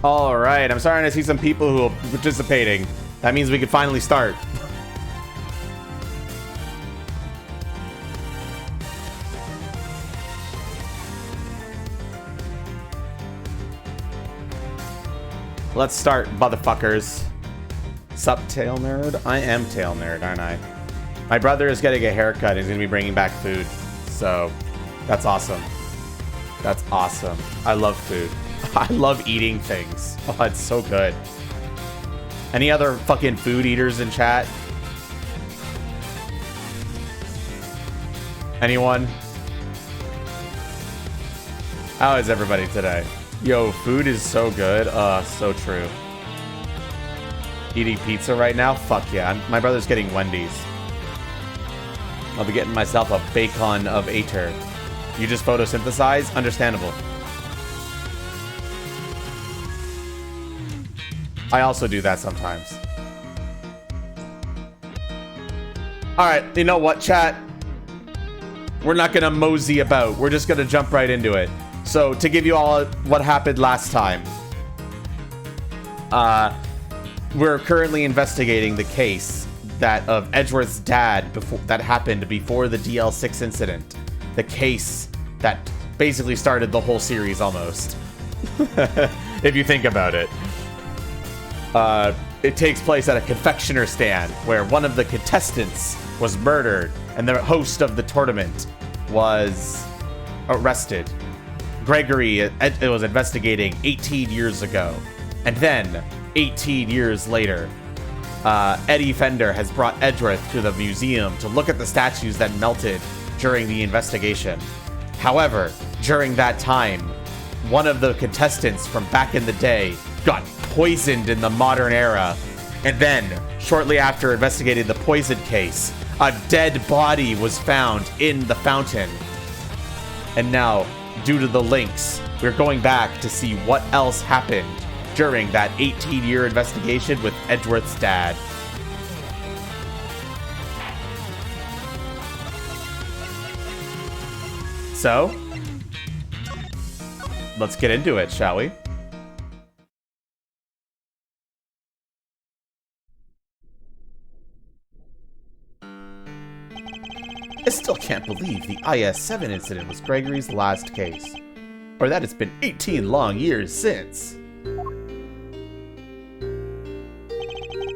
Alright, I'm starting to see some people who are participating. That means we can finally start. Let's start, motherfuckers. Sup, Tail Nerd? I am Tail Nerd, aren't I? My brother is getting a haircut and he's going to be bringing back food. So, that's awesome. That's awesome. I love food. I love eating things. Oh, it's so good. Any other fucking food eaters in chat? Anyone? How is everybody today? Yo, food is so good. So true. Eating pizza right now? Fuck yeah. My brother's getting Wendy's. I'll be getting myself a bacon of Ater. You just photosynthesize? Understandable. I also do that sometimes. Alright, you know what, chat? We're not gonna mosey about. We're just gonna jump right into it. So, to give you all what happened last time. We're currently investigating the case that of Edgeworth's dad that happened before the DL6 incident. The case that basically started the whole series almost. If you think about it. It takes place at a confectioner stand where one of the contestants was murdered and the host of the tournament was arrested. Gregory was investigating 18 years ago. And then, 18 years later, Eddie Fender has brought Edgeworth to the museum to look at the statues that melted during the investigation. However, during that time, one of the contestants from back in the day got poisoned in the modern era. And then, shortly after investigating the poison case, a dead body was found in the fountain. And now, due to the links, we're going back to see what else happened during that 18-year investigation with Edgeworth's dad. So, let's get into it, shall we? I still can't believe the IS-7 incident was Gregory's last case. Or that it's been 18 long years since.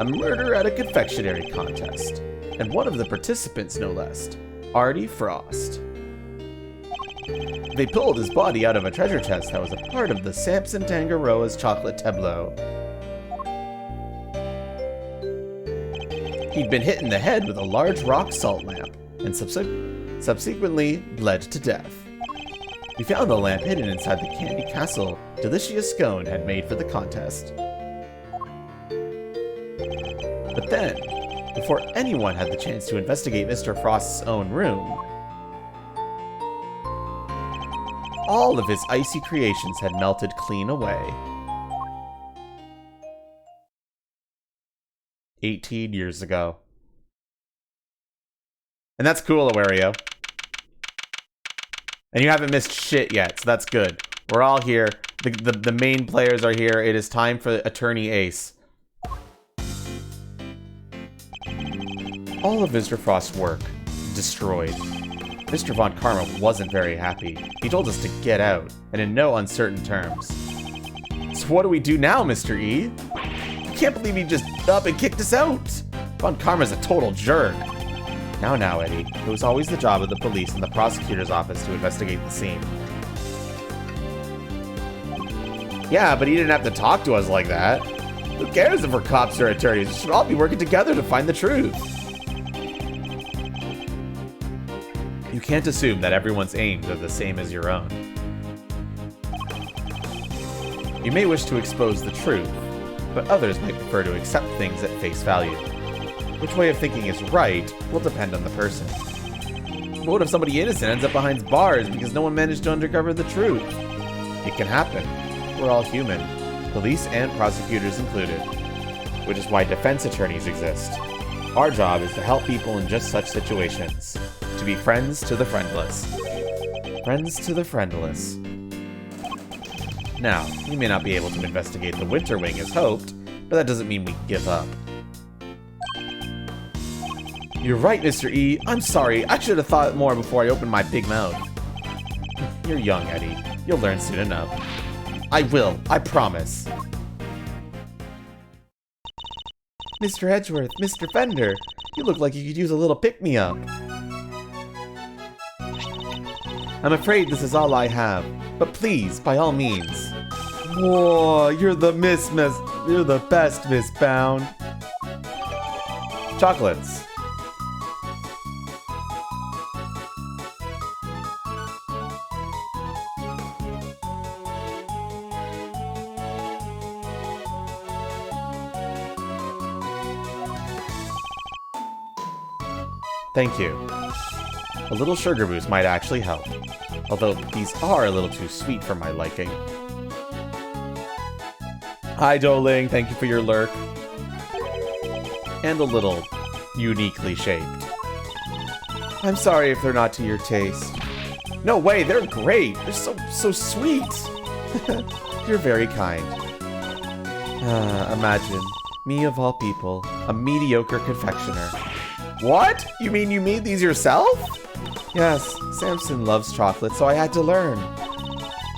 A murder at a confectionery contest. And one of the participants, no less. Artie Frost. They pulled his body out of a treasure chest that was a part of the Samson Tangaroa's chocolate tableau. He'd been hit in the head with a large rock salt lamp, and subsequently bled to death. We found the lamp hidden inside the Candy Castle Delicious Scone had made for the contest. But then, before anyone had the chance to investigate Mr. Frost's own room, all of his icy creations had melted clean away. 18 years ago. And that's cool, Awario. And you haven't missed shit yet, so that's good. We're all here. The main players are here. It is time for Attorney Ace. All of Mr. Frost's work destroyed. Mr. Von Karma wasn't very happy. He told us to get out, and in no uncertain terms. So what do we do now, Mr. E? I can't believe he just up and kicked us out. Von Karma's a total jerk. Now, Eddie. It was always the job of the police and the prosecutor's office to investigate the scene. Yeah, but he didn't have to talk to us like that. Who cares if we're cops or attorneys? We should all be working together to find the truth. You can't assume that everyone's aims are the same as your own. You may wish to expose the truth, but others might prefer to accept things at face value. Which way of thinking is right will depend on the person. But what if somebody innocent ends up behind bars because no one managed to uncover the truth? It can happen. We're all human, police and prosecutors included, which is why defense attorneys exist. Our job is to help people in just such situations, to be friends to the friendless. Friends to the friendless. Now, we may not be able to investigate the Winter Wing as hoped, but that doesn't mean we give up. You're right, Mr. E. I'm sorry. I should have thought more before I opened my big mouth. You're young, Eddie. You'll learn soon enough. I will. I promise. Mr. Edgeworth, Mr. Fender, you look like you could use a little pick-me-up. I'm afraid this is all I have, but please, by all means. Whoa, you're the best, Miss Bound. Chocolates. Thank you. A little sugar boost might actually help, although these are a little too sweet for my liking. Hi, Doling. Thank you for your lurk. And a little uniquely shaped. I'm sorry if they're not to your taste. No way, they're great. They're so sweet. You're very kind. Imagine, me of all people, a mediocre confectioner. What? You mean you made these yourself? Yes, Samson loves chocolate, so I had to learn.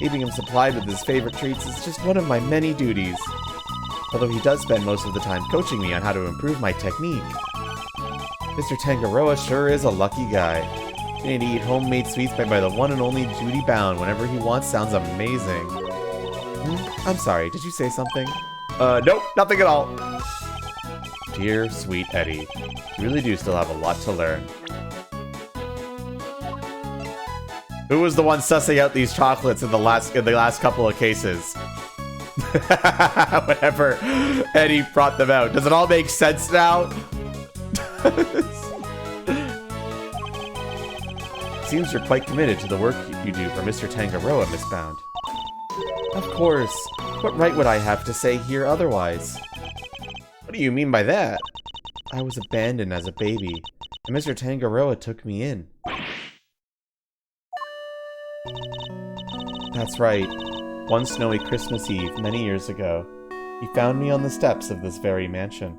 Keeping him supplied with his favorite treats is just one of my many duties. Although he does spend most of the time coaching me on how to improve my technique. Mr. Tangaroa sure is a lucky guy. Getting to eat homemade sweets made by the one and only Judy Bound whenever he wants sounds amazing. I'm sorry, did you say something? Nope, nothing at all. Dear sweet Eddie, you really do still have a lot to learn. Who was the one sussing out these chocolates in the last couple of cases? Whenever Eddie brought them out. Does it all make sense now? Seems you're quite committed to the work you do for Mr. Tangaroa, Miss Bound. Of course. What right would I have to say here otherwise? What do you mean by that? I was abandoned as a baby, and Mr. Tangaroa took me in. That's right. One snowy Christmas Eve many years ago, he found me on the steps of this very mansion.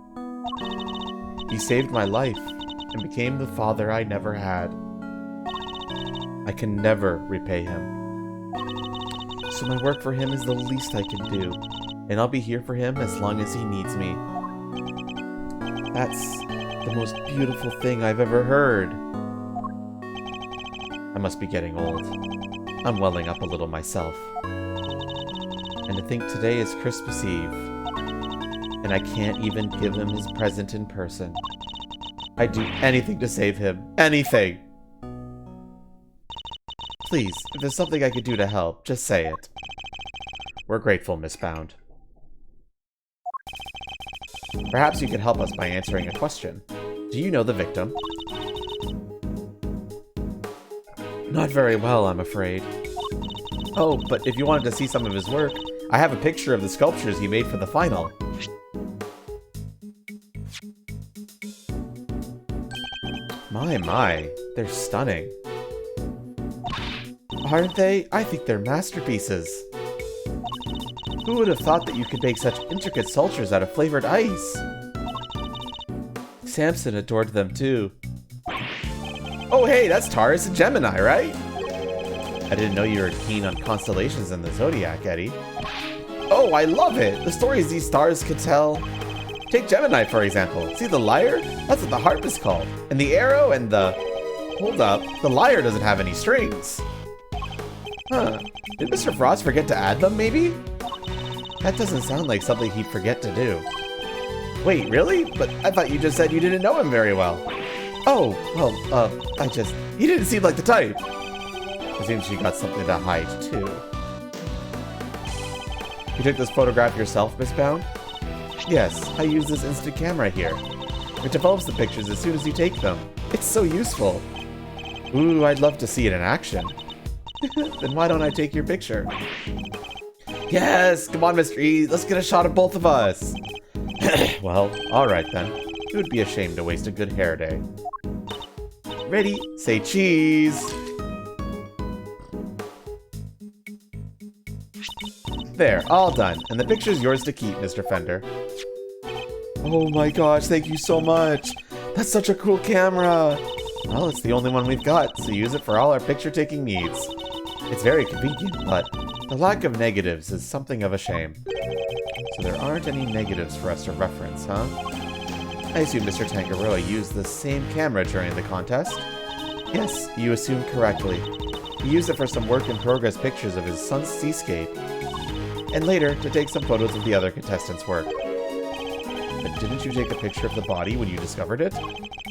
He saved my life and became the father I never had. I can never repay him. So my work for him is the least I can do, and I'll be here for him as long as he needs me. That's the most beautiful thing I've ever heard. I must be getting old. I'm welling up a little myself. And to think today is Christmas Eve, and I can't even give him his present in person. I'd do anything to save him. Anything! Please, if there's something I could do to help, just say it. We're grateful, Miss Bound. Perhaps you could help us by answering a question. Do you know the victim? Not very well, I'm afraid. Oh, but if you wanted to see some of his work, I have a picture of the sculptures he made for the final. My, they're stunning. Aren't they? I think they're masterpieces. Who would have thought that you could make such intricate sculptures out of flavored ice? Samson adored them too. Oh hey, that's Taurus and Gemini, right? I didn't know you were keen on constellations in the Zodiac, Eddie. Oh, I love it! The stories these stars could tell. Take Gemini, for example. See the lyre? That's what the harp is called. And the arrow and the... Hold up, the lyre doesn't have any strings. Huh. Did Mr. Frost forget to add them, maybe? That doesn't sound like something he'd forget to do. Wait, really? But I thought you just said you didn't know him very well. Oh, well, he didn't seem like the type. It seems she got something to hide, too. You took this photograph yourself, Miss Bound? Yes, I use this instant camera here. It develops the pictures as soon as you take them. It's so useful. Ooh, I'd love to see it in action. Then why don't I take your picture? Yes! Come on, Mr. E, let's get a shot of both of us! Well, alright then. It would be a shame to waste a good hair day. Ready? Say cheese! There, all done. And the picture's yours to keep, Mr. Fender. Oh my gosh, thank you so much. That's such a cool camera. Well, it's the only one we've got, so use it for all our picture-taking needs. It's very convenient, but the lack of negatives is something of a shame. So there aren't any negatives for us to reference, huh? I assume Mr. Tangaroa used the same camera during the contest? Yes, you assumed correctly. He used it for some work-in-progress pictures of his son's seascape, and later to take some photos of the other contestants' work. But didn't you take a picture of the body when you discovered it?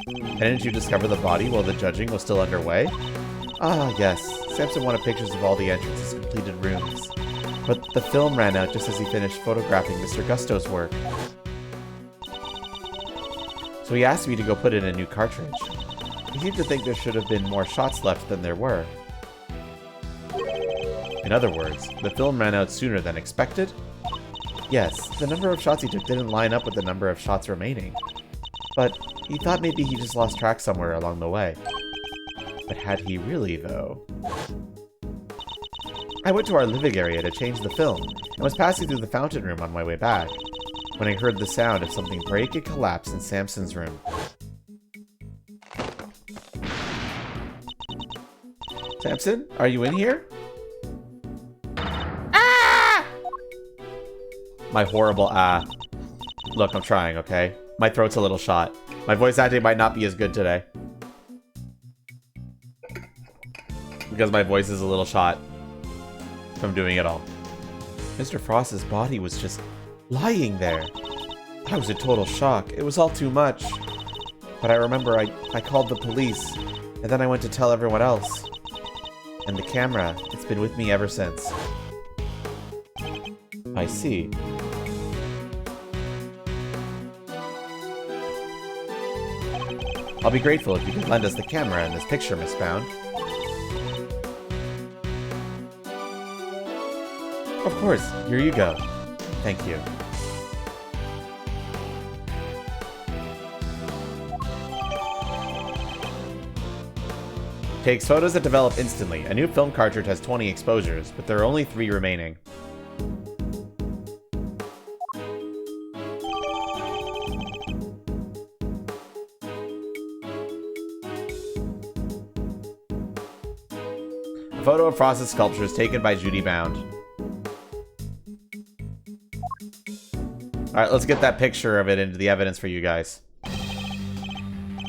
And didn't you discover the body while the judging was still underway? Ah, yes. Samson wanted pictures of all the entrances' completed rooms. But the film ran out just as he finished photographing Mr. Gusto's work. So he asked me to go put in a new cartridge. He seemed to think there should have been more shots left than there were. In other words, the film ran out sooner than expected? Yes, the number of shots he took didn't line up with the number of shots remaining. But he thought maybe he just lost track somewhere along the way. But had he really, though? I went to our living area to change the film, and was passing through the fountain room on my way back, when I heard the sound of something break and collapse in Samson's room. Samson, are you in here? Ah! My horrible ah. Look, I'm trying, okay? My throat's a little shot. My voice acting might not be as good today. Because my voice is a little shot from doing it all. Mr. Frost's body was just lying there. I was in total shock. It was all too much. But I remember I called the police, and then I went to tell everyone else. And the camera, it's been with me ever since. I see. I'll be grateful if you could lend us the camera in this picture, Miss Bound. Of course, here you go. Thank you. Takes photos that develop instantly. A new film cartridge has 20 exposures, but there are only 3 remaining. A photo of Frost's sculpture is taken by Judy Bound. Alright, let's get that picture of it into the evidence for you guys.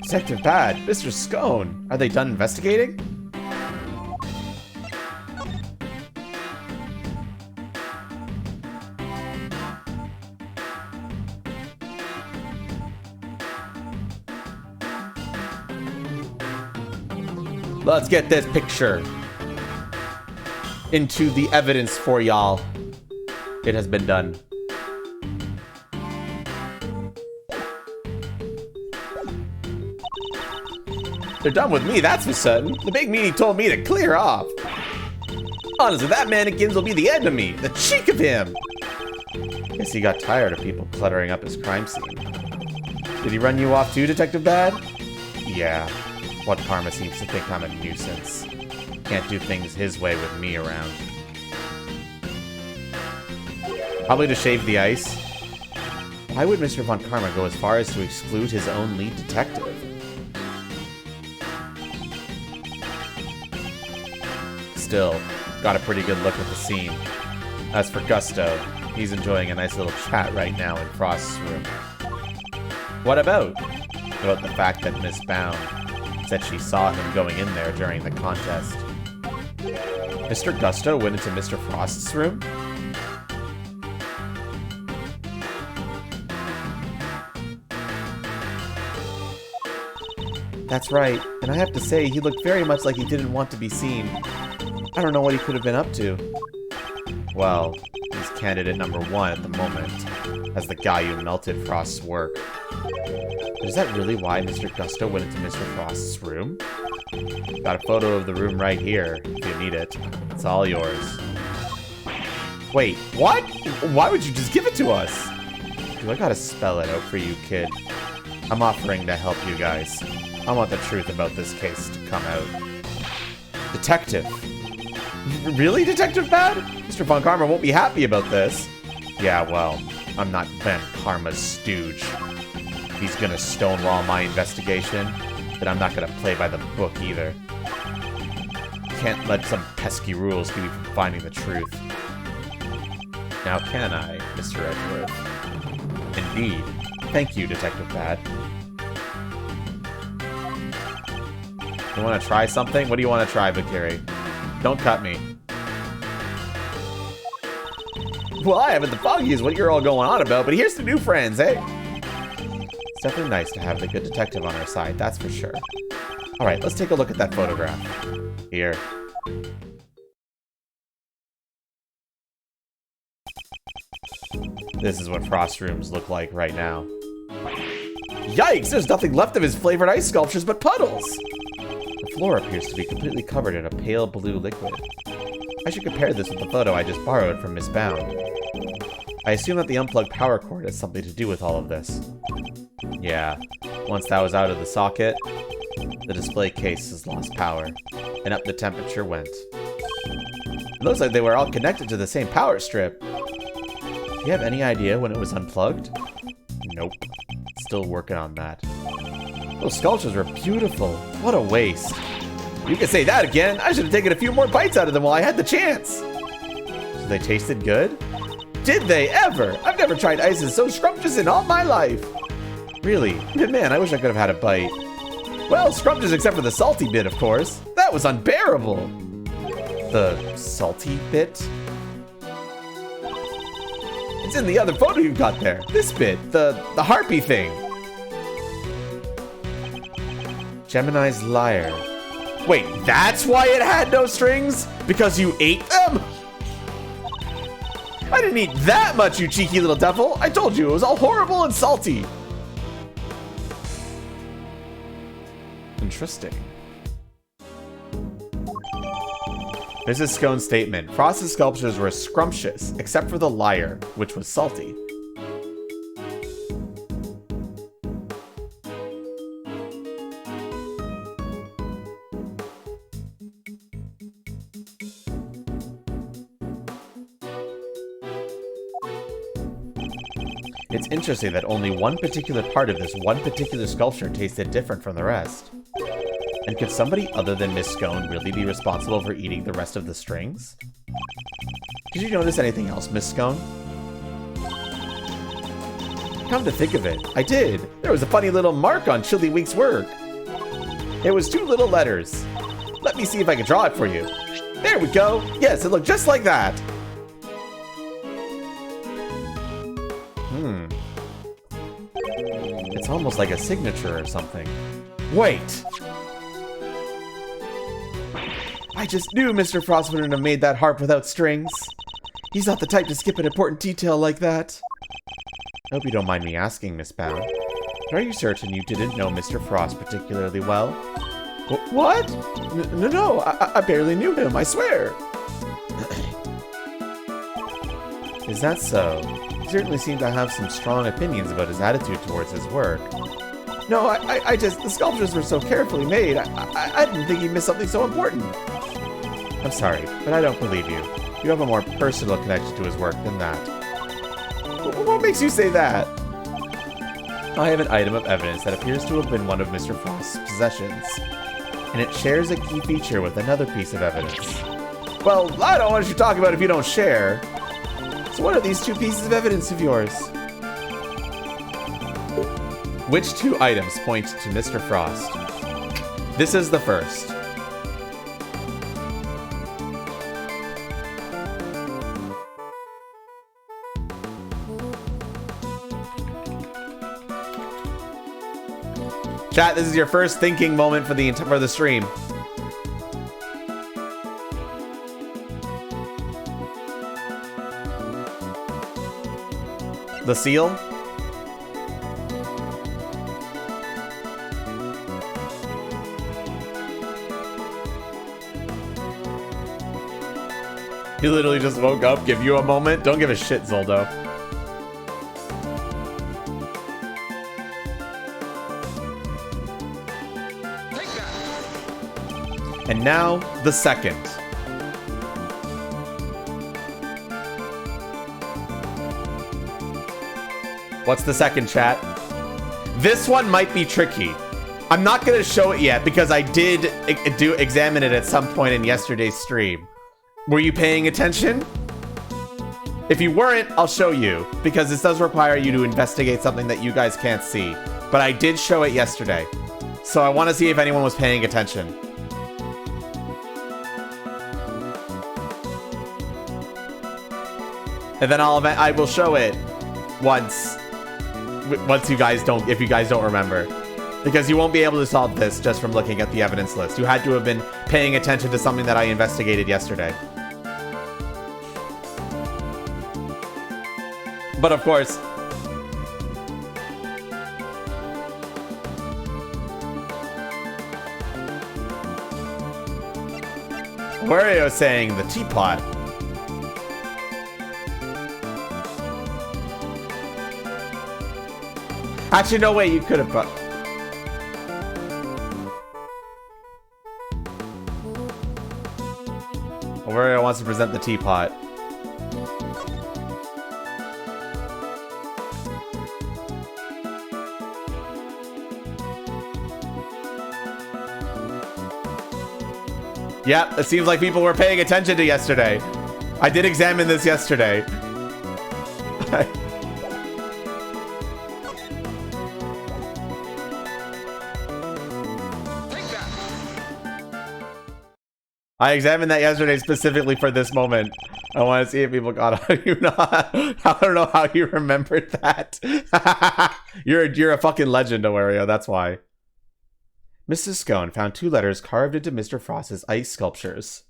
Detective Bad, Mr. Scone, are they done investigating? Let's get this picture into the evidence for y'all. It has been done. They're done with me, that's for certain. The big meanie told me to clear off. Honestly, that mannequins will be the end of me. The cheek of him! Guess he got tired of people cluttering up his crime scene. Did he run you off too, Detective Bad? Yeah. What Karma seems to think I'm a nuisance. Can't do things his way with me around. Probably to shave the ice. Why would Mr. Von Karma go as far as to exclude his own lead detective? Still, got a pretty good look at the scene. As for Gusto, he's enjoying a nice little chat right now in Frost's room. What about? About the fact that Miss Bound said she saw him going in there during the contest. Mr. Gusto went into Mr. Frost's room? That's right, and I have to say, he looked very much like he didn't want to be seen. I don't know what he could have been up to. Well, he's candidate number 1 at the moment, as the guy who melted Frost's work. But is that really why Mr. Gusto went into Mr. Frost's room? Got a photo of the room right here, if you need it. It's all yours. Wait, what? Why would you just give it to us? Do I gotta spell it out for you, kid? I'm offering to help you guys. I want the truth about this case to come out. Detective, Really, Detective Bad? Mr. Von Karma won't be happy about this. Yeah, well, I'm not Van Karma's stooge. He's gonna stonewall my investigation, but I'm not gonna play by the book either. Can't let some pesky rules keep me from finding the truth. Now can I, Mr. Edgeworth? Indeed. Thank you, Detective Bad. You wanna try something? What do you wanna try, Bakiri? Don't cut me. Well, I haven't the foggiest what you're all going on about, but here's the new friends, eh? It's definitely nice to have the good detective on our side, that's for sure. Alright, let's take a look at that photograph. Here. This is what Frost rooms look like right now. Yikes! There's nothing left of his flavored ice sculptures but puddles! The floor appears to be completely covered in a pale blue liquid. I should compare this with the photo I just borrowed from Miss Bound. I assume that the unplugged power cord has something to do with all of this. Yeah, once that was out of the socket, the display case has lost power, and up the temperature went. It looks like they were all connected to the same power strip. Do you have any idea when it was unplugged? Nope. Still working on that. Those sculptures were beautiful. What a waste. You can say that again. I should have taken a few more bites out of them while I had the chance. So they tasted good? Did they ever? I've never tried ices so scrumptious in all my life. Really? Man, I wish I could have had a bite. Well, scrumptious except for the salty bit, of course. That was unbearable. The salty bit? It's in the other photo you've got there. This bit, the harpy thing. Gemini's lyre. Wait, that's why it had no strings? Because you ate them? I didn't eat that much, you cheeky little devil. I told you, it was all horrible and salty. Interesting. Mrs. Scone's statement. Frost's sculptures were scrumptious, except for the lyre, which was salty. It's interesting that only one particular part of this one particular sculpture tasted different from the rest. And could somebody other than Miss Scone really be responsible for eating the rest of the strings? Did you notice anything else, Miss Scone? Come to think of it, I did. There was a funny little mark on Chillyweek's work. It was 2 little letters. Let me see if I can draw it for you. There we go. Yes, it looked just like that. It's almost like a signature or something. Wait! I just knew Mr. Frost wouldn't have made that harp without strings. He's not the type to skip an important detail like that. I hope you don't mind me asking, Miss Bound. But are you certain you didn't know Mr. Frost particularly well? What? No, I barely knew him, I swear. Is that so? He certainly seemed to have some strong opinions about his attitude towards his work. No, I just, the sculptures were so carefully made, I didn't think he missed something so important. I'm sorry, but I don't believe you. You have a more personal connection to his work than that. What makes you say that? I have an item of evidence that appears to have been one of Mr. Frost's possessions, and it shares a key feature with another piece of evidence. Well, I don't want you to talk about if you don't share. So what are these 2 pieces of evidence of yours? Which 2 items point to Mr. Frost? This is the first. Chat, this is your first thinking moment for the stream. The seal? He literally just woke up, give you a moment. Don't give a shit, Zoldo. And now, the second. What's the second, chat? This one might be tricky. I'm not going to show it yet because I did examine it at some point in yesterday's stream. Were you paying attention? If you weren't, I'll show you because this does require you to investigate something that you guys can't see. But I did show it yesterday. So I want to see if anyone was paying attention. And then I will show it once you guys don't, if you guys don't remember. Because you won't be able to solve this just from looking at the evidence list. You had to have been paying attention to something that I investigated yesterday. But of course, Wario saying the teapot. Actually, no way, you could have put. Wario wants to present the teapot. Yep, it seems like people were paying attention to yesterday. I did examine this yesterday. I examined that yesterday specifically for this moment. I want to see if people got it. I don't know how you remembered that. You're a fucking legend, Wario. That's why. Mrs. Scone found 2 letters carved into Mr. Frost's ice sculptures.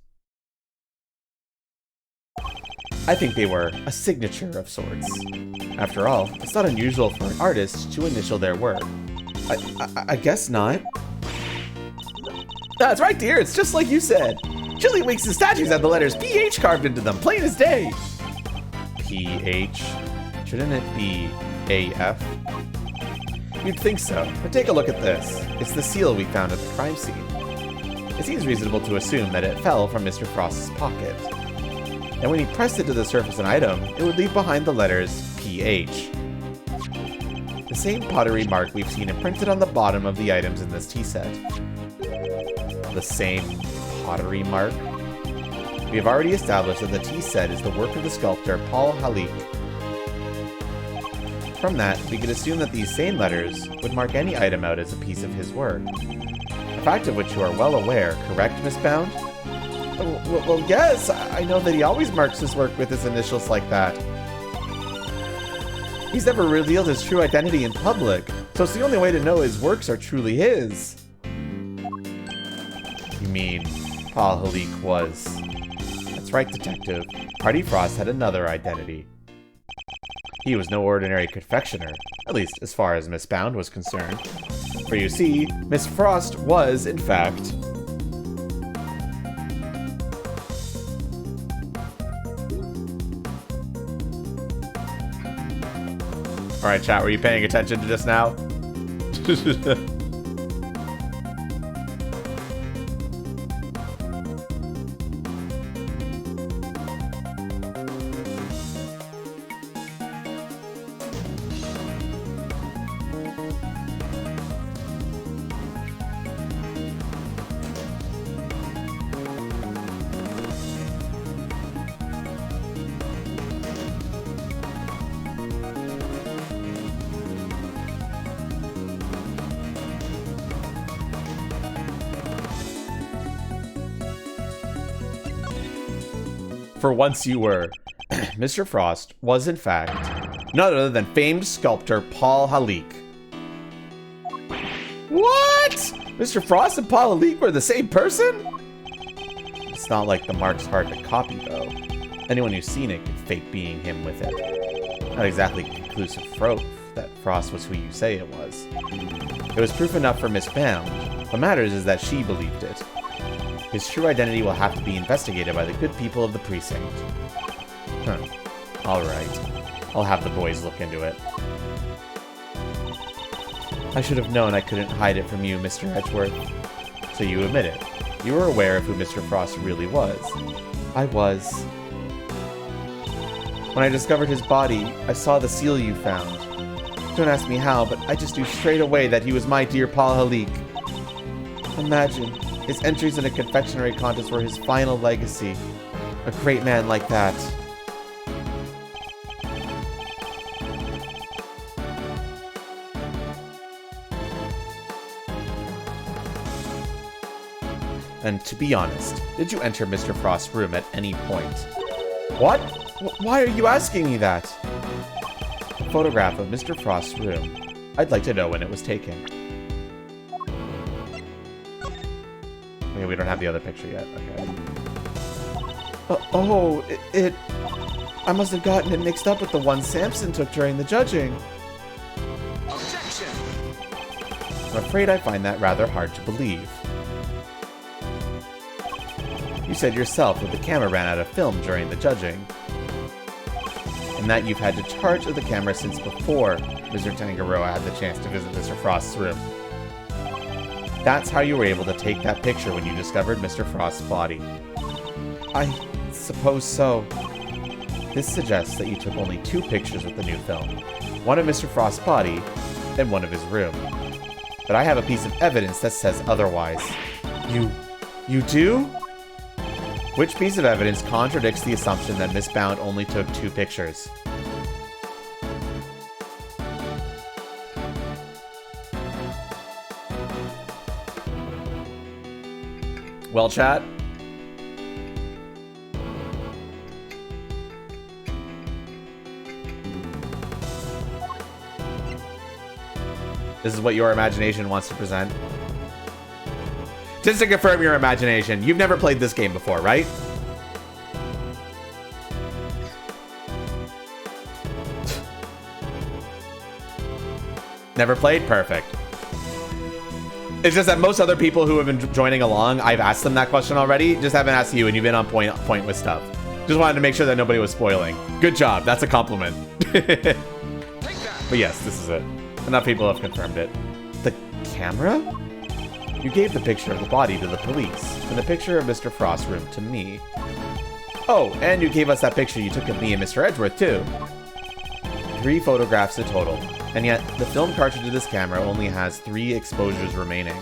I think they were a signature of sorts. After all, it's not unusual for an artist to initial their work. I guess not. That's right, dear. It's just like you said. Chillywinks' statues have the letters PH carved into them, plain as day. PH? Shouldn't it be AF? You'd think so, but take a look at this. It's the seal we found at the crime scene. It seems reasonable to assume that it fell from Mr. Frost's pocket. And when he pressed it to the surface of an item, it would leave behind the letters PH. The same pottery mark we've seen imprinted on the bottom of the items in this tea set. The same pottery mark? We have already established that the tea set is the work of the sculptor Paul Halik. From that, we could assume that these same letters would mark any item out as a piece of his work. A fact of which you are well aware, correct, Miss Bound? Well, yes, I know that he always marks his work with his initials like that. He's never revealed his true identity in public, so it's the only way to know his works are truly his. You mean, Paul Halik was... That's right, Detective. Party Frost had another identity. He was no ordinary confectioner, at least as far as Miss Bound was concerned. For you see, Miss Frost was, in fact... Alright, chat, were you paying attention to just now? For once you were. Mr. Frost was, in fact, none other than famed sculptor Paul Halik. What? Mr. Frost and Paul Halik were the same person? It's not like the mark's hard to copy, though. Anyone who's seen it could fake being him with it. Not exactly conclusive proof that Frost was who you say it was. It was proof enough for Miss Bound. What matters is that she believed it. His true identity will have to be investigated by the good people of the precinct. Huh. Alright. I'll have the boys look into it. I should have known I couldn't hide it from you, Mr. Edgeworth. So you admit it. You were aware of who Mr. Frost really was. I was. When I discovered his body, I saw the seal you found. Don't ask me how, but I just knew straight away that he was my dear Paul Halik. Imagine, his entries in a confectionery contest were his final legacy. A great man like that. And to be honest, did you enter Mr. Frost's room at any point? What? Why are you asking me that? A photograph of Mr. Frost's room. I'd like to know when it was taken. Okay, we don't have the other picture yet. Okay. I must have gotten it mixed up with the one Samson took during the judging. Objection! I'm afraid I find that rather hard to believe. You said yourself that the camera ran out of film during the judging, and that you've had charge of the camera since before Mr. Tangaroa had the chance to visit Mr. Frost's room. That's how you were able to take that picture when you discovered Mr. Frost's body. I suppose so. This suggests that you took only 2 pictures with the new film. One of Mr. Frost's body, and one of his room. But I have a piece of evidence that says otherwise. You do? Which piece of evidence contradicts the assumption that Miss Bound only took 2 pictures? Well, chat. This is what your imagination wants to present. Just to confirm your imagination, you've never played this game before, right? Never played? Perfect. It's just that most other people who have been joining along, I've asked them that question already, just haven't asked you, and you've been on point with stuff. Just wanted to make sure that nobody was spoiling. Good job. That's a compliment. But yes, this is it. Enough people have confirmed it. The camera? You gave the picture of the body to the police, and the picture of Mr. Frost's room to me. Oh, and you gave us that picture you took of me and Mr. Edgeworth, too. 3 photographs in total, and yet the film cartridge of this camera only has 3 exposures remaining,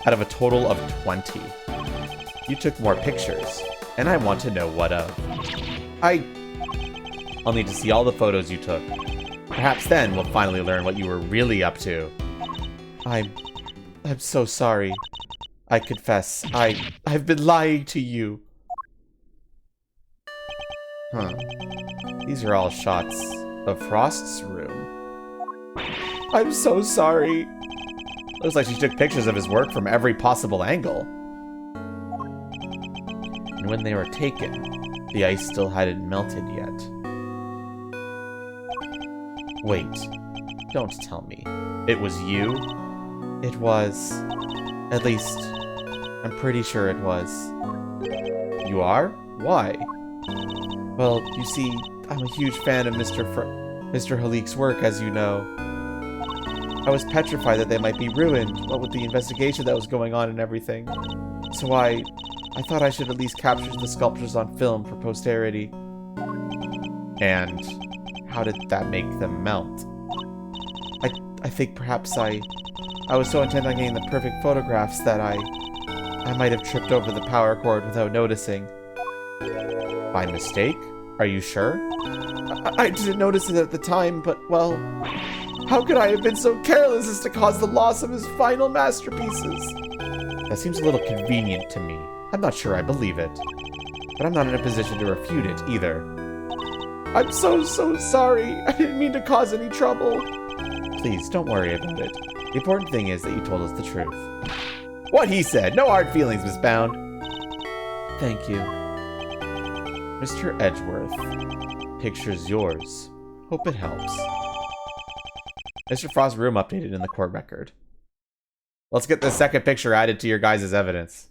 out of a total of 20. You took more pictures, and I want to know what of. I'll need to see all the photos you took. Perhaps then we'll finally learn what you were really up to. I'm so sorry. I confess, I've been lying to you. Huh. These are all shots of Frost's room. I'm so sorry. Looks like she took pictures of his work from every possible angle. And when they were taken, the ice still hadn't melted yet. Wait, don't tell me. It was you? It was. At least, I'm pretty sure it was. You are? Why? Well, you see, I'm a huge fan of Mr. Halik's work, as you know. I was petrified that they might be ruined, what with the investigation that was going on and everything. So I thought I should at least capture the sculptures on film for posterity. And how did that make them melt? I think perhaps I was so intent on getting the perfect photographs that I might have tripped over the power cord without noticing. By mistake? Are you sure? I didn't notice it at the time, but, well, how could I have been so careless as to cause the loss of his final masterpieces? That seems a little convenient to me. I'm not sure I believe it. But I'm not in a position to refute it, either. I'm so sorry. I didn't mean to cause any trouble. Please, don't worry about it. The important thing is that you told us the truth. What he said. No hard feelings, Miss Bound. Thank you. Mr. Edgeworth. Picture's yours. Hope it helps. Mr. Frost's room updated in the court record. Let's get the second picture added to your guys' evidence.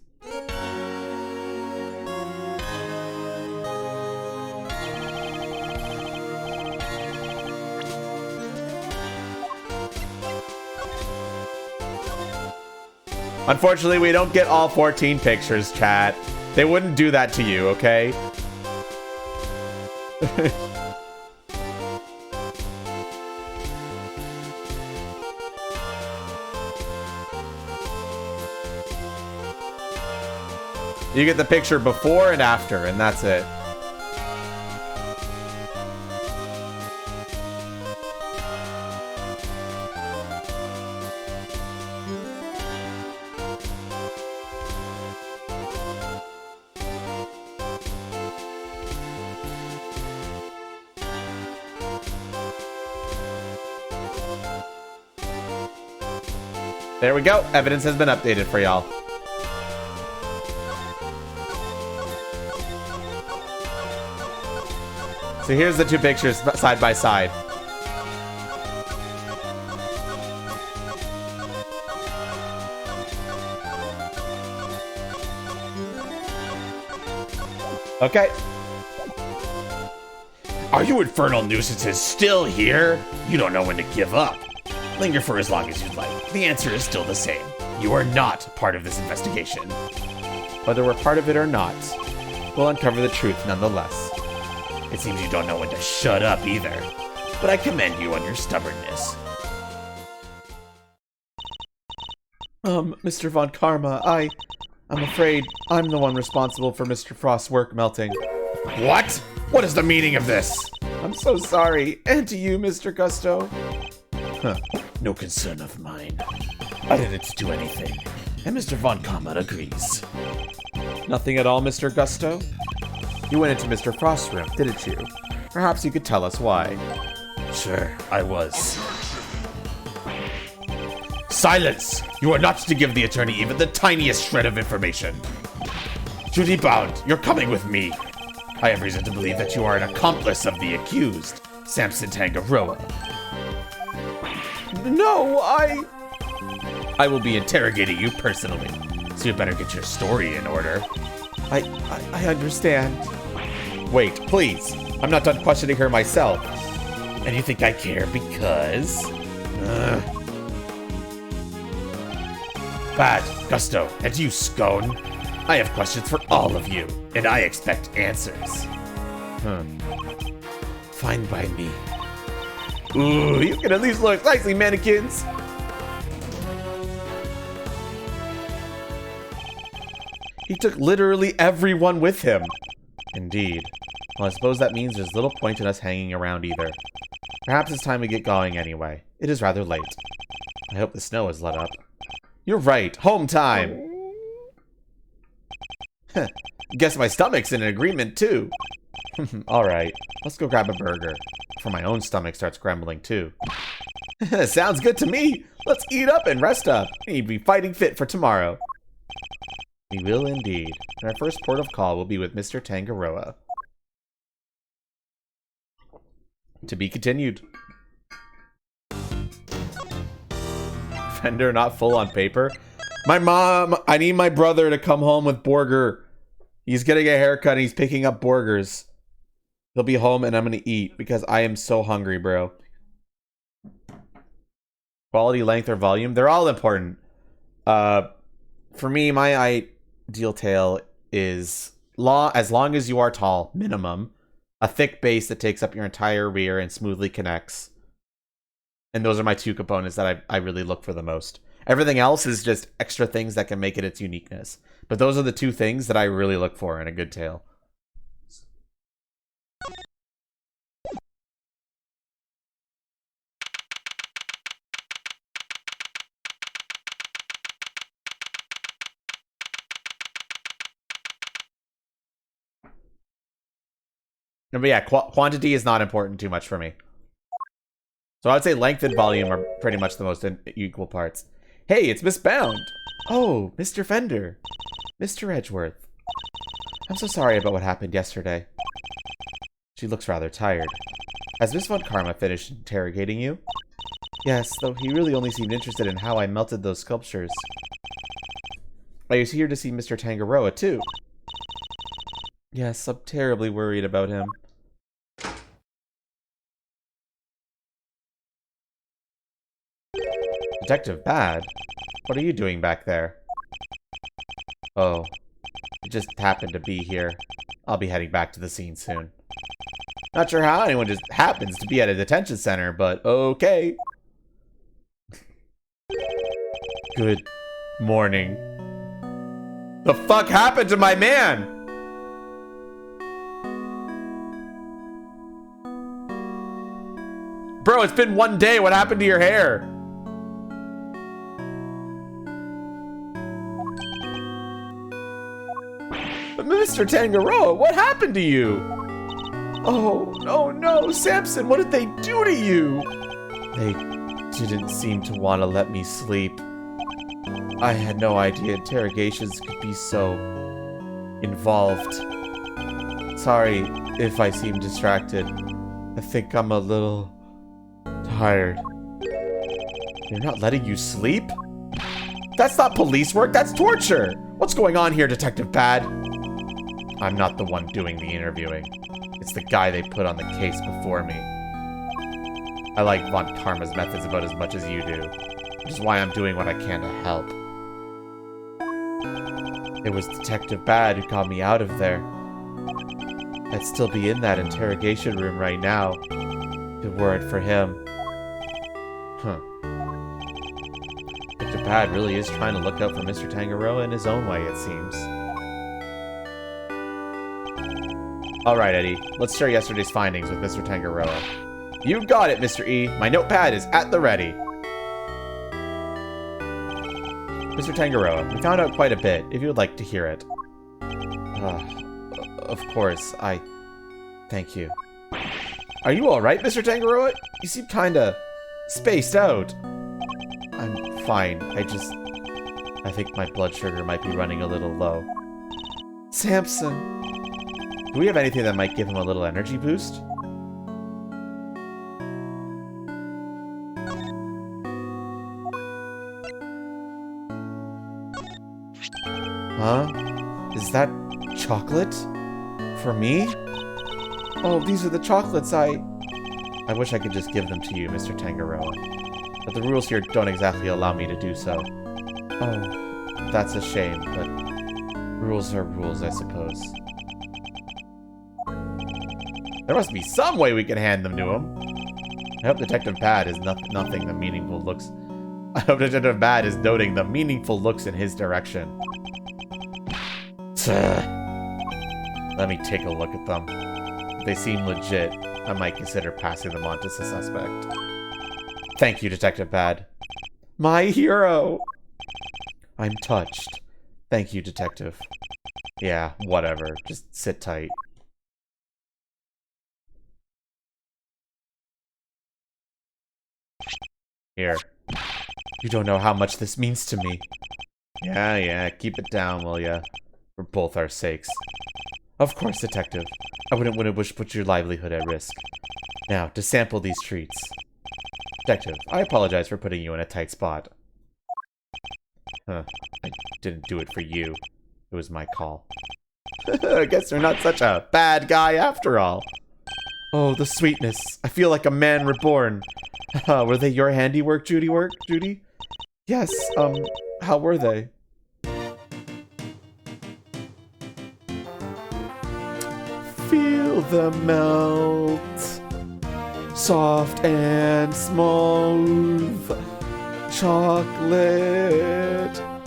Unfortunately, we don't get all 14 pictures, chat. They wouldn't do that to you, okay? You get the picture before and after, and that's it. There we go. Evidence has been updated for y'all. So here's the two pictures side by side. Okay. Are you infernal nuisances still here? You don't know when to give up. Linger for as long as you'd like. The answer is still the same. You are not part of this investigation. Whether we're part of it or not, we'll uncover the truth nonetheless. It seems you don't know when to shut up either. But I commend you on your stubbornness. Mr. Von Karma, I'm afraid I'm the one responsible for Mr. Frost's work melting. What? What is the meaning of this? I'm so sorry. And to you, Mr. Gusto. Huh. No concern of mine. I didn't do anything. And Mr. Von Karma agrees. Nothing at all, Mr. Gusto? You went into Mr. Frost's room, didn't you? Perhaps you could tell us why. Sure, I was. Silence! You are not to give the attorney even the tiniest shred of information. Duty bound, you're coming with me. I have reason to believe that you are an accomplice of the accused, Samson Tangaroa. No, I will be interrogating you personally, so you better get your story in order. I understand. Wait, please. I'm not done questioning her myself. And you think I care because? Bad, Gusto, and you, Scone. I have questions for all of you, and I expect answers. Fine by me. Ooh, you can at least look nicely, mannequins. He took literally everyone with him. Indeed. Well, I suppose that means there's little point in us hanging around either. Perhaps it's time we get going anyway. It is rather late. I hope the snow has let up. You're right. Home time. Guess my stomach's in agreement, too. Alright, let's go grab a burger. Before my own stomach starts grumbling, too. Sounds good to me. Let's eat up and rest up. We need to be fighting fit for tomorrow. We will indeed. And our first port of call will be with Mr. Tangaroa. To be continued. Fender not full on paper. My mom, I need my brother to come home with Borger. He's getting a haircut and he's picking up Borgers. He'll be home and I'm gonna eat because I am so hungry, bro. Quality, length, or volume, they're all important. For me, my ideal tail is as long as you are tall, minimum. A thick base that takes up your entire rear and smoothly connects. And those are my two components that I really look for the most. Everything else is just extra things that can make it its uniqueness. But those are the two things that I really look for in a good tail. But yeah, quantity is not important too much for me. So I would say length and volume are pretty much the most equal parts. Hey, it's Miss Bound. Oh, Mr. Fender. Mr. Edgeworth. I'm so sorry about what happened yesterday. She looks rather tired. Has Miss Von Karma finished interrogating you? Yes, though he really only seemed interested in how I melted those sculptures. I was here to see Mr. Tangaroa, too. Yes, I'm terribly worried about him. Detective Bad? What are you doing back there? Oh, it just happened to be here. I'll be heading back to the scene soon. Not sure how anyone just happens to be at a detention center, but okay. Good morning. The fuck happened to my man? Bro, it's been one day. What happened to your hair? But Mr. Tangaroa, what happened to you? Oh, no, Samson, what did they do to you? They didn't seem to want to let me sleep. I had no idea interrogations could be so involved. Sorry if I seem distracted. I think I'm a little tired. They're not letting you sleep? That's not police work, that's torture! What's going on here, Detective Pad? I'm not the one doing the interviewing. It's the guy they put on the case before me. I like Von Karma's methods about as much as you do, which is why I'm doing what I can to help. It was Detective Bad who got me out of there. I'd still be in that interrogation room right now, if it weren't for him. Huh. Detective Bad really is trying to look out for Mr. Tangaroa in his own way, it seems. Alright, Eddie, let's share yesterday's findings with Mr. Tangaroa. You got it, Mr. E. My notepad is at the ready. Mr. Tangaroa, we found out quite a bit, if you would like to hear it. Of course, thank you. Are you alright, Mr. Tangaroa? You seem kinda spaced out. I'm fine, I think my blood sugar might be running a little low. Samson, do we have anything that might give him a little energy boost? Huh? Is that chocolate? For me? Oh, these are the chocolates I wish I could just give them to you, Mr. Tangaroa. But the rules here don't exactly allow me to do so. Oh, that's a shame, but rules are rules, I suppose. There must be some way we can hand them to him. I hope Detective Bad is nothing the meaningful looks. I hope Detective Bad is noting the meaningful looks in his direction. Let me take a look at them. If they seem legit, I might consider passing them on to the suspect. Thank you, Detective Bad. My hero! I'm touched. Thank you, Detective. Yeah, whatever. Just sit tight. Here. You don't know how much this means to me. Yeah, keep it down, will ya? For both our sakes. Of course, Detective. I wouldn't want to put your livelihood at risk. Now, to sample these treats. Detective, I apologize for putting you in a tight spot. Huh. I didn't do it for you. It was my call. I guess you're not such a bad guy after all. Oh, the sweetness. I feel like a man reborn. Were they your handiwork, Judy? Yes, how were they? Feel the melt. Soft and smooth. Chocolate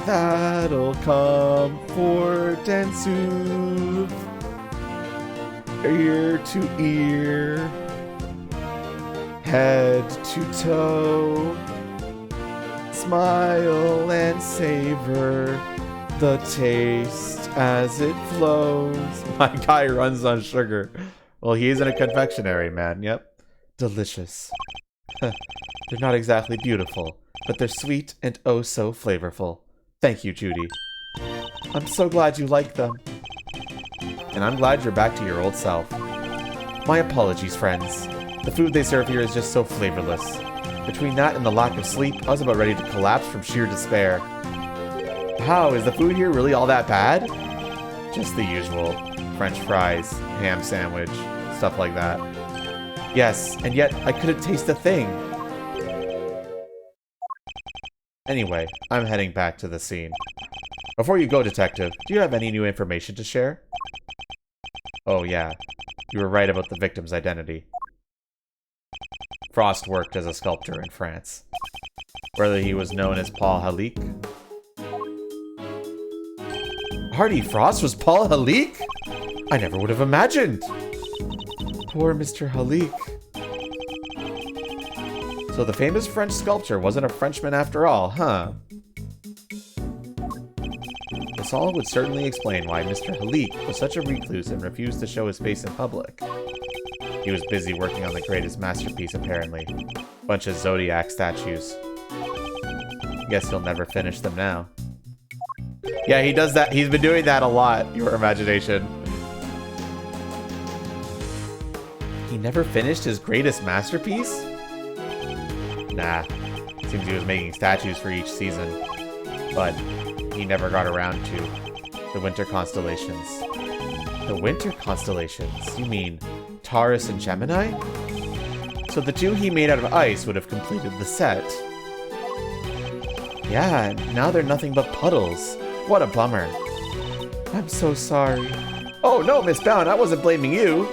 that'll comfort and soothe. Ear to ear. Head to toe. Smile and savor the taste as it flows. My guy runs on sugar. Well, he is in a confectionery, man. Yep. Delicious. They're not exactly beautiful, but they're sweet and oh so flavorful. Thank you, Judy. I'm so glad you like them. And I'm glad you're back to your old self. My apologies, friends. The food they serve here is just so flavorless. Between that and the lack of sleep, I was about ready to collapse from sheer despair. How, is the food here really all that bad? Just the usual. French fries, ham sandwich, stuff like that. Yes, and yet I couldn't taste a thing. Anyway, I'm heading back to the scene. Before you go, Detective, do you have any new information to share? Oh yeah, you were right about the victim's identity. Frost worked as a sculptor in France. Whether he was known as Paul Halik. Barty Frost was Paul Halik? I never would have imagined. Poor Mr. Halik. So the famous French sculptor wasn't a Frenchman after all, huh? This all would certainly explain why Mr. Halik was such a recluse and refused to show his face in public. He was busy working on the greatest masterpiece, apparently. Bunch of Zodiac statues. Guess he'll never finish them now. Yeah, he does that. He's been doing that a lot, your imagination. He never finished his greatest masterpiece? Nah. Seems he was making statues for each season. But he never got around to the winter constellations. The winter constellations? You mean Taurus and Gemini? So the two he made out of ice would have completed the set. Yeah, now they're nothing but puddles. What a bummer. I'm so sorry. Oh no, Miss Bound, I wasn't blaming you.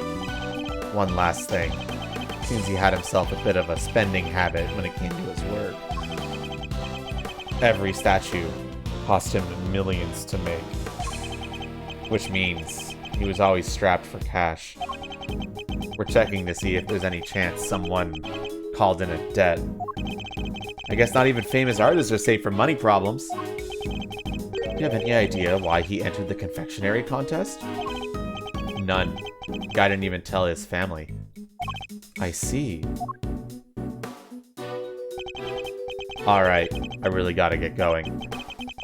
One last thing. Seems he had himself a bit of a spending habit when it came to his work. Every statue cost him millions to make. Which means he was always strapped for cash. We're checking to see if there's any chance someone called in a debt. I guess not even famous artists are safe from money problems. Do you have any idea why he entered the confectionery contest? None. Guy didn't even tell his family. I see. Alright, I really gotta get going.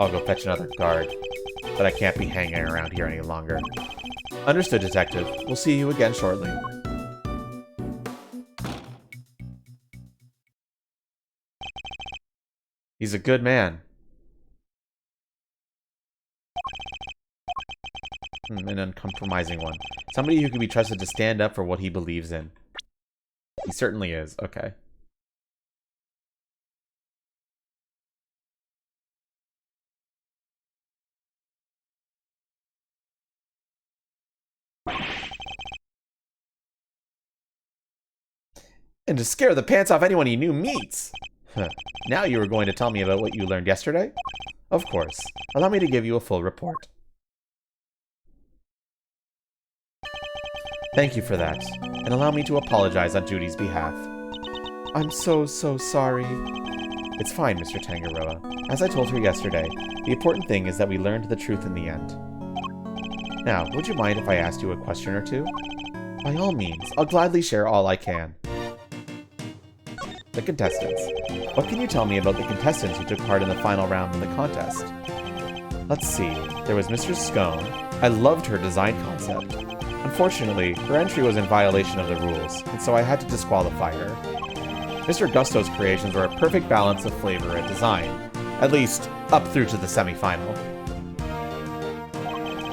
I'll go fetch another guard. But I can't be hanging around here any longer. Understood, Detective. We'll see you again shortly. He's a good man. An uncompromising one. Somebody who can be trusted to stand up for what he believes in. He certainly is. Okay. And to scare the pants off anyone he knew meets. Huh. Now you were going to tell me about what you learned yesterday? Of course. Allow me to give you a full report. Thank you for that, and allow me to apologize on Judy's behalf. I'm so sorry. It's fine, Mr. Tangaroa. As I told her yesterday, the important thing is that we learned the truth in the end. Now, would you mind if I asked you a question or two? By all means, I'll gladly share all I can. The contestants. What can you tell me about the contestants who took part in the final round of the contest? Let's see. There was Mr. Scone. I loved her design concept. Unfortunately, her entry was in violation of the rules, and so I had to disqualify her. Mr. Gusto's creations were a perfect balance of flavor and design, at least up through to the semi-final.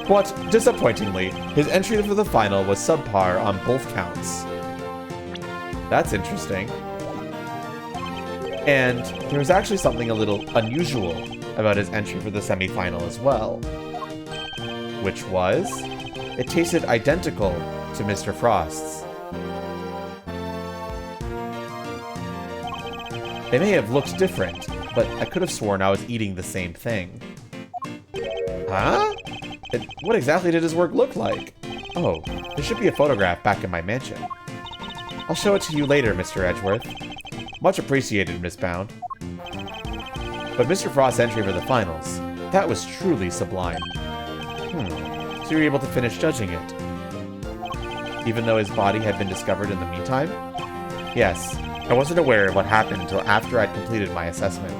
But, disappointingly, his entry for the final was subpar on both counts. That's interesting. And there was actually something a little unusual about his entry for the semi-final as well. Which was, it tasted identical to Mr. Frost's. They may have looked different, but I could have sworn I was eating the same thing. Huh? What exactly did his work look like? Oh, there should be a photograph back in my mansion. I'll show it to you later, Mr. Edgeworth. Much appreciated, Miss Bound. But Mr. Frost's entry for the finals, that was truly sublime. So you were able to finish judging it? Even though his body had been discovered in the meantime? Yes, I wasn't aware of what happened until after I'd completed my assessment.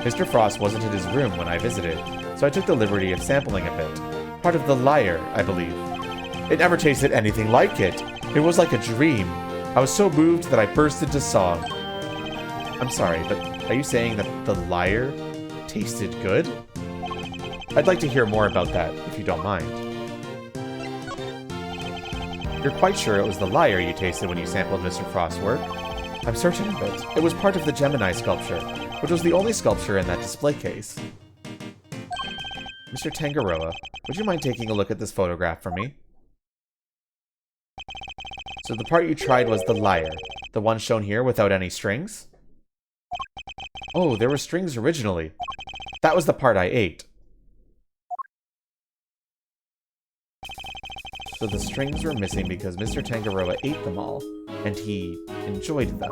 Mr. Frost wasn't in his room when I visited, so I took the liberty of sampling a bit. Part of the liar, I believe. It never tasted anything like it. It was like a dream. I was so moved that I burst into song. I'm sorry, but are you saying that the liar tasted good? I'd like to hear more about that, if you don't mind. You're quite sure it was the liar you tasted when you sampled Mr. Frost's work? I'm certain of it. It was part of the Gemini sculpture, which was the only sculpture in that display case. Mr. Tangaroa, would you mind taking a look at this photograph for me? So the part you tried was the liar, the one shown here without any strings? Oh, there were strings originally. That was the part I ate. So the strings were missing because Mr. Tangaroa ate them all, and he enjoyed them.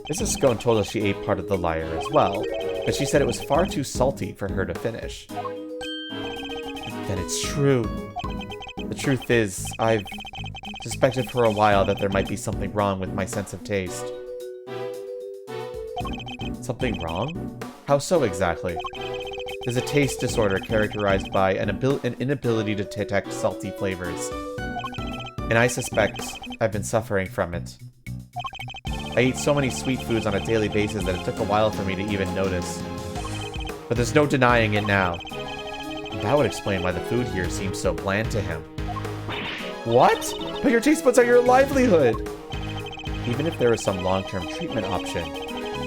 Mrs. Scone told us she ate part of the lyre as well, but she said it was far too salty for her to finish. Then it's true. The truth is, I've suspected for a while that there might be something wrong with my sense of taste. Something wrong? How so exactly? There's a taste disorder characterized by an inability to detect salty flavors. And I suspect I've been suffering from it. I eat so many sweet foods on a daily basis that it took a while for me to even notice. But there's no denying it now. That would explain why the food here seems so bland to him. What? But your taste buds are your livelihood! Even if there was some long-term treatment option,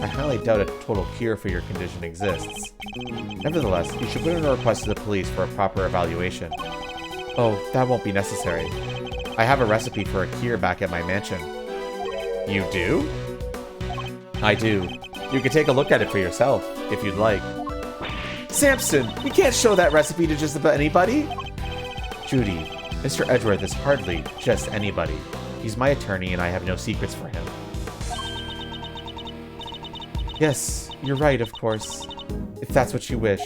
I highly doubt a total cure for your condition exists. Nevertheless, you should put in a request to the police for a proper evaluation. Oh, that won't be necessary. I have a recipe for a cure back at my mansion. You do? I do. You can take a look at it for yourself, if you'd like. Samson, you can't show that recipe to just about anybody! Judy, Mr. Edgeworth is hardly just anybody. He's my attorney and I have no secrets for him. Yes, you're right, of course. If that's what you wish.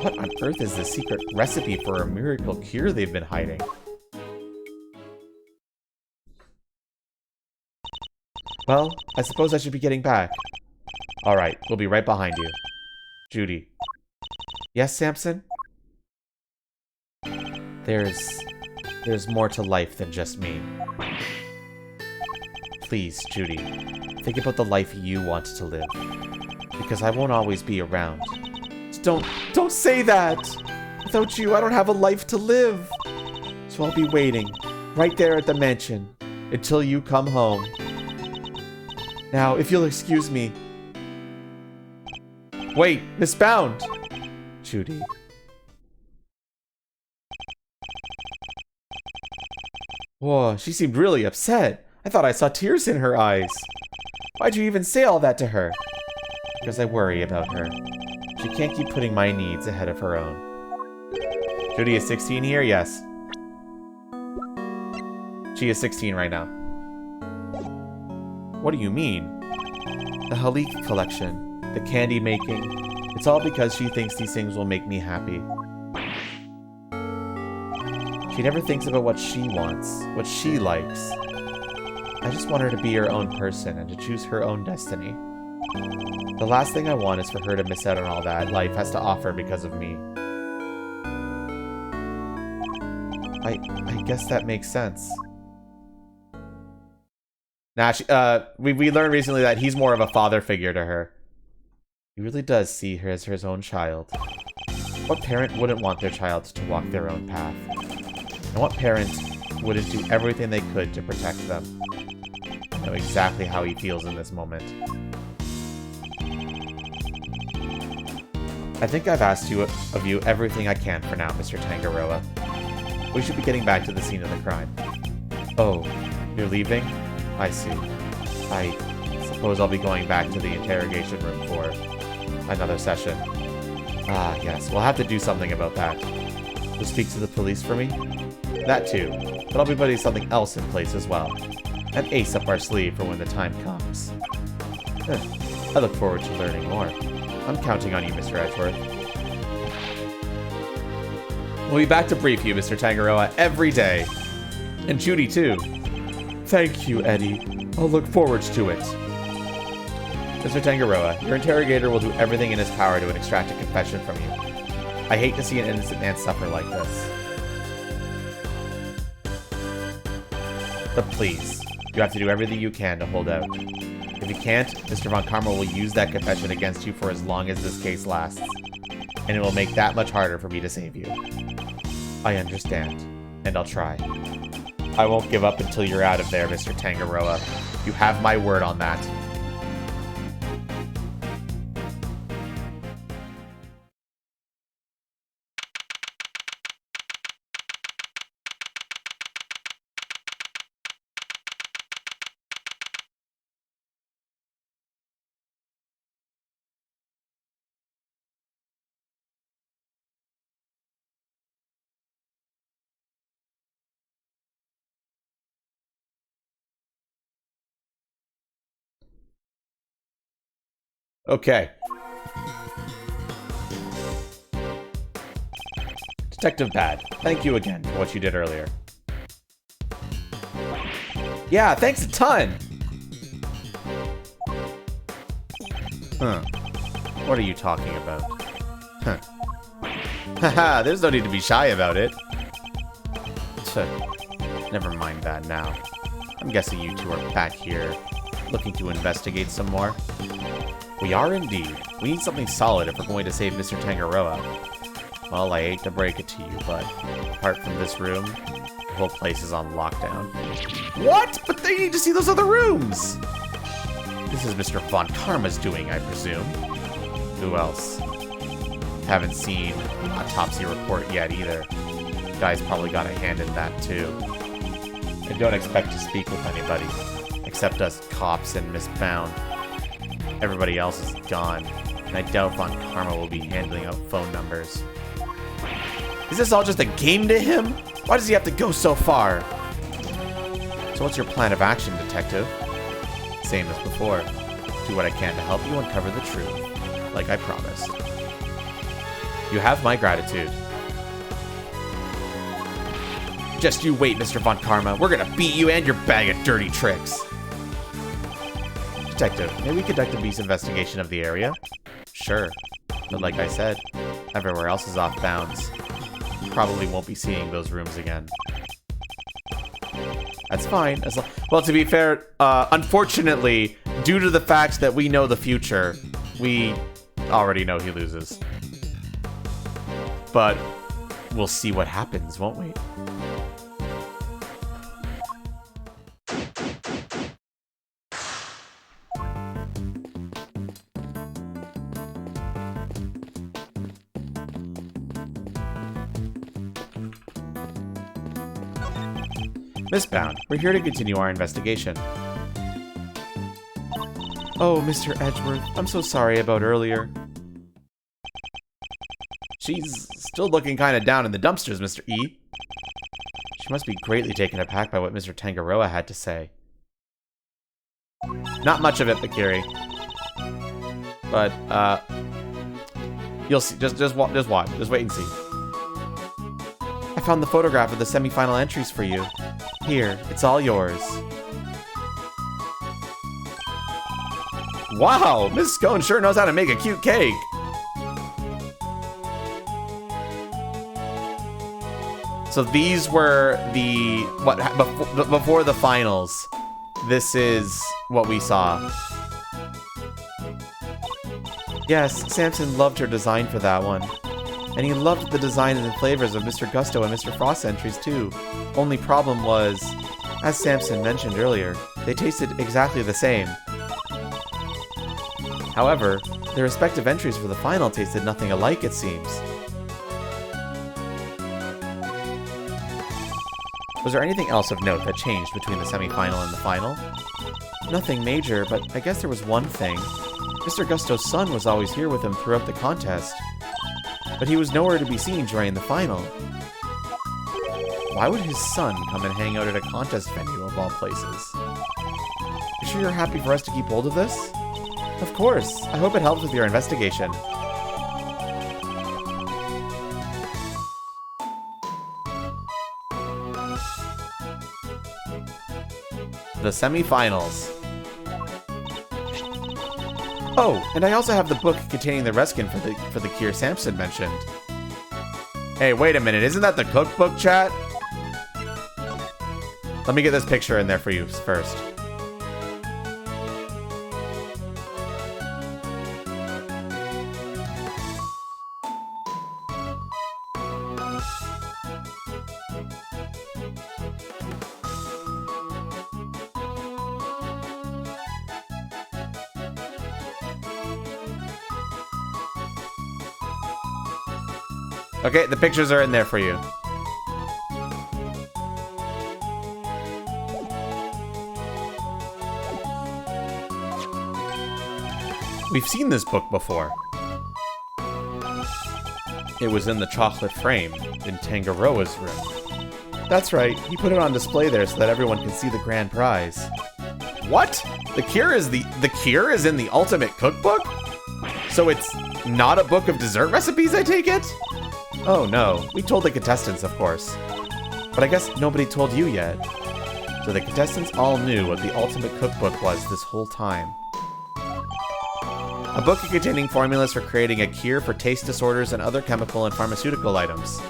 What on earth is the secret recipe for a miracle cure they've been hiding? Well, I suppose I should be getting back. Alright, we'll be right behind you. Judy. Yes, Samson? There's more to life than just me. Please, Judy, think about the life you want to live. Because I won't always be around. Don't say that! Without you, I don't have a life to live. So I'll be waiting, right there at the mansion, until you come home. Now, if you'll excuse me. Wait, Miss Bound! Judy. Whoa, she seemed really upset. I thought I saw tears in her eyes. Why'd you even say all that to her? Because I worry about her. She can't keep putting my needs ahead of her own. Judy is 16 here? Yes. She is 16 right now. What do you mean? The Halik collection, the candy making. It's all because she thinks these things will make me happy. She never thinks about what she wants, what she likes. I just want her to be her own person and to choose her own destiny. The last thing I want is for her to miss out on all that life has to offer because of me. I guess that makes sense. Nah, we learned recently that he's more of a father figure to her. He really does see her as his own child. What parent wouldn't want their child to walk their own path? And what parent wouldn't do everything they could to protect them? I know exactly how he feels in this moment. I think I've asked of you everything I can for now, Mr. Tangaroa. We should be getting back to the scene of the crime. Oh, you're leaving? I see. I suppose I'll be going back to the interrogation room for another session. Ah, yes, we'll have to do something about that. You'll speak to the police for me? That too, but I'll be putting something else in place as well. An ace up our sleeve for when the time comes. I look forward to learning more. I'm counting on you, Mr. Edgeworth. We'll be back to brief you, Mr. Tangaroa, every day. And Judy, too. Thank you, Eddie. I'll look forward to it. Mr. Tangaroa, your interrogator will do everything in his power to extract a confession from you. I hate to see an innocent man suffer like this. But please, you have to do everything you can to hold out. If you can't, Mr. Von Karma will use that confession against you for as long as this case lasts. And it will make that much harder for me to save you. I understand, and I'll try. I won't give up until you're out of there, Mr. Tangaroa. You have my word on that. Okay. Detective Bad, thank you again for what you did earlier. Yeah, thanks a ton! Huh. What are you talking about? Huh. Haha, there's no need to be shy about it. Never mind that now. I'm guessing you two are back here, looking to investigate some more. We are indeed. We need something solid if we're going to save Mr. Tangaroa. Well, I hate to break it to you, but apart from this room, the whole place is on lockdown. What? But they need to see those other rooms! This is Mr. Von Karma's doing, I presume. Who else? Haven't seen an autopsy report yet either. The guy's probably got a hand in that too. I don't expect to speak with anybody, except us cops and Miss Bound. Everybody else is gone, and I doubt Von Karma will be handling out phone numbers. Is this all just a game to him? Why does he have to go so far? So what's your plan of action, detective? Same as before. Do what I can to help you uncover the truth, like I promised. You have my gratitude. Just you wait, Mr. Von Karma. We're gonna beat you and your bag of dirty tricks. Detective, may we conduct a brief investigation of the area? Sure. But like I said, everywhere else is off bounds. Probably won't be seeing those rooms again. That's fine. Well, to be fair, unfortunately, due to the fact that we know the future, we already know he loses. But we'll see what happens, won't we? Miss Bound, we're here to continue our investigation. Oh, Mr. Edgeworth, I'm so sorry about earlier. She's still looking kind of down in the dumpsters, Mr. E. She must be greatly taken aback by what Mr. Tangaroa had to say. Not much of it, Bakiri. But, you'll see. Just watch. Just wait and see. I found the photograph of the semi-final entries for you. Here, it's all yours. Wow, Miss Scone sure knows how to make a cute cake. So these were the before the finals. This is what we saw. Yes, Samson loved her design for that one. And he loved the design and the flavors of Mr. Gusto and Mr. Frost entries too. Only problem was, as Samson mentioned earlier, they tasted exactly the same. However, their respective entries for the final tasted nothing alike, it seems. Was there anything else of note that changed between the semi-final and the final? Nothing major, but I guess there was one thing. Mr. Gusto's son was always here with him throughout the contest, but he was nowhere to be seen during the final. Why would his son come and hang out at a contest venue of all places? You sure you're happy for us to keep hold of this? Of course. I hope it helps with your investigation. The semi-finals. Oh, and I also have the book containing the reskin for the cure Samson mentioned. Hey, wait a minute, isn't that the cookbook, chat? Let me get this picture in there for you first. Okay, the pictures are in there for you. We've seen this book before. It was in the chocolate frame in Tangaroa's room. That's right, he put it on display there so that everyone can see the grand prize. What? The cure is in the ultimate cookbook? So it's not a book of dessert recipes, I take it? Oh no, we told the contestants, of course. But I guess nobody told you yet. So the contestants all knew what the ultimate cookbook was this whole time. A book containing formulas for creating a cure for taste disorders and other chemical and pharmaceutical items.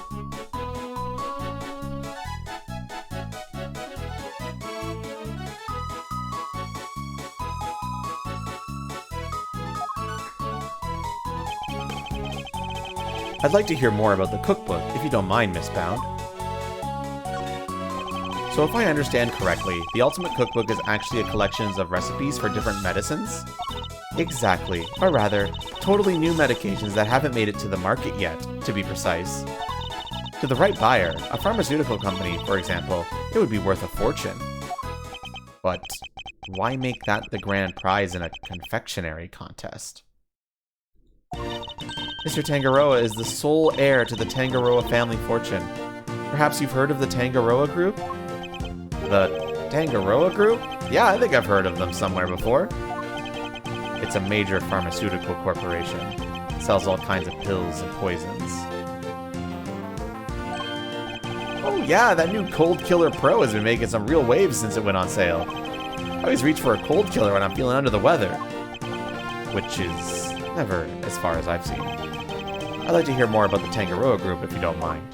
I'd like to hear more about the cookbook, if you don't mind, Miss Bound. So if I understand correctly, the Ultimate Cookbook is actually a collection of recipes for different medicines? Exactly, or rather, totally new medications that haven't made it to the market yet, to be precise. To the right buyer, a pharmaceutical company, for example, it would be worth a fortune. But why make that the grand prize in a confectionery contest? Mr. Tangaroa is the sole heir to the Tangaroa family fortune. Perhaps you've heard of the Tangaroa Group? The Tangaroa Group? Yeah, I think I've heard of them somewhere before. It's a major pharmaceutical corporation. It sells all kinds of pills and poisons. Oh yeah, that new Cold Killer Pro has been making some real waves since it went on sale. I always reach for a cold killer when I'm feeling under the weather. Which is never as far as I've seen. I'd like to hear more about the Tangaroa Group if you don't mind.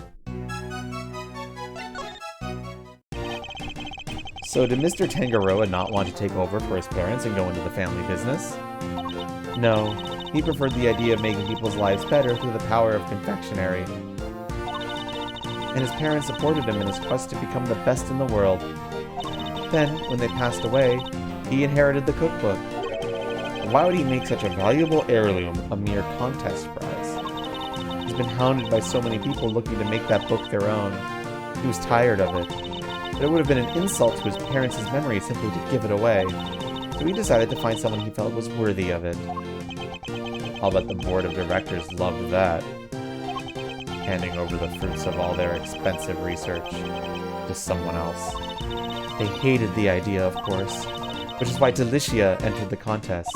So did Mr. Tangaroa not want to take over for his parents and go into the family business? No, he preferred the idea of making people's lives better through the power of confectionery. And his parents supported him in his quest to become the best in the world. Then, when they passed away, he inherited the cookbook. Why would he make such a valuable heirloom a mere contest prize? He's been hounded by so many people looking to make that book their own. He was tired of it. But it would have been an insult to his parents' memory simply to give it away. So he decided to find someone he felt was worthy of it. I'll bet the board of directors loved that. Handing over the fruits of all their expensive research to someone else. They hated the idea, of course, which is why Delicia entered the contest.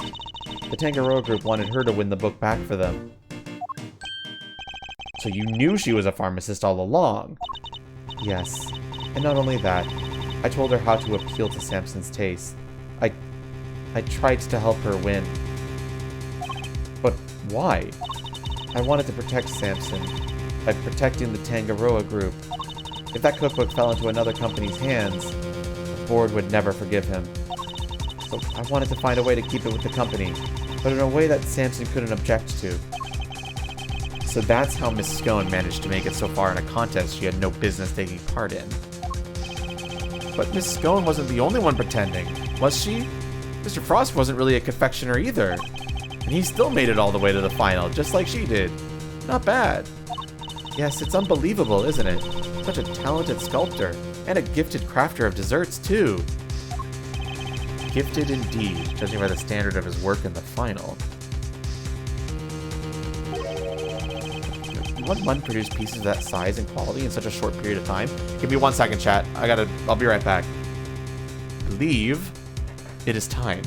The Tangaroa Group wanted her to win the book back for them. So you knew she was a pharmacist all along? Yes, and not only that, I told her how to appeal to Samson's taste. I tried to help her win. But why? I wanted to protect Samson by protecting the Tangaroa Group. If that cookbook fell into another company's hands, the board would never forgive him. So I wanted to find a way to keep it with the company, but in a way that Samson couldn't object to. So that's how Miss Scone managed to make it so far in a contest she had no business taking part in. But Miss Scone wasn't the only one pretending, was she? Mr. Frost wasn't really a confectioner either. And he still made it all the way to the final, just like she did. Not bad. Yes, it's unbelievable, isn't it? Such a talented sculptor, and a gifted crafter of desserts, too. Gifted indeed, judging by the standard of his work in the final. Can one produce pieces of that size and quality in such a short period of time? Give me 1 second, chat. I'll be right back. I believe it is time.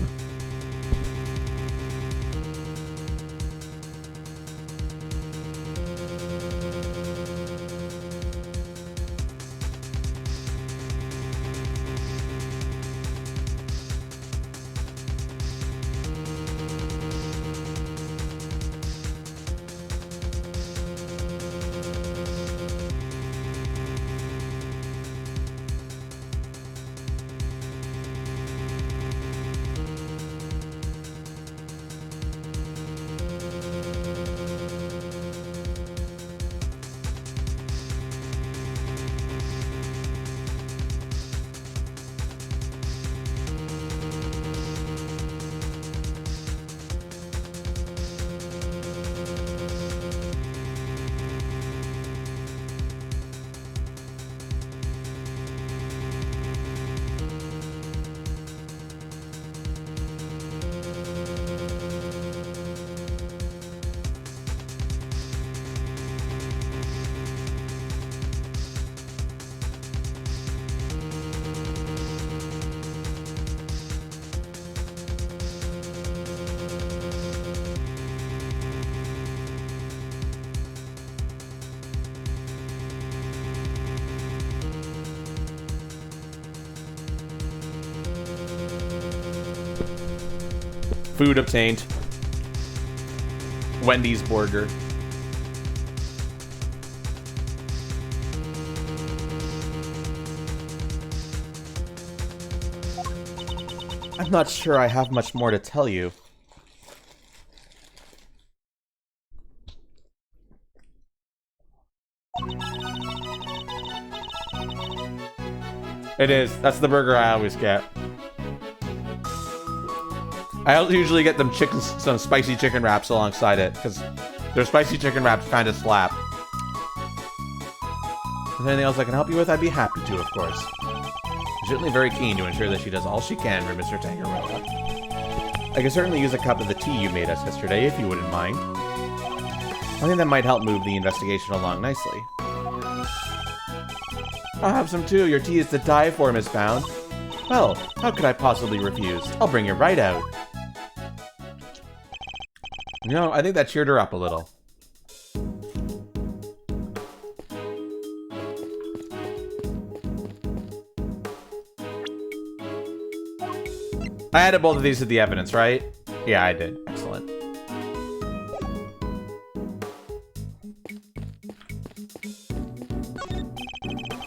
Food obtained. Wendy's burger. I'm not sure I have much more to tell you. It is. That's the burger I always get. I usually get them some spicy chicken wraps alongside it, because their spicy chicken wraps kind of slap. If there's anything else I can help you with, I'd be happy to, of course. I'm certainly very keen to ensure that she does all she can for Mr. Tangaroa. I can certainly use a cup of the tea you made us yesterday, if you wouldn't mind. I think that might help move the investigation along nicely. I'll have some too. Your tea is to die for, Miss Bound. Well, how could I possibly refuse? I'll bring it right out. You know, I think that cheered her up a little. I added both of these to the evidence, right? Yeah, I did. Excellent.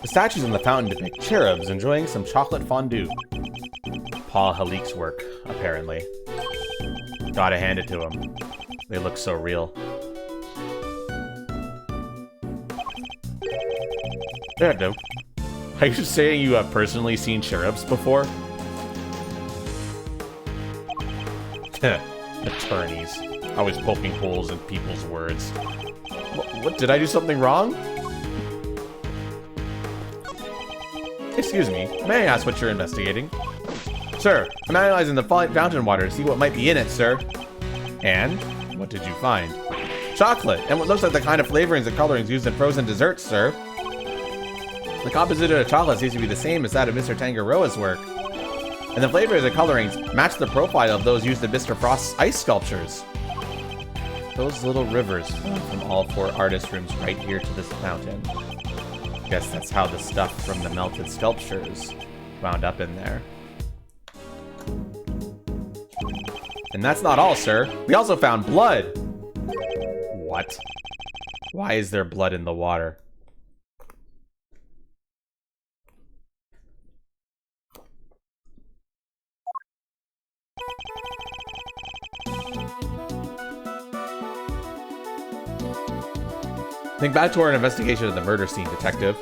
The statues in the fountain depict cherubs enjoying some chocolate fondue. Paul Halik's work, apparently. Gotta hand it to him. They look so real. Yeah, no. Are you saying you have personally seen cherubs before? Attorneys. Always poking holes in people's words. What, did I do something wrong? Excuse me, may I ask what you're investigating? Sir, I'm analyzing the fountain water to see what might be in it, sir. And? What did you find? Chocolate, and what looks like the kind of flavorings and colorings used in frozen desserts, sir. The composition of the chocolate seems to be the same as that of Mr. Tangaroa's work. And the flavors and colorings match the profile of those used in Mr. Frost's ice sculptures. Those little rivers from all 4 artist rooms right here to this fountain. Guess that's how the stuff from the melted sculptures wound up in there. And that's not all, sir. We also found blood. What? Why is there blood in the water? Think back to our investigation of the murder scene, detective.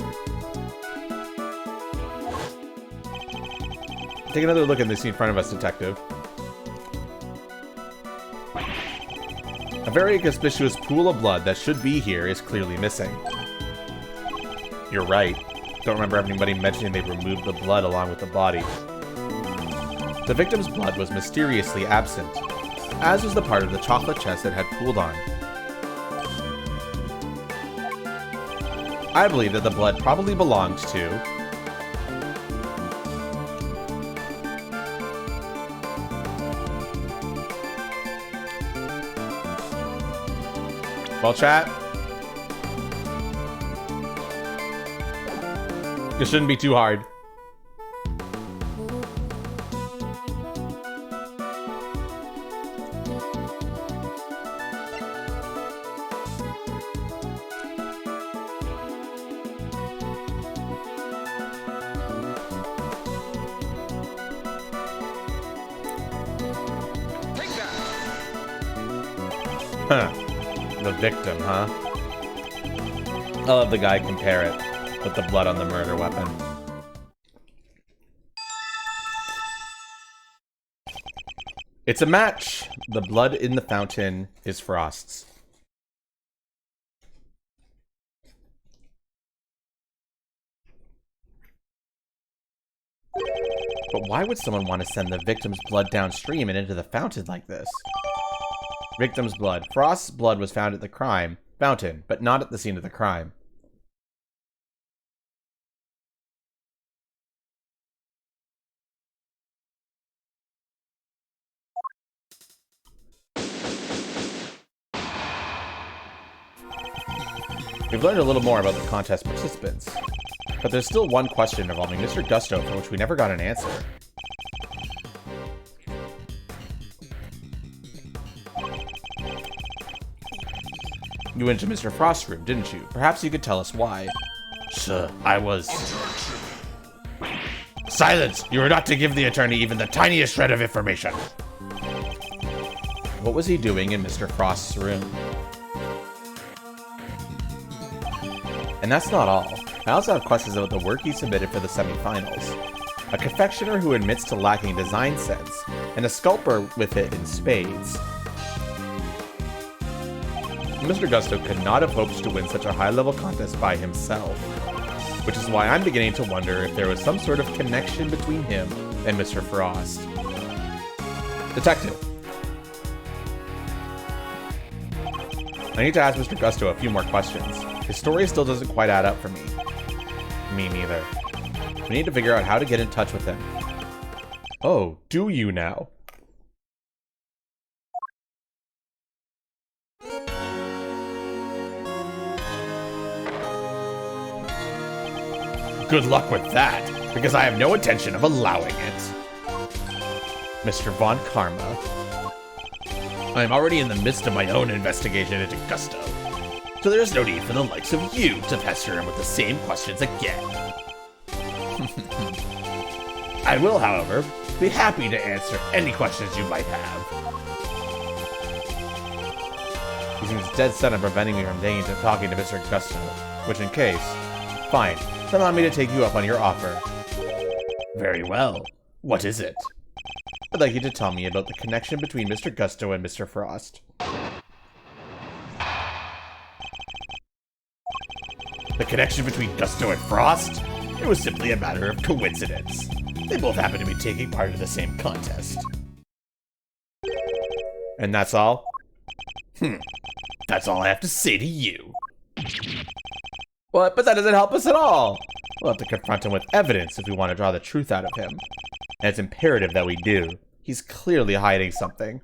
Take another look at the scene in front of us, detective. A very conspicuous pool of blood that should be here is clearly missing. You're right. Don't remember anybody mentioning they removed the blood along with the body. The victim's blood was mysteriously absent, as was the part of the chocolate chest it had pooled on. I believe that the blood probably belongs to... Well, chat. This shouldn't be too hard. Huh. The victim, huh? I'll have the guy compare it with the blood on the murder weapon. It's a match! The blood in the fountain is Frost's. But why would someone want to send the victim's blood downstream and into the fountain like this? Victim's blood. Frost's blood was found at the crime fountain, but not at the scene of the crime. We've learned a little more about the contest participants, but there's still one question involving Mr. Gusto for which we never got an answer. You went to Mr. Frost's room, didn't you? Perhaps you could tell us why. Sir, I was... Silence! You are not to give the attorney even the tiniest shred of information. What was he doing in Mr. Frost's room? And that's not all. I also have questions about the work he submitted for the semifinals. A confectioner who admits to lacking design sense, and a sculptor with it in spades. Mr. Gusto could not have hoped to win such a high-level contest by himself, which is why I'm beginning to wonder if there was some sort of connection between him and Mr. Frost. Detective. I need to ask Mr. Gusto a few more questions. His story still doesn't quite add up for me. Me neither. We need to figure out how to get in touch with him. Oh, do you now? Good luck with that, because I have no intention of allowing it. Mr. Von Karma. I am already in the midst of my own investigation into Gusto, so there is no need for the likes of you to pester him with the same questions again. I will, however, be happy to answer any questions you might have. He seems dead set on preventing me from talking to Mr. Gusto, which in case, fine, then allow me to take you up on your offer. Very well. What is it? I'd like you to tell me about the connection between Mr. Gusto and Mr. Frost. The connection between Gusto and Frost? It was simply a matter of coincidence. They both happened to be taking part in the same contest. And that's all? That's all I have to say to you. What? But that doesn't help us at all! We'll have to confront him with evidence if we want to draw the truth out of him. And it's imperative that we do. He's clearly hiding something.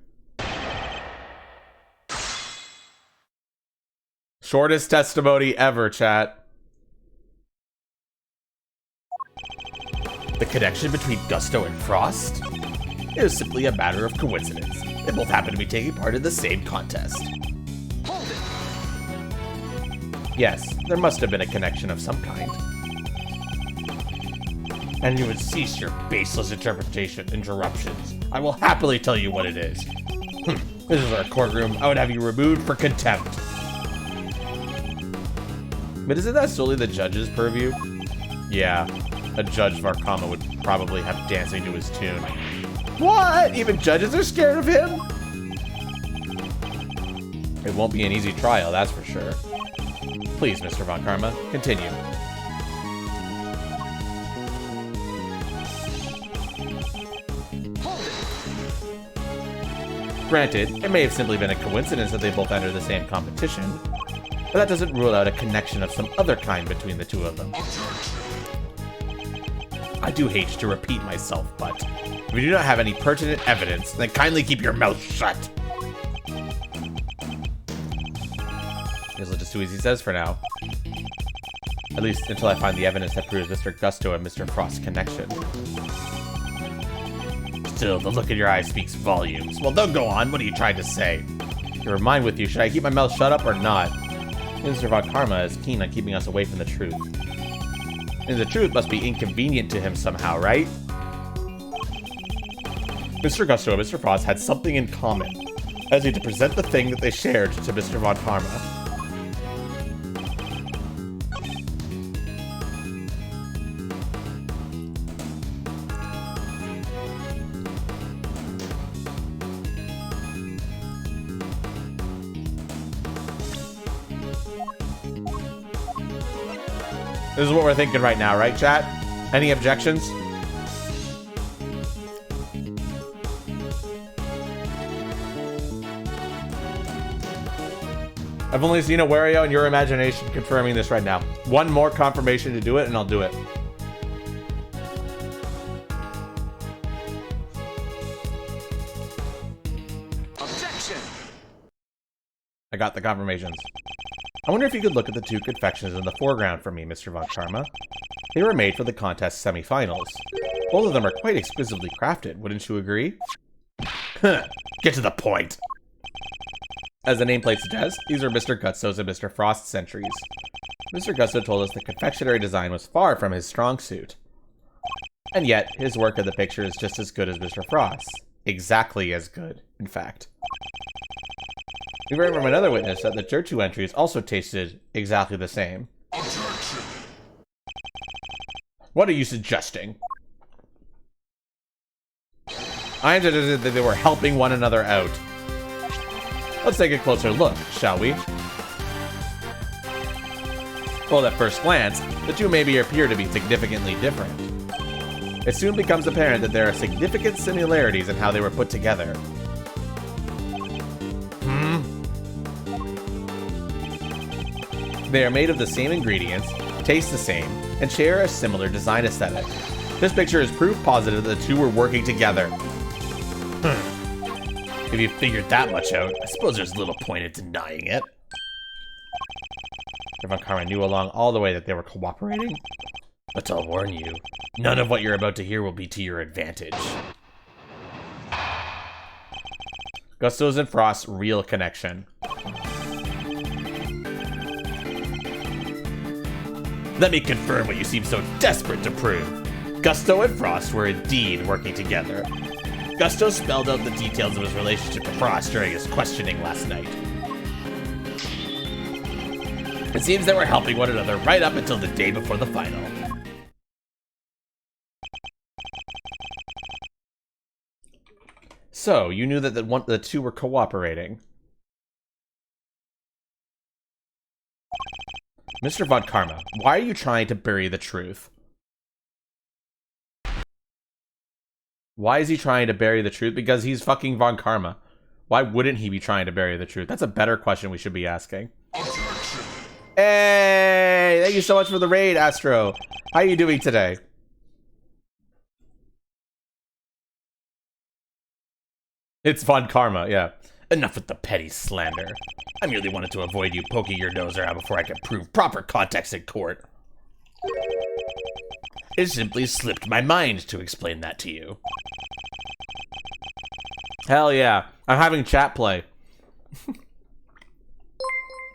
Shortest testimony ever, chat. The connection between Gusto and Frost? It was simply a matter of coincidence. They both happened to be taking part in the same contest. Hold it! Yes, there must have been a connection of some kind. And you would cease your baseless interruptions. I will happily tell you what it is. This is our courtroom. I would have you removed for contempt. But isn't that solely the judge's purview? Yeah, a Judge Varkama would probably have dancing to his tune. What? Even judges are scared of him? It won't be an easy trial, that's for sure. Please, Mr. Von Karma, continue. Granted, it may have simply been a coincidence that they both entered the same competition, but that doesn't rule out a connection of some other kind between the two of them. I do hate to repeat myself, but if you do not have any pertinent evidence, then kindly keep your mouth shut. Guess I'll just do as he says for now. At least until I find the evidence that proves Mr. Gusto and Mr. Frost's connection. Still, the look in your eyes speaks volumes. Well, don't go on. What are you trying to say? Your mind with you, should I keep my mouth shut up or not? Mr. Von Karma is keen on keeping us away from the truth. And the truth must be inconvenient to him somehow, right? Mr. Gusto and Mr. Frost had something in common. I just need to present the thing that they shared to Mr. Von Karma. This is what we're thinking right now, right, chat? Any objections? I've only seen a Wario in your imagination confirming this right now. One more confirmation to do it, and I'll do it. Objection! I got the confirmations. I wonder if you could look at the two confections in the foreground for me, Mr. Von Karma. They were made for the contest semifinals. Both of them are quite exquisitely crafted, wouldn't you agree? Get to the point. As the nameplate suggests, these are Mr. Gutso's and Mr. Frost's entries. Mr. Gutso told us the confectionery design was far from his strong suit. And yet, his work in the picture is just as good as Mr. Frost's. Exactly as good, in fact. We heard from another witness that the Jertu entries also tasted exactly the same. Objection. What are you suggesting? I am suggesting that they were helping one another out. Let's take a closer look, shall we? Well, at first glance, the two maybe appear to be significantly different. It soon becomes apparent that there are significant similarities in how they were put together. They are made of the same ingredients, taste the same, and share a similar design aesthetic. This picture is proof positive that the two were working together. If you figured that much out, I suppose there's little point in denying it. Von Karma knew along all the way that they were cooperating. But I'll warn you, none of what you're about to hear will be to your advantage. Gusto's and Frost's real connection. Let me confirm what you seem so desperate to prove. Gusto and Frost were indeed working together. Gusto spelled out the details of his relationship to Frost during his questioning last night. It seems they were helping one another right up until the day before the final. So, you knew that the two were cooperating. Mr. Von Karma, why are you trying to bury the truth? Why is he trying to bury the truth? Because he's fucking Von Karma. Why wouldn't he be trying to bury the truth? That's a better question we should be asking. Objection. Hey! Thank you so much for the raid, Astro. How are you doing today? It's Von Karma, yeah. Enough with the petty slander. I merely wanted to avoid you poking your nose around before I could prove proper context in court. It simply slipped my mind to explain that to you. Hell yeah. I'm having chat play.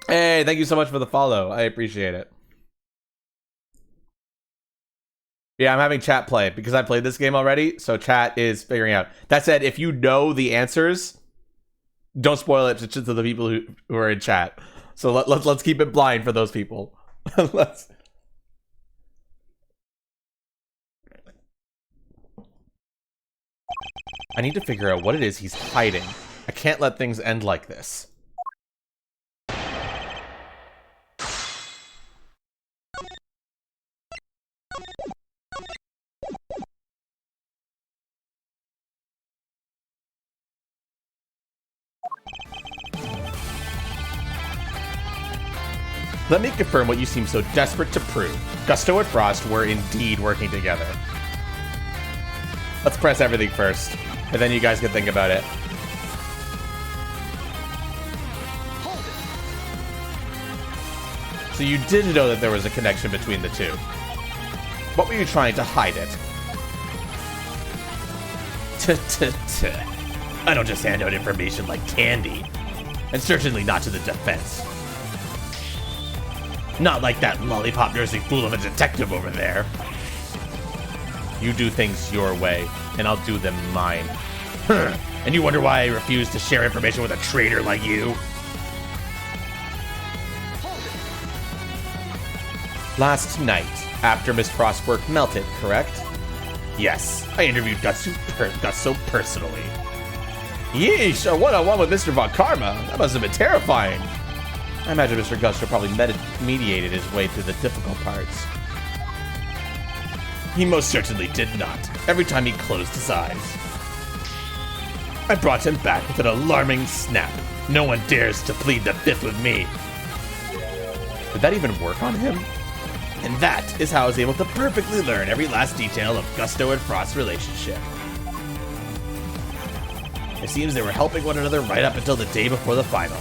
Hey, thank you so much for the follow. I appreciate it. Yeah, I'm having chat play because I played this game already, so chat is figuring out. That said, if you know the answers, don't spoil it to the people who are in chat. So let's keep it blind for those people. I need to figure out what it is he's hiding. I can't let things end like this. Let me confirm what you seem so desperate to prove. Gusto and Frost were indeed working together. Let's press everything first, and then you guys can think about it. So you did know that there was a connection between the two. What were you trying to hide it? I don't just hand out information like candy. And certainly not to the defense. Not like that lollipop nursing fool of a detective over there. You do things your way, and I'll do them mine. And you wonder why I refuse to share information with a traitor like you? Last night, after Miss Frost's work melted, correct? Yes, I interviewed Gutso personally. Yeesh, a one-on-one with Mr. Von Karma. That must have been terrifying. I imagine Mr. Gusto probably mediated his way through the difficult parts. He most certainly did not, every time he closed his eyes. I brought him back with an alarming snap. No one dares to plead the fifth with me. Did that even work on him? And that is how I was able to perfectly learn every last detail of Gusto and Frost's relationship. It seems they were helping one another right up until the day before the final.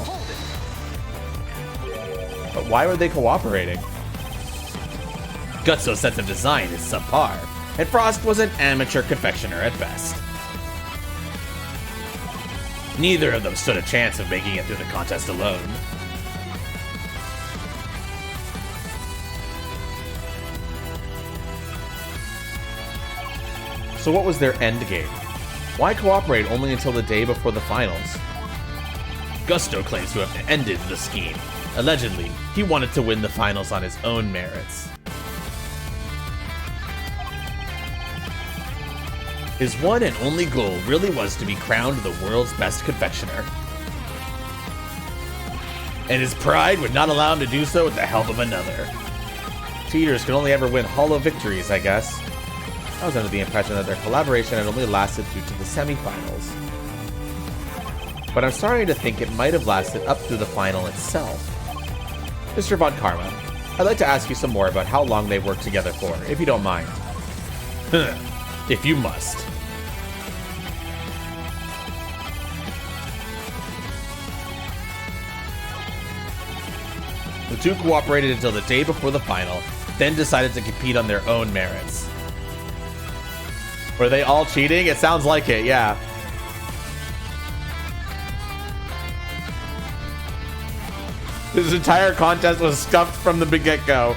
But why were they cooperating? Gutso's sense of design is subpar, and Frost was an amateur confectioner at best. Neither of them stood a chance of making it through the contest alone. So what was their end game? Why cooperate only until the day before the finals? Gusto claims to have ended the scheme. Allegedly, he wanted to win the finals on his own merits. His one and only goal really was to be crowned the world's best confectioner. And his pride would not allow him to do so with the help of another. Cheaters can only ever win hollow victories, I guess. I was under the impression that their collaboration had only lasted through to the semifinals. But I'm starting to think it might have lasted up through the final itself. Mr. Von Karma, I'd like to ask you some more about how long they worked together for, if you don't mind. If you must. The two cooperated until the day before the final, then decided to compete on their own merits. Were they all cheating? It sounds like it, yeah. This entire contest was stuffed from the get-go.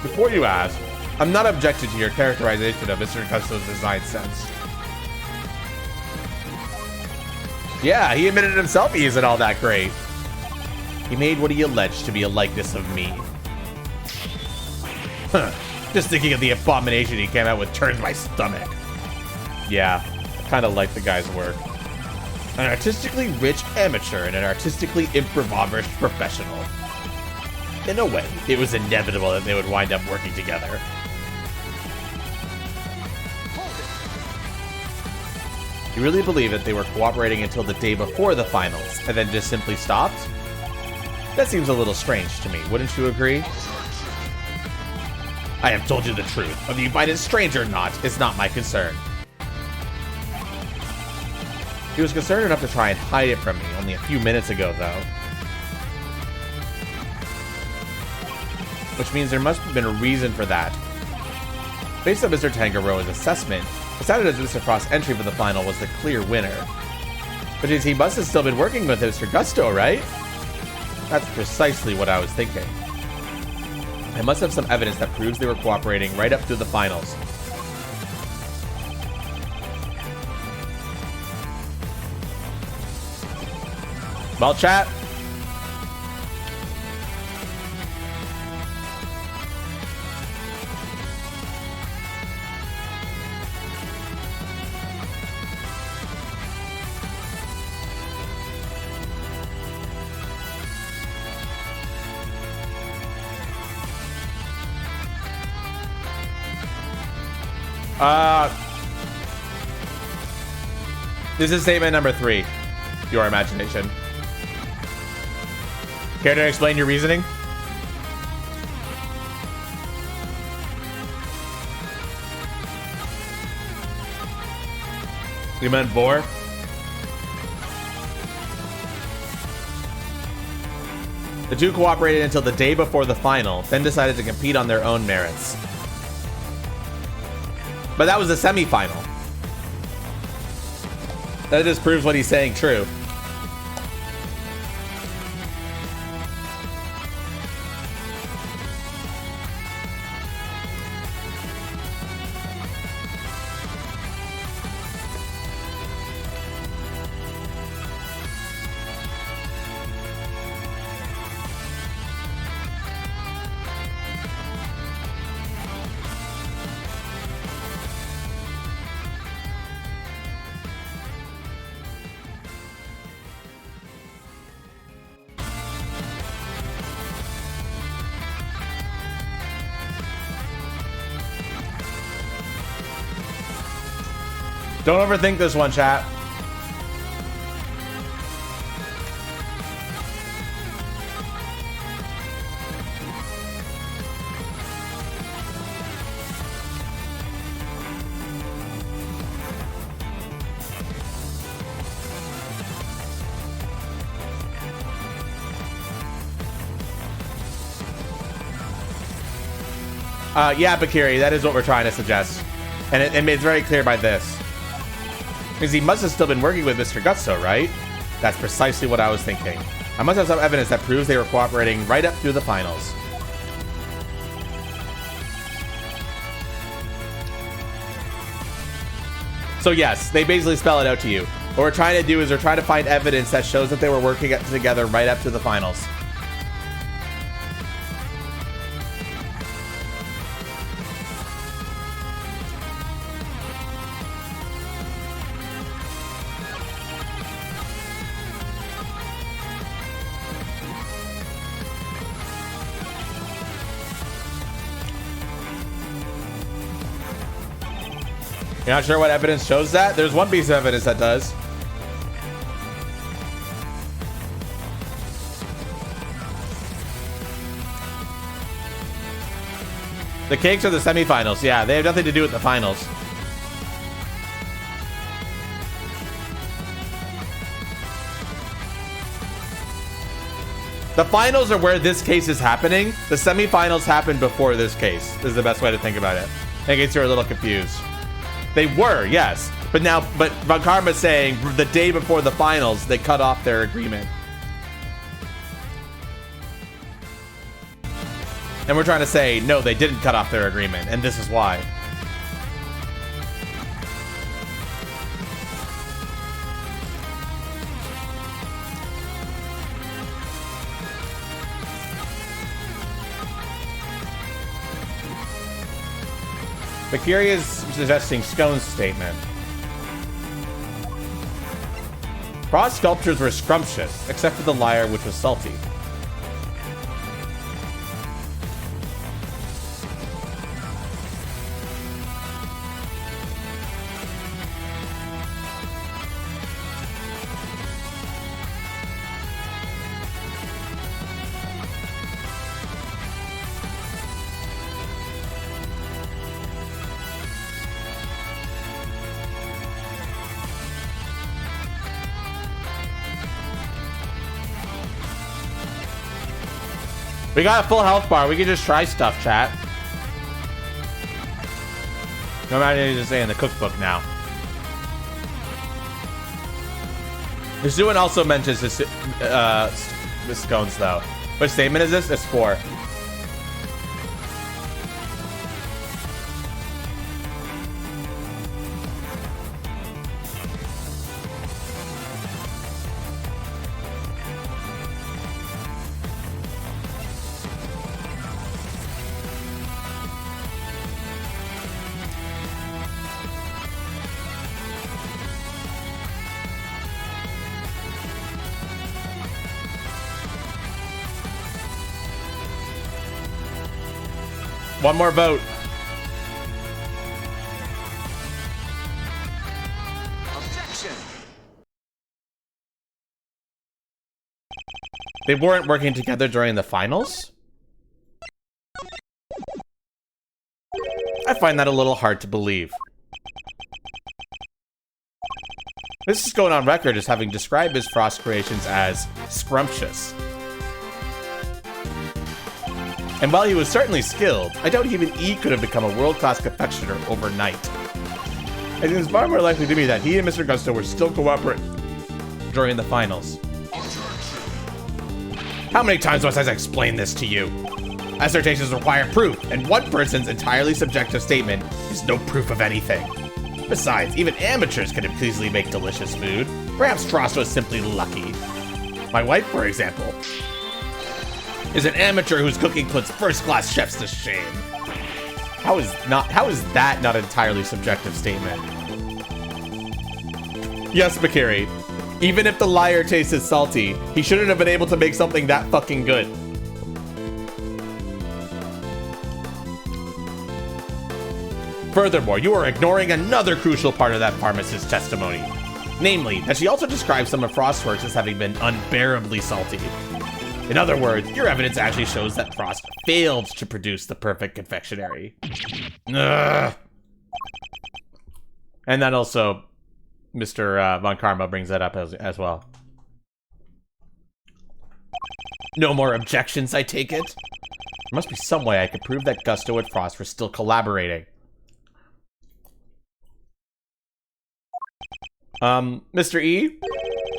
Before you ask, I'm not objecting to your characterization of Mr. Gusto's design sense. Yeah, he admitted himself he isn't all that great. He made what he alleged to be a likeness of me. Huh. Just thinking of the abomination he came out with turns my stomach. Yeah, I kind of like the guy's work. An artistically rich amateur and an artistically impoverished professional. In a way, it was inevitable that they would wind up working together. You really believe that they were cooperating until the day before the finals, and then just simply stopped? That seems a little strange to me, wouldn't you agree? I have told you the truth. Whether you find it strange or not is not my concern. He was concerned enough to try and hide it from me only a few minutes ago, though. Which means there must have been a reason for that. Based on Mr. Tangaroa's assessment, it sounded as Mr. Frost's entry for the final was the clear winner. But he must have still been working with Mr. Gusto, right? That's precisely what I was thinking. I must have some evidence that proves they were cooperating right up through the finals. Well, chat. This is statement number 3. Your imagination. Care to explain your reasoning? You meant vor? The two cooperated until the day before the final, then decided to compete on their own merits. But that was the semi-final. That just proves what he's saying true. Don't overthink this one, chat. Yeah, Bakiri, that is what we're trying to suggest. And it's made very clear by this. Because he must have still been working with Mr. Gusto, right? That's precisely what I was thinking. I must have some evidence that proves they were cooperating right up through the finals. So yes, they basically spell it out to you. What we're trying to do is we're trying to find evidence that shows that they were working together right up to the finals. You're not sure what evidence shows that? There's one piece of evidence that does. The cakes are the semifinals. Yeah, they have nothing to do with the finals. The finals are where this case is happening. The semifinals happened before this case. This is the best way to think about it. In case you're a little confused. They were, yes. But Von Karma's saying the day before the finals, they cut off their agreement. And we're trying to say, no, they didn't cut off their agreement, and this is why. Bakiri is suggesting Scone's statement. Frost's sculptures were scrumptious, except for the lyre, which was salty. We got a full health bar. We can just try stuff, chat. No matter just saying the cookbook now. Mizuan also mentions this scones though. Which statement is this? It's 4. One more vote. Objection. They weren't working together during the finals? I find that a little hard to believe. This is going on record as having described his Frost creations as scrumptious. And while he was certainly skilled, I doubt even he could have become a world-class confectioner overnight. I think it's far more likely to be that he and Mr. Gusto were still cooperating during the finals. How many times must I explain this to you? Assertions require proof, and one person's entirely subjective statement is no proof of anything. Besides, even amateurs could easily make delicious food. Perhaps Frost was simply lucky. My wife, for example, is an amateur whose cooking puts first-class chefs to shame. How is that not an entirely subjective statement? Yes, Bakiri. Even if the lyre tasted salty, he shouldn't have been able to make something that fucking good. Furthermore, you are ignoring another crucial part of that pharmacist's testimony. Namely, that she also described some of Frost's works as having been unbearably salty. In other words, your evidence actually shows that Frost failed to produce the perfect confectionery. Ugh. And then also, Mr. Von Karma brings that up as well. No more objections, I take it? There must be some way I could prove that Gusto and Frost were still collaborating. Mr. E?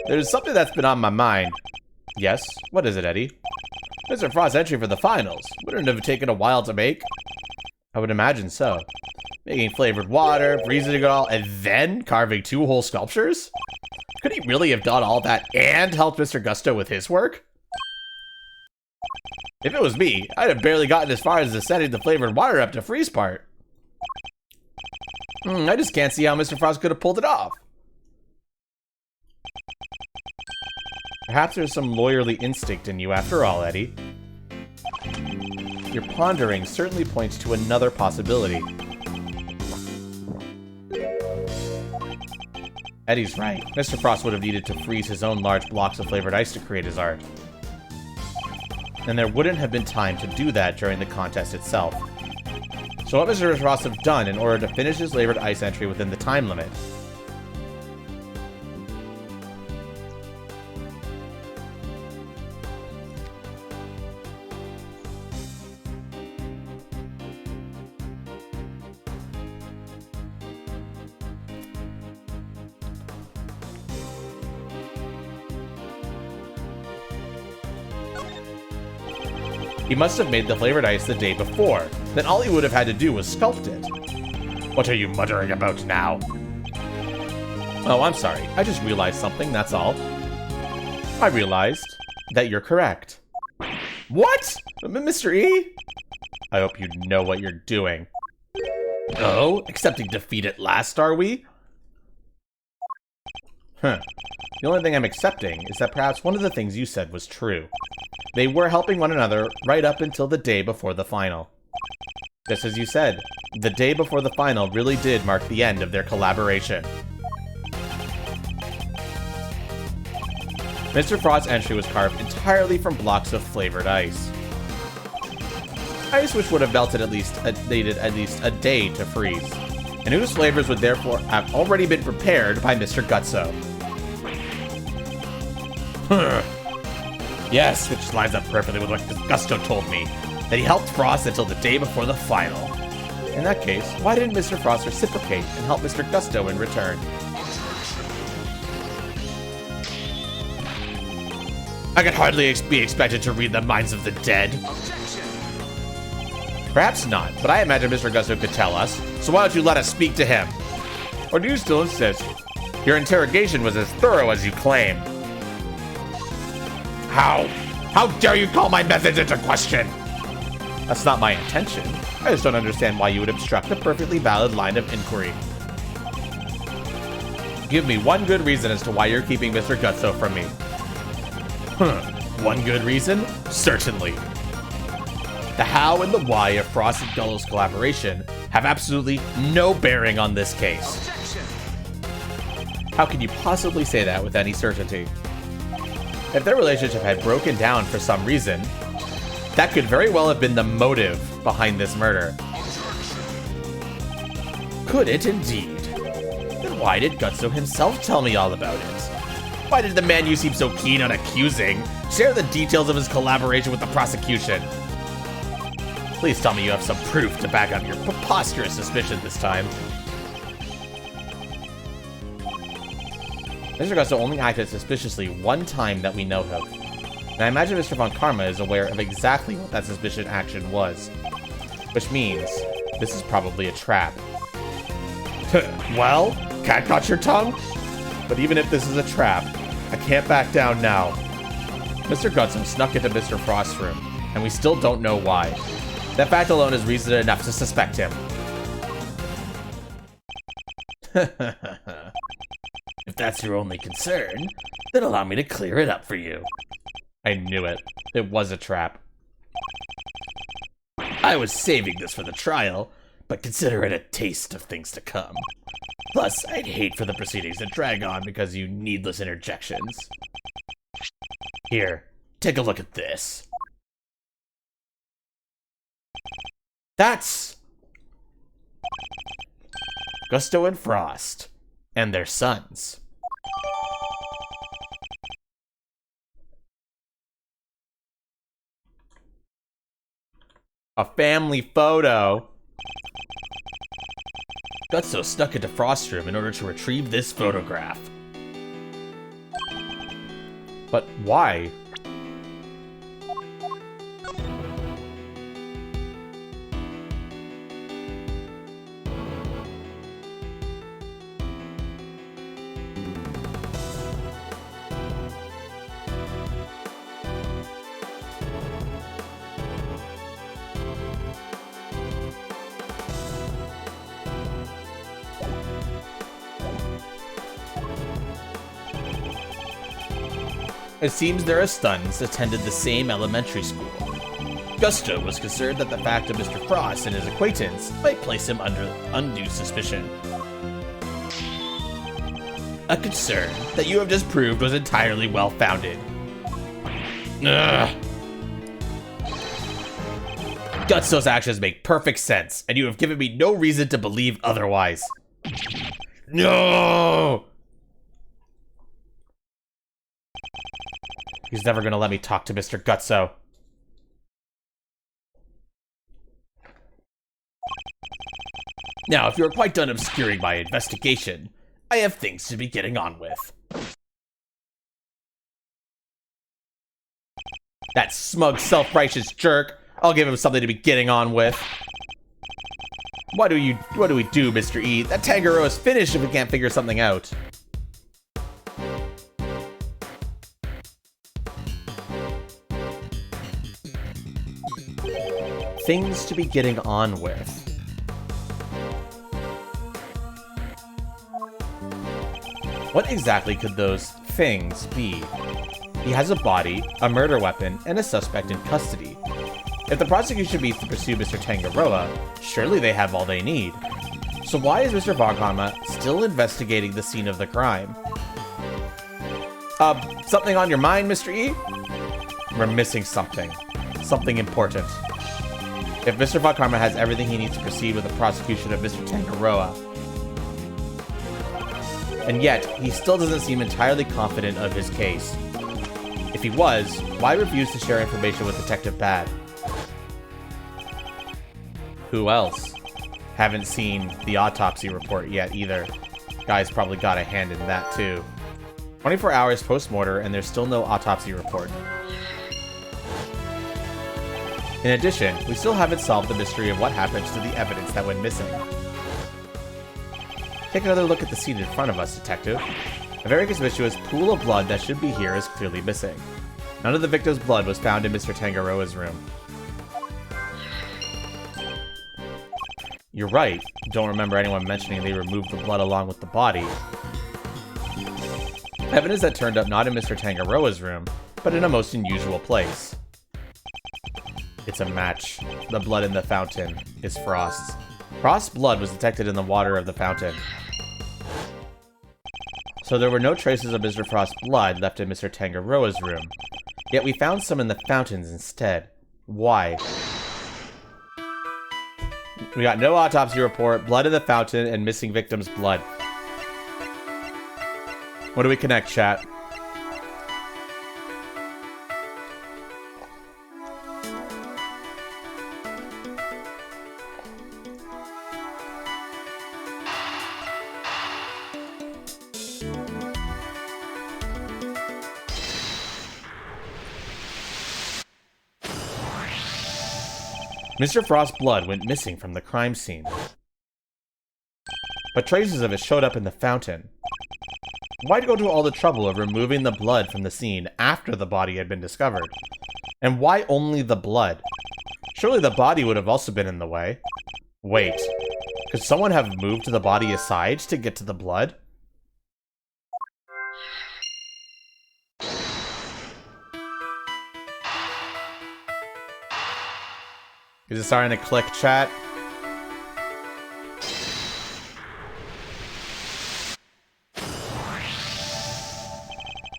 There's something that's been on my mind. Yes? What is it, Eddie? Mr. Frost's entry for the finals. Wouldn't it have taken a while to make? I would imagine so. Making flavored water, freezing it all, and then carving 2 whole sculptures? Could he really have done all that and helped Mr. Gusto with his work? If it was me, I'd have barely gotten as far as setting the flavored water up to freeze part. I just can't see how Mr. Frost could have pulled it off. Perhaps there's some lawyerly instinct in you after all, Eddie. Your pondering certainly points to another possibility. Eddie's right. Mr. Frost would have needed to freeze his own large blocks of flavored ice to create his art. And there wouldn't have been time to do that during the contest itself. So what Mr. Frost have done in order to finish his flavored ice entry within the time limit? He must have made the flavored ice the day before. Then all he would have had to do was sculpt it. What are you muttering about now? Oh, I'm sorry. I just realized something, that's all. I realized that you're correct. What? Mr. E? I hope you know what you're doing. Oh, accepting defeat at last, are we? Huh. The only thing I'm accepting is that perhaps one of the things you said was true. They were helping one another right up until the day before the final. Just as you said, the day before the final really did mark the end of their collaboration. Mr. Frost's entry was carved entirely from blocks of flavored ice. Ice which would have needed at least a day to freeze, and whose flavors would therefore have already been prepared by Mr. Gutso. Yes, which lines up perfectly with what Gusto told me, that he helped Frost until the day before the final. In that case, why didn't Mr. Frost reciprocate and help Mr. Gusto in return? I could hardly be expected to read the minds of the dead. Perhaps not, but I imagine Mr. Gusto could tell us, so why don't you let us speak to him? Or do you still insist? Your interrogation was as thorough as you claim. How dare you call my methods into question? That's not my intention. I just don't understand why you would obstruct a perfectly valid line of inquiry. Give me one good reason as to why you're keeping Mr. Gutso from me. One good reason? Certainly. The how and the why of Frost and Gullo's collaboration have absolutely no bearing on this case. How can you possibly say that with any certainty? If their relationship had broken down for some reason, that could very well have been the motive behind this murder. Could it indeed? Then why did Gutso himself tell me all about it? Why did the man you seem so keen on accusing share the details of his collaboration with the prosecution? Please tell me you have some proof to back up your preposterous suspicion this time. Mr. Gusto only acted suspiciously one time that we know of, and I imagine Mr. Von Karma is aware of exactly what that suspicious action was. Which means, this is probably a trap. Well, cat got your tongue? But even if this is a trap, I can't back down now. Mr. Gutso snuck into Mr. Frost's room, and we still don't know why. That fact alone is reason enough to suspect him. If that's your only concern, then allow me to clear it up for you. I knew it. It was a trap. I was saving this for the trial, but consider it a taste of things to come. Plus, I'd hate for the proceedings to drag on because you needless interjections. Here, take a look at this. That's Gusto and Frost and their sons. A family photo. Gutso snuck into Frost's room in order to retrieve this photograph. But why? It seems their Stuns attended the same elementary school. Gusto was concerned that the fact of Mr. Frost and his acquaintance might place him under undue suspicion. A concern that you have just proved was entirely well-founded. Ugh. Gutso's actions make perfect sense, and you have given me no reason to believe otherwise. No! He's never gonna let me talk to Mr. Gutso. Now, if you're quite done obscuring my investigation, I have things to be getting on with. That smug, self-righteous jerk. I'll give him something to be getting on with. What do we do, Mr. E? That Tangaroa is finished if we can't figure something out. Things to be getting on with. What exactly could those things be? He has a body, a murder weapon, and a suspect in custody. If the prosecution means to pursue Mr. Tangaroa, surely they have all they need. So why is Mr. Vagama still investigating the scene of the crime? Something on your mind, Mr. E? We're missing something. Something important. If Mr. Vagama has everything he needs to proceed with the prosecution of Mr. Tangaroa, and yet he still doesn't seem entirely confident of his case. If he was, why refuse to share information with Detective Bad? Who else? Haven't seen the autopsy report yet either. Guy's probably got a hand in that too. 24 hours post-mortem and there's still no autopsy report. In addition, we still haven't solved the mystery of what happens to the evidence that went missing. Take another look at the scene in front of us, Detective. A very conspicuous pool of blood that should be here is clearly missing. None of the victim's blood was found in Mr. Tangaroa's room. You're right. Don't remember anyone mentioning they removed the blood along with the body. Evidence that turned up not in Mr. Tangaroa's room, but in a most unusual place. It's a match. The blood in the fountain is Frost's. Frost's blood was detected in the water of the fountain. So there were no traces of Mr. Frost's blood left in Mr. Tangaroa's room. Yet we found some in the fountains instead. Why? We got no autopsy report, blood in the fountain, and missing victim's blood. What do we connect, chat? Mr. Frost's blood went missing from the crime scene. But traces of it showed up in the fountain. Why'd go to all the trouble of removing the blood from the scene after the body had been discovered? And why only the blood? Surely the body would have also been in the way. Wait, could someone have moved the body aside to get to the blood? Is it starting to click, chat?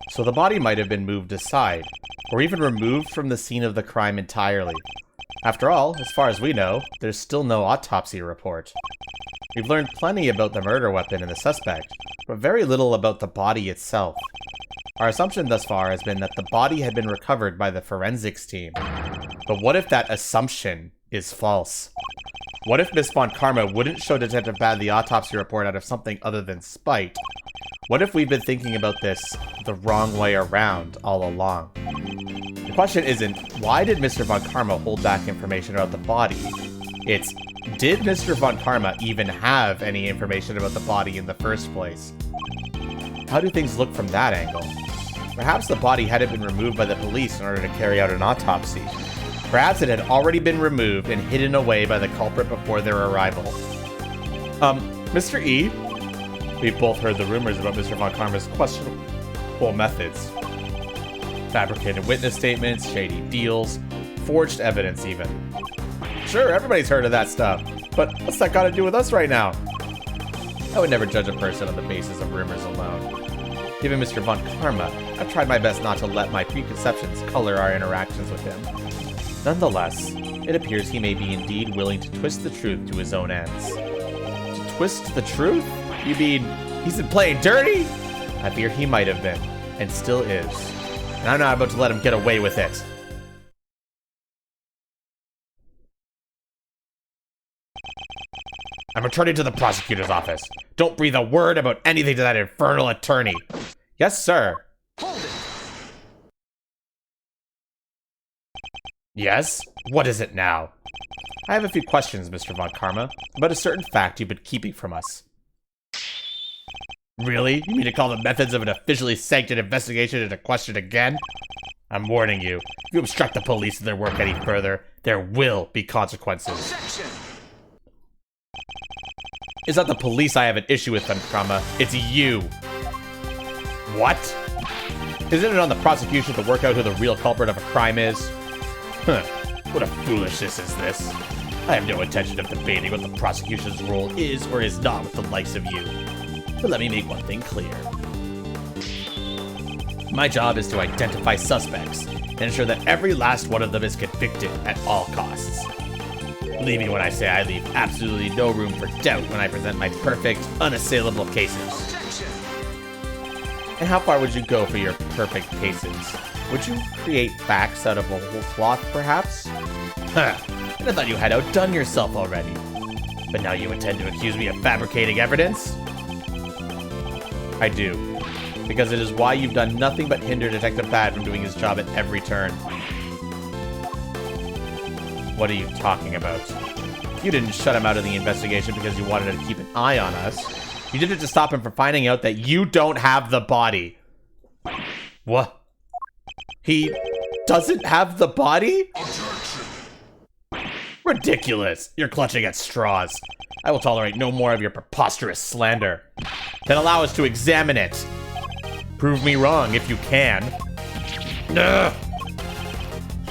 So the body might have been moved aside, or even removed from the scene of the crime entirely. After all, as far as we know, there's still no autopsy report. We've learned plenty about the murder weapon and the suspect, but very little about the body itself. Our assumption thus far has been that the body had been recovered by the forensics team. But what if that assumption is false. What if Miss Von Karma wouldn't show Detective Bad the autopsy report out of something other than spite? What if we've been thinking about this the wrong way around all along? The question isn't, why did Mr. Von Karma hold back information about the body? It's, did Mr. Von Karma even have any information about the body in the first place? How do things look from that angle? Perhaps the body hadn't been removed by the police in order to carry out an autopsy. Perhaps it had already been removed and hidden away by the culprit before their arrival. Mr. E? We've both heard the rumors about Mr. Von Karma's questionable methods. Fabricated witness statements, shady deals, forged evidence even. Sure, everybody's heard of that stuff, but what's that got to do with us right now? I would never judge a person on the basis of rumors alone. Given Mr. Von Karma, I've tried my best not to let my preconceptions color our interactions with him. Nonetheless, it appears he may be indeed willing to twist the truth to his own ends. To twist the truth? You mean he's been playing dirty? I fear he might have been, and still is. And I'm not about to let him get away with it. I'm returning to the prosecutor's office. Don't breathe a word about anything to that infernal attorney. Yes, sir. Hold it. Yes? What is it now? I have a few questions, Mr. Von Karma, about a certain fact you've been keeping from us. Really? You mean to call the methods of an officially sanctioned investigation into question again? I'm warning you, if you obstruct the police in their work any further, there will be consequences. Objection. It's not the police I have an issue with, Von Karma. It's you. What? Isn't it on the prosecution to work out who the real culprit of a crime is? Huh. What a foolishness is this. I have no intention of debating what the prosecution's role is or is not with the likes of you. But let me make one thing clear. My job is to identify suspects and ensure that every last one of them is convicted at all costs. Believe me when I say I leave absolutely no room for doubt when I present my perfect, unassailable cases. Objection. And how far would you go for your perfect cases? Would you create facts out of a whole cloth, perhaps? Huh, and I thought you had outdone yourself already. But now you intend to accuse me of fabricating evidence? I do. Because it is why you've done nothing but hinder Detective Bad from doing his job at every turn. What are you talking about? You didn't shut him out of the investigation because you wanted to keep an eye on us. You did it to stop him from finding out that you don't have the body. What? He doesn't have the body? Ridiculous. You're clutching at straws. I will tolerate no more of your preposterous slander. Then allow us to examine it. Prove me wrong if you can. Ugh.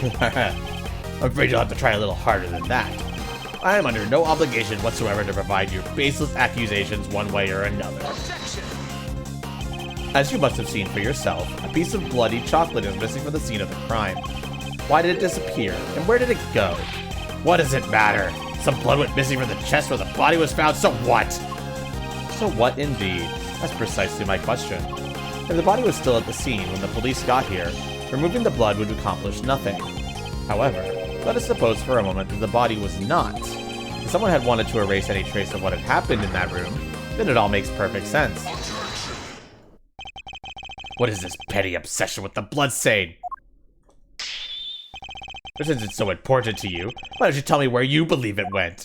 I'm afraid you'll have to try a little harder than that. I am under no obligation whatsoever to provide you baseless accusations one way or another. Objection. As you must have seen for yourself, a piece of bloody chocolate is missing from the scene of the crime. Why did it disappear, and where did it go? What does it matter? Some blood went missing from the chest where the body was found, so what? So what indeed? That's precisely my question. If the body was still at the scene when the police got here, removing the blood would accomplish nothing. However, let us suppose for a moment that the body was not. If someone had wanted to erase any trace of what had happened in that room, then it all makes perfect sense. What is this petty obsession with the bloodstain? But since it's so important to you, why don't you tell me where you believe it went?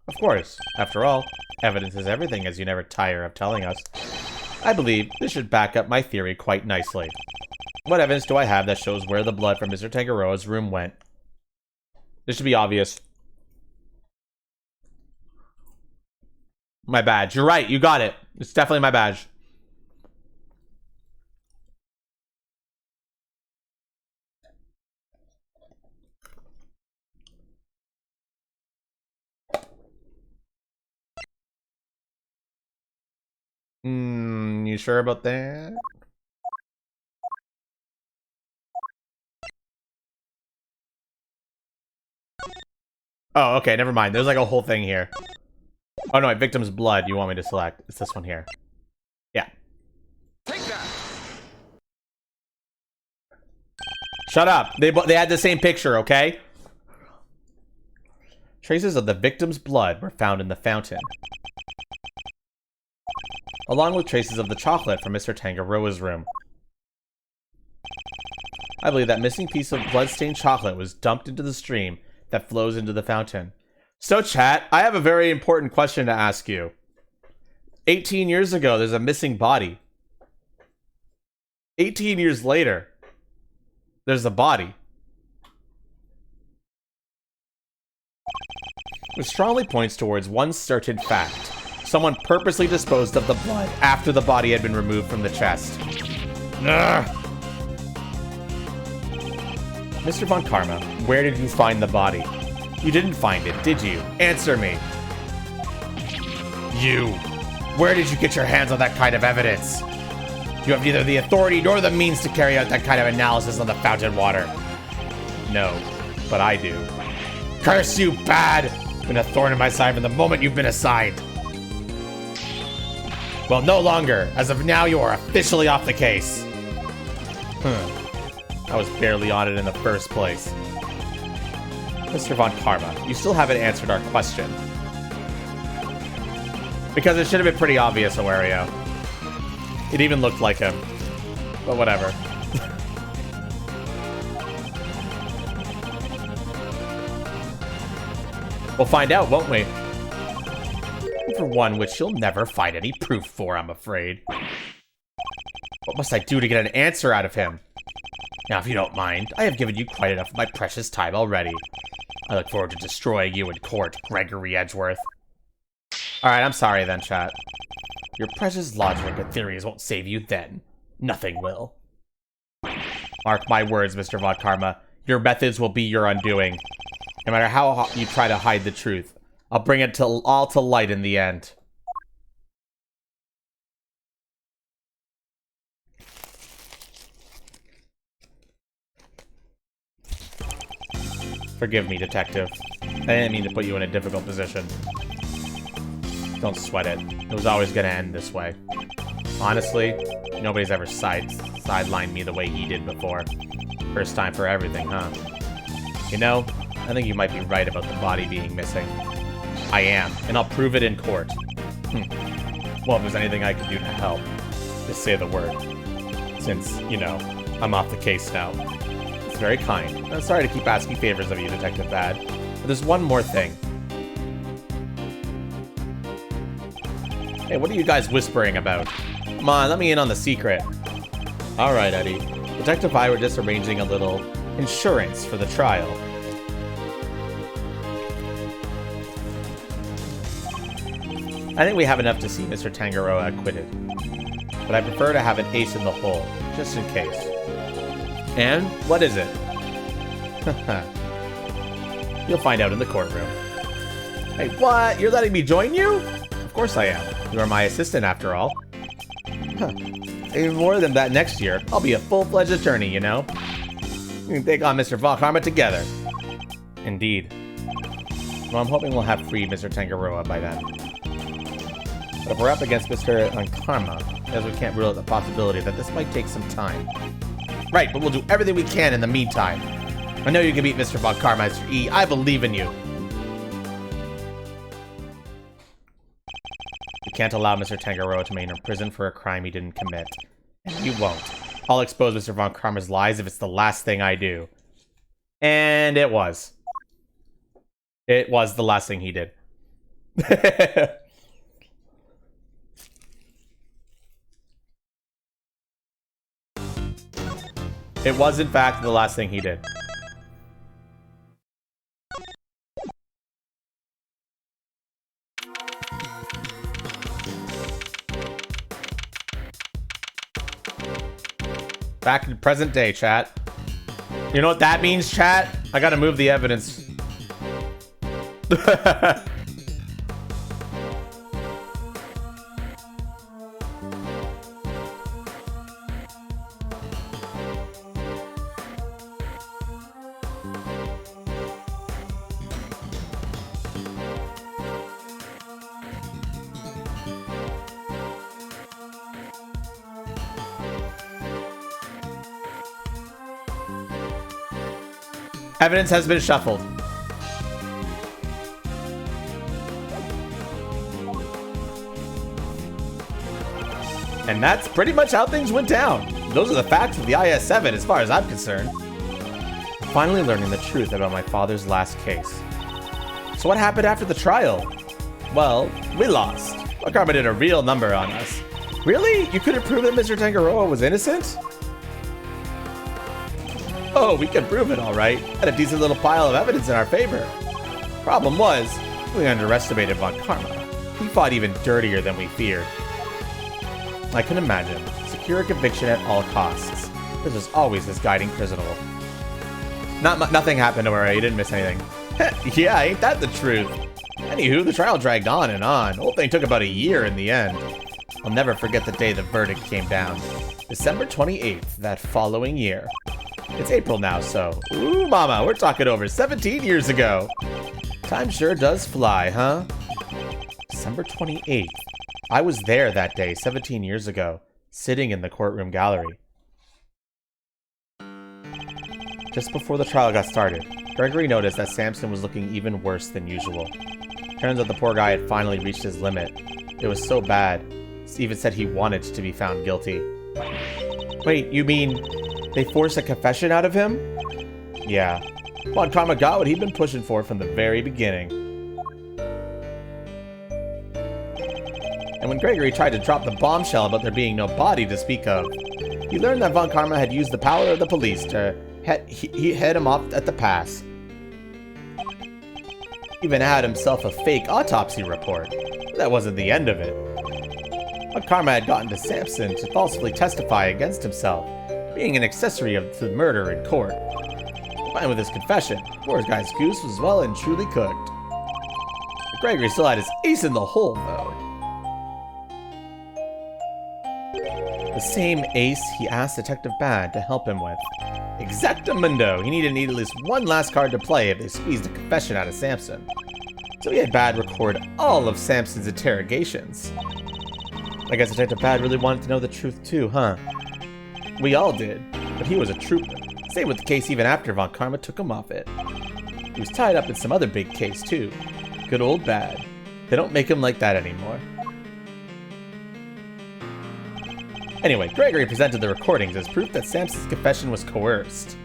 Of course, after all, evidence is everything, as you never tire of telling us. I believe this should back up my theory quite nicely. What evidence do I have that shows where the blood from Mr. Tangaroa's room went? This should be obvious. My badge. You're right, you got it. It's definitely my badge. You sure about that? Oh, okay, never mind. There's like a whole thing here. Oh no, my victim's blood you want me to select. It's this one here. Yeah. Take that. Shut up. They had the same picture, okay? Traces of the victim's blood were found in the fountain, along with traces of the chocolate from Mr. Tangaroa's room. I believe that missing piece of blood-stained chocolate was dumped into the stream that flows into the fountain. So, chat, I have a very important question to ask you. 18 years ago, there's a missing body. 18 years later, there's a body. Which strongly points towards one certain fact. Someone purposely disposed of the blood after the body had been removed from the chest. Ugh. Mr. Von Karma, where did you find the body? You didn't find it, did you? Answer me. You. Where did you get your hands on that kind of evidence? You have neither the authority nor the means to carry out that kind of analysis on the fountain water. No, but I do. Curse you, bad! Been a thorn in my side from the moment you've been assigned. Well, no longer. As of now, you are officially off the case. I was barely on it in the first place. Mr. Von Karma, you still haven't answered our question. Because it should have been pretty obvious, Awario. It even looked like him. But whatever. We'll find out, won't we? For one, which you'll never find any proof for, I'm afraid. What must I do to get an answer out of him? Now, if you don't mind, I have given you quite enough of my precious time already. I look forward to destroying you in court, Gregory Edgeworth. Alright, I'm sorry then, chat. Your precious logic and theories won't save you then. Nothing will. Mark my words, Mr. Von Karma. Your methods will be your undoing. No matter how you try to hide the truth, I'll bring it all to light in the end. Forgive me, detective. I didn't mean to put you in a difficult position. Don't sweat it. It was always gonna end this way. Honestly, nobody's ever sidelined me the way he did before. First time for everything, huh? You know, I think you might be right about the body being missing. I am, and I'll prove it in court. Well, if there's anything I can do to help, just say the word. Since, you know, I'm off the case now. It's very kind. I'm sorry to keep asking favors of you, Detective Bad. But there's one more thing. Hey, what are you guys whispering about? Come on, let me in on the secret. Alright, Eddie. Detective and I were just arranging a little insurance for the trial. I think we have enough to see Mr. Tangaroa acquitted. But I prefer to have an ace in the hole, just in case. And what is it? You'll find out in the courtroom. Hey, what? You're letting me join you? Of course I am. You are my assistant after all. Even more than that next year, I'll be a full-fledged attorney, you know? We can take on Mr. Von Karma together. Indeed. Well, I'm hoping we'll have freed Mr. Tangaroa by then. But if we're up against Mr. Karma, as we can't rule out the possibility that this might take some time. Right, but we'll do everything we can in the meantime. I know you can beat Mr. Von Karma, Mr. E. I believe in you. We can't allow Mr. Tangaroa to remain in prison for a crime he didn't commit. And we won't. I'll expose Mr. Von Karma's lies if it's the last thing I do. And it was. It was the last thing he did. It was, in fact, the last thing he did. Back in present day, chat. You know what that means, chat? I gotta move the evidence. Evidence has been shuffled. And that's pretty much how things went down. Those are the facts of the IS-7 as far as I'm concerned. I'm finally learning the truth about my father's last case. So what happened after the trial? Well, we lost. Von Karma did a real number on us. Really? You couldn't prove that Mr. Tangaroa was innocent? Oh, we could prove it all right. Had a decent little pile of evidence in our favor. Problem was, we underestimated Von Karma. He fought even dirtier than we feared. I can imagine. Secure a conviction at all costs. This was always his guiding principle. Nothing happened to her. You didn't miss anything. Yeah, ain't that the truth? Anywho, the trial dragged on and on. The whole thing took about a year in the end. I'll never forget the day the verdict came down. December 28th, that following year. It's April now, so... Ooh, mama, we're talking over 17 years ago. Time sure does fly, huh? December 28th. I was there that day 17 years ago, sitting in the courtroom gallery. Just before the trial got started, Gregory noticed that Samson was looking even worse than usual. Turns out the poor guy had finally reached his limit. It was so bad, Steven said he wanted to be found guilty. Wait, you mean they forced a confession out of him? Yeah. Von Karma got what he'd been pushing for from the very beginning. And when Gregory tried to drop the bombshell about there being no body to speak of, he learned that Von Karma had used the power of the police to head him off at the pass. Even had himself a fake autopsy report. But that wasn't the end of it. Von Karma had gotten to Samson to falsely testify against himself, being an accessory to the murder in court. Fine with his confession, poor guy's goose was well and truly cooked. But Gregory still had his ace in the hole, though. The same ace he asked Detective Bad to help him with. Exactamundo! He needed at least one last card to play if they squeezed a confession out of Samson. So he had Bad record all of Samson's interrogations. I guess Detective Bad really wanted to know the truth too, huh? We all did, but he was a trooper. Stayed with the case even after Von Karma took him off it. He was tied up in some other big case too. Good old Bad. They don't make him like that anymore. Anyway, Gregory presented the recordings as proof that Samson's confession was coerced.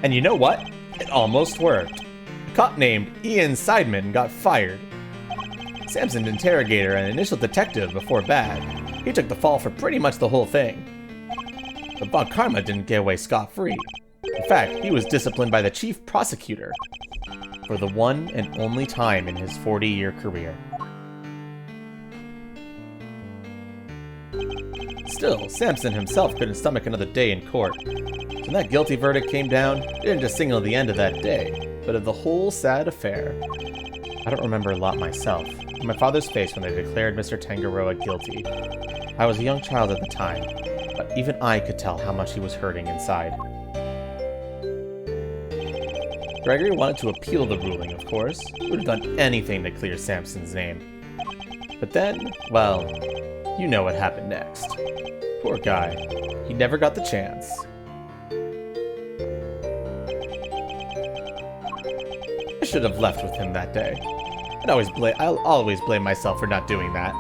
And you know what? It almost worked. A cop named Ian Seidman got fired. Samson's interrogator and initial detective before Bad. He took the fall for pretty much the whole thing. But Von Karma didn't get away scot-free. In fact, he was disciplined by the chief prosecutor for the one and only time in his 40-year career. Still, Samson himself couldn't stomach another day in court. So when that guilty verdict came down, it didn't just signal the end of that day, but of the whole sad affair. I don't remember a lot myself. My father's face when they declared Mr. Tangaroa guilty. I was a young child at the time, but even I could tell how much he was hurting inside. Gregory wanted to appeal the ruling, of course. He would have done anything to clear Samson's name. But then, well, you know what happened next. Poor guy. He never got the chance. I should have left with him that day. I'll always blame myself for not doing that.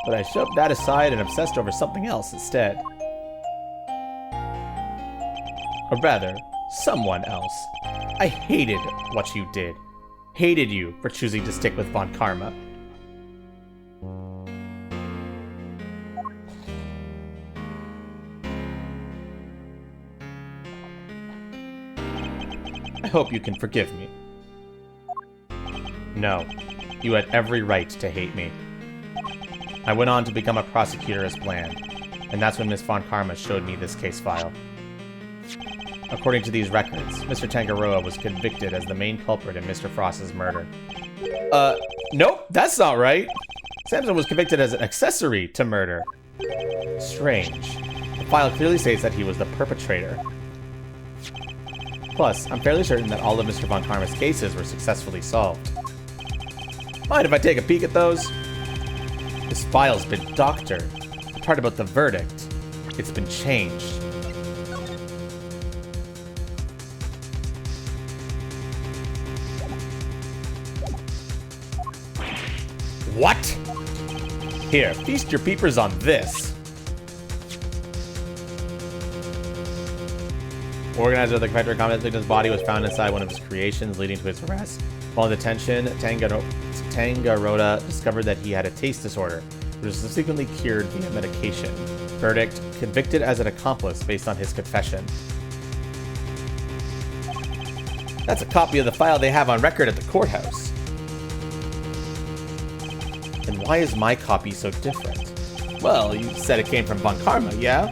But I shoved that aside and obsessed over something else instead. Or rather, someone else. I hated what you did. Hated you for choosing to stick with Von Karma. I hope you can forgive me. No, you had every right to hate me. I went on to become a prosecutor as planned, and that's when Miss Von Karma showed me this case file. According to these records, Mr. Tangaroa was convicted as the main culprit in Mr. Frost's murder. Nope, that's not right. Samson was convicted as an accessory to murder. Strange. The file clearly states that he was the perpetrator. Plus, I'm fairly certain that all of Mr. Von Karma's cases were successfully solved. Mind if I take a peek at those? This file's been doctored. The part about the verdict, it's been changed. What? Here, feast your peepers on this. Organizer of the Confederate combat victim's body was found inside one of his creations, leading to his arrest. While in detention, Tangaroda discovered that he had a taste disorder, which was subsequently cured via medication. Verdict: convicted as an accomplice based on his confession. That's a copy of the file they have on record at the courthouse. And why is my copy so different? Well, you said it came from Von Karma, yeah?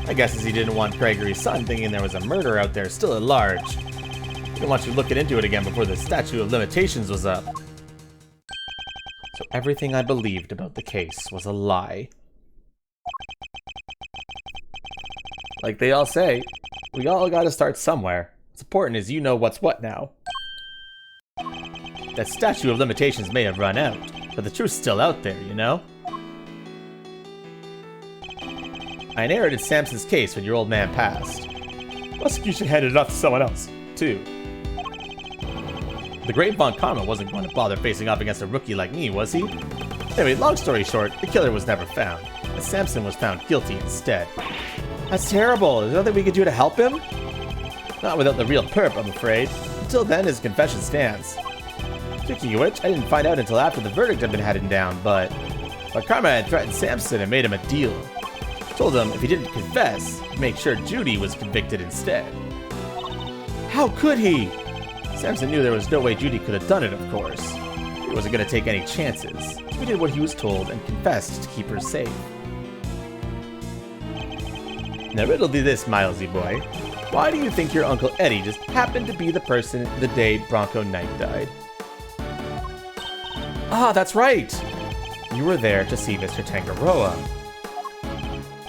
I guess as he didn't want Gregory's son thinking there was a murder out there still at large. He didn't want you looking into it again before the statute of limitations was up. So everything I believed about the case was a lie. Like they all say, we all gotta start somewhere. What's important is you know what's what now. That statute of limitations may have run out, but the truth's still out there, you know? I inherited Samson's case when your old man passed. Prosecution handed it off to someone else, too. The great Von Karma wasn't going to bother facing off against a rookie like me, was he? Anyway, long story short, the killer was never found, and Samson was found guilty instead. That's terrible. Is there nothing we could do to help him? Not without the real perp, I'm afraid. Until then, his confession stands. Speaking of which, I didn't find out until after the verdict had been handed down, but Karma had threatened Samson and made him a deal. Told him if he didn't confess, he'd make sure Judy was convicted instead. How could he? Samson knew there was no way Judy could have done it, of course. He wasn't going to take any chances. He did what he was told and confessed to keep her safe. Now riddle me this, Milesy boy. Why do you think your Uncle Eddie just happened to be the person the day Bronco Knight died? Ah, that's right! You were there to see Mr. Tangaroa.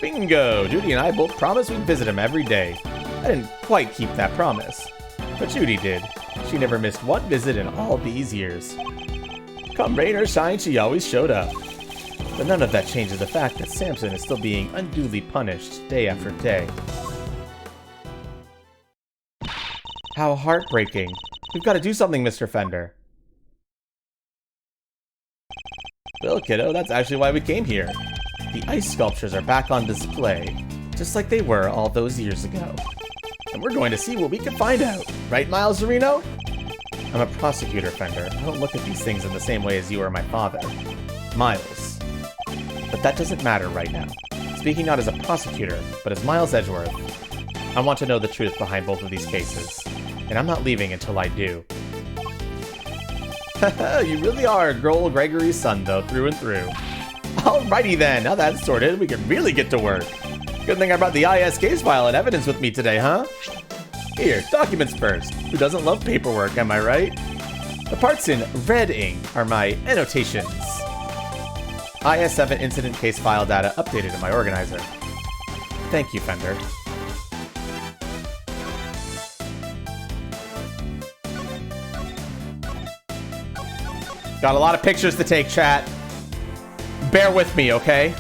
Bingo! Judy and I both promised we'd visit him every day. I didn't quite keep that promise, but Judy did. She never missed one visit in all these years. Come rain or shine, she always showed up. But none of that changes the fact that Samson is still being unduly punished day after day. How heartbreaking. We've got to do something, Mr. Fender. Well, kiddo, that's actually why we came here. The ice sculptures are back on display, just like they were all those years ago. And we're going to see what we can find out. Right, Miles Zarino? I'm a prosecutor, Fender. I don't look at these things in the same way as you or my father. Miles. But that doesn't matter right now. Speaking not as a prosecutor, but as Miles Edgeworth, I want to know the truth behind both of these cases. And I'm not leaving until I do. You really are old Gregory's son, though, through and through. Alrighty then, now that's sorted, we can really get to work. Good thing I brought the IS case file and evidence with me today, huh? Here, documents first. Who doesn't love paperwork, am I right? The parts in red ink are my annotations. IS-7 incident case file data updated in my organizer. Thank you, Fender. Got a lot of pictures to take, chat. Bear with me, okay?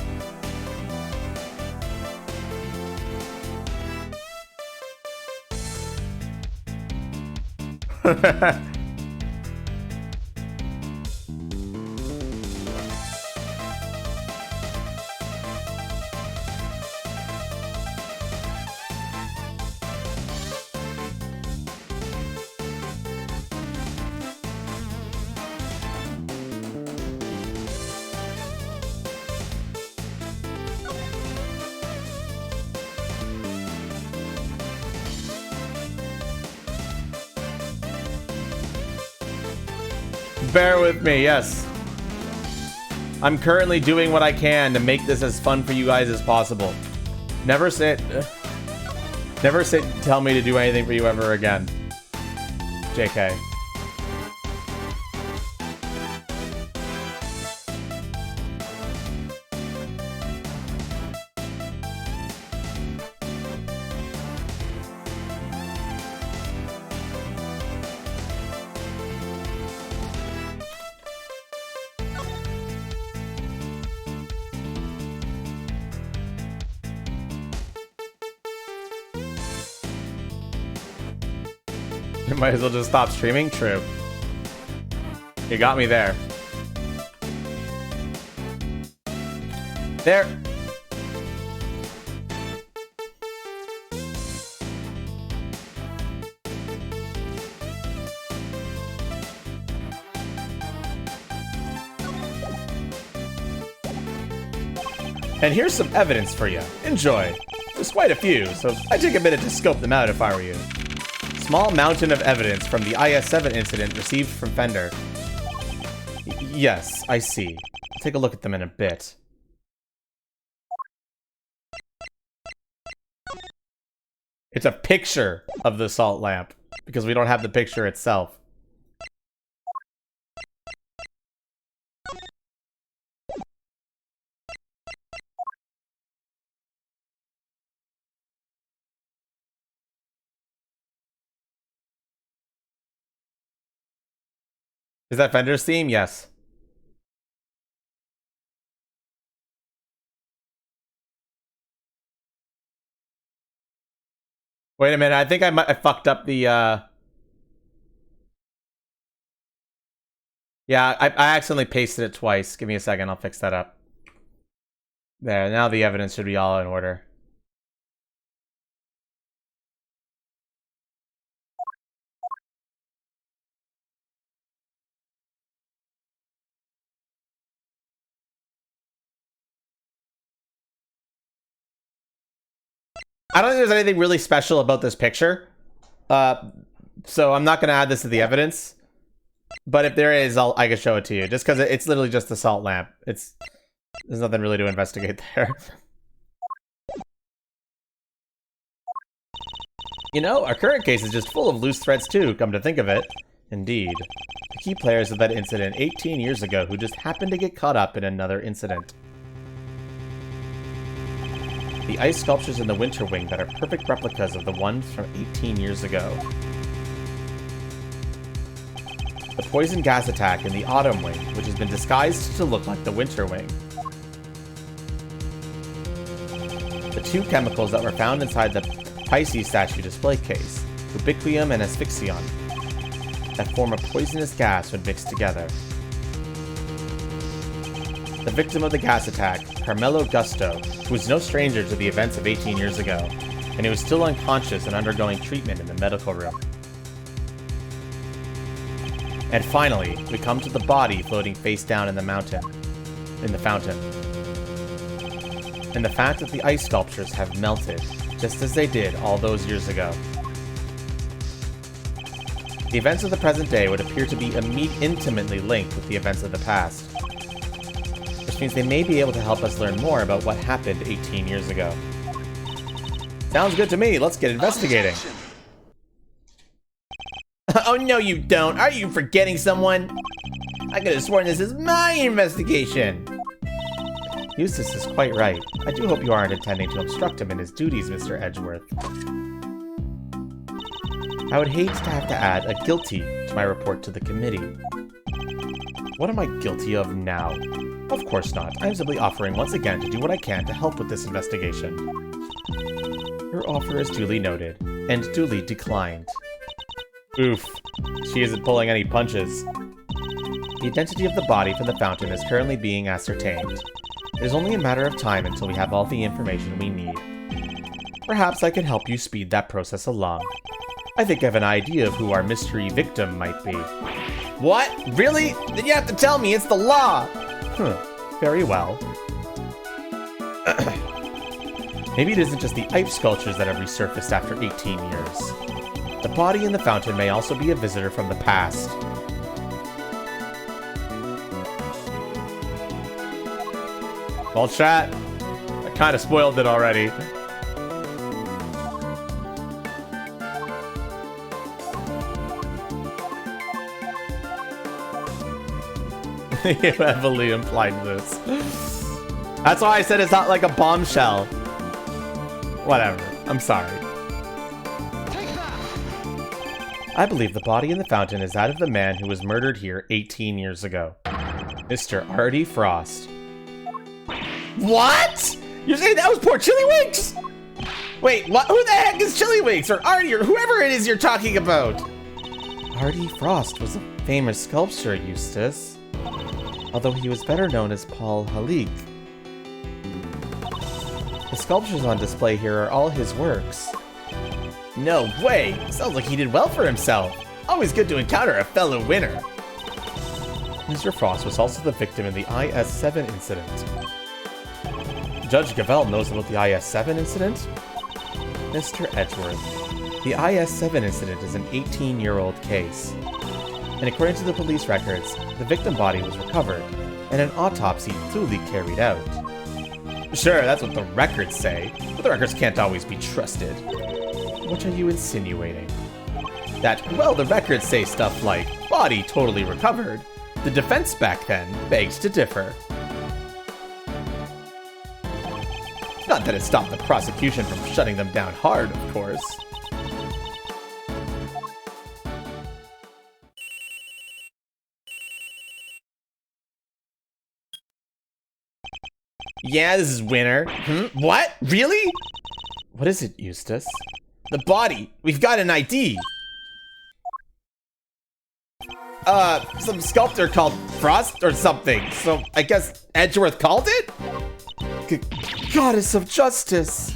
Bear with me, yes. I'm currently doing what I can to make this as fun for you guys as possible. Never tell me to do anything for you ever again. JK. You might as well just stop streaming? True. You got me there. There. And here's some evidence for you. Enjoy. There's quite a few, so I'd take a minute to scope them out if I were you. Small mountain of evidence from the IS-7 incident received from Fender. Yes, I see. I'll take a look at them in a bit. It's a picture of the salt lamp, because we don't have the picture itself. Is that Fender's theme? Yes. Wait a minute, I think I fucked up the, Yeah, I accidentally pasted it twice. Give me a second, I'll fix that up. There, now the evidence should be all in order. I don't think there's anything really special about this picture. So I'm not going to add this to the evidence. But if there is, I can show it to you. Just because it's literally just a salt lamp. There's nothing really to investigate there. You know, our current case is just full of loose threads too, come to think of it. Indeed. The key players of that incident 18 years ago who just happened to get caught up in another incident. The ice sculptures in the Winter Wing that are perfect replicas of the ones from 18 years ago. The poison gas attack in the Autumn Wing, which has been disguised to look like the Winter Wing. The two chemicals that were found inside the Pisces statue display case, ubiquium and asphyxion, that form a poisonous gas when mixed together. The victim of the gas attack, Carmelo Gusto, who was no stranger to the events of 18 years ago, and who was still unconscious and undergoing treatment in the medical room. And finally, we come to the body floating face down in the fountain. And the fact that the ice sculptures have melted, just as they did all those years ago. The events of the present day would appear to be intimately linked with the events of the past. Which means they may be able to help us learn more about what happened 18 years ago. Sounds good to me, let's get investigating. Oh no you don't, are you forgetting someone? I could have sworn this is my investigation. Eustace is quite right. I do hope you aren't intending to obstruct him in his duties, Mr. Edgeworth. I would hate to have to add a guilty to my report to the committee. What am I guilty of now? Of course not. I am simply offering once again to do what I can to help with this investigation. Your offer is duly noted, and duly declined. Oof. She isn't pulling any punches. The identity of the body from the fountain is currently being ascertained. It is only a matter of time until we have all the information we need. Perhaps I can help you speed that process along. I think I have an idea of who our mystery victim might be. What? Really? Then you have to tell me, it's the law! Very well. Maybe it isn't just the ice sculptures that have resurfaced after 18 years. The body in the fountain may also be a visitor from the past. Well, chat, I kind of spoiled it already. You heavily implied this. That's why I said it's not like a bombshell. Whatever. I'm sorry. I believe the body in the fountain is that of the man who was murdered here 18 years ago. Mr. Artie Frost. What? You're saying that was poor Chillywinks? Wait, what? Who the heck is Chillywinks or Artie or whoever it is you're talking about? Artie Frost was a famous sculptor, Eustace. Although he was better known as Paul Halik. sculptures on display here are all his works. No way! Sounds like he did well for himself. Always good to encounter a fellow winner. Mr. Frost was also the victim in the IS-7 incident. Judge Gavelle knows about the IS-7 incident? Mr. Edgeworth, the IS-7 incident is an 18-year-old case. And according to the police records, the victim body was recovered, and an autopsy duly carried out. Sure, that's what the records say, but the records can't always be trusted. What are you insinuating? That, well, the records say stuff like, body totally recovered. The defense back then begs to differ. Not that it stopped the prosecution from shutting them down hard, of course. Yeah, this is winner. What? Really? What is it, Eustace? The body. We've got an ID. Some sculptor called Frost or something. So I guess Edgeworth called it? Goddess of justice!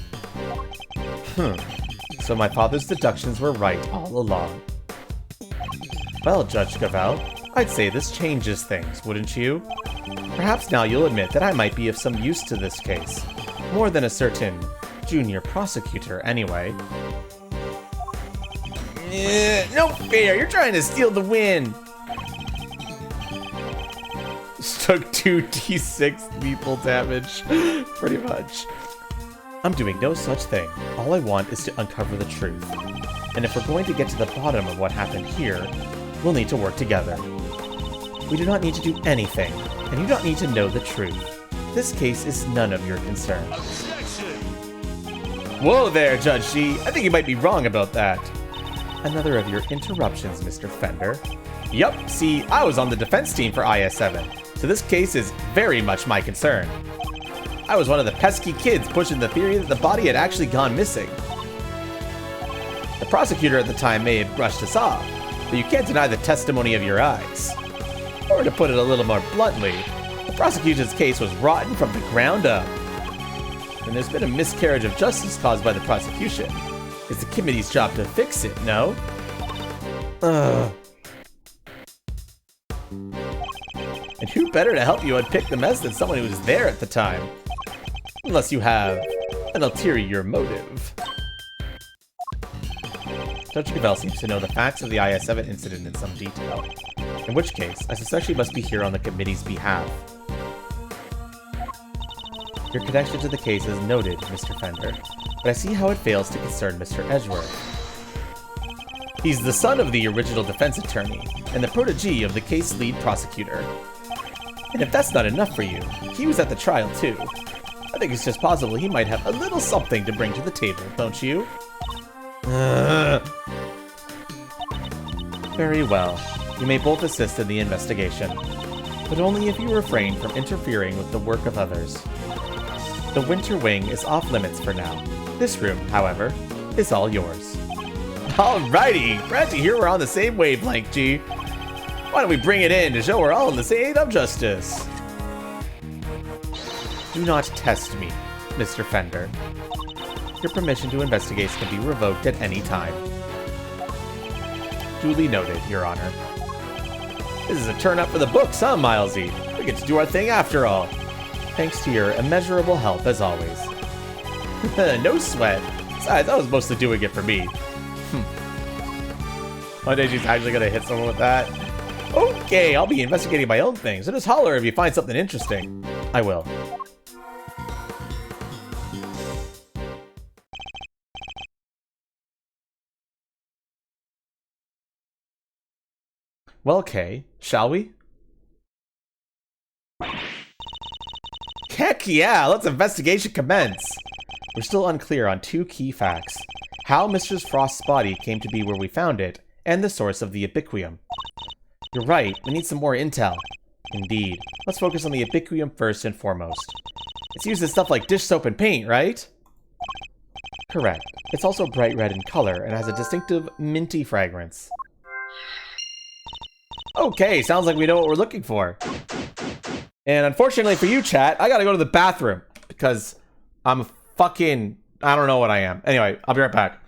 So my father's deductions were right all along. Well, Judge Gavelle, I'd say this changes things, wouldn't you? Perhaps now you'll admit that I might be of some use to this case. More than a certain junior prosecutor, anyway. No fair, you're trying to steal the win. Took 2d6 lethal damage, pretty much. I'm doing no such thing. All I want is to uncover the truth. And if we're going to get to the bottom of what happened here, we'll need to work together. We do not need to do anything, and you don't need to know the truth. This case is none of your concern. Whoa there, Judge G. I think you might be wrong about that. Another of your interruptions, Mr. Fender. Yup, see, I was on the defense team for IS-7, so this case is very much my concern. I was one of the pesky kids pushing the theory that the body had actually gone missing. The prosecutor at the time may have brushed us off, but you can't deny the testimony of your eyes. Or to put it a little more bluntly, the prosecution's case was rotten from the ground up. And there's been a miscarriage of justice caused by the prosecution. It's the committee's job to fix it, no? And who better to help you unpick the mess than someone who was there at the time? Unless you have an ulterior motive. Judge Gavelle seems to know the facts of the IS-7 incident in some detail. In which case, I suspect she must be here on the committee's behalf. Your connection to the case is noted, Mr. Fender, but I see how it fails to concern Mr. Edgeworth. He's the son of the original defense attorney, and the protege of the case lead prosecutor. And if that's not enough for you, he was at the trial too. I think it's just possible he might have a little something to bring to the table, don't you? Very well. You may both assist in the investigation, but only if you refrain from interfering with the work of others. The Winter Wing is off limits for now. This room, however, is all yours. Alrighty, glad to hear we're on the same wavelength, G. Why don't we bring it in to show we're all in the same of justice? Do not test me, Mr. Fender. Your permission to investigate can be revoked at any time. Duly noted, Your Honor. This is a turn up for the books, huh, Milesy? We get to do our thing after all. Thanks to your immeasurable help, as always. No sweat. Besides, I was mostly doing it for me. One day she's actually gonna hit someone with that. Okay, I'll be investigating my own things, so just holler if you find something interesting. I will. Well, Kay, shall we? Heck yeah, let's investigation commence. We're still unclear on two key facts. How Mr. Frost's body came to be where we found it, and the source of the ubiquium. You're right, we need some more intel. Indeed. Let's focus on the ubiquium first and foremost. It's used in stuff like dish soap and paint, right? Correct. It's also bright red in color and has a distinctive minty fragrance. Okay, sounds like we know what we're looking for. And unfortunately for you, chat, I gotta go to the bathroom because I'm fucking... I don't know what I am. Anyway, I'll be right back.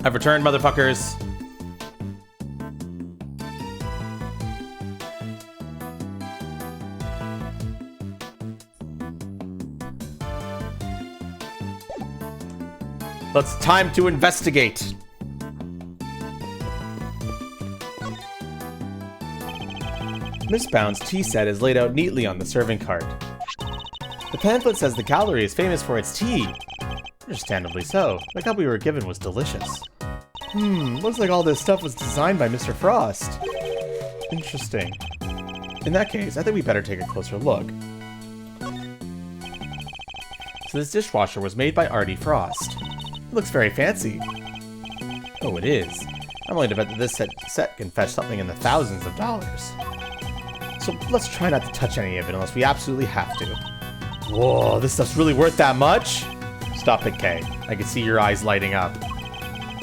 I've returned, motherfuckers. It's time to investigate. Miss Bound's tea set is laid out neatly on the serving cart. The pamphlet says the gallery is famous for its tea. Understandably so. The cup we were given was delicious. Looks like all this stuff was designed by Mr. Frost. Interesting. In that case, I think we better take a closer look. So this dishwasher was made by Artie Frost. It looks very fancy. Oh, it is. I'm willing to bet that this set can fetch something in the thousands of dollars. So let's try not to touch any of it unless we absolutely have to. Whoa, this stuff's really worth that much? Stop it, Kay. I can see your eyes lighting up.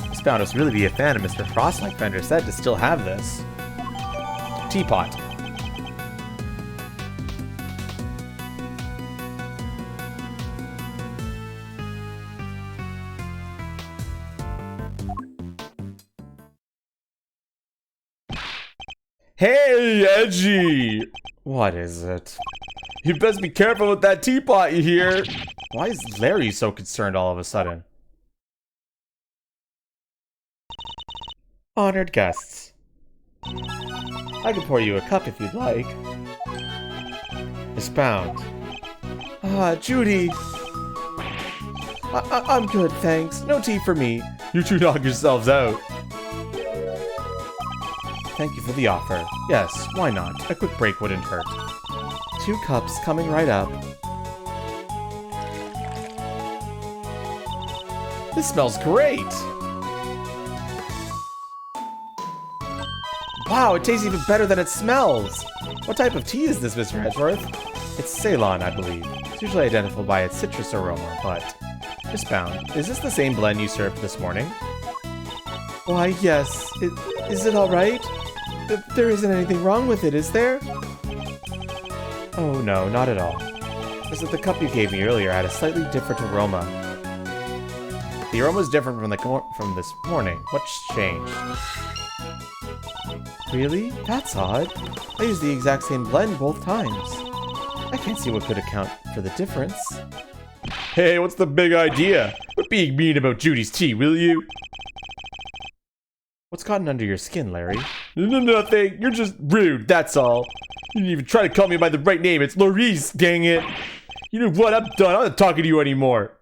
Miss Bound must really be a fan of Mr. Frost, like Fender said, to still have this. Teapot. Hey, Edgy! What is it? You best be careful with that teapot, you hear? Why is Larry so concerned all of a sudden? Honored guests. I can pour you a cup if you'd like. Miss Bound. Judy. I'm good, thanks. No tea for me. You two knock yourselves out. Thank you for the offer. Yes, why not? A quick break wouldn't hurt. 2 cups coming right up. This smells great! Wow, it tastes even better than it smells! What type of tea is this, Mr. Edgeworth? It's Ceylon, I believe. It's usually identified by its citrus aroma, but... Miss Bound, is this the same blend you served this morning? Why, yes. Is it alright? There isn't anything wrong with it, is there? Oh no, not at all. Just that the cup you gave me earlier had a slightly different aroma. The aroma is different from this morning. What's changed? Really? That's odd. I used the exact same blend both times. I can't see what could account for the difference. Hey, what's the big idea? Quit being mean about Judy's tea, will you? What's gotten under your skin, Larry? Nothing. You're just rude, that's all. You didn't even try to call me by the right name. It's Maurice, dang it. You know what? I'm done. I'm not talking to you anymore.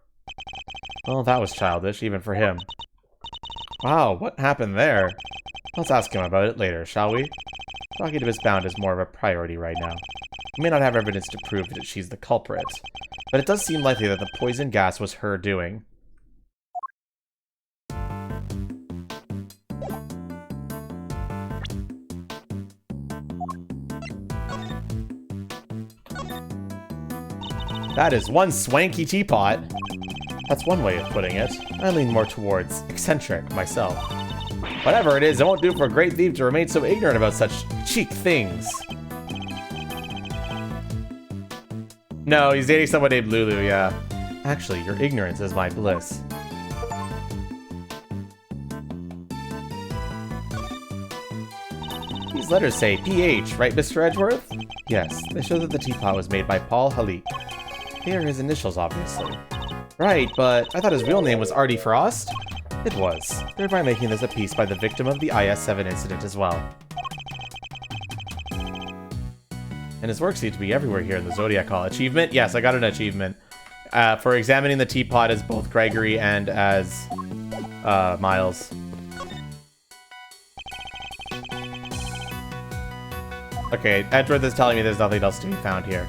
Well, that was childish, even for him. Wow, what happened there? Let's ask him about it later, shall we? Talking to Miss Bound is more of a priority right now. We may not have evidence to prove that she's the culprit, but it does seem likely that the poison gas was her doing. That is one swanky teapot. That's one way of putting it. I lean more towards eccentric myself. Whatever it is, it won't do for a great thief to remain so ignorant about such cheap things. No, he's dating someone named Lulu, yeah. Actually, your ignorance is my bliss. These letters say PH, right, Mr. Edgeworth? Yes, they show that the teapot was made by Paul Halik. They are his initials, obviously. Right, but I thought his real name was Artie Frost? It was, thereby making this a piece by the victim of the IS-7 incident as well. And his work seems to be everywhere here in the Zodiac Hall. Achievement? Yes, I got an achievement. For examining the teapot as both Gregory and as Miles. Okay, Edgeworth is telling me there's nothing else to be found here.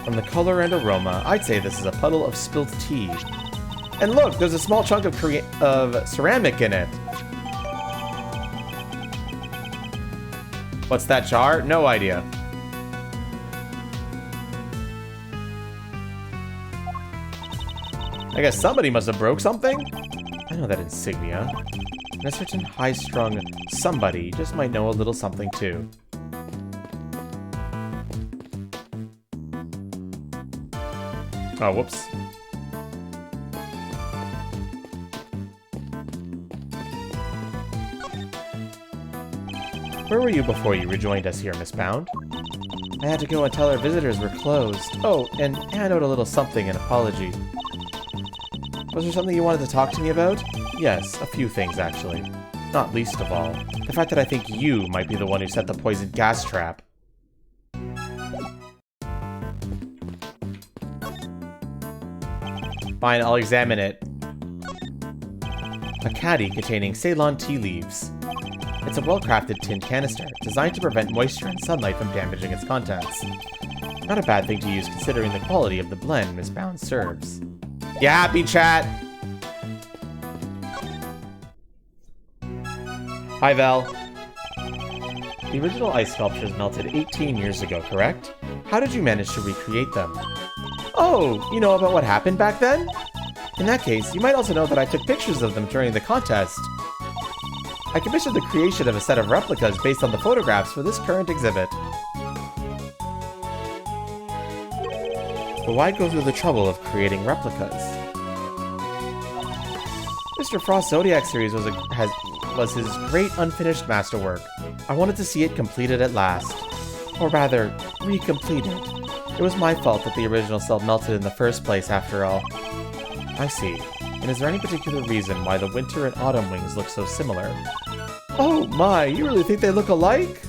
From the color and aroma, I'd say this is a puddle of spilt tea. And look, there's a small chunk of ceramic in it. What's that jar? No idea. I guess somebody must have broke something? I know that insignia. And a certain high-strung somebody just might know a little something too. Oh, whoops. Where were you before you rejoined us here, Miss Bound? I had to go and tell our visitors were closed. Oh, and hand out a little something, an apology. Was there something you wanted to talk to me about? Yes, a few things, actually. Not least of all, the fact that I think you might be the one who set the poison gas trap. Fine, I'll examine it. A caddy containing Ceylon tea leaves. It's a well-crafted tin canister, designed to prevent moisture and sunlight from damaging its contents. Not a bad thing to use considering the quality of the blend Miss Bound serves. You happy, chat? Hi, Val. The original ice sculptures melted 18 years ago, correct? How did you manage to recreate them? Oh, you know about what happened back then? In that case, you might also know that I took pictures of them during the contest. I commissioned the creation of a set of replicas based on the photographs for this current exhibit. But why go through the trouble of creating replicas? Mr. Frost's Zodiac series was his great unfinished masterwork. I wanted to see it completed at last. Or rather, recompleted. It was my fault that the original cell melted in the first place, after all. I see. And is there any particular reason why the winter and autumn wings look so similar? Oh my, you really think they look alike?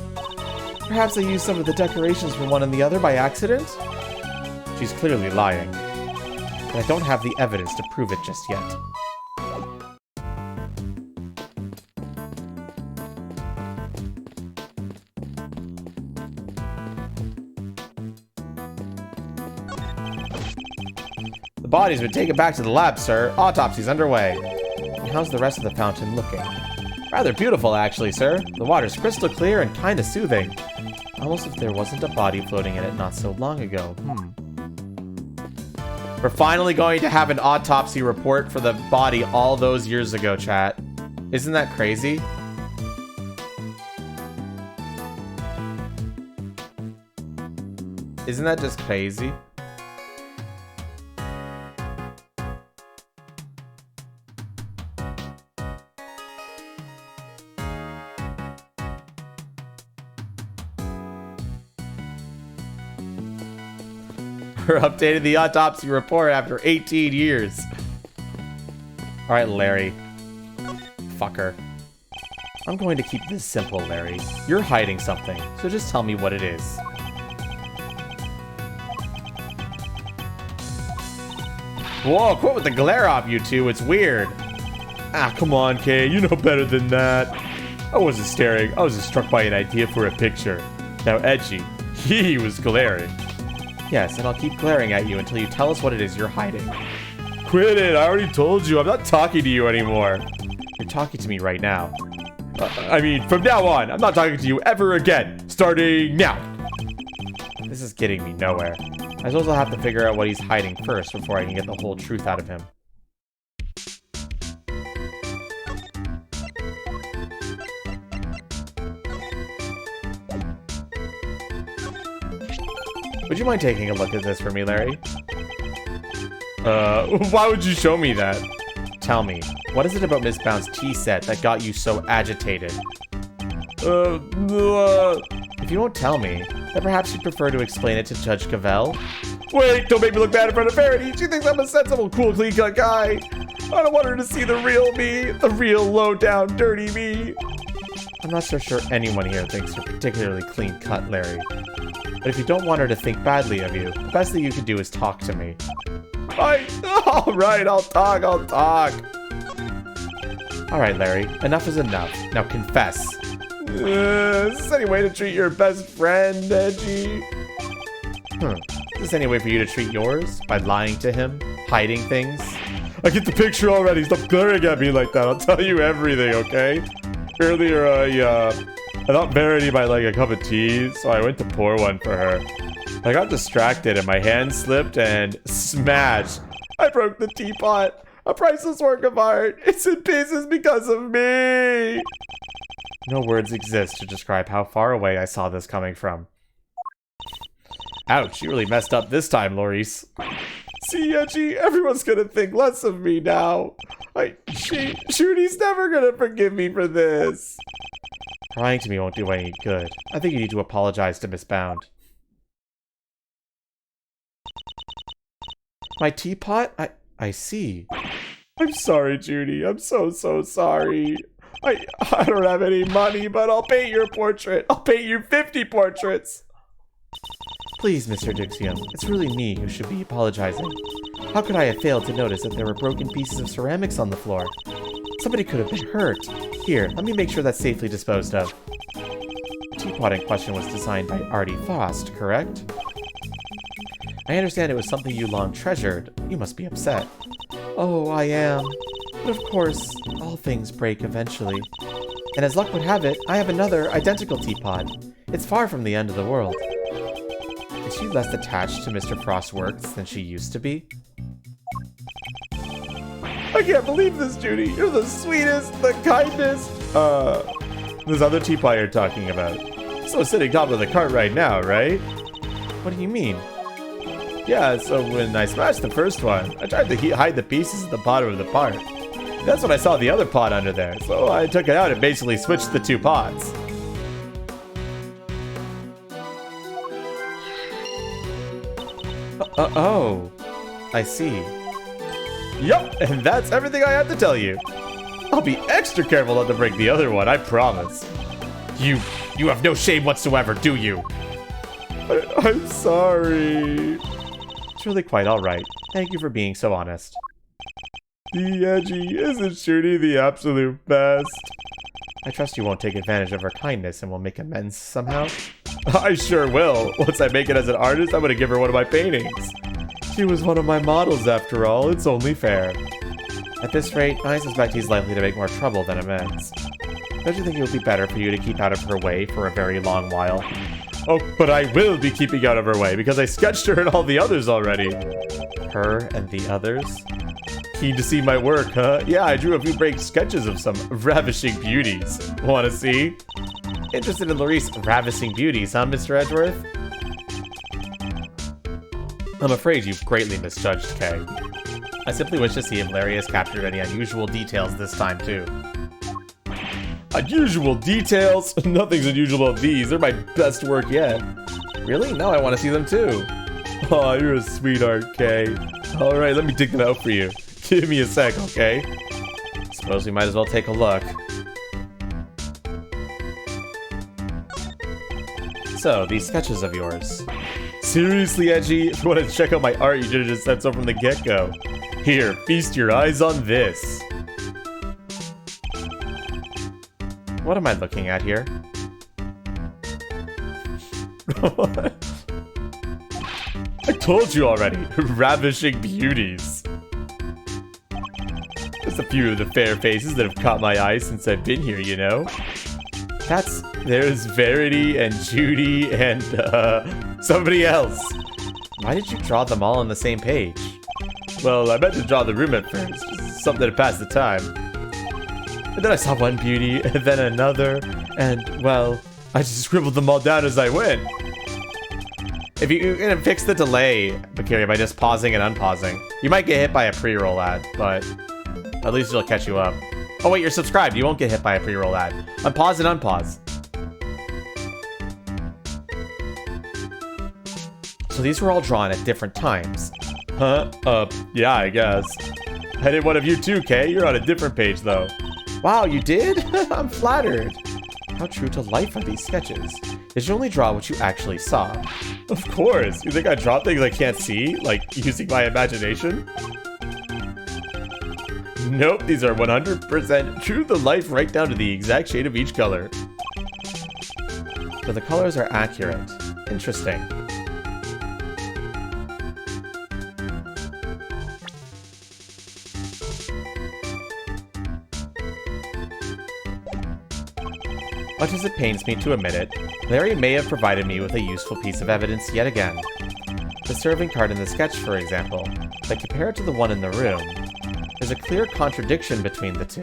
Perhaps I used some of the decorations from one and the other by accident? She's clearly lying. But I don't have the evidence to prove it just yet. The body's been taken back to the lab, sir. Autopsy's underway. And how's the rest of the fountain looking? Rather beautiful, actually, sir. The water's crystal clear and kinda soothing. Almost if there wasn't a body floating in it not so long ago. We're finally going to have an autopsy report for the body all those years ago, chat. Isn't that crazy? Isn't that just crazy? We're updating the autopsy report after 18 years. Alright, Larry. Fucker. I'm going to keep this simple, Larry. You're hiding something, so just tell me what it is. Whoa, quit with the glare off, you two. It's weird. Ah, come on, Kay. You know better than that. I wasn't staring. I was just struck by an idea for a picture. Now, Edgy, he was glaring. Yes, and I'll keep glaring at you until you tell us what it is you're hiding. Quit it! I already told you. I'm not talking to you anymore. You're talking to me right now. I mean, from now on, I'm not talking to you ever again. Starting now. This is getting me nowhere. I suppose I'll have to figure out what he's hiding first before I can get the whole truth out of him. Would you mind taking a look at this for me, Larry? Why would you show me that? Tell me, what is it about Miss Bound's tea set that got you so agitated? If you won't tell me, then perhaps you'd prefer to explain it to Judge Cavell? Wait, don't make me look bad in front of Verity. She thinks I'm a sensible, cool, clean-cut guy. I don't want her to see the real me, the real low-down, dirty me. I'm not so sure anyone here thinks you're particularly clean-cut, Larry. But if you don't want her to think badly of you, the best thing you can do is talk to me. Alright, I'll talk. Alright, Larry, enough is enough. Now confess. Is this any way to treat your best friend, Edgy? Is this any way for you to treat yours? By lying to him? Hiding things? I get the picture already. Stop glaring at me like that. I'll tell you everything, okay? Earlier, I thought Verity might like a cup of tea, so I went to pour one for her. I got distracted and my hand slipped and smashed. I broke the teapot. A priceless work of art. It's in pieces because of me. No words exist to describe how far away I saw this coming from. Ouch, you really messed up this time, Maurice. See, Edgy, everyone's gonna think less of me now. Shooty's never gonna forgive me for this. Crying to me won't do any good. I think you need to apologize to Miss Bound. My teapot? I see. I'm sorry, Judy. I'm so sorry. I don't have any money, but I'll paint your portrait. I'll paint you 50 portraits. Please, Mr. Dixium, it's really me who should be apologizing. How could I have failed to notice that there were broken pieces of ceramics on the floor? Somebody could have been hurt. Here, let me make sure that's safely disposed of. The teapot in question was designed by Artie Faust, correct? I understand it was something you long treasured. You must be upset. Oh, I am. But of course, all things break eventually. And as luck would have it, I have another identical teapot. It's far from the end of the world. Is she less attached to Mr. Frost's works than she used to be? I can't believe this, Judy. You're the sweetest, the kindest. This other teapot you're talking about. So sitting top of the cart right now, right? What do you mean? Yeah, so when I smashed the first one, I tried to hide the pieces at the bottom of the part. That's when I saw the other pot under there, so I took it out and basically switched the two pots. Oh, I see. Yup, and that's everything I have to tell you. I'll be extra careful not to break the other one, I promise. You have no shame whatsoever, do you? I'm sorry. It's really quite alright. Thank you for being so honest. The edgy, isn't Judy the absolute best? I trust you won't take advantage of her kindness and will make amends somehow. I sure will. Once I make it as an artist, I'm gonna give her one of my paintings. She was one of my models after all, it's only fair. At this rate, I suspect he's likely to make more trouble than amends. Don't you think it would be better for you to keep out of her way for a very long while? Oh, but I will be keeping out of her way because I sketched her and all the others already. Her and the others? Keen to see my work, huh? Yeah, I drew a few break sketches of some ravishing beauties. Wanna see? Interested in Larice's ravishing beauties, huh, Mr. Edgeworth? I'm afraid you've greatly misjudged Kay. I simply wish to see if Larry has captured any unusual details this time, too. Unusual details? Nothing's unusual about these. They're my best work yet. Really? Now I want to see them, too. Aw, you're a sweetheart, Kay. Alright, let me dig them out for you. Give me a sec, okay? Suppose we might as well take a look. So, these sketches of yours. Seriously, Edgy? If you want to check out my art, you should have just said so from the get-go. Here, feast your eyes on this. What am I looking at here? I told you already. Ravishing beauties. Just a few of the fair faces that have caught my eye since I've been here, you know? There's Verity and Judy and, somebody else. Why did you draw them all on the same page? Well, I meant to draw the room at first, just something to pass the time. And then I saw one beauty, and then another, and, well, I just scribbled them all down as I went. If you can fix the delay, Bakiri, by just pausing and unpausing, you might get hit by a pre-roll ad, but at least it'll catch you up. Oh wait, you're subscribed. You won't get hit by a pre-roll ad. Unpause and unpause. So these were all drawn at different times. Huh? Yeah, I guess. I did one of you too, Kay. You're on a different page, though. Wow, you did? I'm flattered. How true to life are these sketches? Did you only draw what you actually saw? Of course. You think I draw things I can't see? Like, using my imagination? Nope, these are 100% true to life right down to the exact shade of each color. So the colors are accurate. Interesting. Much as it pains me to admit it, Larry may have provided me with a useful piece of evidence yet again. The serving card in the sketch, for example, but compared to the one in the room, there's a clear contradiction between the two.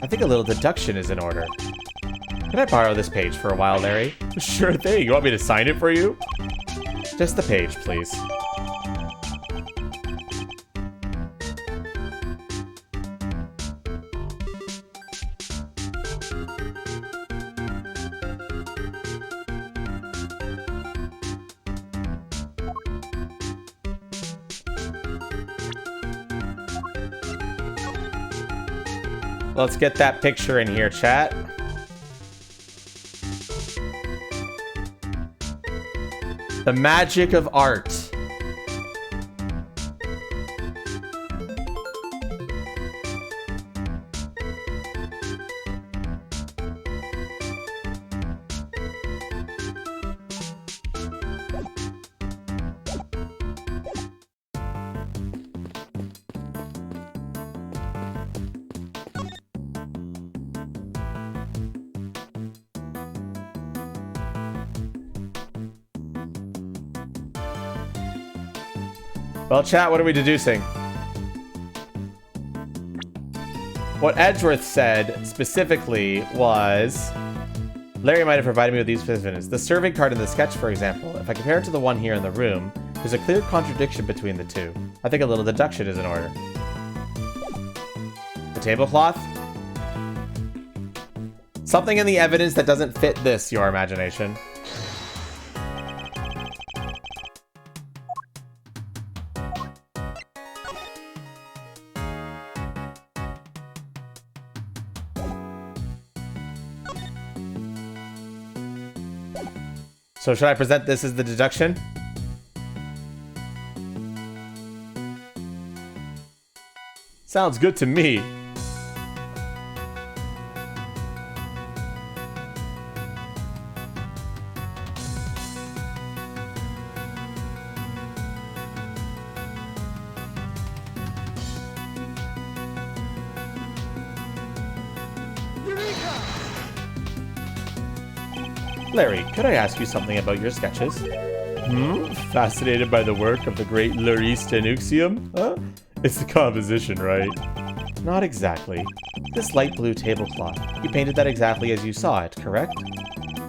I think a little deduction is in order. Can I borrow this page for a while, Larry? Sure thing. You want me to sign it for you? Just the page, please. Let's get that picture in here, chat. The magic of art. Well, chat, what are we deducing? What Edgeworth said specifically was, Larry might have provided me with these evidence. The serving card in the sketch, for example, if I compare it to the one here in the room, there's a clear contradiction between the two. I think a little deduction is in order. The tablecloth? Something in the evidence that doesn't fit this, your imagination. So should I present this as the deduction? Sounds good to me. Larry, could I ask you something about your sketches? Fascinated by the work of the great Larry Stanuxium? Huh? It's the composition, right? Not exactly. This light blue tablecloth. You painted that exactly as you saw it, correct?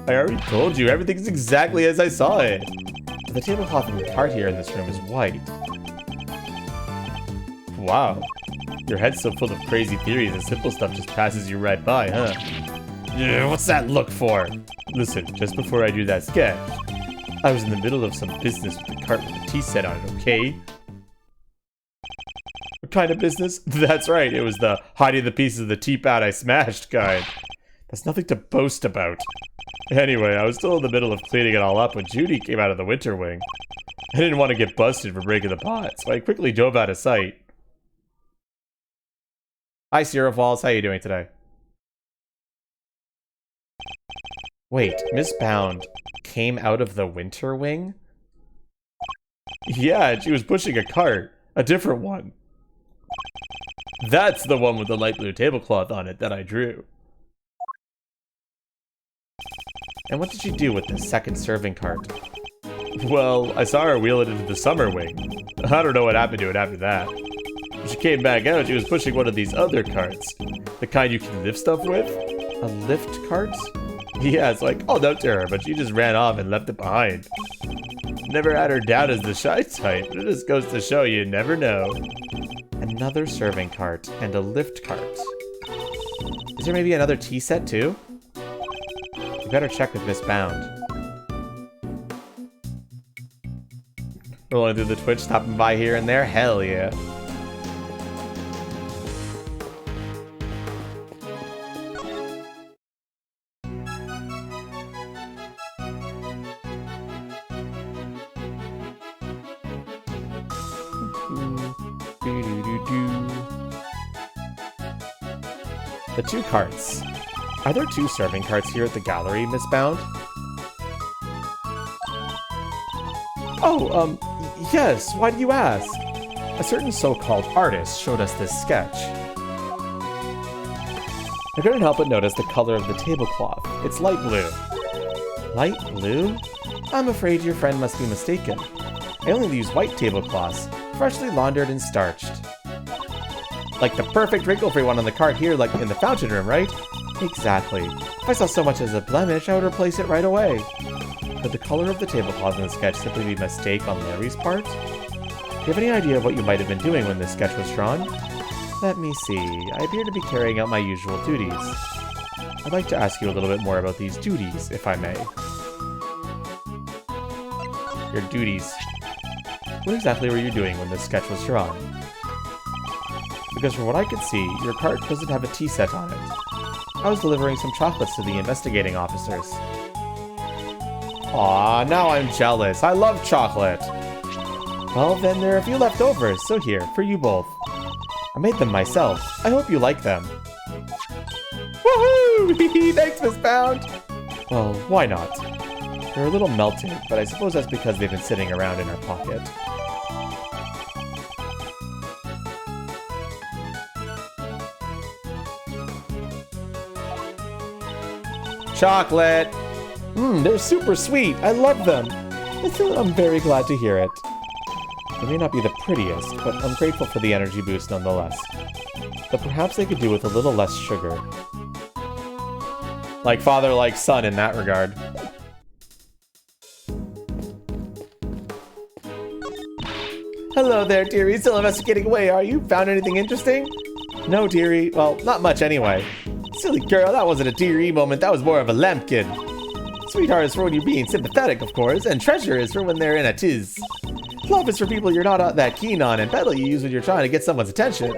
I already told you, everything's exactly as I saw it. But the tablecloth in the cart here in this room is white. Wow. Your head's so full of crazy theories and simple stuff just passes you right by, huh? What's that look for? Listen, just before I do that sketch, I was in the middle of some business with the cart with the tea set on it, okay? What kind of business? That's right, it was the hiding the pieces of the teapot I smashed kind. That's nothing to boast about. Anyway, I was still in the middle of cleaning it all up when Judy came out of the winter wing. I didn't want to get busted for breaking the pot, so I quickly dove out of sight. Hi, Sierra Falls, how you doing today? Wait, Miss Bound came out of the winter wing? Yeah, she was pushing a cart. A different one. That's the one with the light blue tablecloth on it that I drew. And what did you do with the second serving cart? Well, I saw her wheel it into the summer wing. I don't know what happened to it after that. When she came back out, she was pushing one of these other carts. The kind you can lift stuff with? A lift cart? Yeah, it's like, called out to her, but she just ran off and left it behind. Never had her down as the shy type, but it just goes to show you never know. Another serving cart and a lift cart. Is there maybe another tea set too? We better check with Miss Bound. Rolling through the Twitch, stopping by here and there? Hell yeah. The two carts. Are there two serving carts here at the gallery, Miss Bound? Oh, yes, why do you ask? A certain so-called artist showed us this sketch. I couldn't help but notice the color of the tablecloth. It's light blue. Light blue? I'm afraid your friend must be mistaken. I only use white tablecloths, freshly laundered and starched. Like the perfect wrinkle-free one on the cart here, like in the fountain room, right? Exactly. If I saw so much as a blemish, I would replace it right away. Could the color of the tablecloth in the sketch simply be a mistake on Larry's part? Do you have any idea of what you might have been doing when this sketch was drawn? Let me see. I appear to be carrying out my usual duties. I'd like to ask you a little bit more about these duties, if I may. Your duties. What exactly were you doing when this sketch was drawn? because from what I could see, your cart doesn't have a tea set on it. I was delivering some chocolates to the investigating officers. Aw, now I'm jealous. I love chocolate. Well, then there are a few left over, so here, for you both. I made them myself. I hope you like them. Woohoo! Thanks, Miss Pound! Well, why not? They're a little melted, but I suppose that's because they've been sitting around in our pocket. Chocolate! They're super sweet. I love them. I'm very glad to hear it. They may not be the prettiest, but I'm grateful for the energy boost nonetheless. But perhaps they could do with a little less sugar. Like father, like son in that regard. Hello there, dearie. Still investigating away, are you? Found anything interesting? No, dearie. Well, not much anyway. Silly girl, that wasn't a dearie moment. That was more of a lambkin. Sweetheart is for when you're being sympathetic, of course, and treasure is for when they're in a tiz. Love is for people you're not that keen on, and petal you use when you're trying to get someone's attention.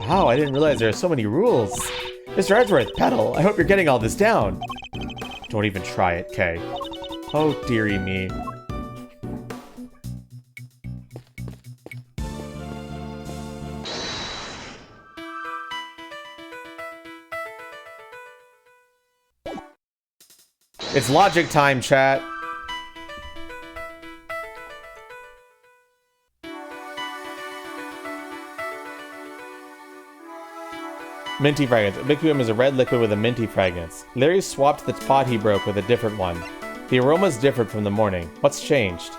Wow, I didn't realize there are so many rules. Mr. Edgeworth, petal, I hope you're getting all this down. Don't even try it, Kay. Oh, dearie me. It's logic time, chat. Minty fragrance. Ubiquitous is a red liquid with a minty fragrance. Larry swapped the pot he broke with a different one. The aroma's different from the morning. What's changed?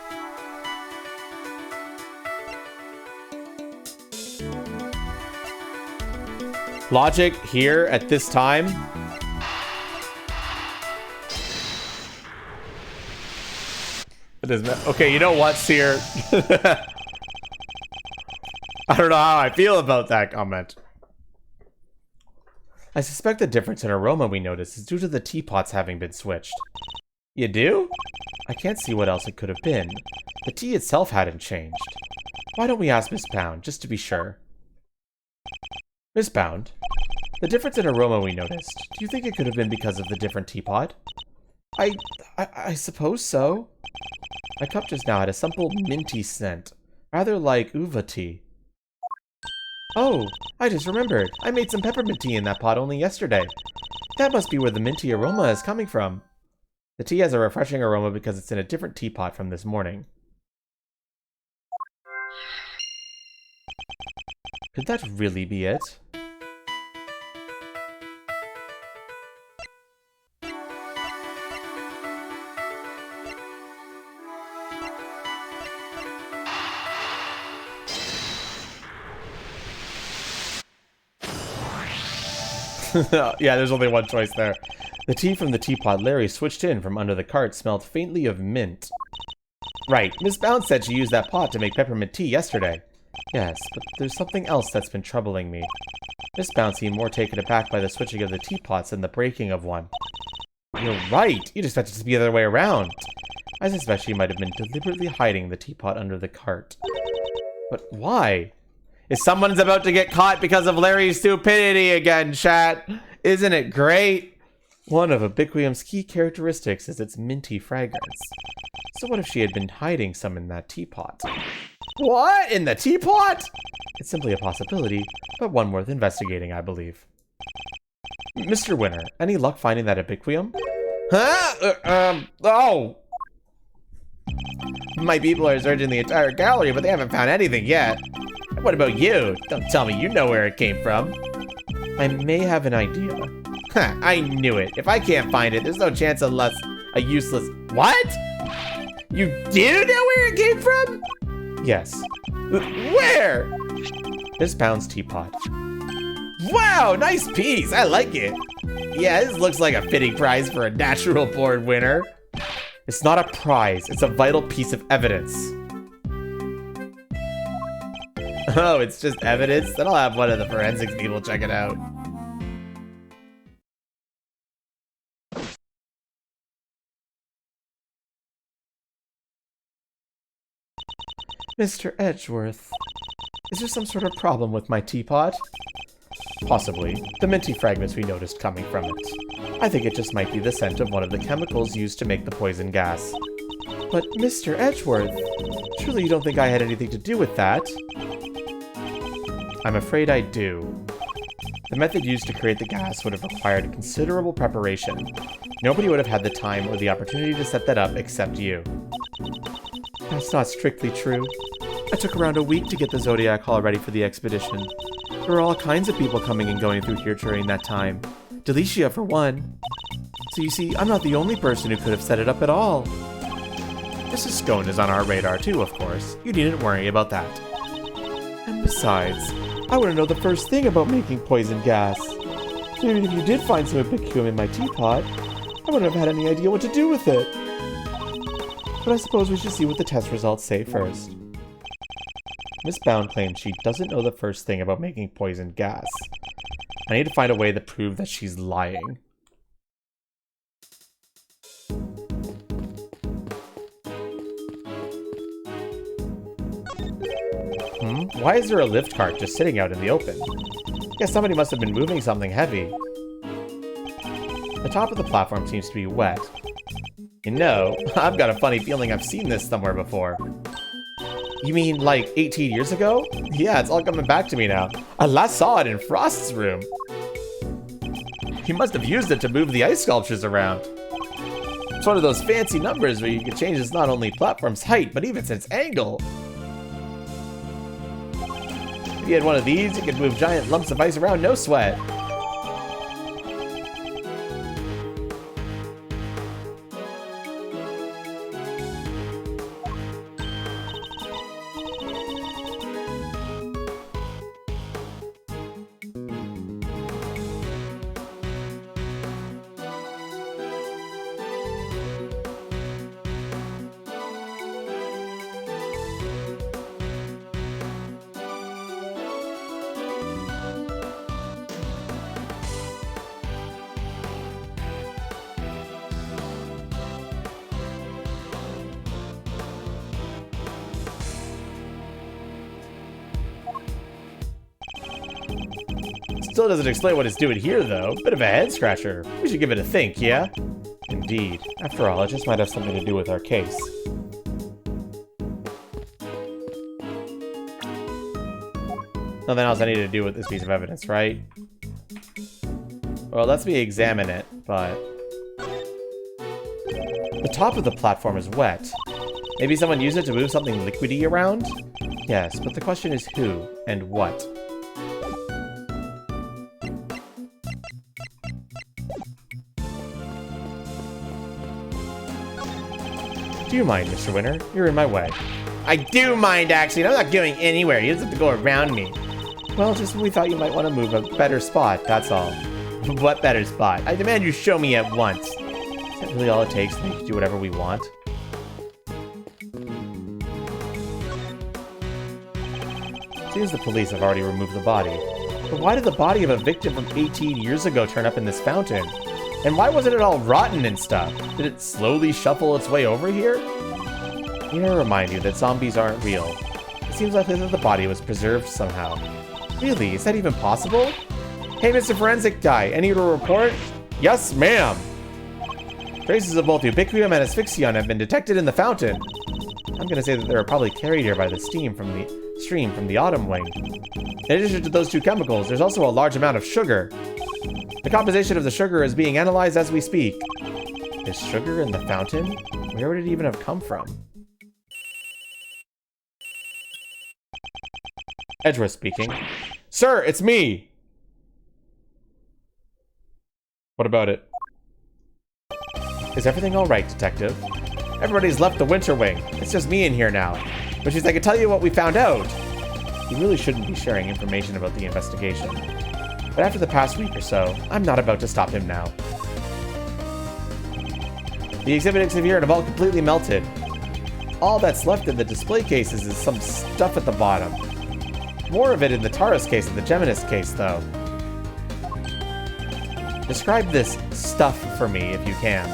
Logic here at this time? It is okay, you know what, Seer? I don't know how I feel about that comment. I suspect the difference in aroma we notice is due to the teapots having been switched. You do? I can't see what else it could have been. The tea itself hadn't changed. Why don't we ask Miss Pound, just to be sure? Miss Pound, the difference in aroma we noticed, do you think it could have been because of the different teapot? I suppose so. My cup just now had a simple minty scent, rather like uva tea. Oh, I just remembered. I made some peppermint tea in that pot only yesterday. That must be where the minty aroma is coming from. The tea has a refreshing aroma because it's in a different teapot from this morning. Could that really be it? Yeah, there's only one choice there. The tea from the teapot Larry switched in from under the cart smelled faintly of mint. Right, Miss Bounce said she used that pot to make peppermint tea yesterday. Yes, but there's something else that's been troubling me. Miss Bounce seemed more taken aback by the switching of the teapots than the breaking of one. You're right, you'd expect it to be the other way around. I suspect she might have been deliberately hiding the teapot under the cart. But why? Is someone's about to get caught because of Larry's stupidity again, chat? Isn't it great? One of Ubiquitium's key characteristics is its minty fragrance. So what if she had been hiding some in that teapot? What? In the teapot? It's simply a possibility, but one worth investigating, I believe. Mr. Winner, any luck finding that Ubiquitium? Huh? Oh! My people are searching the entire gallery, but they haven't found anything yet. What about you? Don't tell me you know where it came from. I may have an idea. Huh, I knew it. If I can't find it, there's no chance unless a useless... What? You do know where it came from? Yes. Where? Miss Pound's teapot. Wow, nice piece. I like it. Yeah, this looks like a fitting prize for a natural born winner. It's not a prize. It's a vital piece of evidence. Oh, it's just evidence? Then I'll have one of the forensics people check it out. Mr. Edgeworth. Is there some sort of problem with my teapot? Possibly. The minty fragments we noticed coming from it. I think it just might be the scent of one of the chemicals used to make the poison gas. But Mr. Edgeworth, surely you don't think I had anything to do with that? I'm afraid I do. The method used to create the gas would have required considerable preparation. Nobody would have had the time or the opportunity to set that up except you. That's not strictly true. I took around a week to get the Zodiac Hall ready for the expedition. There were all kinds of people coming and going through here during that time. Delicia, for one. So you see, I'm not the only person who could have set it up at all. Mrs. Scone is on our radar too, of course. You needn't worry about that. And besides, I wouldn't know the first thing about making poison gas. So even if you did find some Epicum in my teapot, I wouldn't have had any idea what to do with it. But I suppose we should see what the test results say first. Miss Bound claims she doesn't know the first thing about making poison gas. I need to find a way to prove that she's lying. Why is there a lift cart just sitting out in the open? Guess somebody must have been moving something heavy. The top of the platform seems to be wet. You know, I've got a funny feeling I've seen this somewhere before. You mean, like, 18 years ago? Yeah, it's all coming back to me now. I last saw it in Frost's room. He must have used it to move the ice sculptures around. It's one of those fancy numbers where you can change its not only platform's height, but even its angle. If you had one of these, you could move giant lumps of ice around, no sweat. Still doesn't explain what it's doing here, though. Bit of a head scratcher. We should give it a think, yeah? Indeed. After all, it just might have something to do with our case. Nothing else I need to do with this piece of evidence, right? Well, let's me examine it, but... The top of the platform is wet. Maybe someone used it to move something liquidy around? Yes, but the question is who and what? Do you mind, Mr. Winter? You're in my way. I do mind, actually. I'm not going anywhere. You just have to go around me. Well, just when we thought you might want to move a better spot, that's all. What better spot? I demand you show me at once. Is that really all it takes to make you do whatever we want? Seems the police have already removed the body. But why did the body of a victim from 18 years ago turn up in this fountain? And why wasn't it all rotten and stuff? Did it slowly shuffle its way over here? Here to remind you that zombies aren't real. It seems likely that the body was preserved somehow. Really? Is that even possible? Hey, Mr. Forensic Guy, any to report? Yes, ma'am! Traces of both ubiquium and asphyxion have been detected in the fountain. I'm gonna say that they were probably carried here by the stream from the autumn wing. In addition to those two chemicals, there's also a large amount of sugar. The composition of the sugar is being analyzed as we speak. Is sugar in the fountain? Where would it even have come from? Edgeworth speaking. Sir, it's me! What about it? Is everything alright, Detective? Everybody's left the winter wing. It's just me in here now. Which is I can tell you what we found out. You really shouldn't be sharing information about the investigation. But after the past week or so, I'm not about to stop him now. The exhibits here have all completely melted. All that's left in the display cases is some stuff at the bottom. More of it in the Taurus case and the Geminis case, though. Describe this stuff for me, if you can.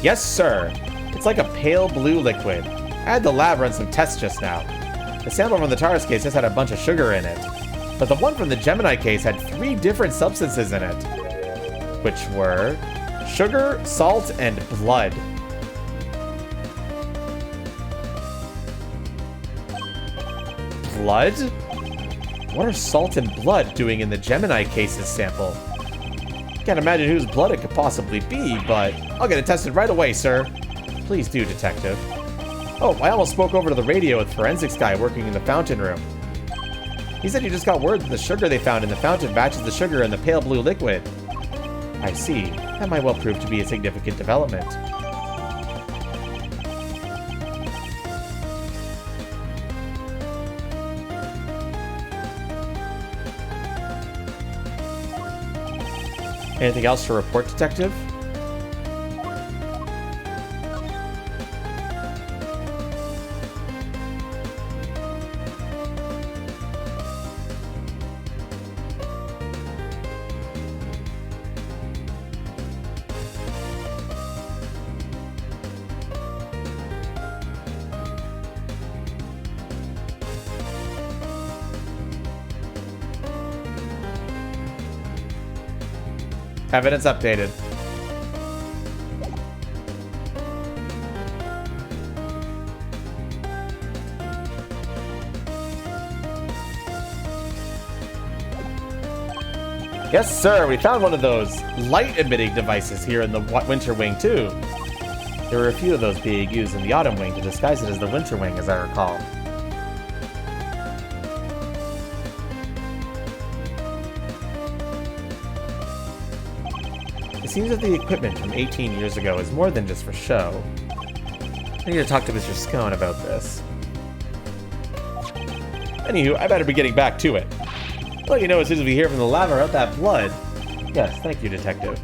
Yes, sir. It's like a pale blue liquid. I had the lab run some tests just now. The sample from the Taurus case just had a bunch of sugar in it. But the one from the Gemini case had 3 different substances in it. Which were sugar, salt, and blood. Blood? What are salt and blood doing in the Gemini case's sample? Can't imagine whose blood it could possibly be, but I'll get it tested right away, sir. Please do, detective. Oh, I almost spoke over to the radio with forensics guy working in the fountain room. He said he just got word that the sugar they found in the fountain matches the sugar in the pale blue liquid. I see. That might well prove to be a significant development. Anything else to report, detective? Evidence updated. Yes, sir, we found one of those light-emitting devices here in the Winter Wing, too. There were a few of those being used in the Autumn Wing to disguise it as the Winter Wing, as I recall. It seems that the equipment from 18 years ago is more than just for show. I need to talk to Mr. Scone about this. Anywho, I better be getting back to it. I'll let you know as soon as we hear from the lab about that blood. Yes, thank you, detective.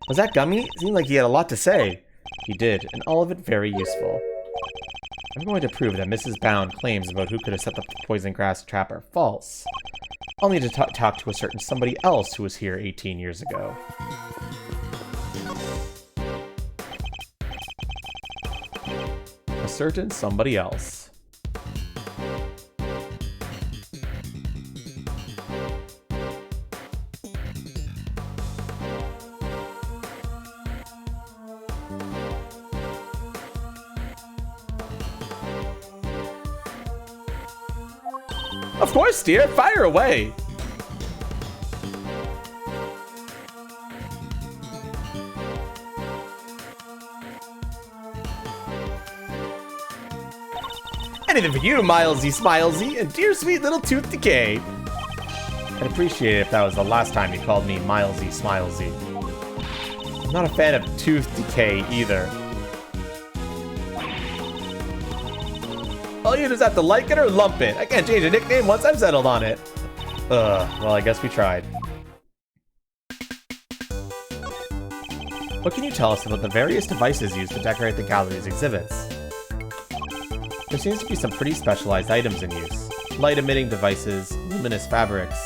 Was that Gummy? It seemed like he had a lot to say. He did, and all of it very useful. I'm going to prove that Mrs. Bound claims about who could have set the poison grass trap are false. I'll need to talk to a certain somebody else who was here 18 years ago. A certain somebody else. Of course, dear. Fire away. Anything for you, Milesy Smilesy, and dear sweet little Tooth Decay. I'd appreciate it if that was the last time you called me Milesy Smilesy. I'm not a fan of Tooth Decay either. All you just have to like it or lump it. I can't change a nickname once I've settled on it. Well, I guess we tried. What can you tell us about the various devices used to decorate the gallery's exhibits? There seems to be some pretty specialized items in use. Light-emitting devices, luminous fabrics.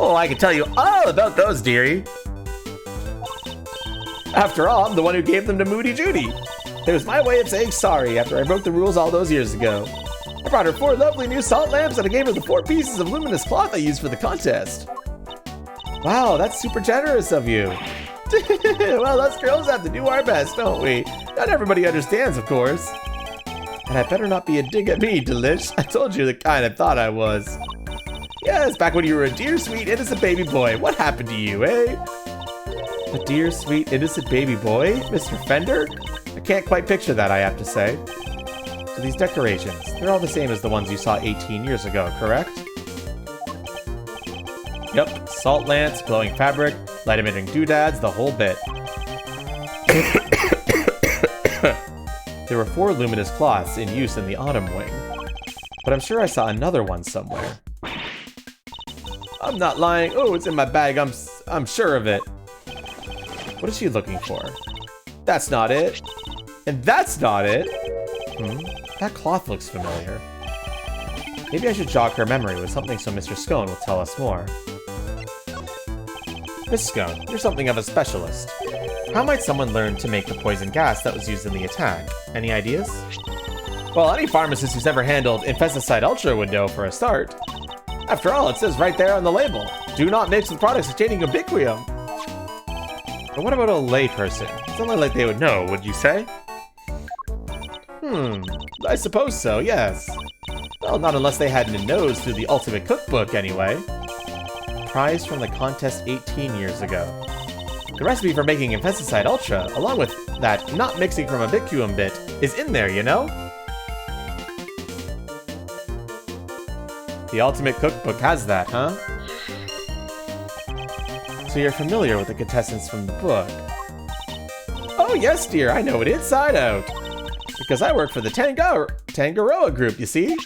Oh, I can tell you all about those, dearie. After all, I'm the one who gave them to Moody Judy. It was my way of saying sorry after I broke the rules all those years ago. I brought her 4 lovely new salt lamps and I gave her the 4 pieces of luminous cloth I used for the contest. Wow, that's super generous of you. Well, us girls have to do our best, don't we? Not everybody understands, of course. And I better not be a dig at me, Delish. I told you the kind I thought I was. Yes, back when you were a dear, sweet, innocent baby boy. What happened to you, eh? A dear, sweet, innocent baby boy? Mr. Fender? I can't quite picture that, I have to say. So these decorations, they're all the same as the ones you saw 18 years ago, correct? Yep, salt lamps, glowing fabric, light-emitting doodads, the whole bit. There were 4 luminous cloths in use in the Autumn Wing, but I'm sure I saw another one somewhere. I'm not lying. Oh, it's in my bag. I'm sure of it. What is she looking for? That's not it. And that's not it. That cloth looks familiar. Maybe I should jog her memory with something so Mr. Scone will tell us more. Miss Scone, you're something of a specialist. How might someone learn to make the poison gas that was used in the attack? Any ideas? Well, any pharmacist who's ever handled Infesticide Ultra would know for a start. After all, it says right there on the label, do not mix with products containing ubiquium. But what about a layperson? It's only like they would know, would you say? I suppose so, yes. Well, not unless they hadn't nosed through the Ultimate Cookbook, anyway. Prize from the contest 18 years ago. The recipe for making Infesticide Ultra, along with that not mixing from ubiquium bit, is in there, you know? The Ultimate Cookbook has that, huh? So you're familiar with the contestants from the book? Oh yes, dear, I know it inside out. Because I work for the Tangaroa Group, you see?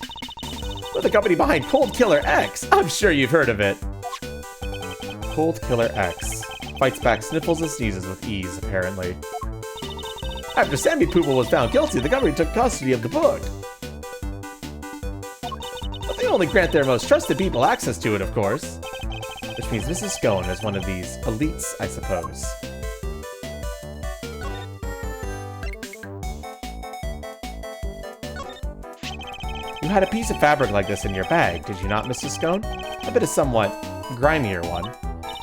We're the company behind Cold Killer X. I'm sure you've heard of it. Cold Killer X. Fights back sniffles and sneezes with ease, apparently. After Sammy Poople was found guilty, the government took custody of the book. But they only grant their most trusted people access to it, of course. Which means Mrs. Scone is one of these elites, I suppose. You had a piece of fabric like this in your bag, did you not, Mrs. Scone? I bet a somewhat grimier one.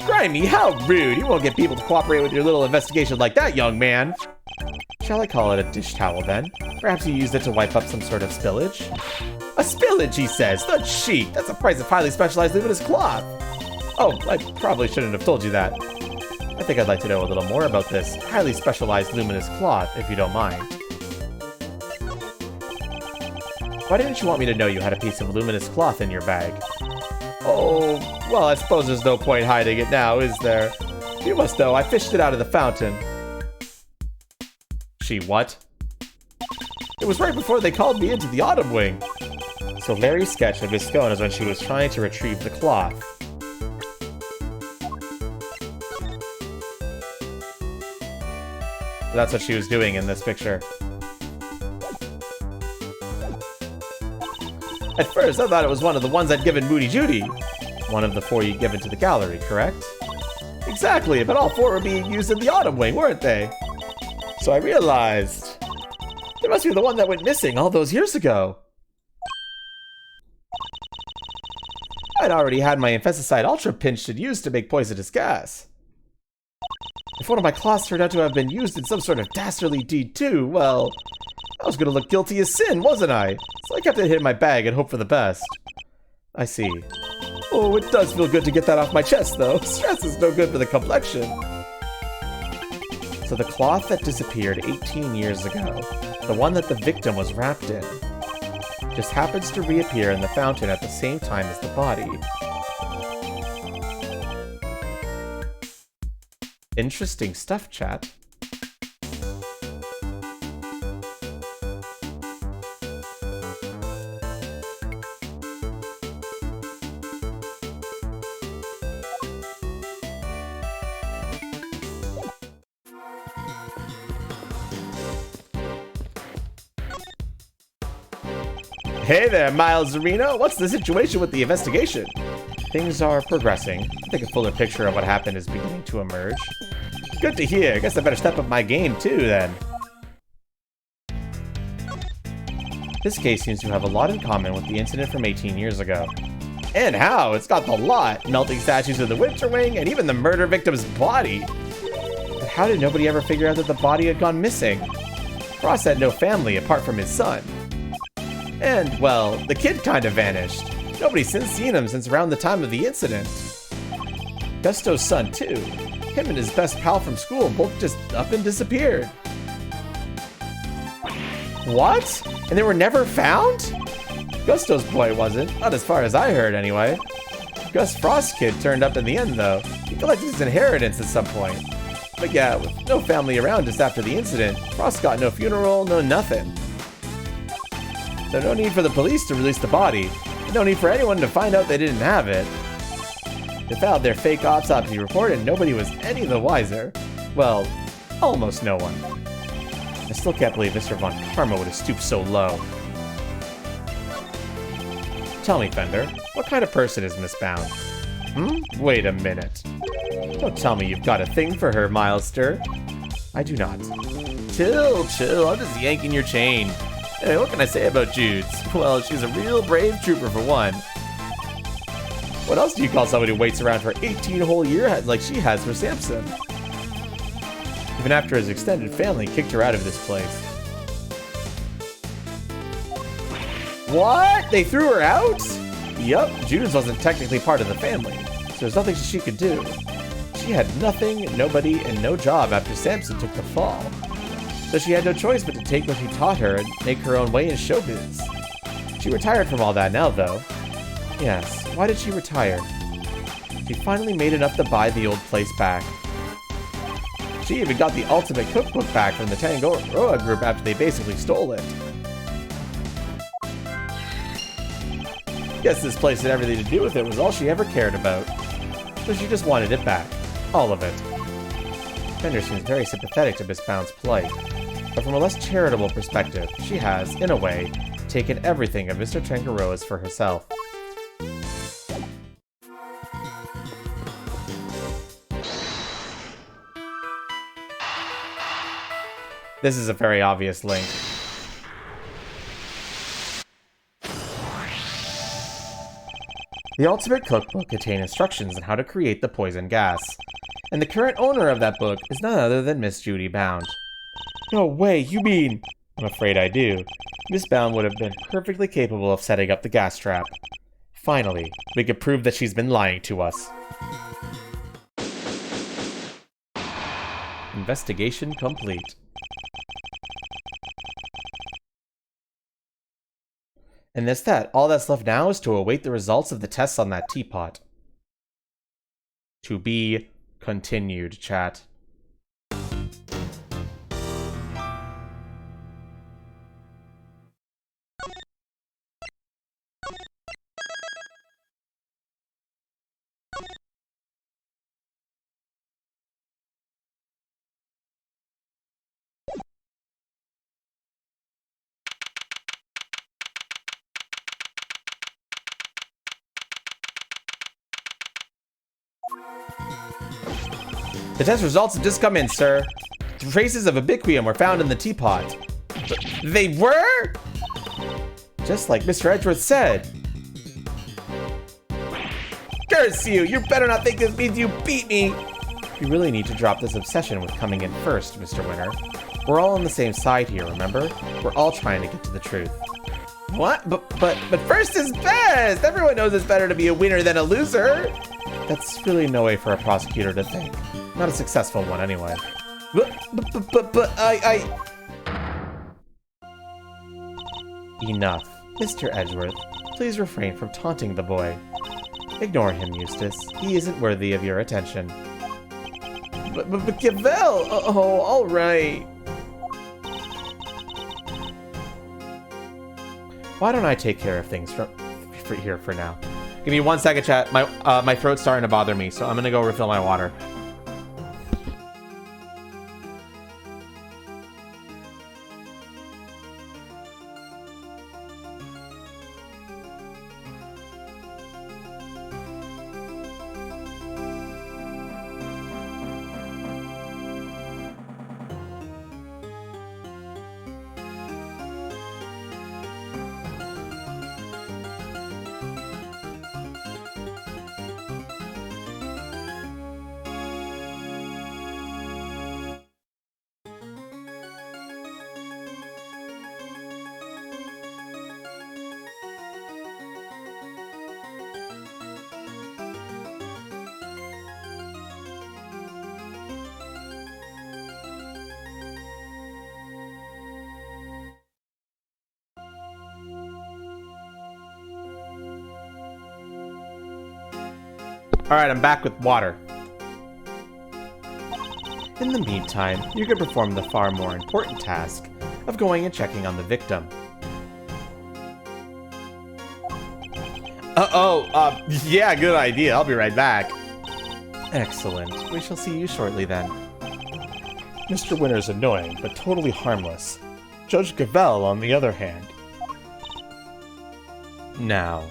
Grimy? How rude! You won't get people to cooperate with your little investigation like that, young man! Shall I call it a dish towel, then? Perhaps you used it to wipe up some sort of spillage? A spillage, he says! That's chic! That's the price of highly specialized luminous cloth! Oh, I probably shouldn't have told you that. I think I'd like to know a little more about this highly specialized luminous cloth, if you don't mind. Why didn't you want me to know you had a piece of luminous cloth in your bag? Oh, well, I suppose there's no point hiding it now, is there? You must know, I fished it out of the fountain. She what? It was right before they called me into the Autumn Wing. So Larry's sketch of Miss Scone is when she was trying to retrieve the cloth. That's what she was doing in this picture. At first, I thought it was one of the ones I'd given Moody Judy. One of the 4 you'd given to the gallery, correct? Exactly, but all 4 were being used in the Autumn Wing, weren't they? So I realized... it must be the one that went missing all those years ago. I'd already had my Infesticide Ultra pinched and used to make poisonous gas. If one of my cloths turned out to have been used in some sort of dastardly deed too, well... I was gonna look guilty as sin, wasn't I? So I kept it hid in my bag and hoped for the best. I see. Oh, it does feel good to get that off my chest, though. Stress is no good for the complexion. So the cloth that disappeared 18 years ago, the one that the victim was wrapped in, just happens to reappear in the fountain at the same time as the body. Interesting stuff, chat. Hey there, Miles Zarino. What's the situation with the investigation? Things are progressing. I think a fuller picture of what happened is beginning to emerge. Good to hear. I guess I better step up my game too, then. This case seems to have a lot in common with the incident from 18 years ago. And how? It's got the lot. Melting statues of the Winter Wing, and even the murder victim's body. But how did nobody ever figure out that the body had gone missing? Frost had no family apart from his son. And, well, the kid kind of vanished. Nobody's since seen him since around the time of the incident. Gusto's son, too. Him and his best pal from school both just up and disappeared. What? And they were never found? Gusto's boy wasn't, not as far as I heard anyway. Gus Frost's kid turned up in the end, though. He collected his inheritance at some point. But yeah, with no family around just after the incident, Frost got no funeral, no nothing. So no need for the police to release the body, and no need for anyone to find out they didn't have it. They filed their fake autopsy report and nobody was any the wiser. Well, almost no one. I still can't believe Mr. Von Karma would have stooped so low. Tell me, Fender, what kind of person is Miss Bound? Wait a minute. Don't tell me you've got a thing for her, Milester. I do not. Chill, I'm just yanking your chain. Hey, what can I say about Judes? Well, she's a real brave trooper for one. What else do you call somebody who waits around for 18 whole years like she has for Samson? Even after his extended family kicked her out of this place. What? They threw her out? Yup, Judas wasn't technically part of the family, so there's nothing she could do. She had nothing, nobody, and no job after Samson took the fall. So she had no choice but to take what he taught her and make her own way in showbiz. She retired from all that now, though. Yes, why did she retire? She finally made enough to buy the old place back. She even got the ultimate cookbook back from the Tangaroa group after they basically stole it. Guess this place had everything to do with it was all she ever cared about. So she just wanted it back. All of it. Fender seems very sympathetic to Miss Bound's plight. But from a less charitable perspective, she has, in a way, taken everything of Mr. Tangaroa's for herself. This is a very obvious link. The Ultimate Cookbook contains instructions on how to create the poison gas. And the current owner of that book is none other than Miss Judy Bound. No way, you mean... I'm afraid I do. Miss Bound would have been perfectly capable of setting up the gas trap. Finally, we could prove that she's been lying to us. Investigation complete. And that's that. All that's left now is to await the results of the tests on that teapot. To be continued, chat. The test results have just come in, sir. Traces of ubiquium were found in the teapot. They were? Just like Mr. Edgeworth said. Curse you! You better not think this means you beat me! You really need to drop this obsession with coming in first, Mr. Winner. We're all on the same side here, remember? We're all trying to get to the truth. What? But first is best! Everyone knows it's better to be a winner than a loser! That's really no way for a prosecutor to think. Not a successful one, anyway. But Enough. Mr. Edgeworth, please refrain from taunting the boy. Ignore him, Eustace. He isn't worthy of your attention. But Gavel! Oh, alright. Why don't I take care of things here for now? Give me 1 second, chat. My throat's starting to bother me, so I'm gonna go refill my water. Alright, I'm back with water. In the meantime, you can perform the far more important task of going and checking on the victim. Yeah, good idea. I'll be right back. Excellent. We shall see you shortly then. Mr. Winner's annoying, but totally harmless. Judge Gavel, on the other hand. Now.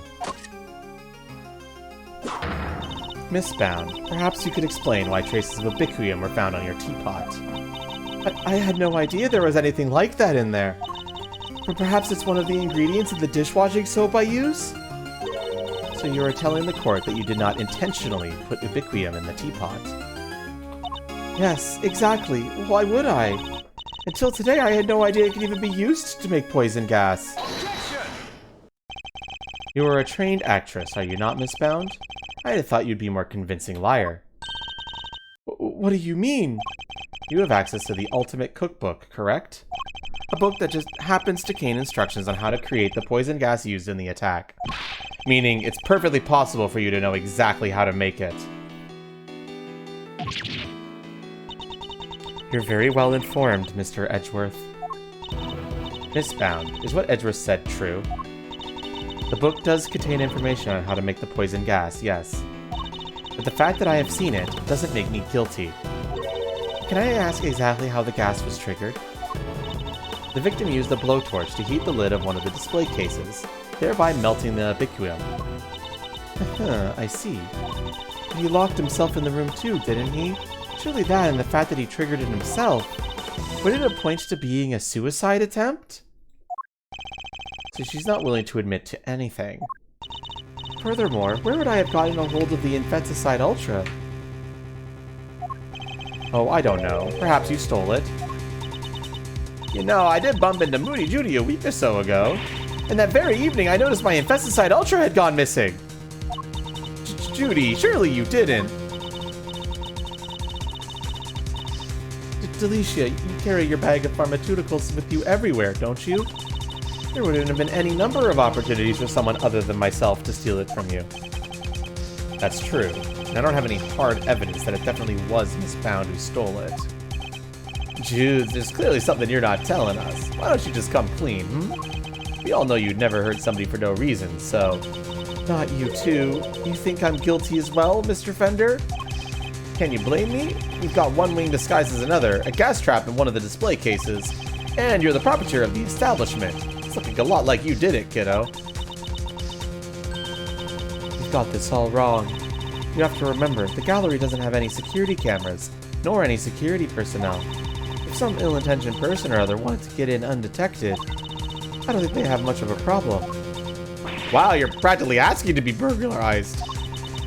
Miss Bound, perhaps you could explain why traces of ubiquium were found on your teapot. I had no idea there was anything like that in there. But perhaps it's one of the ingredients in the dishwashing soap I use? So you are telling the court that you did not intentionally put ubiquium in the teapot? Yes, exactly. Why would I? Until today, I had no idea it could even be used to make poison gas. Objection! You are a trained actress, are you not, Miss Bound? I had thought you'd be a more convincing liar. What do you mean? You have access to the ultimate cookbook, correct? A book that just happens to contain instructions on how to create the poison gas used in the attack. Meaning, it's perfectly possible for you to know exactly how to make it. You're very well informed, Mr. Edgeworth. Miss Bound, is what Edgeworth said true? The book does contain information on how to make the poison gas, yes. But the fact that I have seen it doesn't make me guilty. Can I ask exactly how the gas was triggered? The victim used a blowtorch to heat the lid of one of the display cases, thereby melting the ubiquium. I see. He locked himself in the room too, didn't he? Surely that and the fact that he triggered it himself. Wouldn't it point to being a suicide attempt? So she's not willing to admit to anything. Furthermore, where would I have gotten a hold of the Infanticide Ultra? Oh, I don't know. Perhaps you stole it. You know, I did bump into Moody Judy a week or so ago. And that very evening, I noticed my Infanticide Ultra had gone missing. Judy, surely you didn't. Delicia, you carry your bag of pharmaceuticals with you everywhere, don't you? There wouldn't have been any number of opportunities for someone other than myself to steal it from you. That's true. I don't have any hard evidence that it definitely was Miss Bound who stole it. Jude, there's clearly something you're not telling us. Why don't you just come clean, We all know you'd never hurt somebody for no reason, so... Not you too. You think I'm guilty as well, Mr. Fender? Can you blame me? You've got one wing disguised as another, a gas trap in one of the display cases, and you're the proprietor of the establishment. It's looking a lot like you did it, kiddo. You've got this all wrong. You have to remember, the gallery doesn't have any security cameras, nor any security personnel. If some ill-intentioned person or other wanted to get in undetected, I don't think they have much of a problem. Wow, you're practically asking to be burglarized.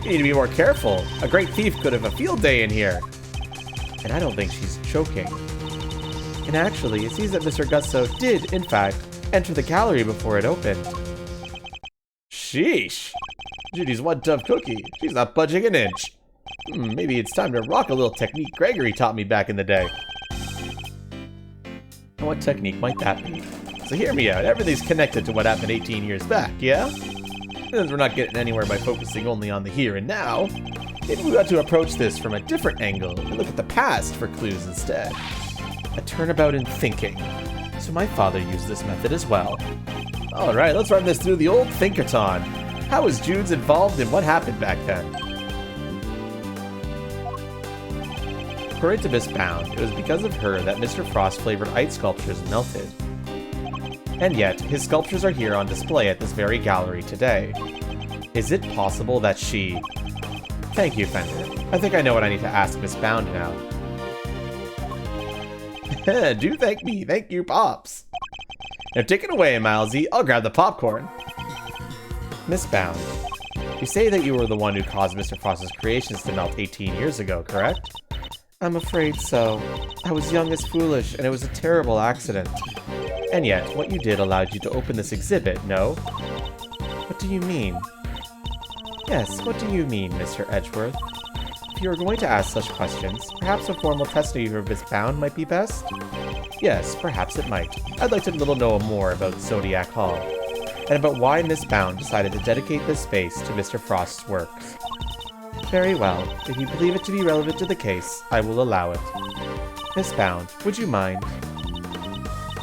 You need to be more careful. A great thief could have a field day in here. And I don't think she's joking. And actually, it seems that Mr. Gusto did, in fact, enter the gallery before it opened. Sheesh. Judy's one tough cookie. She's not budging an inch. Maybe it's time to rock a little technique Gregory taught me back in the day. And what technique might that be? So hear me out. Everything's connected to what happened 18 years back, yeah? Since we're not getting anywhere by focusing only on the here and now, maybe we ought to approach this from a different angle and look at the past for clues instead. A turnabout in thinking. So my father used this method as well. Alright, let's run this through the old Thinkathon. How was Jude's involved in what happened back then? According to Miss Bound, it was because of her that Mr. Frost's flavored ice sculptures melted. And yet, his sculptures are here on display at this very gallery today. Is it possible that she... Thank you, Fender. I think I know what I need to ask Miss Bound now. Do thank me. Thank you, Pops. Now take it away, Milesy. I'll grab the popcorn. Miss Bound, you say that you were the one who caused Mr. Frost's creations to melt 18 years ago, correct? I'm afraid so. I was young as foolish, and it was a terrible accident. And yet, what you did allowed you to open this exhibit, no? What do you mean? Yes, what do you mean, Mr. Edgeworth? If you are going to ask such questions, perhaps a formal testimony of Miss Bound might be best? Yes, perhaps it might. I'd like to know more about Zodiac Hall, and about why Miss Bound decided to dedicate this space to Mr. Frost's works. Very well. If you believe it to be relevant to the case, I will allow it. Miss Bound, would you mind?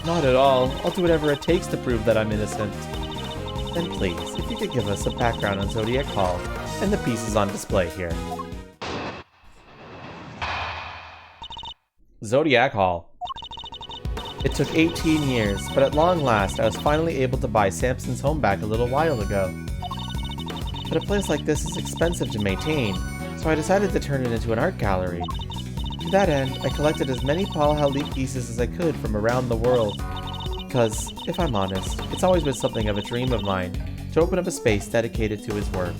Not at all. I'll do whatever it takes to prove that I'm innocent. Then please, if you could give us a background on Zodiac Hall and the pieces on display here. Zodiac Hall. It took 18 years, but at long last I was finally able to buy Samson's home back a little while ago. But a place like this is expensive to maintain, so I decided to turn it into an art gallery. To that end, I collected as many Paul Halik pieces as I could from around the world. Because, if I'm honest, it's always been something of a dream of mine to open up a space dedicated to his work.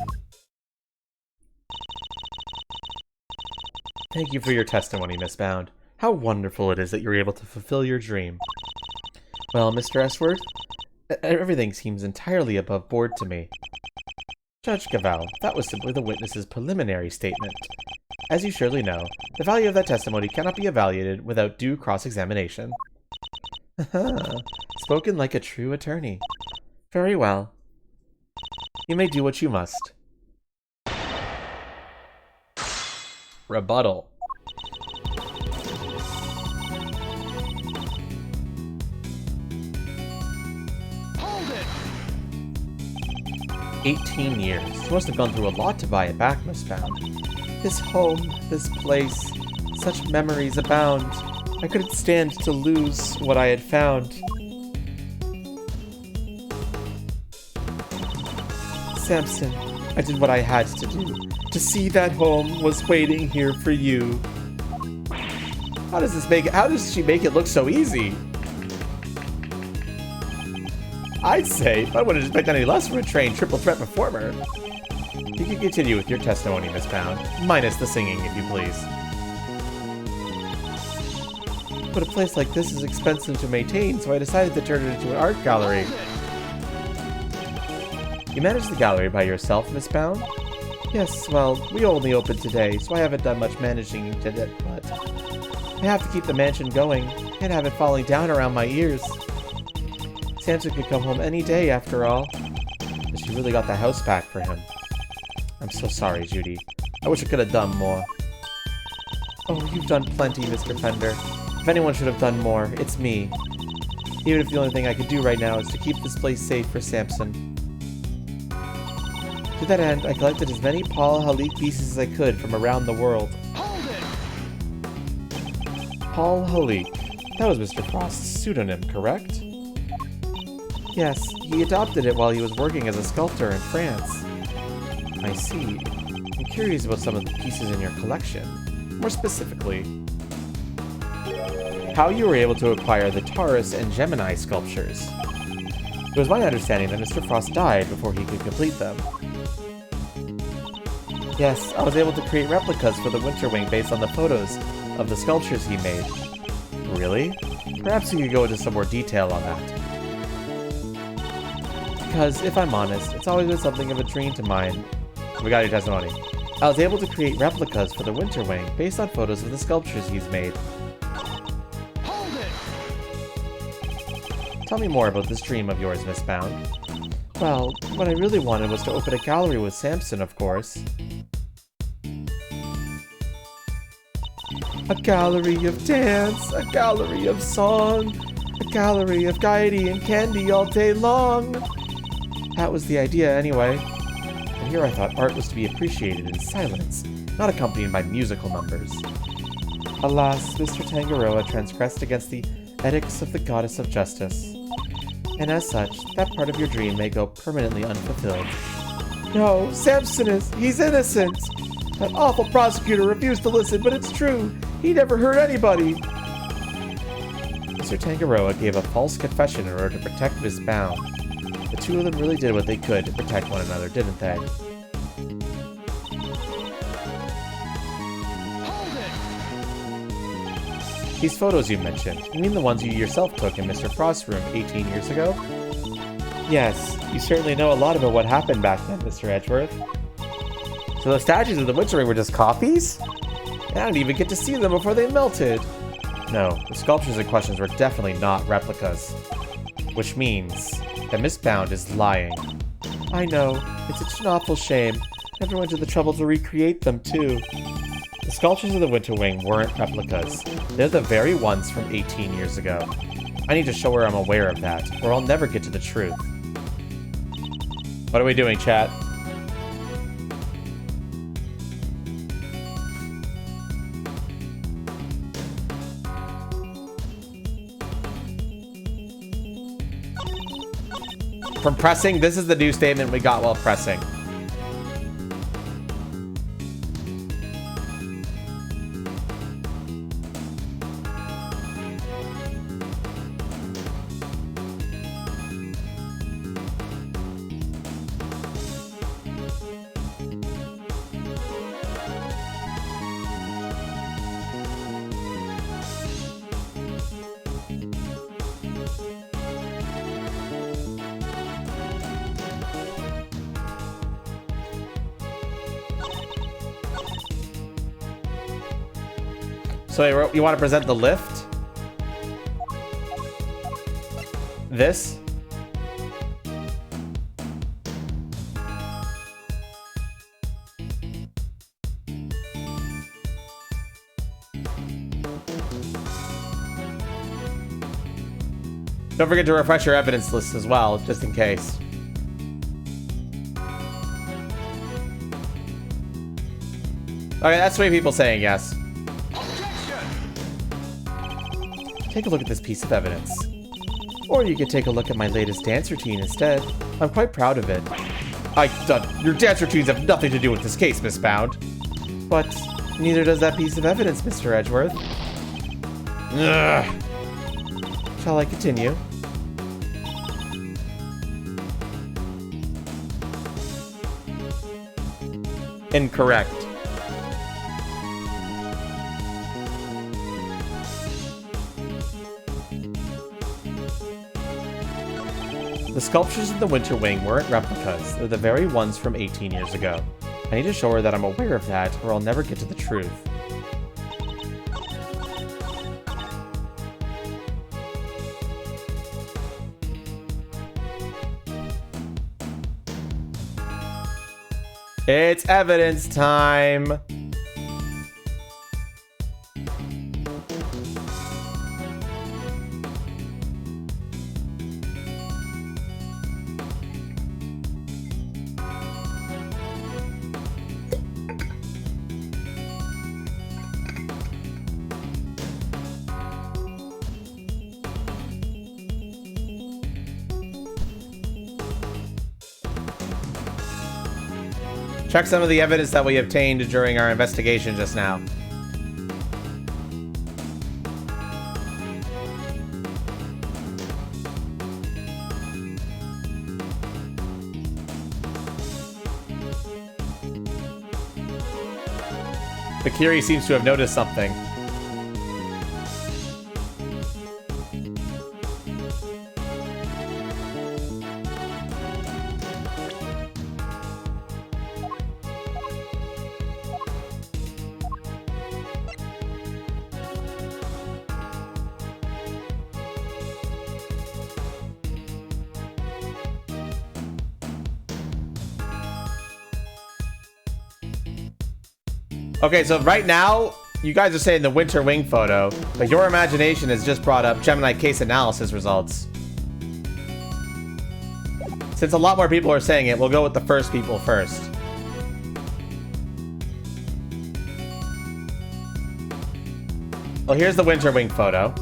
Thank you for your testimony, Miss Bound. How wonderful it is that you're able to fulfill your dream. Well, Mr. Esward, everything seems entirely above board to me. Judge Gaval, that was simply the witness's preliminary statement. As you surely know, the value of that testimony cannot be evaluated without due cross-examination. Spoken like a true attorney. Very well. You may do what you must. Rebuttal. Hold it! 18 years. You must have gone through a lot to buy it back, Miss Bound. This home, this place, such memories abound. I couldn't stand to lose what I had found. Samson, I did what I had to do. To see that home was waiting here for you. How does she make it look so easy? I'd say, I wouldn't expect any less from a trained triple threat performer. You can continue with your testimony, Miss Pound, minus the singing, if you please. But a place like this is expensive to maintain, so I decided to turn it into an art gallery. You manage the gallery by yourself, Miss Pound? Yes, well, we only opened today, so I haven't done much managing today, but I have to keep the mansion going. Can't have it falling down around my ears. Samson could come home any day, after all. But she really got the house back for him. I'm so sorry, Judy. I wish I could have done more. Oh, you've done plenty, Mr. Fender. If anyone should have done more, it's me. Even if the only thing I could do right now is to keep this place safe for Samson. To that end, I collected as many Paul Halik pieces as I could from around the world. Hold it! Paul Halik. That was Mr. Frost's pseudonym, correct? Yes, he adopted it while he was working as a sculptor in France. I see. I'm curious about some of the pieces in your collection. More specifically, how you were able to acquire the Taurus and Gemini sculptures. It was my understanding that Mr. Frost died before he could complete them. Yes, I was able to create replicas for the Winter Wing based on the photos of the sculptures he made. Really? Perhaps you could go into some more detail on that. Because, if I'm honest, it's always been something of a dream to mine. We got your testimony. I was able to create replicas for the Winter Wing based on photos of the sculptures he's made. Hold it! Tell me more about this dream of yours, Miss Bound. Well, what I really wanted was to open a gallery with Samson, of course. A gallery of dance, a gallery of song, a gallery of gaiety and candy all day long. That was the idea, anyway. And here I thought art was to be appreciated in silence, not accompanied by musical numbers. Alas, Mr. Tangaroa transgressed against the edicts of the Goddess of Justice. And as such, that part of your dream may go permanently unfulfilled. No, Samson he's innocent! That awful prosecutor refused to listen, but it's true! He never hurt anybody! Mr. Tangaroa gave a false confession in order to protect Miss Bound. The two of them really did what they could to protect one another, didn't they? Hold it! These photos you mentioned, you mean the ones you yourself took in Mr. Frost's room 18 years ago? Yes, you certainly know a lot about what happened back then, Mr. Edgeworth. So the statues of the Winter Wing were just copies? I didn't even get to see them before they melted. No, the sculptures in question were definitely not replicas. Which means that Miss Bound is lying. I know, it's such an awful shame. Never went to the trouble to recreate them, too. The sculptures of the Winter Wing weren't replicas. They're the very ones from 18 years ago. I need to show her I'm aware of that, or I'll never get to the truth. What are we doing, chat? From pressing, this is the new statement we got while pressing. So you want to present the lift? This? Don't forget to refresh your evidence list as well, just in case. Okay, that's the way people saying yes. Take a look at this piece of evidence. Or you could take a look at my latest dance routine instead. I'm quite proud of it. Your dance routines have nothing to do with this case, Miss Bound. But neither does that piece of evidence, Mr. Edgeworth. Ugh. Shall I continue? Incorrect. The sculptures in the Winter Wing weren't replicas. They're the very ones from 18 years ago. I need to show her that I'm aware of that, or I'll never get to the truth. It's evidence time! Check some of the evidence that we obtained during our investigation just now. Bakiri seems to have noticed something. Okay, so right now, you guys are saying the Winter Wing photo, but your imagination has just brought up Gemini case analysis results. Since a lot more people are saying it, we'll go with the first people first. Well, here's the Winter Wing photo.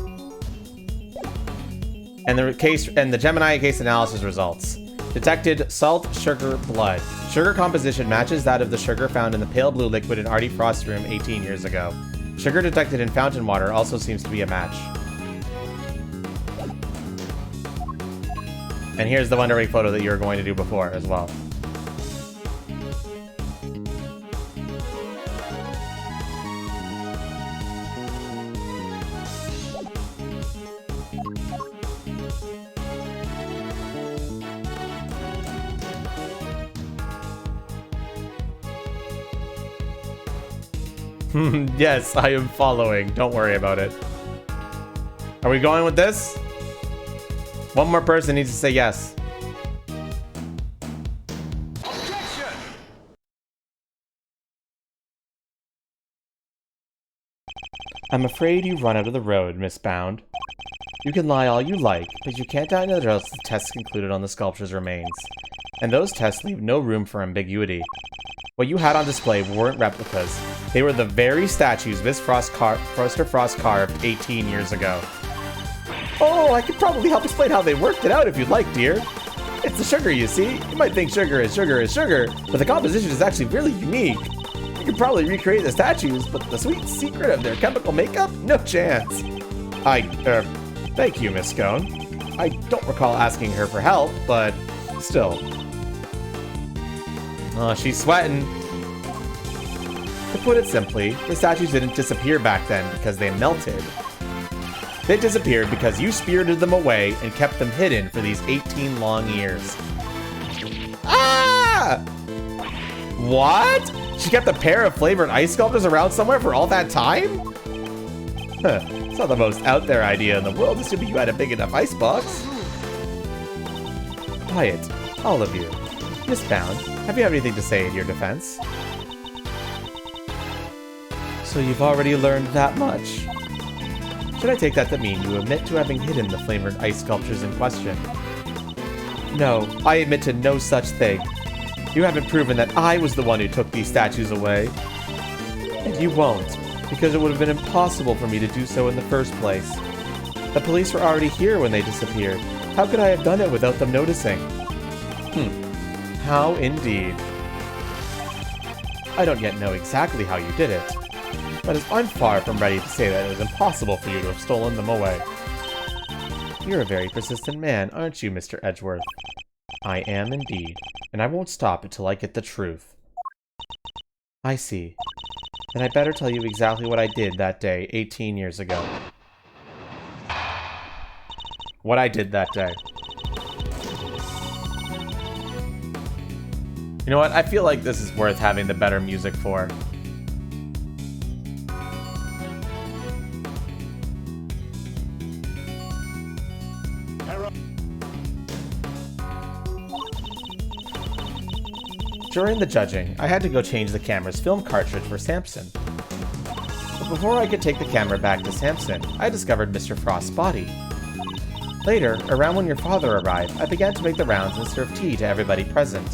And the Gemini case analysis results. Detected salt, sugar, blood. Sugar composition matches that of the sugar found in the pale blue liquid in Artie Frost's room 18 years ago. Sugar detected in fountain water also seems to be a match. And here's the Wonder Wing photo that you were going to do before as well. Yes, I am following. Don't worry about it. Are we going with this? One more person needs to say yes. Objection! I'm afraid you've run out of the road, Miss Bound. You can lie all you like, but you can't deny that else the tests concluded on the sculpture's remains. And those tests leave no room for ambiguity. What you had on display weren't replicas. They were the very statues Mr. Frost carved 18 years ago. Oh, I could probably help explain how they worked it out if you'd like, dear. It's the sugar, you see. You might think sugar is sugar, but the composition is actually really unique. You could probably recreate the statues, but the sweet secret of their chemical makeup? No chance. Thank you, Miss Scone. I don't recall asking her for help, but still. Oh, she's sweating. To put it simply, the statues didn't disappear back then because they melted. They disappeared because you spirited them away and kept them hidden for these 18 long years. Ah! What? She kept a pair of flavored ice sculptures around somewhere for all that time? It's not the most out there idea in the world, assuming you had a big enough icebox. Quiet, all of you. Miss Bound, have you anything to say in your defense? So you've already learned that much. Should I take that to mean you admit to having hidden the flavored ice sculptures in question? No, I admit to no such thing. You haven't proven that I was the one who took these statues away. And you won't, because it would have been impossible for me to do so in the first place. The police were already here when they disappeared. How could I have done it without them noticing? How indeed. I don't yet know exactly how you did it, but I'm far from ready to say that it was impossible for you to have stolen them away. You're a very persistent man, aren't you, Mr. Edgeworth? I am indeed, and I won't stop until I get the truth. I see. Then I better tell you exactly what I did that day 18 years ago. What I did that day. You know what? I feel like this is worth having the better music for. During the judging, I had to go change the camera's film cartridge for Samson. But before I could take the camera back to Samson, I discovered Mr. Frost's body. Later, around when your father arrived, I began to make the rounds and serve tea to everybody present.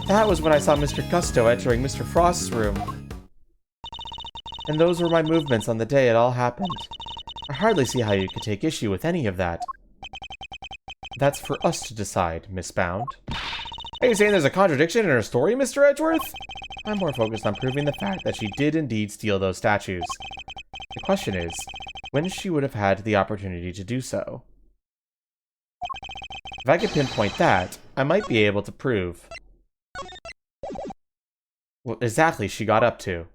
That was when I saw Mr. Gusto entering Mr. Frost's room. And those were my movements on the day it all happened. I hardly see how you could take issue with any of that. That's for us to decide, Miss Bound. Are you saying there's a contradiction in her story, Mr. Edgeworth? I'm more focused on proving the fact that she did indeed steal those statues. The question is, when she would have had the opportunity to do so. If I could pinpoint that, I might be able to prove what exactly she got up to.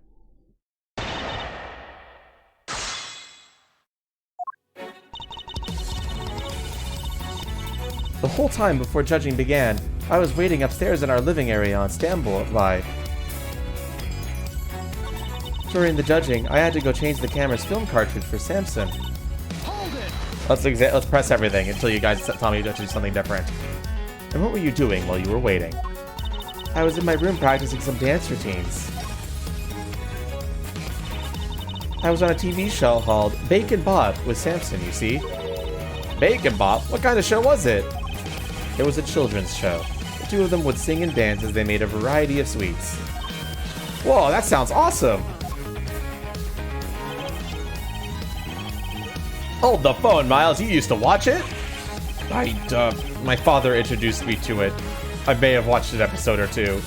The whole time before judging began, I was waiting upstairs in our living area on standby. During the judging, I had to go change the camera's film cartridge for Samson. Hold it! Let's press everything until you guys tell me to do something different. And what were you doing while you were waiting? I was in my room practicing some dance routines. I was on a TV show called Bacon Bob with Samson, you see. Bacon Bob? What kind of show was it? It was a children's show. The two of them would sing and dance as they made a variety of sweets. Whoa, that sounds awesome! Hold the phone, Miles. You used to watch it? My father introduced me to it. I may have watched an episode or two.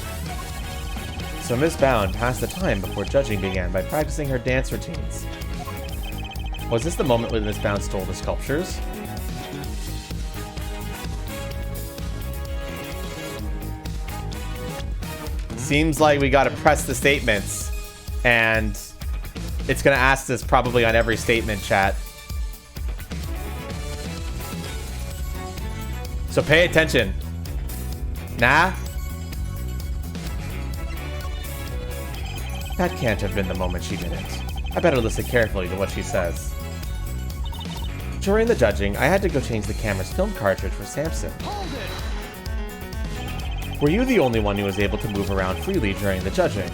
So Miss Bound passed the time before judging began by practicing her dance routines. Was this the moment when Miss Bound stole the sculptures? Seems like we gotta press the statements. And it's gonna ask this probably on every statement, chat. So pay attention. Nah? That can't have been the moment she did it. I better listen carefully to what she says. During the judging, I had to go change the camera's film cartridge for Samson. Hold it! Were you the only one who was able to move around freely during the judging?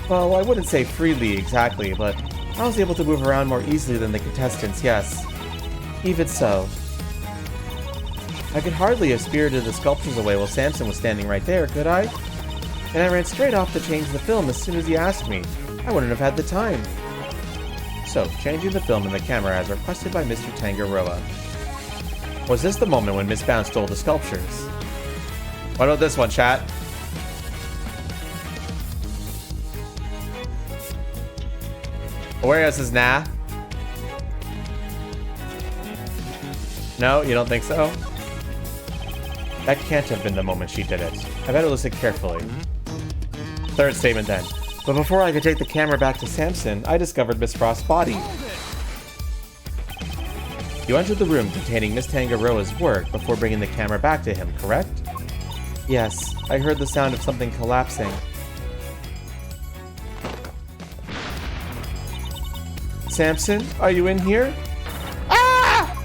Well, I wouldn't say freely exactly, but I was able to move around more easily than the contestants, yes. Even so, I could hardly have spirited the sculptures away while Samson was standing right there, could I? And I ran straight off to change the film as soon as he asked me. I wouldn't have had the time. So, changing the film and the camera as requested by Mr. Tangaroa. Was this the moment when Miss Bound stole the sculptures? What about this one, chat? Where else is nah? No, you don't think so? That can't have been the moment she did it. I better listen carefully. Third statement then. But before I could take the camera back to Samson, I discovered Miss Frost's body. You entered the room containing Miss Tangaroa's work before bringing the camera back to him, correct? Yes, I heard the sound of something collapsing. Samson, are you in here? Ah!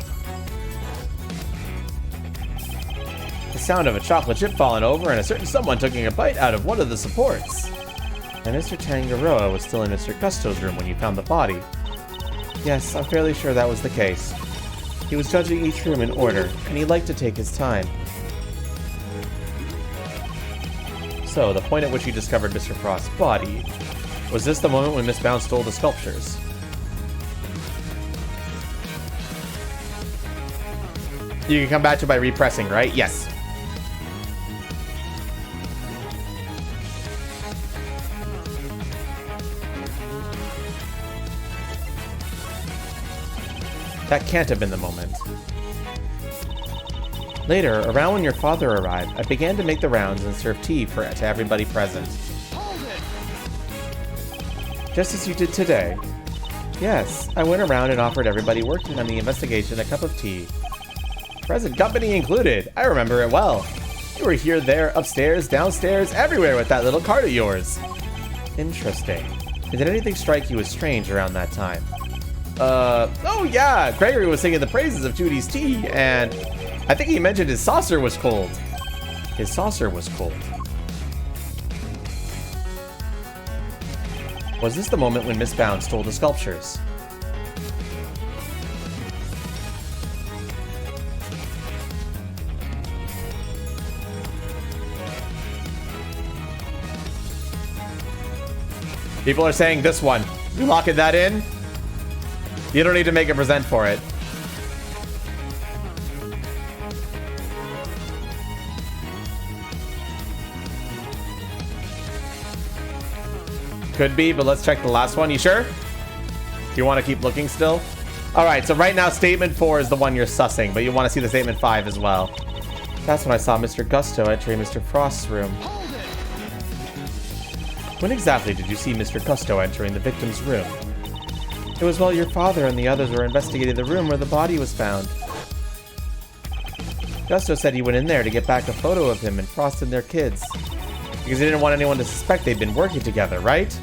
The sound of a chocolate chip falling over and a certain someone taking a bite out of one of the supports. And Mr. Tangaroa was still in Mr. Gusto's room when you found the body. Yes, I'm fairly sure that was the case. He was judging each room in order, and he liked to take his time. So, the point at which you discovered Mr. Frost's body, was this the moment when Miss Bounce stole the sculptures? You can come back to it by repressing, right? Yes. That can't have been the moment. Later, around when your father arrived, I began to make the rounds and serve tea to everybody present. Hold it! Just as you did today. Yes, I went around and offered everybody working on the investigation a cup of tea. Present company included. I remember it well. You were here, there, upstairs, downstairs, everywhere with that little cart of yours. Interesting. And did anything strike you as strange around that time? Oh yeah, Gregory was singing the praises of Judy's tea, and I think he mentioned his saucer was cold. His saucer was cold. Was this the moment when Miss Bounce stole the sculptures? People are saying this one. You locking that in? You don't need to make a present for it. Could be, but let's check the last one. You sure? You want to keep looking still? Alright, so right now statement 4 is the one you're sussing, but you want to see the statement 5 as well. That's when I saw Mr. Gusto entering Mr. Frost's room. Hold it! When exactly did you see Mr. Gusto entering the victim's room? It was while your father and the others were investigating the room where the body was found. Gusto said he went in there to get back a photo of him and Frost and their kids. Because he didn't want anyone to suspect they'd been working together, right?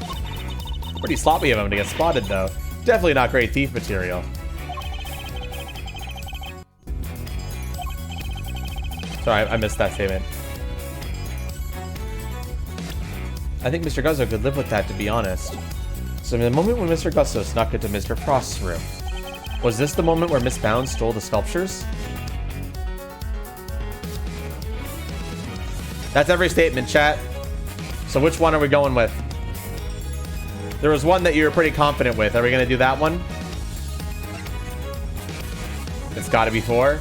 Pretty sloppy of him to get spotted, though. Definitely not great thief material. Sorry, I missed that statement. I think Mr. Gusto could live with that, to be honest. So in the moment when Mr. Gusto snuck into Mr. Frost's room, was this the moment where Miss Bounce stole the sculptures? That's every statement, chat. So which one are we going with? There was one that you were pretty confident with. Are we going to do that one? It's got to be 4.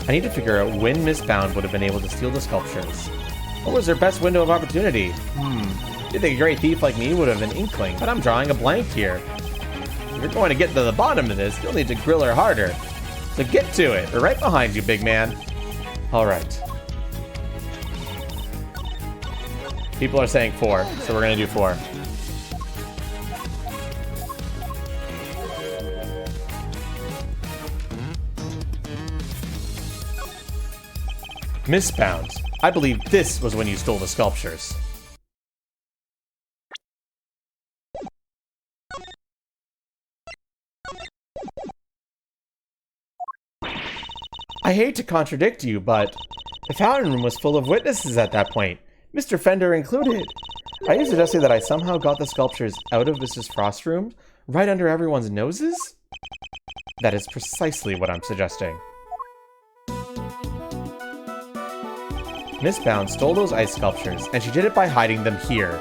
I need to figure out when Miss Bounce would have been able to steal the sculptures. What was her best window of opportunity? You'd think a great thief like me would have an inkling, but I'm drawing a blank here. If you're going to get to the bottom of this, you'll need to grill her harder. So get to it. We're right behind you, big man. Alright. People are saying 4, so we're going to do 4. Miss Bounce, I believe this was when you stole the sculptures. I hate to contradict you, but the fountain room was full of witnesses at that point, Mr. Fender included. Are you suggesting that I somehow got the sculptures out of Mrs. Frost's room, right under everyone's noses? That is precisely what I'm suggesting. Miss Bounce stole those ice sculptures, and she did it by hiding them here.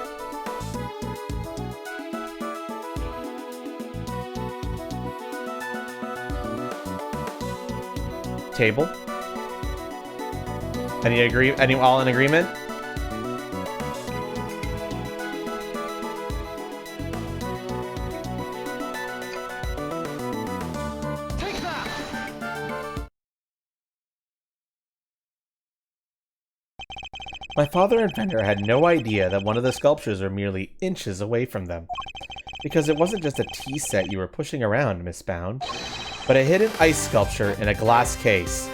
Table? Any all in agreement? Take that! My father and Fender had no idea that one of the sculptures were merely inches away from them. Because it wasn't just a tea set you were pushing around, Miss Bound, but a hidden ice sculpture in a glass case.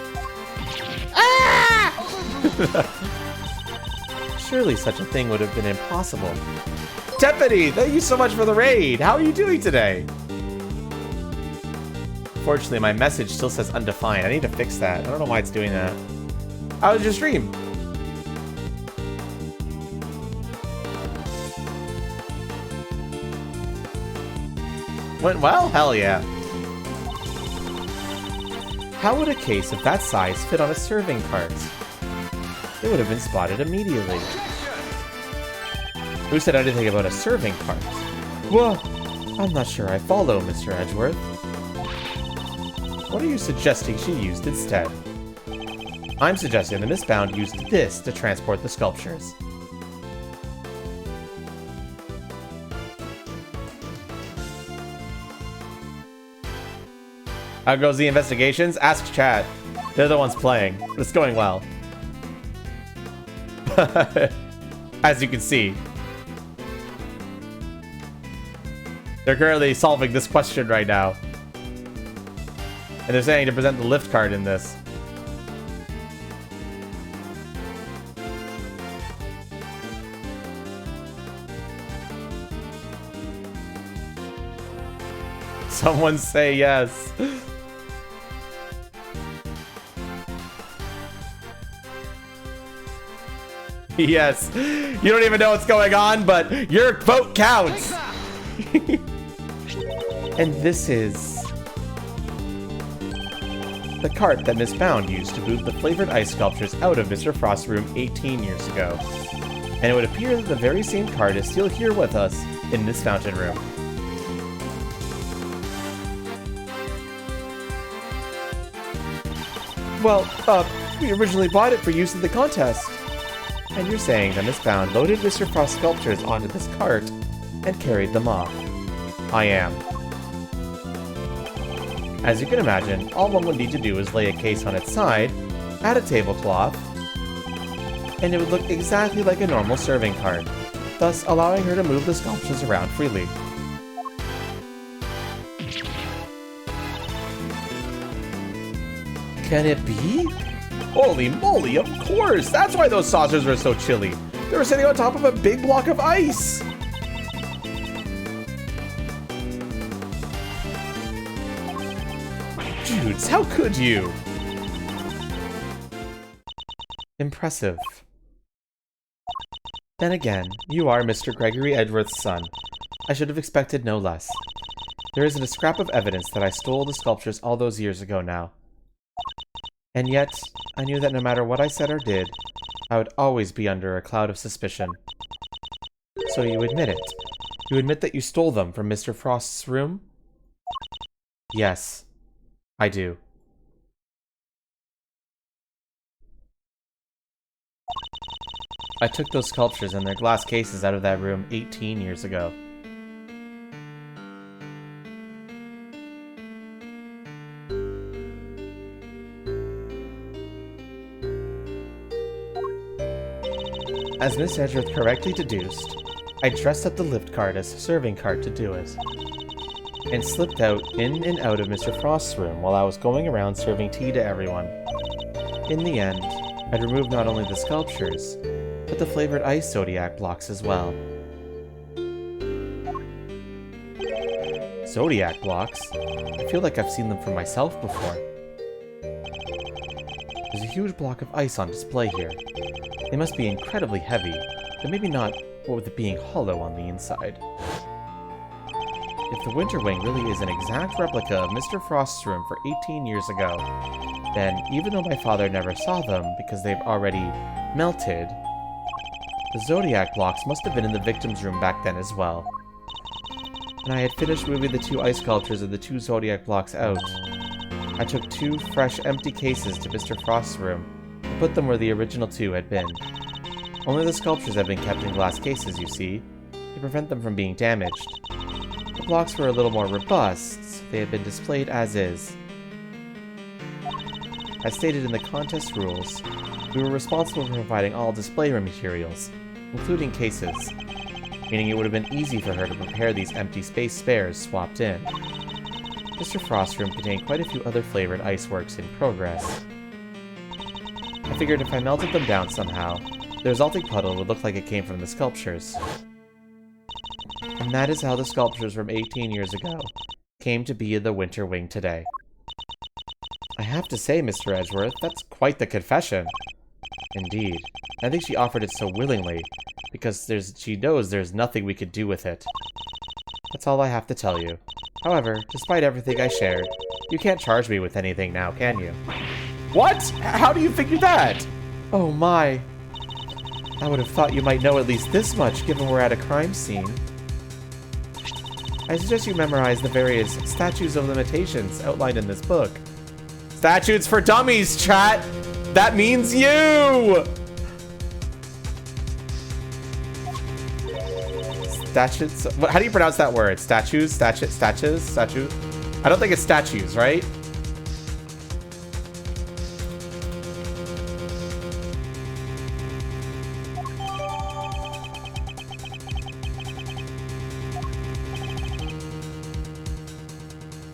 Ah! Surely such a thing would have been impossible. Stephanie, thank you so much for the raid. How are you doing today? Fortunately, my message still says undefined. I need to fix that. I don't know why it's doing that. How was your stream? Went well? Hell yeah. How would a case of that size fit on a serving cart? It would have been spotted immediately. Who said anything about a serving cart? Well, I'm not sure I follow, Mr. Edgeworth. What are you suggesting she used instead? I'm suggesting that Miss Bound used this to transport the sculptures. How goes the investigations? Ask chat. They're the ones playing. It's going well. As you can see. They're currently solving this question right now. And they're saying to present the lift card in this. Someone say yes. Yes. You don't even know what's going on, but your vote counts. And this is the cart that Miss Bound used to move the flavored ice sculptures out of Mr. Frost's room 18 years ago. And it would appear that the very same cart is still here with us in this fountain room. Well, we originally bought it for use in the contest. And you're saying that Miss Bound loaded Mr. Frost's sculptures onto this cart and carried them off. I am. As you can imagine, all one would need to do is lay a case on its side, add a tablecloth, and it would look exactly like a normal serving cart, thus allowing her to move the sculptures around freely. Can it be? Holy moly, of course! That's why those saucers were so chilly. They were sitting on top of a big block of ice! Dudes, how could you? Impressive. Then again, you are Mr. Gregory Edgeworth's son. I should have expected no less. There isn't a scrap of evidence that I stole the sculptures all those years ago now. And yet, I knew that no matter what I said or did, I would always be under a cloud of suspicion. So you admit it. You admit that you stole them from Mr. Frost's room? Yes, I do. I took those sculptures and their glass cases out of that room 18 years ago. As Miss Edgeworth correctly deduced, I dressed up the lift cart as a serving cart to do it, and slipped out in and out of Mr. Frost's room while I was going around serving tea to everyone. In the end, I'd removed not only the sculptures, but the flavored ice Zodiac blocks as well. Zodiac blocks? I feel like I've seen them for myself before. There's a huge block of ice on display here. They must be incredibly heavy, but maybe not what with it being hollow on the inside. If the Winter Wing really is an exact replica of Mr. Frost's room for 18 years ago, then even though my father never saw them because they've already melted, the Zodiac blocks must have been in the victim's room back then as well. When I had finished moving the 2 ice sculptures and the 2 Zodiac blocks out, I took 2 fresh empty cases to Mr. Frost's room and put them where the original 2 had been. Only the sculptures have been kept in glass cases, you see, to prevent them from being damaged. The blocks were a little more robust, so they had been displayed as is. As stated in the contest rules, we were responsible for providing all display room materials, including cases, meaning it would have been easy for her to prepare these empty space spares swapped in. Mr. Frost's room contained quite a few other flavored ice works in progress. I figured if I melted them down somehow, the resulting puddle would look like it came from the sculptures. And that is how the sculptures from 18 years ago came to be in the Winter Wing today. I have to say, Mr. Edgeworth, that's quite the confession. Indeed. I think she offered it so willingly, because she knows there's nothing we could do with it. That's all I have to tell you. However, despite everything I shared, you can't charge me with anything now, can you? What? How do you figure that? Oh my. I would have thought you might know at least this much, given we're at a crime scene. I suggest you memorize the various statutes of limitations outlined in this book. Statutes for dummies, chat! That means you! Statutes? How do you pronounce that word? Statues? Statues? I don't think it's statues, right?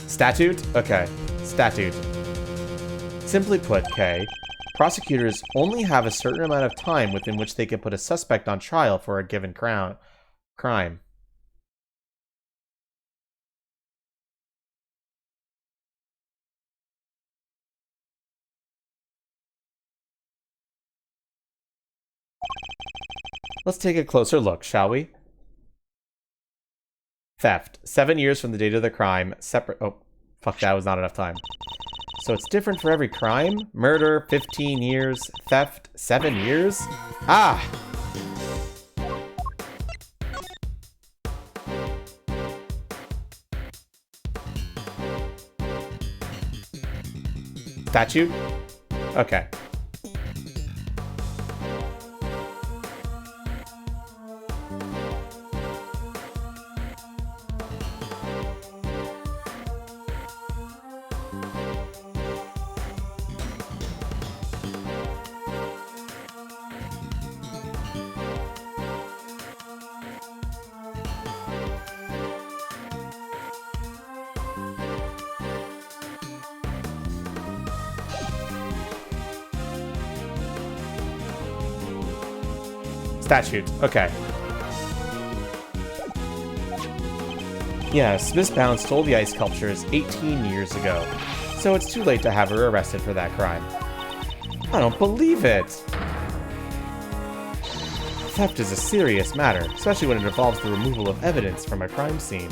Statute? Okay. Statute. Simply put, Kay, prosecutors only have a certain amount of time within which they can put a suspect on trial for a given crime. Let's take a closer look, shall we? Theft. 7 years from the date of the crime. Separate. Oh, fuck, that was not enough time. So it's different for every crime? Murder, 15 years. Theft, 7 years? Ah! Statute? Okay. Statute. Okay. Yes, Miss Bounce stole the ice sculptures 18 years ago, so it's too late to have her arrested for that crime. I don't believe it! Theft is a serious matter, especially when it involves the removal of evidence from a crime scene.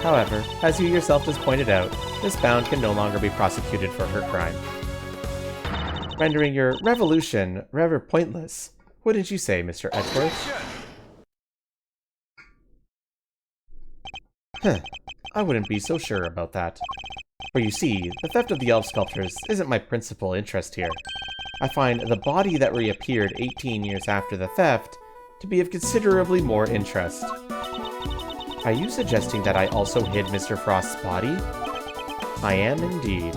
However, as you yourself just pointed out, Miss Bound can no longer be prosecuted for her crime, rendering your revolution rather pointless. Wouldn't you say, Mr. Edgeworth? Huh. I wouldn't be so sure about that. For you see, the theft of the elf sculptures isn't my principal interest here. I find the body that reappeared 18 years after the theft to be of considerably more interest. Are you suggesting that I also hid Mr. Frost's body? I am indeed.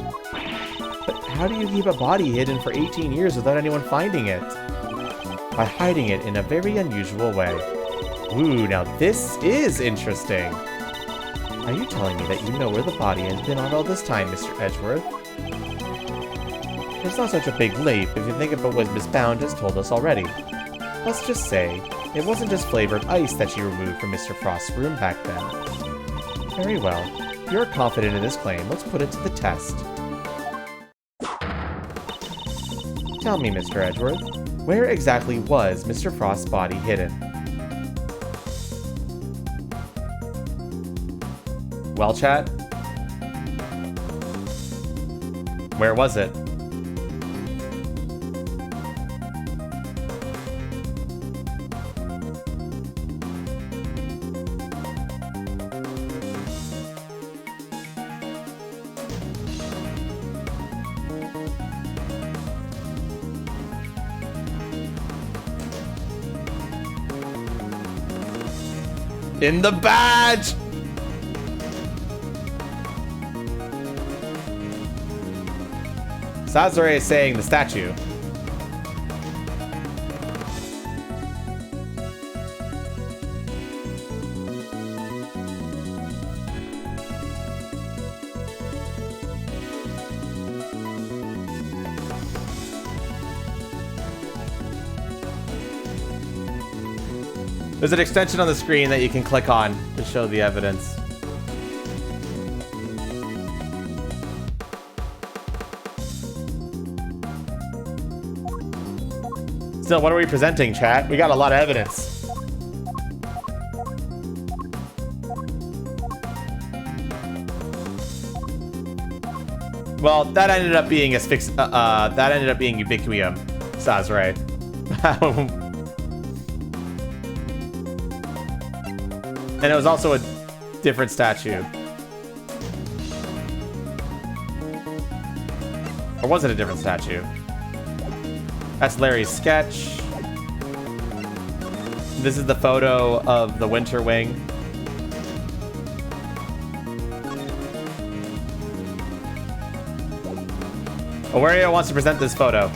But how do you keep a body hidden for 18 years without anyone finding it? By hiding it in a very unusual way. Ooh, now this is interesting. Are you telling me that you know where the body has been all this time, Mr. Edgeworth? It's not such a big leap if you think about what Miss Bound has told us already. Let's just say, it wasn't just flavored ice that she removed from Mr. Frost's room back then. Very well. If you're confident in this claim, let's put it to the test. Tell me, Mr. Edgeworth, where exactly was Mr. Frost's body hidden? Well, chat? Where was it? In the badge! Sazure is saying the statue. There's an extension on the screen that you can click on to show the evidence. Still, what are we presenting, chat? We got a lot of evidence. Well, that ended up being that ended up being Ubiquium, Sazray. And it was also a different statue. Or was it a different statue? That's Larry's sketch. This is the photo of the Winter Wing. Awario wants to present this photo.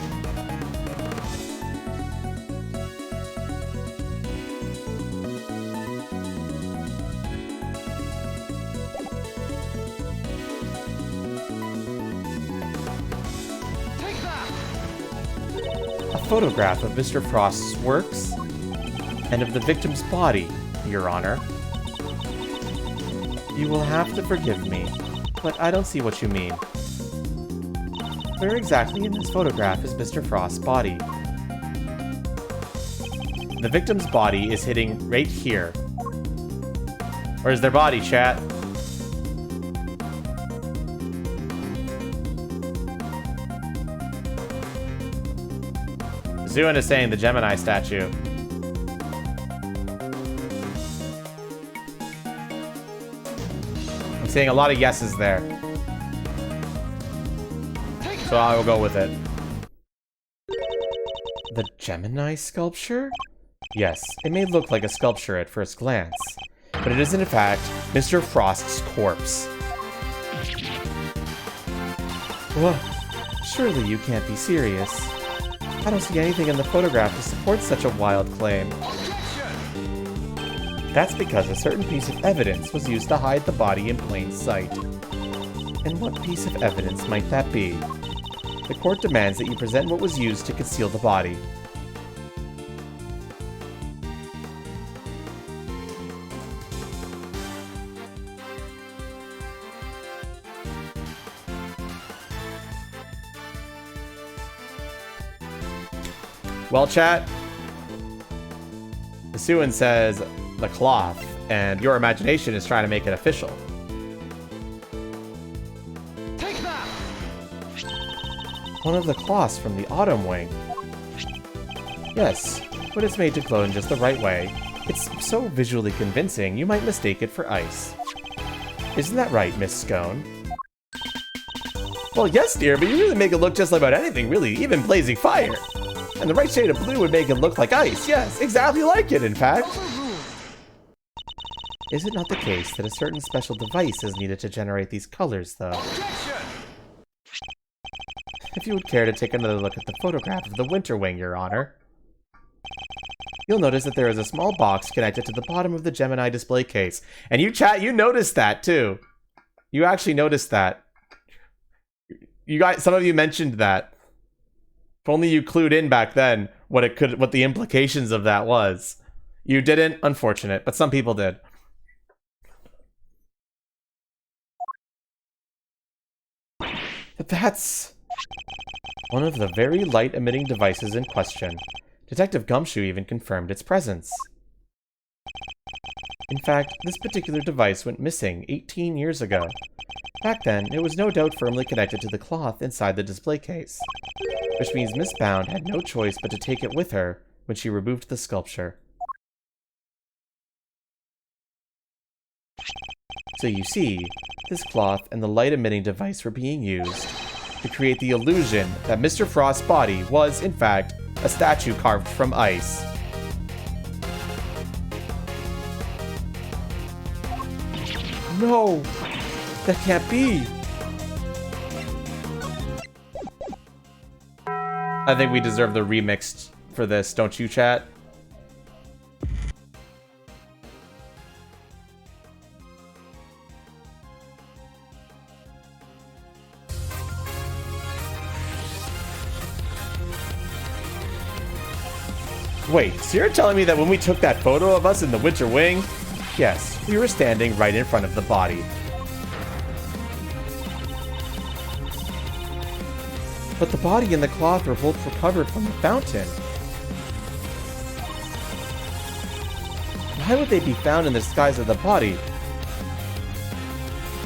Take that! A photograph of Mr. Frost's works and of the victim's body, Your Honor. You will have to forgive me, but I don't see what you mean. Where exactly in this photograph is Mr. Frost's body? The victim's body is hitting right here. Where's their body, chat? Zuin is saying the Gemini statue. I'm seeing a lot of yeses there. So I will go with it. The Gemini sculpture? Yes, it may look like a sculpture at first glance, but it is in fact Mr. Frost's corpse. Whoa, surely you can't be serious. I don't see anything in the photograph to support such a wild claim. That's because a certain piece of evidence was used to hide the body in plain sight. And what piece of evidence might that be? The court demands that you present what was used to conceal the body. Well, chat, Suin says the cloth, and your imagination is trying to make it official. Take that! One of the cloths from the Autumn Wing. Yes, when it's made to glow in just the right way, it's so visually convincing you might mistake it for ice. Isn't that right, Miss Scone? Well, yes, dear, but you really make it look just like about anything, really, even blazing fire. And the right shade of blue would make it look like ice. Yes, exactly like it, in fact. Is it not the case that a certain special device is needed to generate these colors, though? If you would care to take another look at the photograph of the Winter Wing, Your Honor, you'll notice that there is a small box connected to the bottom of the Gemini display case. And you, chat, you noticed that, too. You actually noticed that. You guys, some of you mentioned that. If only you clued in back then what the implications of that was. You didn't, unfortunate, but some people did. But that's one of the very light-emitting devices in question. Detective Gumshoe even confirmed its presence. In fact, this particular device went missing 18 years ago. Back then, it was no doubt firmly connected to the cloth inside the display case, which means Miss Bound had no choice but to take it with her when she removed the sculpture. So you see, this cloth and the light-emitting device were being used to create the illusion that Mr. Frost's body was, in fact, a statue carved from ice. No! That can't be! I think we deserve the remixed for this, don't you, chat? Wait, so you're telling me that when we took that photo of us in the winter wing, yes, we were standing right in front of the body. But the body and the cloth were both recovered from the fountain. Why would they be found in the disguise of the body?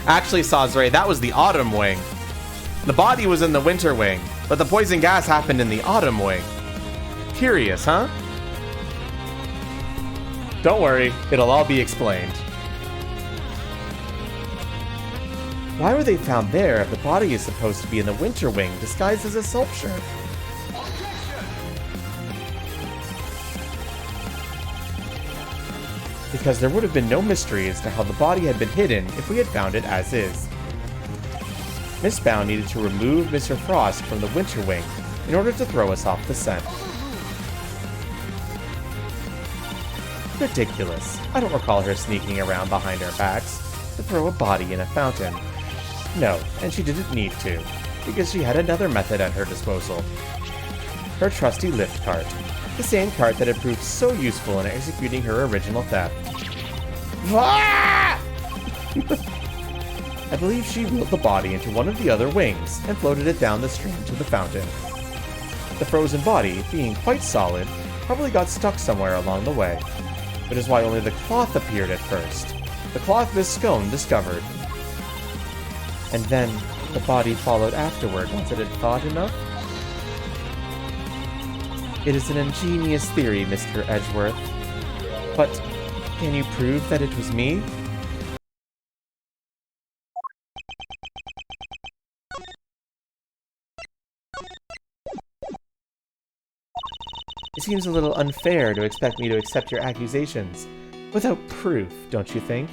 Actually, Sazerac, that was the autumn wing. The body was in the winter wing, but the poison gas happened in the autumn wing. Curious, huh? Don't worry, it'll all be explained. Why were they found there if the body is supposed to be in the winter wing disguised as a sculpture? Because there would have been no mystery as to how the body had been hidden if we had found it as is. Miss Bound needed to remove Mr. Frost from the winter wing in order to throw us off the scent. Ridiculous. I don't recall her sneaking around behind our backs to throw a body in a fountain. No, and she didn't need to, because she had another method at her disposal. Her trusty lift cart. The same cart that had proved so useful in executing her original theft. I believe she wheeled the body into one of the other wings and floated it down the stream to the fountain. The frozen body, being quite solid, probably got stuck somewhere along the way, which is why only the cloth appeared at first. The cloth Miss Scone discovered. And then the body followed afterward once it had thawed enough. It is an ingenious theory, Mr. Edgeworth. But can you prove that it was me? It seems a little unfair to expect me to accept your accusations without proof, don't you think?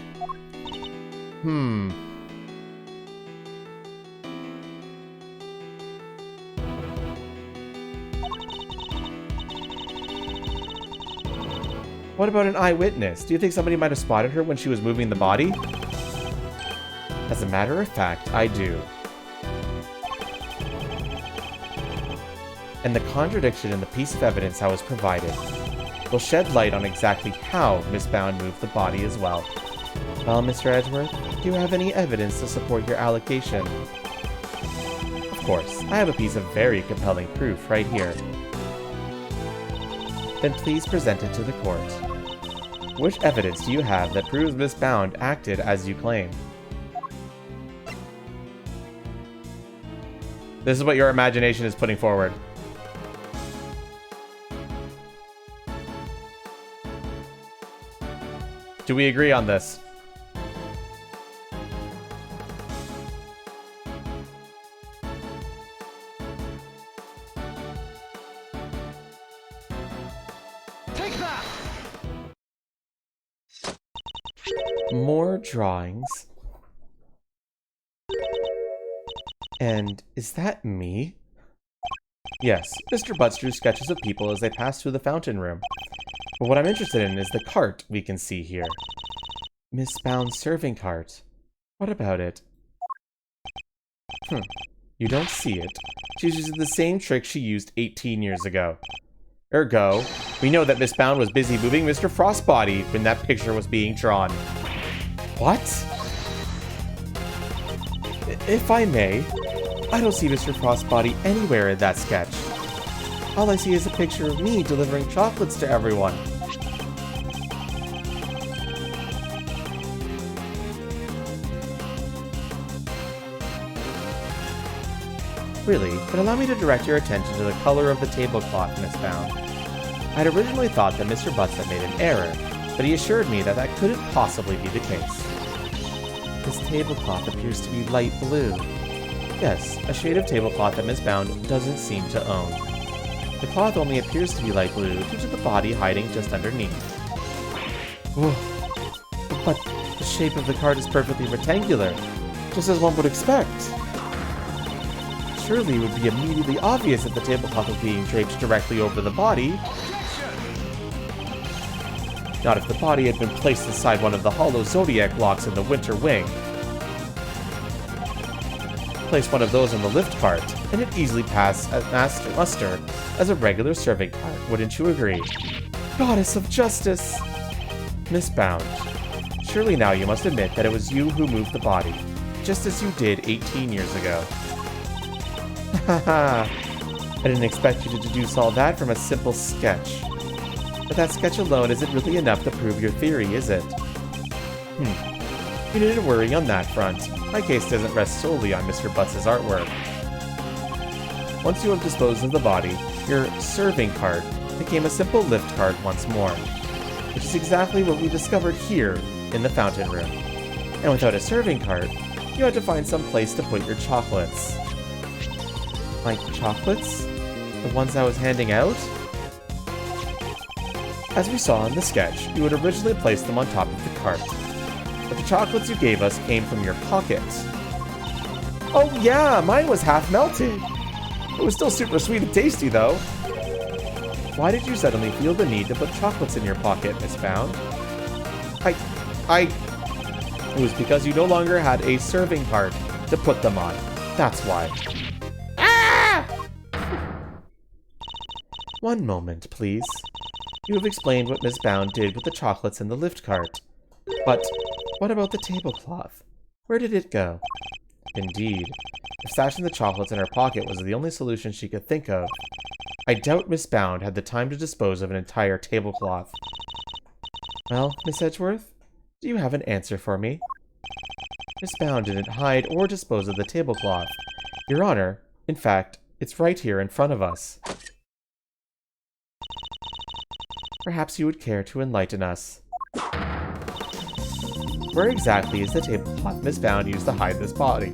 What about an eyewitness? Do you think somebody might have spotted her when she was moving the body? As a matter of fact, I do. And the contradiction in the piece of evidence I was provided will shed light on exactly how Miss Bound moved the body as well. Well, Mr. Edgeworth, do you have any evidence to support your allegation? Of course, I have a piece of very compelling proof right here. Then please present it to the court. Which evidence do you have that proves Miss Bound acted as you claim? This is what your imagination is putting forward. Do we agree on this? Take that! More drawings. And is that me? Yes, Mr. Butts drew sketches of people as they passed through the fountain room. But what I'm interested in is the cart we can see here. Miss Bound's serving cart. What about it? You don't see it. She's using the same trick she used 18 years ago. Ergo, we know that Miss Bound was busy moving Mr. Frost's body when that picture was being drawn. What? If I may, I don't see Mr. Frost's body anywhere in that sketch. All I see is a picture of me delivering chocolates to everyone. Really, but allow me to direct your attention to the color of the tablecloth, Miss Bound. I'd originally thought that Mr. Butts had made an error, but he assured me that that couldn't possibly be the case. This tablecloth appears to be light blue. Yes, a shade of tablecloth that Miss Bound doesn't seem to own. The cloth only appears to be light blue due to the body hiding just underneath. Whoa. But the shape of the card is perfectly rectangular, just as one would expect. Surely it would be immediately obvious if the tablecloth was being draped directly over the body. Not if the body had been placed inside one of the hollow zodiac blocks in the winter wing. Place one of those on the lift cart, and it easily pass as muster as a regular serving cart. Wouldn't you agree? Goddess of justice! Miss Bound, surely now you must admit that it was you who moved the body, just as you did 18 years ago. Haha, I didn't expect you to deduce all that from a simple sketch. But that sketch alone isn't really enough to prove your theory, is it? You needn't worry on that front. My case doesn't rest solely on Mr. Butts' artwork. Once you have disposed of the body, your serving cart became a simple lift cart once more, which is exactly what we discovered here in the fountain room. And without a serving cart, you had to find some place to put your chocolates. Like chocolates? The ones I was handing out? As we saw in the sketch, you had originally placed them on top of the cart. But the chocolates you gave us came from your pocket. Oh yeah, mine was half melted. It was still super sweet and tasty though. Why did you suddenly feel the need to put chocolates in your pocket, Miss Bound? It was because you no longer had a serving cart to put them on. That's why. Ah! One moment, please. You have explained what Miss Bound did with the chocolates in the lift cart. But what about the tablecloth? Where did it go? Indeed, if stashing the chocolates in her pocket was the only solution she could think of, I doubt Miss Bound had the time to dispose of an entire tablecloth. Well, Miss Edgeworth, do you have an answer for me? Miss Bound didn't hide or dispose of the tablecloth. Your Honor, in fact, it's right here in front of us. Perhaps you would care to enlighten us. Where exactly is the tablecloth Miss Bound used to hide this body?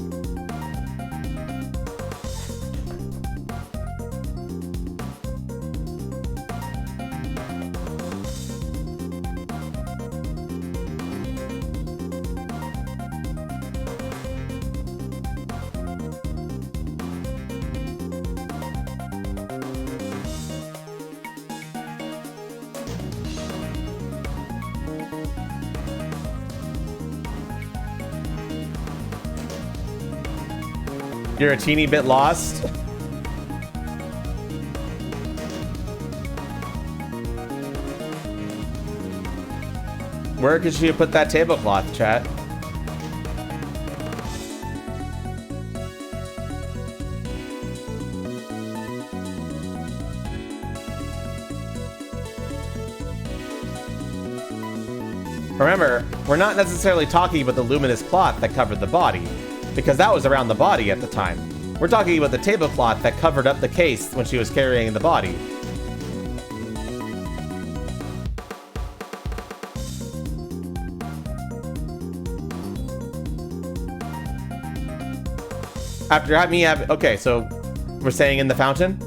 You're a teeny bit lost? Where could she have put that tablecloth, chat? Remember, we're not necessarily talking about the luminous cloth that covered the body, because that was around the body at the time. We're talking about the tablecloth that covered up the case when she was carrying the body. After me have... Okay, so we're saying in the fountain?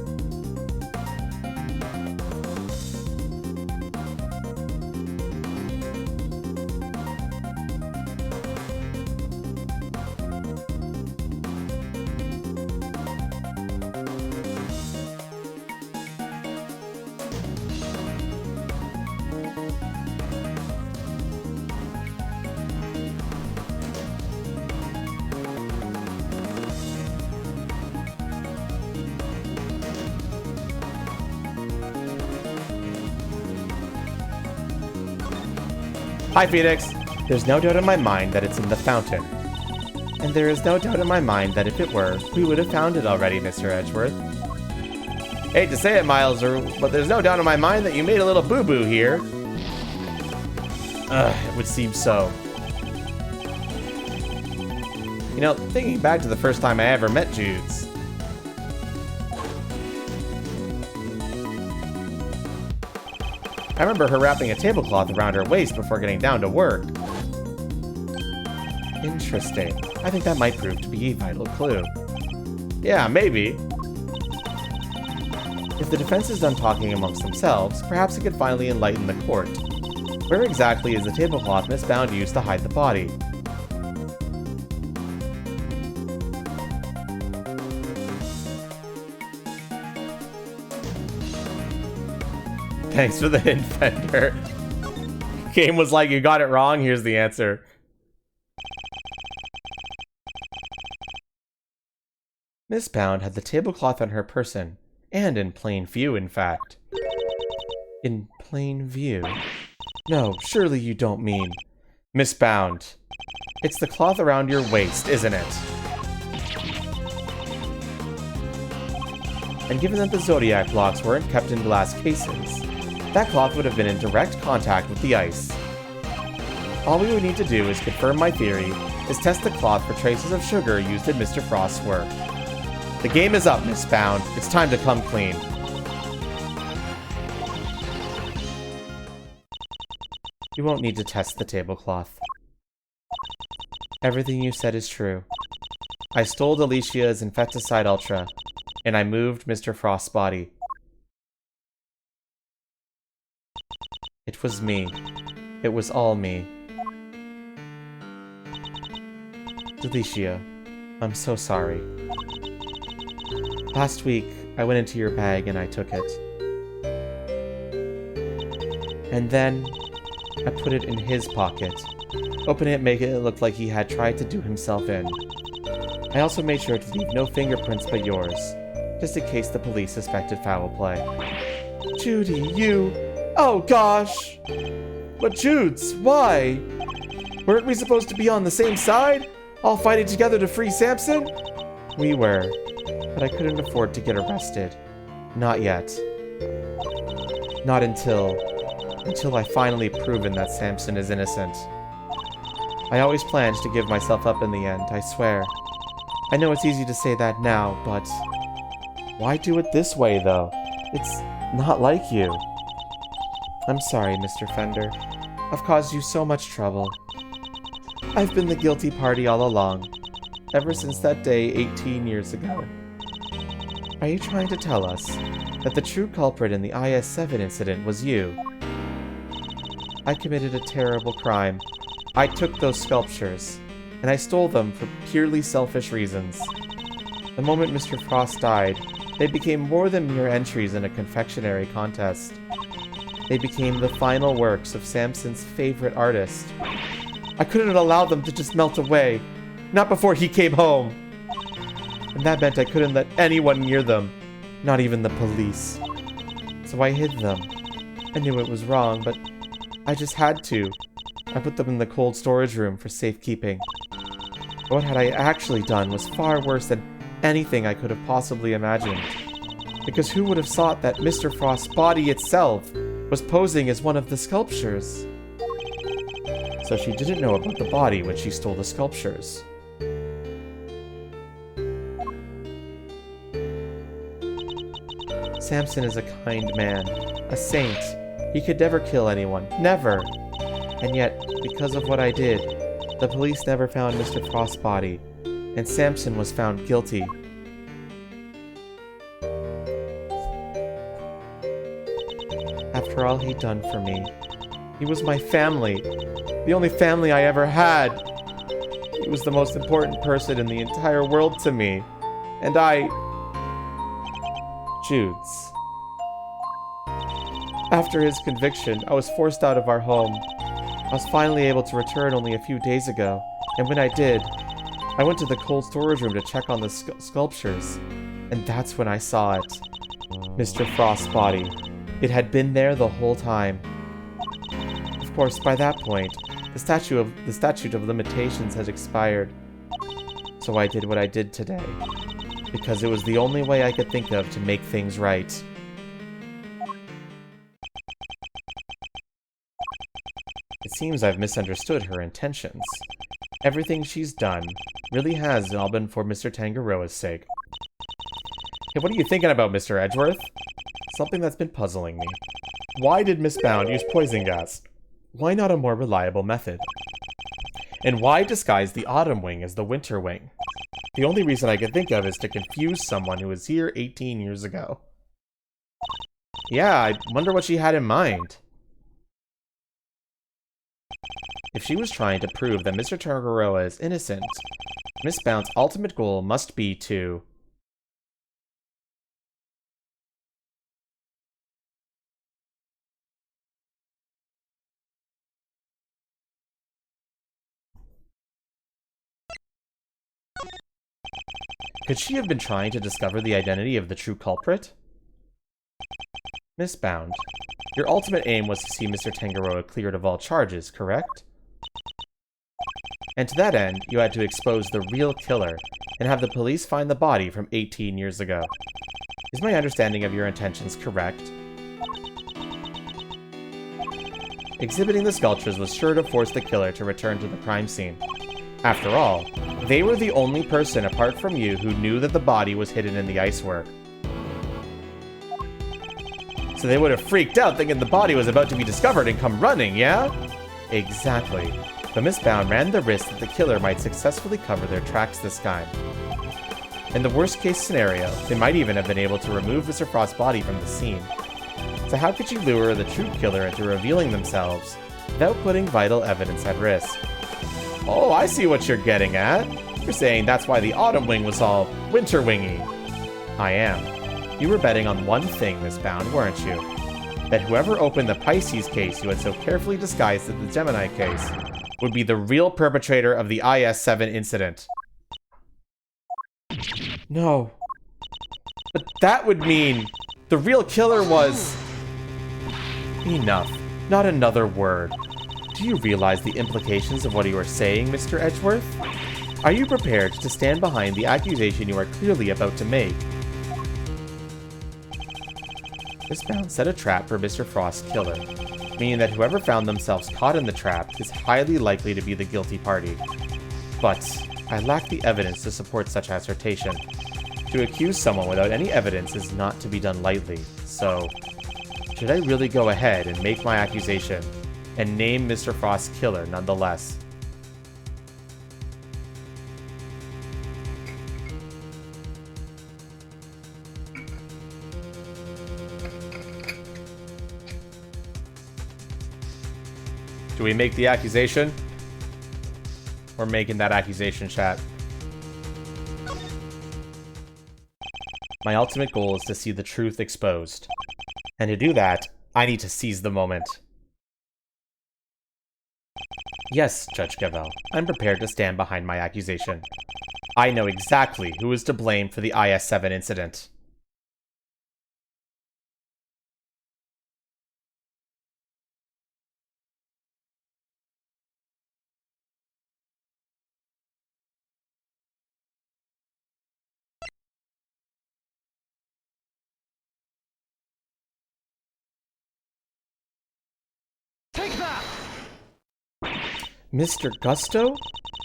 Hi, Phoenix. There's no doubt in my mind that it's in the fountain. And there is no doubt in my mind that if it were, we would have found it already, Mr. Edgeworth. Hate to say it, Miles, but there's no doubt in my mind that you made a little boo-boo here. It would seem so. You know, thinking back to the first time I ever met Judes, I remember her wrapping a tablecloth around her waist before getting down to work. Interesting. I think that might prove to be a vital clue. Yeah, maybe. If the defense is done talking amongst themselves, perhaps it could finally enlighten the court. Where exactly is the tablecloth Miss Bound used to hide the body? Thanks for the hint, Fender. Game was like, you got it wrong, here's the answer. Miss Bound had the tablecloth on her person, and in plain view, in fact. In plain view? No, surely you don't mean... Miss Bound, it's the cloth around your waist, isn't it? And given that the Zodiac blocks weren't kept in glass cases, that cloth would have been in direct contact with the ice. All we would need to do is confirm my theory, is test the cloth for traces of sugar used in Mr. Frost's work. The game is up, Miss Bound. It's time to come clean. You won't need to test the tablecloth. Everything you said is true. I stole Delicia's Infecticide Ultra, and I moved Mr. Frost's body. It was me. It was all me. Delicia, I'm so sorry. Last week, I went into your bag and I took it. And then, I put it in his pocket, opening it making it look like he had tried to do himself in. I also made sure to leave no fingerprints but yours, just in case the police suspected foul play. Judy, you... Oh gosh! But Judes, why? Weren't we supposed to be on the same side? All fighting together to free Samson? We were, but I couldn't afford to get arrested. Not yet. Not until I finally proven that Samson is innocent. I always planned to give myself up in the end, I swear. I know it's easy to say that now, but... Why do it this way, though? It's not like you. I'm sorry, Mr. Fender. I've caused you so much trouble. I've been the guilty party all along, ever since that day 18 years ago. Are you trying to tell us that the true culprit in the IS-7 incident was you? I committed a terrible crime. I took those sculptures, and I stole them for purely selfish reasons. The moment Mr. Frost died, they became more than mere entries in a confectionery contest. They became the final works of Samson's favorite artist. I couldn't allow them to just melt away, not before he came home. And that meant I couldn't let anyone near them, not even the police. So I hid them. I knew it was wrong, but I just had to. I put them in the cold storage room for safekeeping. What had I actually done was far worse than anything I could have possibly imagined. Because who would have thought that Mr. Frost's body itself was posing as one of the sculptures? So she didn't know about the body when she stole the sculptures. Samson is a kind man, a saint. He could never kill anyone, never! And yet, because of what I did, the police never found Mr. Frost's body, and Samson was found guilty. After all he'd done for me, he was my family, the only family I ever had. He was the most important person in the entire world to me, and Judes. After his conviction, I was forced out of our home. I was finally able to return only a few days ago, and when I did, I went to the cold storage room to check on the sculptures, and that's when I saw it. Mr. Frost's body. It had been there the whole time. Of course, by that point, the statute of limitations had expired. So I did what I did today, because it was the only way I could think of to make things right. It seems I've misunderstood her intentions. Everything she's done really has all been for Mr. Tangaroa's sake. Hey, what are you thinking about, Mr. Edgeworth? Something that's been puzzling me. Why did Miss Bound use poison gas? Why not a more reliable method? And why disguise the autumn wing as the winter wing? The only reason I could think of is to confuse someone who was here 18 years ago. Yeah, I wonder what she had in mind. If she was trying to prove that Mr. Tangaroa is innocent, Miss Bound's ultimate goal must be to... Could she have been trying to discover the identity of the true culprit? Miss Bound, your ultimate aim was to see Mr. Tangaroa cleared of all charges, correct? And to that end, you had to expose the real killer and have the police find the body from 18 years ago. Is my understanding of your intentions correct? Exhibiting the sculptures was sure to force the killer to return to the crime scene. After all, they were the only person apart from you who knew that the body was hidden in the icework. So they would have freaked out thinking the body was about to be discovered and come running, yeah? Exactly. But Miss Bound ran the risk that the killer might successfully cover their tracks this time. In the worst case scenario, they might even have been able to remove Mr. Frost's body from the scene. So how could you lure the true killer into revealing themselves without putting vital evidence at risk? Oh, I see what you're getting at. You're saying that's why the Autumn Wing was all winter wingy. I am. You were betting on one thing, Miss Bound, weren't you? That whoever opened the Pisces case you had so carefully disguised as the Gemini case would be the real perpetrator of the IS-7 incident. No. But that would mean the real killer was... Enough. Not another word. Do you realize the implications of what you are saying, Mr. Edgeworth? Are you prepared to stand behind the accusation you are clearly about to make? Miss Bound set a trap for Mr. Frost's killer, meaning that whoever found themselves caught in the trap is highly likely to be the guilty party. But I lack the evidence to support such assertion. To accuse someone without any evidence is not to be done lightly, so... should I really go ahead and make my accusation, and name Mr. Frost's killer nonetheless? Do we make the accusation? We're making that accusation, chat. My ultimate goal is to see the truth exposed. And to do that, I need to seize the moment. Yes, Judge Gavel, I'm prepared to stand behind my accusation. I know exactly who is to blame for the IS-7 incident. Take that! Mr. Gusto?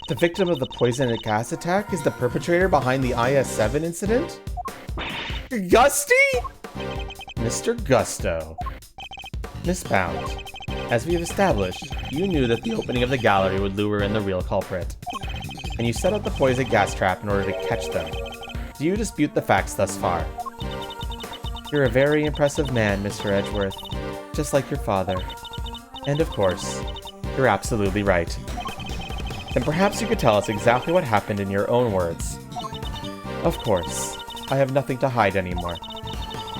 The victim of the poison gas attack is the perpetrator behind the IS-7 incident? Gusty? Mr. Gusto. Miss Bound, as we have established, you knew that the opening of the gallery would lure in the real culprit, and you set up the poison gas trap in order to catch them. Do you dispute the facts thus far? You're a very impressive man, Mr. Edgeworth, just like your father. And of course, you're absolutely right. Then perhaps you could tell us exactly what happened in your own words. Of course, I have nothing to hide anymore,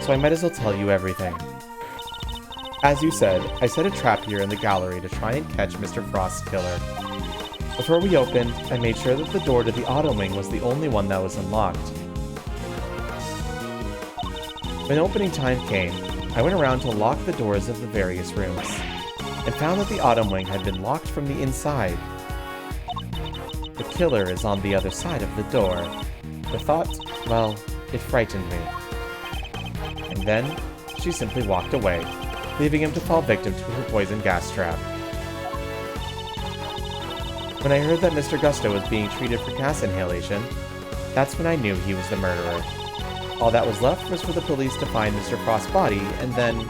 so I might as well tell you everything. As you said, I set a trap here in the gallery to try and catch Mr. Frost's killer. Before we opened, I made sure that the door to the Autumn Wing was the only one that was unlocked. When opening time came, I went around to lock the doors of the various rooms, and found that the Autumn Wing had been locked from the inside. The killer is on the other side of the door. The thought, well, it frightened me. And then, she simply walked away, leaving him to fall victim to her poison gas trap. When I heard that Mr. Gusto was being treated for gas inhalation, that's when I knew he was the murderer. All that was left was for the police to find Mr. Frost's body, and then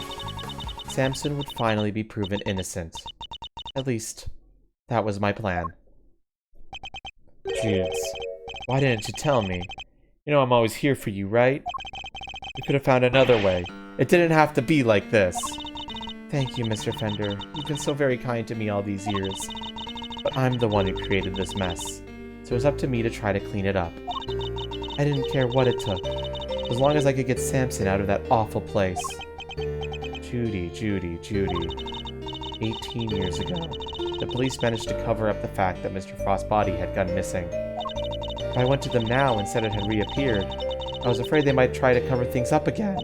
Samson would finally be proven innocent. At least, that was my plan. Judes, why didn't you tell me? You know I'm always here for you, right? You could have found another way. It didn't have to be like this. Thank you, Mr. Fender. You've been so very kind to me all these years. But I'm the one who created this mess, so it's up to me to try to clean it up. I didn't care what it took, as long as I could get Samson out of that awful place. Judy. 18 years ago, the police managed to cover up the fact that Mr. Frost's body had gone missing. If I went to them now and said it had reappeared, I was afraid they might try to cover things up again.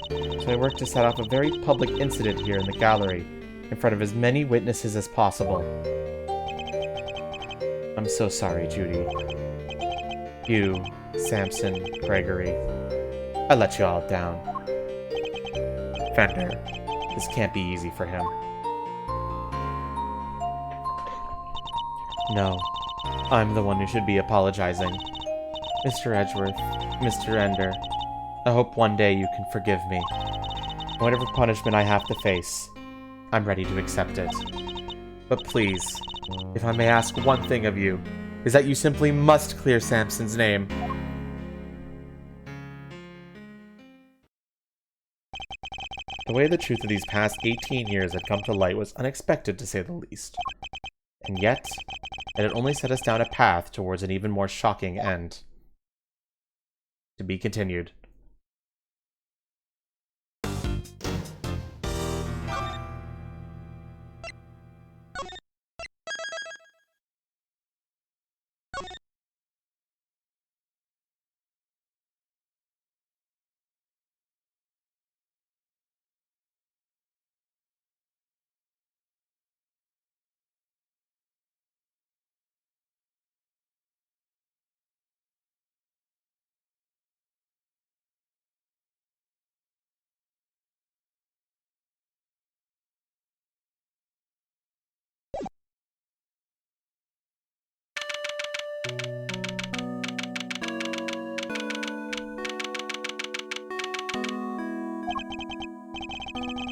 So I worked to set off a very public incident here in the gallery, in front of as many witnesses as possible. I'm so sorry, Judy. You, Samson, Gregory. I let you all down. Fender, this can't be easy for him. No, I'm the one who should be apologizing. Mr. Edgeworth, Mr. Ender, I hope one day you can forgive me. Whatever punishment I have to face, I'm ready to accept it. But please, if I may ask one thing of you, is that you simply must clear Samson's name. The way the truth of these past 18 years had come to light was unexpected, to say the least. And yet, it had only set us down a path towards an even more shocking end. To be continued.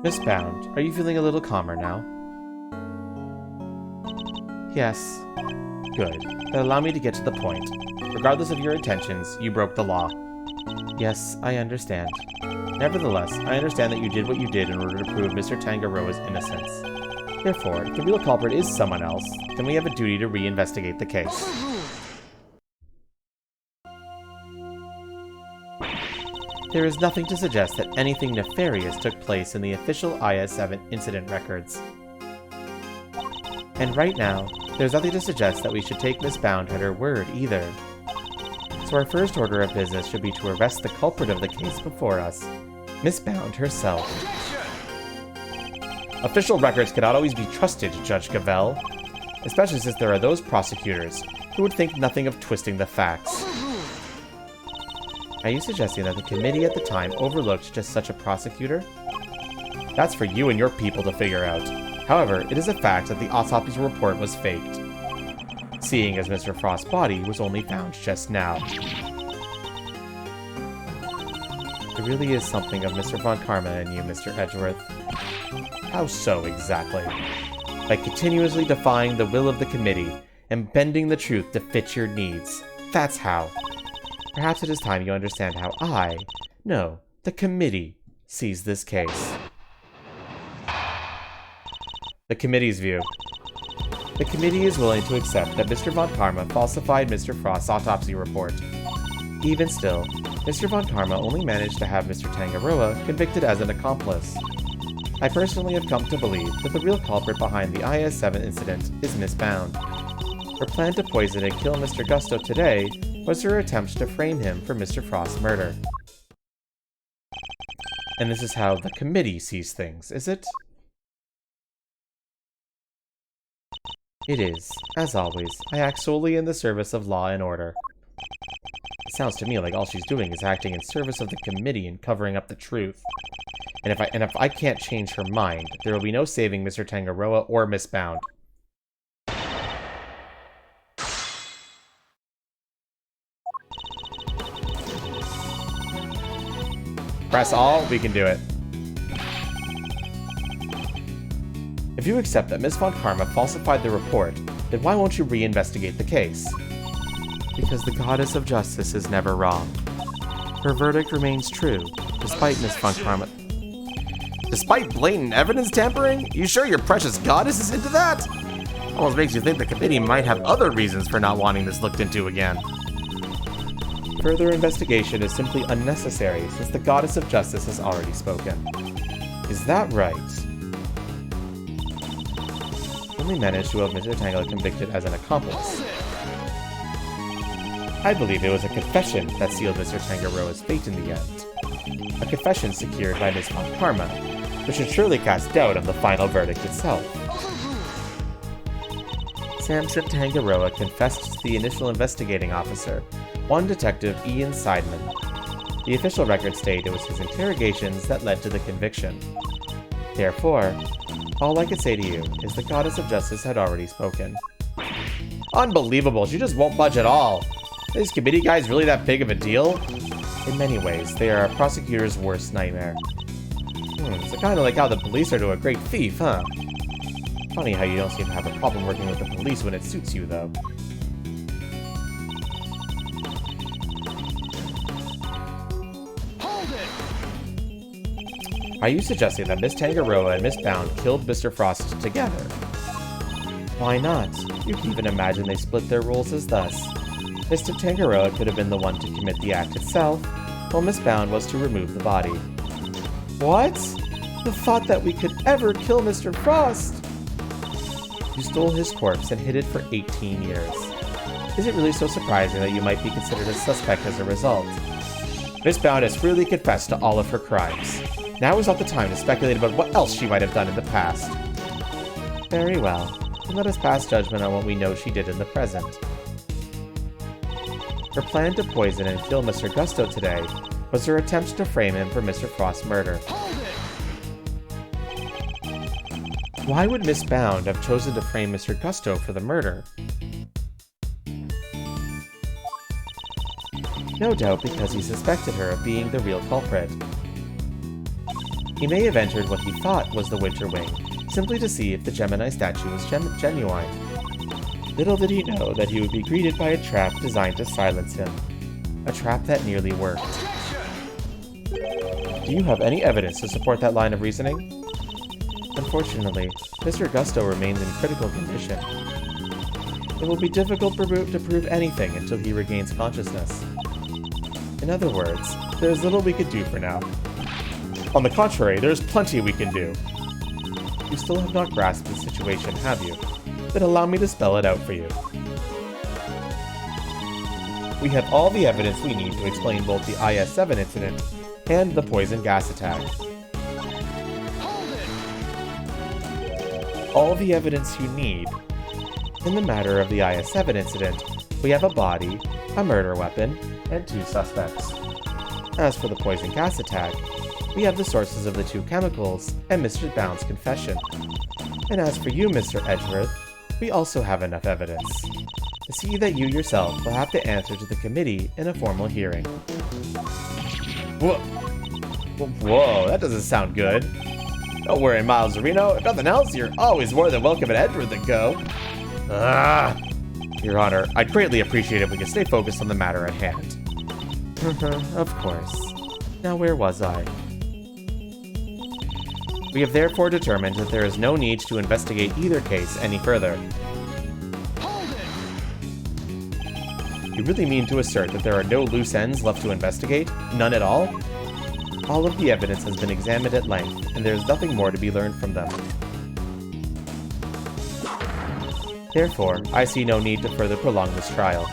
Miss Bound, are you feeling a little calmer now? Yes. Good. Then allow me to get to the point. Regardless of your intentions, you broke the law. Yes, I understand. Nevertheless, I understand that you did what you did in order to prove Mr. Tangaroa's innocence. Therefore, if the real culprit is someone else, then we have a duty to reinvestigate the case. There is nothing to suggest that anything nefarious took place in the official IS-7 incident records. And right now, there's nothing to suggest that we should take Miss Bound at her word either. So our first order of business should be to arrest the culprit of the case before us, Miss Bound herself. Official records cannot always be trusted, Judge Gavelle, especially since there are those prosecutors who would think nothing of twisting the facts. Are you suggesting that the committee at the time overlooked just such a prosecutor? That's for you and your people to figure out. However, it is a fact that the autopsy report was faked, seeing as Mr. Frost's body was only found just now. There really is something of Mr. Von Karma in you, Mr. Edgeworth. How so, exactly? By continuously defying the will of the committee and bending the truth to fit your needs. That's how. Perhaps it is time you understand how the committee, sees this case. The committee's view. The committee is willing to accept that Mr. Von Karma falsified Mr. Frost's autopsy report. Even still, Mr. Von Karma only managed to have Mr. Tangaroa convicted as an accomplice. I personally have come to believe that the real culprit behind the IS-7 incident is Miss Bound. Her plan to poison and kill Mr. Gusto today was her attempt to frame him for Mr. Frost's murder. And this is how the committee sees things, is it? It is. As always, I act solely in the service of law and order. It sounds to me like all she's doing is acting in service of the committee and covering up the truth. And if I can't change her mind, there will be no saving Mr. Tangaroa or Miss Bound. Press all, we can do it. If you accept that Miss Von Karma falsified the report, then why won't you reinvestigate the case? Because the goddess of justice is never wrong. Her verdict remains true, despite Miss Von Karma. Despite blatant evidence tampering? You sure your precious goddess is into that? Almost makes you think the committee might have other reasons for not wanting this looked into again. Further investigation is simply unnecessary since the goddess of justice has already spoken. Is that right? Only managed to have Mr. Tango convicted as an accomplice. I believe it was a confession that sealed Mr. Tangaroa's fate in the end. A confession secured by Ms. Von Karma, which should surely cast doubt on the final verdict itself. Samson Tangaroa confessed to the initial investigating officer, one Detective Ian Seidman. The official records state it was his interrogations that led to the conviction. Therefore, all I could say to you is the Goddess of Justice had already spoken. Unbelievable, she just won't budge at all. These committee guys really that big of a deal? In many ways, they are a prosecutor's worst nightmare. So kind of like how the police are to a great thief, huh? Funny how you don't seem to have a problem working with the police when it suits you, though. Hold it! Are you suggesting that Miss Tangaroa and Miss Bound killed Mr. Frost together? Why not? You can even imagine they split their roles as thus. Mr. Tangaroa could have been the one to commit the act itself, while Miss Bound was to remove the body. What? The thought that we could ever kill Mr. Frost! You stole his corpse and hid it for 18 years. Is it really so surprising that you might be considered a suspect as a result? Miss Bound has freely confessed to all of her crimes. Now is not the time to speculate about what else she might have done in the past. Very well. Then let us pass judgment on what we know she did in the present. Her plan to poison and kill Mr. Gusto today was her attempt to frame him for Mr. Frost's murder. Why would Miss Bound have chosen to frame Mr. Gusto for the murder? No doubt because he suspected her of being the real culprit. He may have entered what he thought was the Winter Wing, simply to see if the Gemini statue was genuine. Little did he know that he would be greeted by a trap designed to silence him. A trap that nearly worked. Do you have any evidence to support that line of reasoning? Unfortunately, Mr. Gusto remains in critical condition. It will be difficult to prove anything until he regains consciousness. In other words, there is little we could do for now. On the contrary, there is plenty we can do. You still have not grasped the situation, have you? Then allow me to spell it out for you. We have all the evidence we need to explain both the IS-7 incident and the poison gas attack. All the evidence you need. In the matter of the IS-7 incident, we have a body, a murder weapon, and 2 suspects. As for the poison gas attack, we have the sources of the 2 chemicals and Mr. Bound's confession. And as for you, Mr. Edgeworth, we also have enough evidence to see that you yourself will have to answer to the committee in a formal hearing. Whoa, that doesn't sound good. Don't worry, Miles Areno. If nothing else, you're always more than welcome at Edgeworth to go. Your Honor, I'd greatly appreciate if we could stay focused on the matter at hand. Of course. Now where was I? We have therefore determined that there is no need to investigate either case any further. You really mean to assert that there are no loose ends left to investigate? None at all? All of the evidence has been examined at length, and there is nothing more to be learned from them. Therefore, I see no need to further prolong this trial.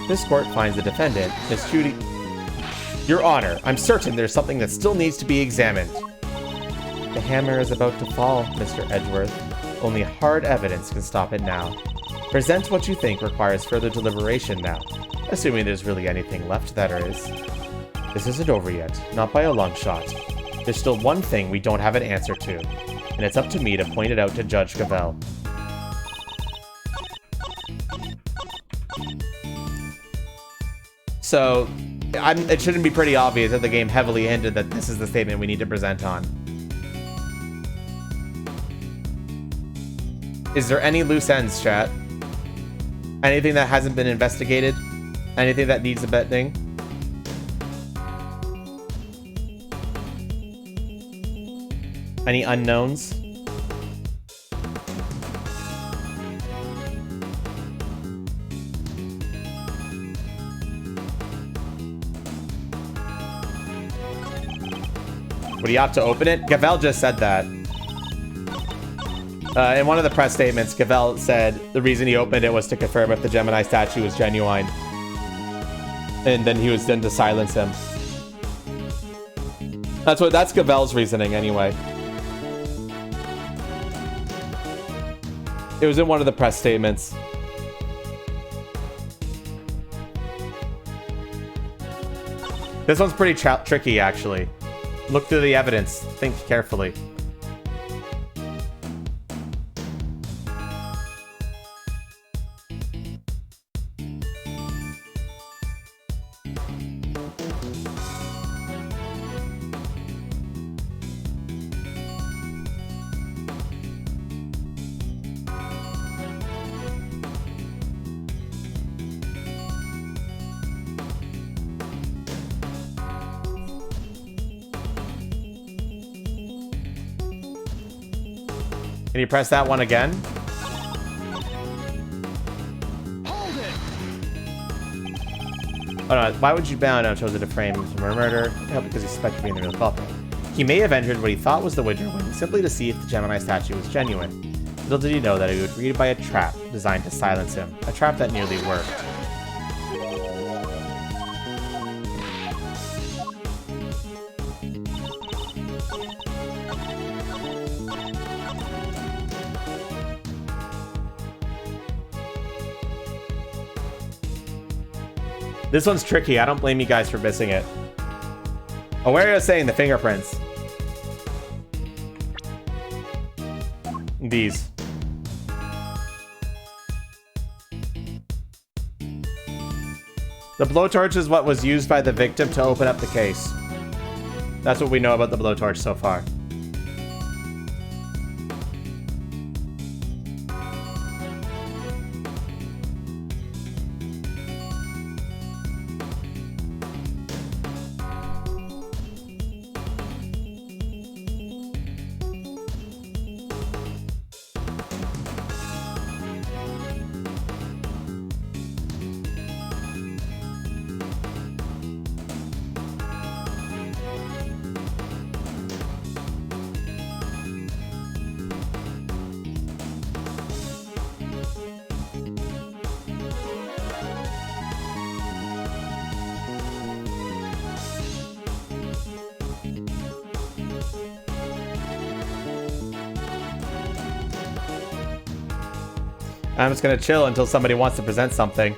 This court finds the defendant, Miss Judy... Your Honor, I'm certain there's something that still needs to be examined. The hammer is about to fall, Mr. Edgeworth. Only hard evidence can stop it now. Present what you think requires further deliberation now, assuming there's really anything left that there is. This isn't over yet, not by a long shot. There's still one thing we don't have an answer to, and it's up to me to point it out to Judge Cavell. So, it shouldn't be pretty obvious that the game heavily hinted that this is the statement we need to present on. Is there any loose ends, chat? Anything that hasn't been investigated? Anything that needs a betting? Any unknowns? Would he opt to open it? Cavell just said that. In one of the press statements, Cavell said the reason he opened it was to confirm if the Gemini statue was genuine. And then he was done to silence him. That's Gavel's reasoning anyway. It was in one of the press statements. This one's pretty tricky, actually. Look through the evidence. Think carefully. Can you press that one again? Hold it. Oh no, why would you bound on chose to frame him for murder? No, because he suspected being the real culprit. He may have entered what he thought was the Winter Wing simply to see if the Gemini statue was genuine. Little did he know that he would read by a trap designed to silence him. A trap that nearly worked. This one's tricky. I don't blame you guys for missing it. Oh, where are you saying the fingerprints? These. The blowtorch is what was used by the victim to open up the case. That's what we know about the blowtorch so far. I'm just gonna chill until somebody wants to present something.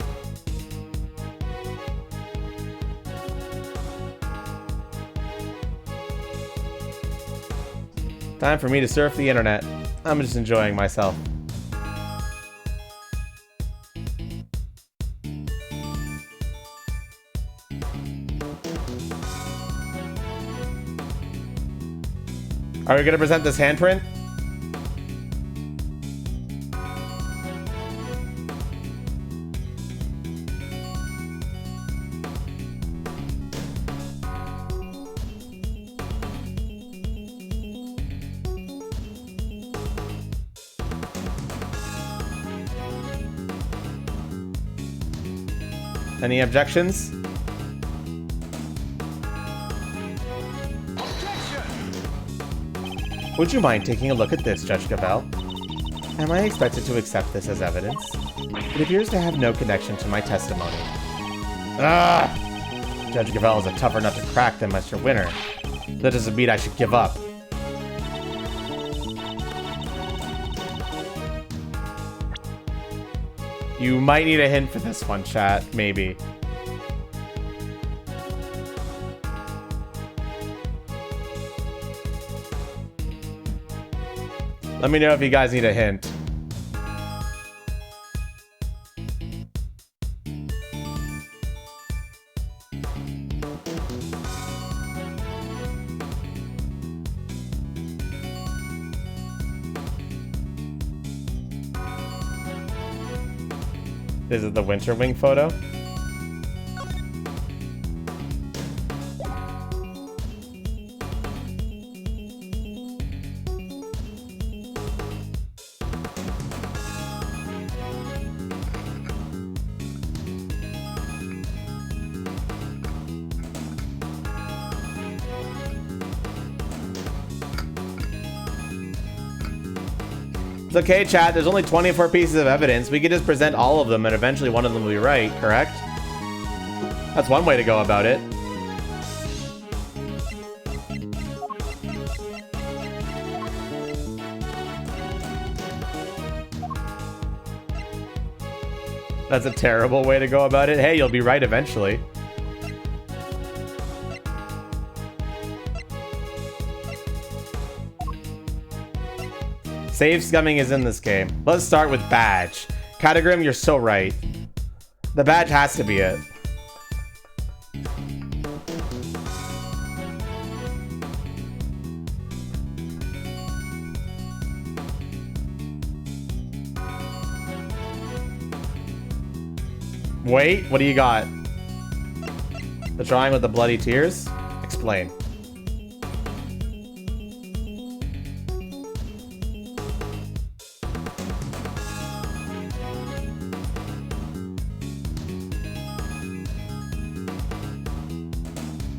Time for me to surf the internet. I'm just enjoying myself. Are we gonna present this handprint? Any objections? Objection! Would you mind taking a look at this, Judge Gavel? Am I expected to accept this as evidence? It appears to have no connection to my testimony. Ah! Judge Gavel is a tougher nut to crack than Mr. Winter. That doesn't mean I should give up. You might need a hint for this one, chat. Maybe. Let me know if you guys need a hint. This is the Winter Wing photo. It's okay, chat. There's only 24 pieces of evidence. We could just present all of them and eventually one of them will be right, correct? That's one way to go about it. That's a terrible way to go about it. Hey, you'll be right eventually. Save scumming is in this game. Let's start with badge. Catagrim, you're so right. The badge has to be it. Wait, what do you got? The drawing with the bloody tears? Explain.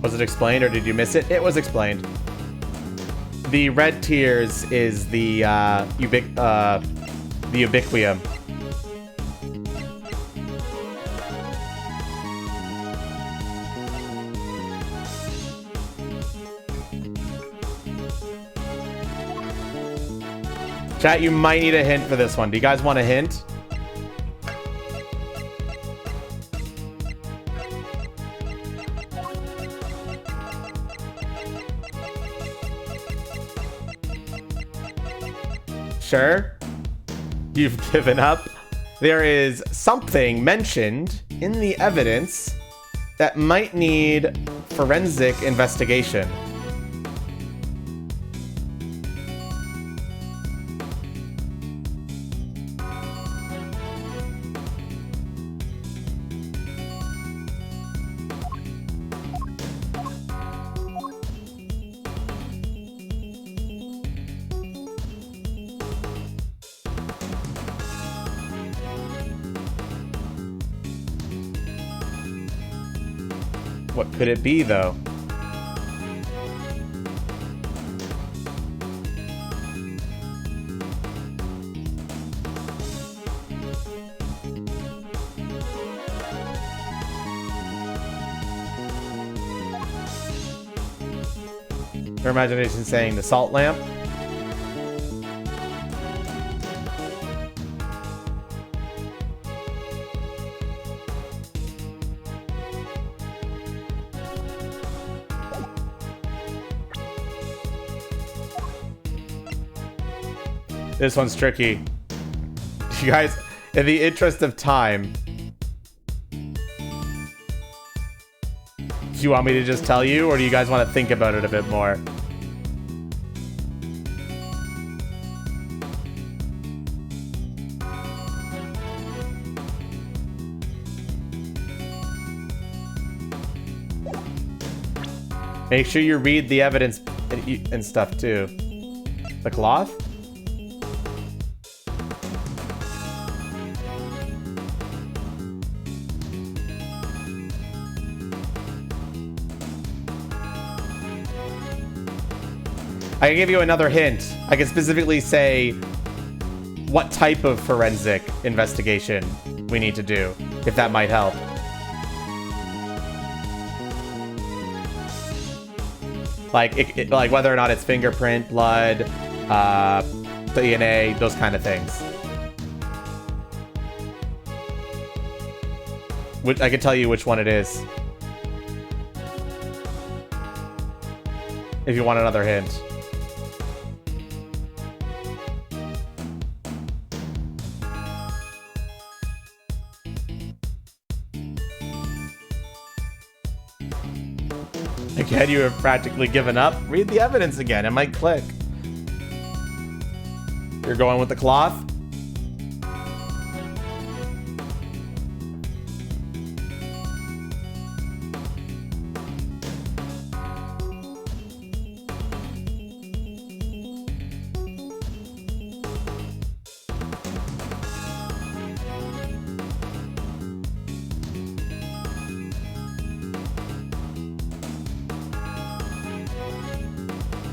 Was it explained or did you miss it? It was explained. The red tears is the ubiquium. Chat, you might need a hint for this one. Do you guys want a hint? Sure? You've given up? There is something mentioned in the evidence that might need forensic investigation. What could it be, though? Your imagination saying the salt lamp? This one's tricky. You guys, in the interest of time, do you want me to just tell you, or do you guys want to think about it a bit more? Make sure you read the evidence and stuff too. The cloth? I can give you another hint. I can specifically say what type of forensic investigation we need to do, if that might help. Like, like whether or not it's fingerprint, blood, DNA, those kind of things. Which I can tell you which one it is. If you want another hint. Again, you have practically given up. Read the evidence again. It might click. You're going with the cloth?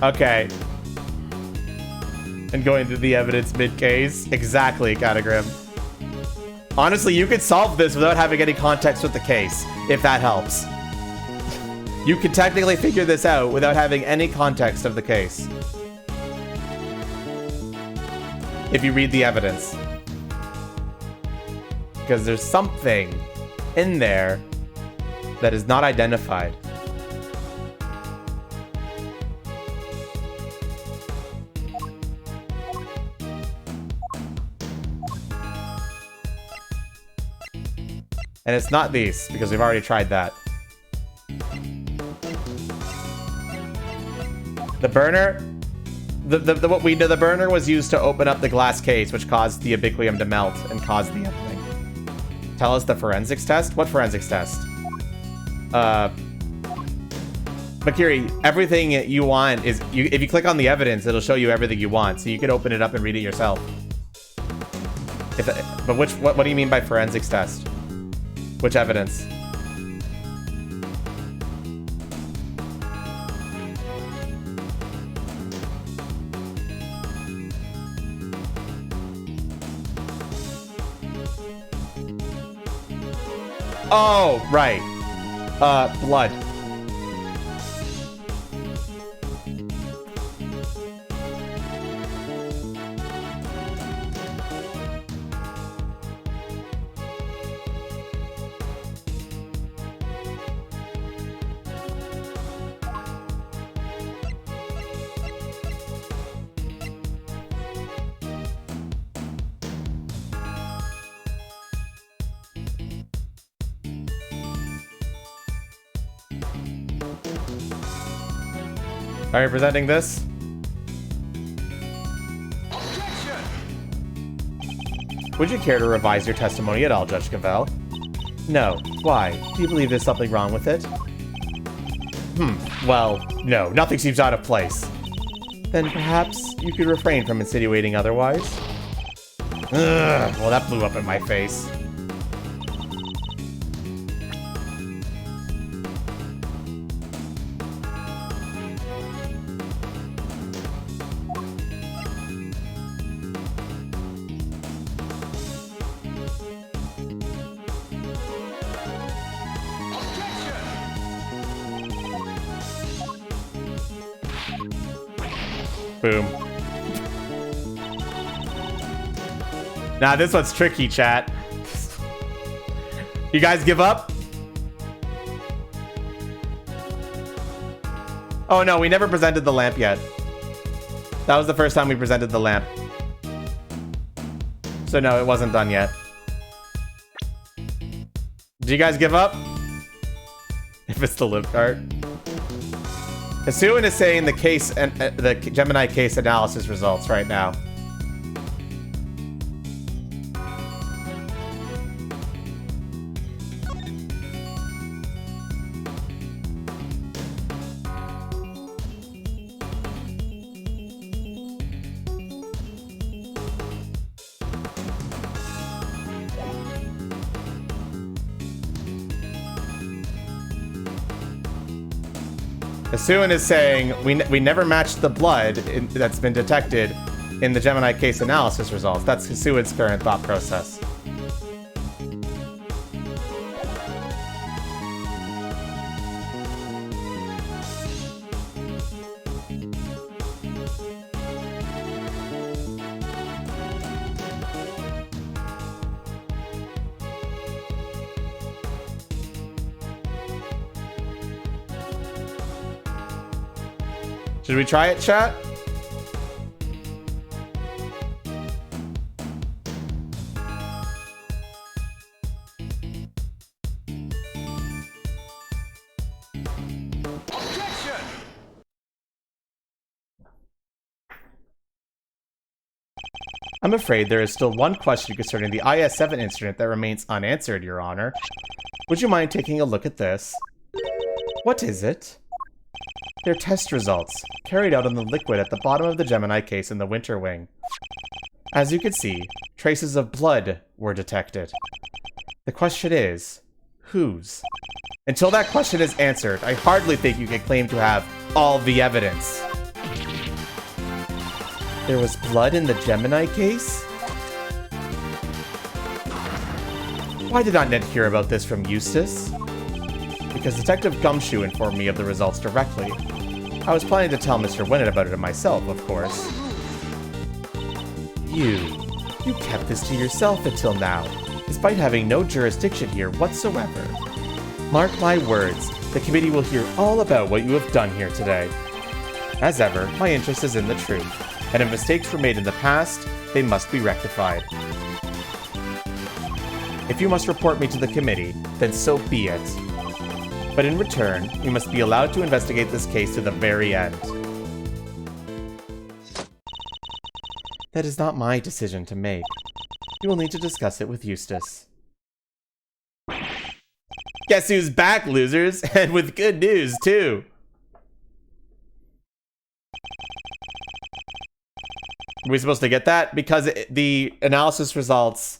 Okay. And going through the evidence mid-case. Exactly, Catagrim. Honestly, you could solve this without having any context with the case, if that helps. You could technically figure this out without having any context of the case. If you read the evidence. Because there's something in there that is not identified. And it's not these, because we've already tried that. The burner, what we know, the burner was used to open up the glass case, which caused the ubiquium to melt and caused the thing. Tell us the forensics test? What forensics test? Makiri, everything you want is, if you click on the evidence, it'll show you everything you want, so you can open it up and read it yourself. But what do you mean by forensics test? Which evidence? Oh, right. Blood. Are you presenting this? Objection! Would you care to revise your testimony at all, Judge Cavell? No. Why? Do you believe there's something wrong with it? Well, no. Nothing seems out of place. Then perhaps you could refrain from insinuating otherwise? Ugh, well, that blew up in my face. Boom. Now this one's tricky, chat. You guys give up? Oh no, we never presented the lamp yet. That was the first time we presented the lamp. So no, it wasn't done yet. Do you guys give up? If it's the lip cart. Hisuin is saying the case and the Gemini case analysis results right now. Hisuin is saying we never matched the blood that's been detected in the Gemini case analysis results. That's Hisuin's current thought process. Should we try it, chat? Objection! I'm afraid there is still one question concerning the IS-7 incident that remains unanswered, Your Honor. Would you mind taking a look at this? What is it? They're test results, carried out on the liquid at the bottom of the Gemini case in the winter wing. As you can see, traces of blood were detected. The question is, whose? Until that question is answered, I hardly think you can claim to have all the evidence. There was blood in the Gemini case? Why did I not hear about this from Eustace? Because Detective Gumshoe informed me of the results directly. I was planning to tell Mr. Winnett about it myself, of course. You kept this to yourself until now, despite having no jurisdiction here whatsoever. Mark my words, the committee will hear all about what you have done here today. As ever, my interest is in the truth, and if mistakes were made in the past, they must be rectified. If you must report me to the committee, then so be it. But in return, you must be allowed to investigate this case to the very end. That is not my decision to make. You will need to discuss it with Eustace. Guess who's back, losers? And with good news, too. Are we supposed to get that? Because the analysis results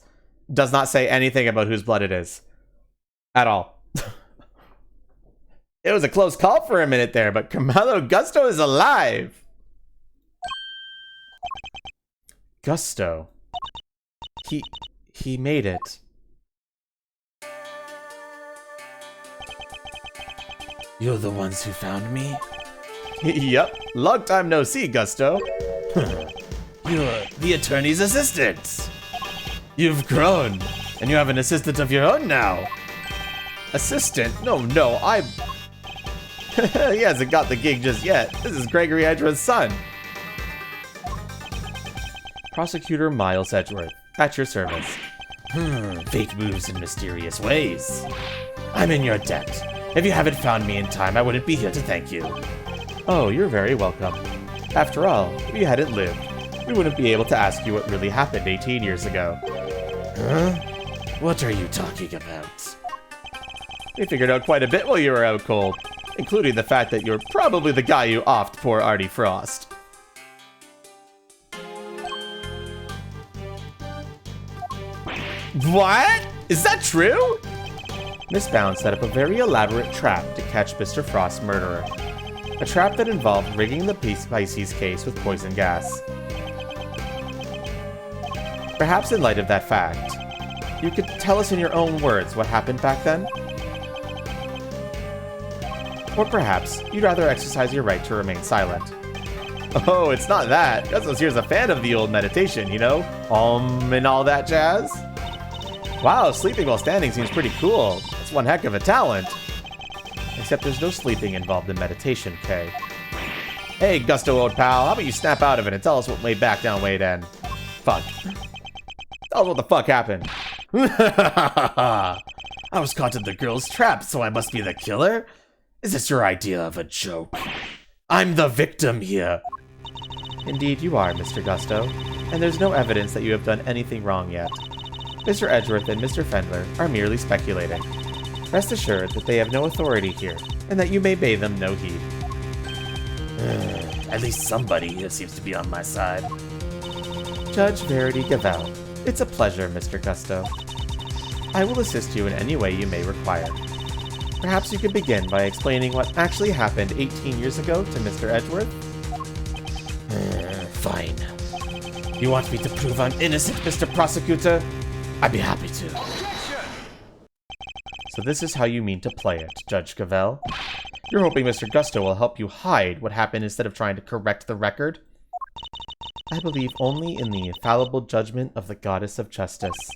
does not say anything about whose blood it is. At all. It was a close call for a minute there, but Carmelo Gusto is alive. Gusto. He made it. You're the ones who found me? Yep. Long time no see, Gusto. You're the attorney's assistant. You've grown, and you have an assistant of your own now. Assistant? No, I... He hasn't got the gig just yet. This is Gregory Edgeworth's son. Prosecutor Miles Edgeworth, at your service. Fate moves in mysterious ways. I'm in your debt. If you haven't found me in time, I wouldn't be here to thank you. Oh, you're very welcome. After all, if you hadn't lived, we wouldn't be able to ask you what really happened 18 years ago. Huh? What are you talking about? We figured out quite a bit while you were out cold, including the fact that you're probably the guy who offed poor Artie Frost. What? Is that true? Miss Bounds set up a very elaborate trap to catch Mr. Frost's murderer. A trap that involved rigging the Pisces case with poison gas. Perhaps in light of that fact, you could tell us in your own words what happened back then? Or perhaps you'd rather exercise your right to remain silent. Oh, it's not that. Gustos here's a fan of the old meditation, you know? And all that jazz. Wow, sleeping while standing seems pretty cool. That's one heck of a talent. Except there's no sleeping involved in meditation, Kay. Hey, Gusto, old pal, how about you snap out of it and tell us what way back down, way then? Fuck. Tell us what the fuck happened. I was caught in the girl's trap, so I must be the killer? Is this your idea of a joke? I'm the victim here. Indeed you are, Mr. Gusto, and there's no evidence that you have done anything wrong yet. Mr. Edgeworth and Mr. Fendler are merely speculating. Rest assured that they have no authority here, and that you may pay them no heed. At least somebody here seems to be on my side. Judge Verity Gavel, it's a pleasure, Mr. Gusto. I will assist you in any way you may require. Perhaps you could begin by explaining what actually happened 18 years ago to Mr. Edgeworth? Fine. You want me to prove I'm innocent, Mr. Prosecutor? I'd be happy to. So this is how you mean to play it, Judge Gavel. You're hoping Mr. Gusto will help you hide what happened instead of trying to correct the record? I believe only in the infallible judgment of the Goddess of Justice.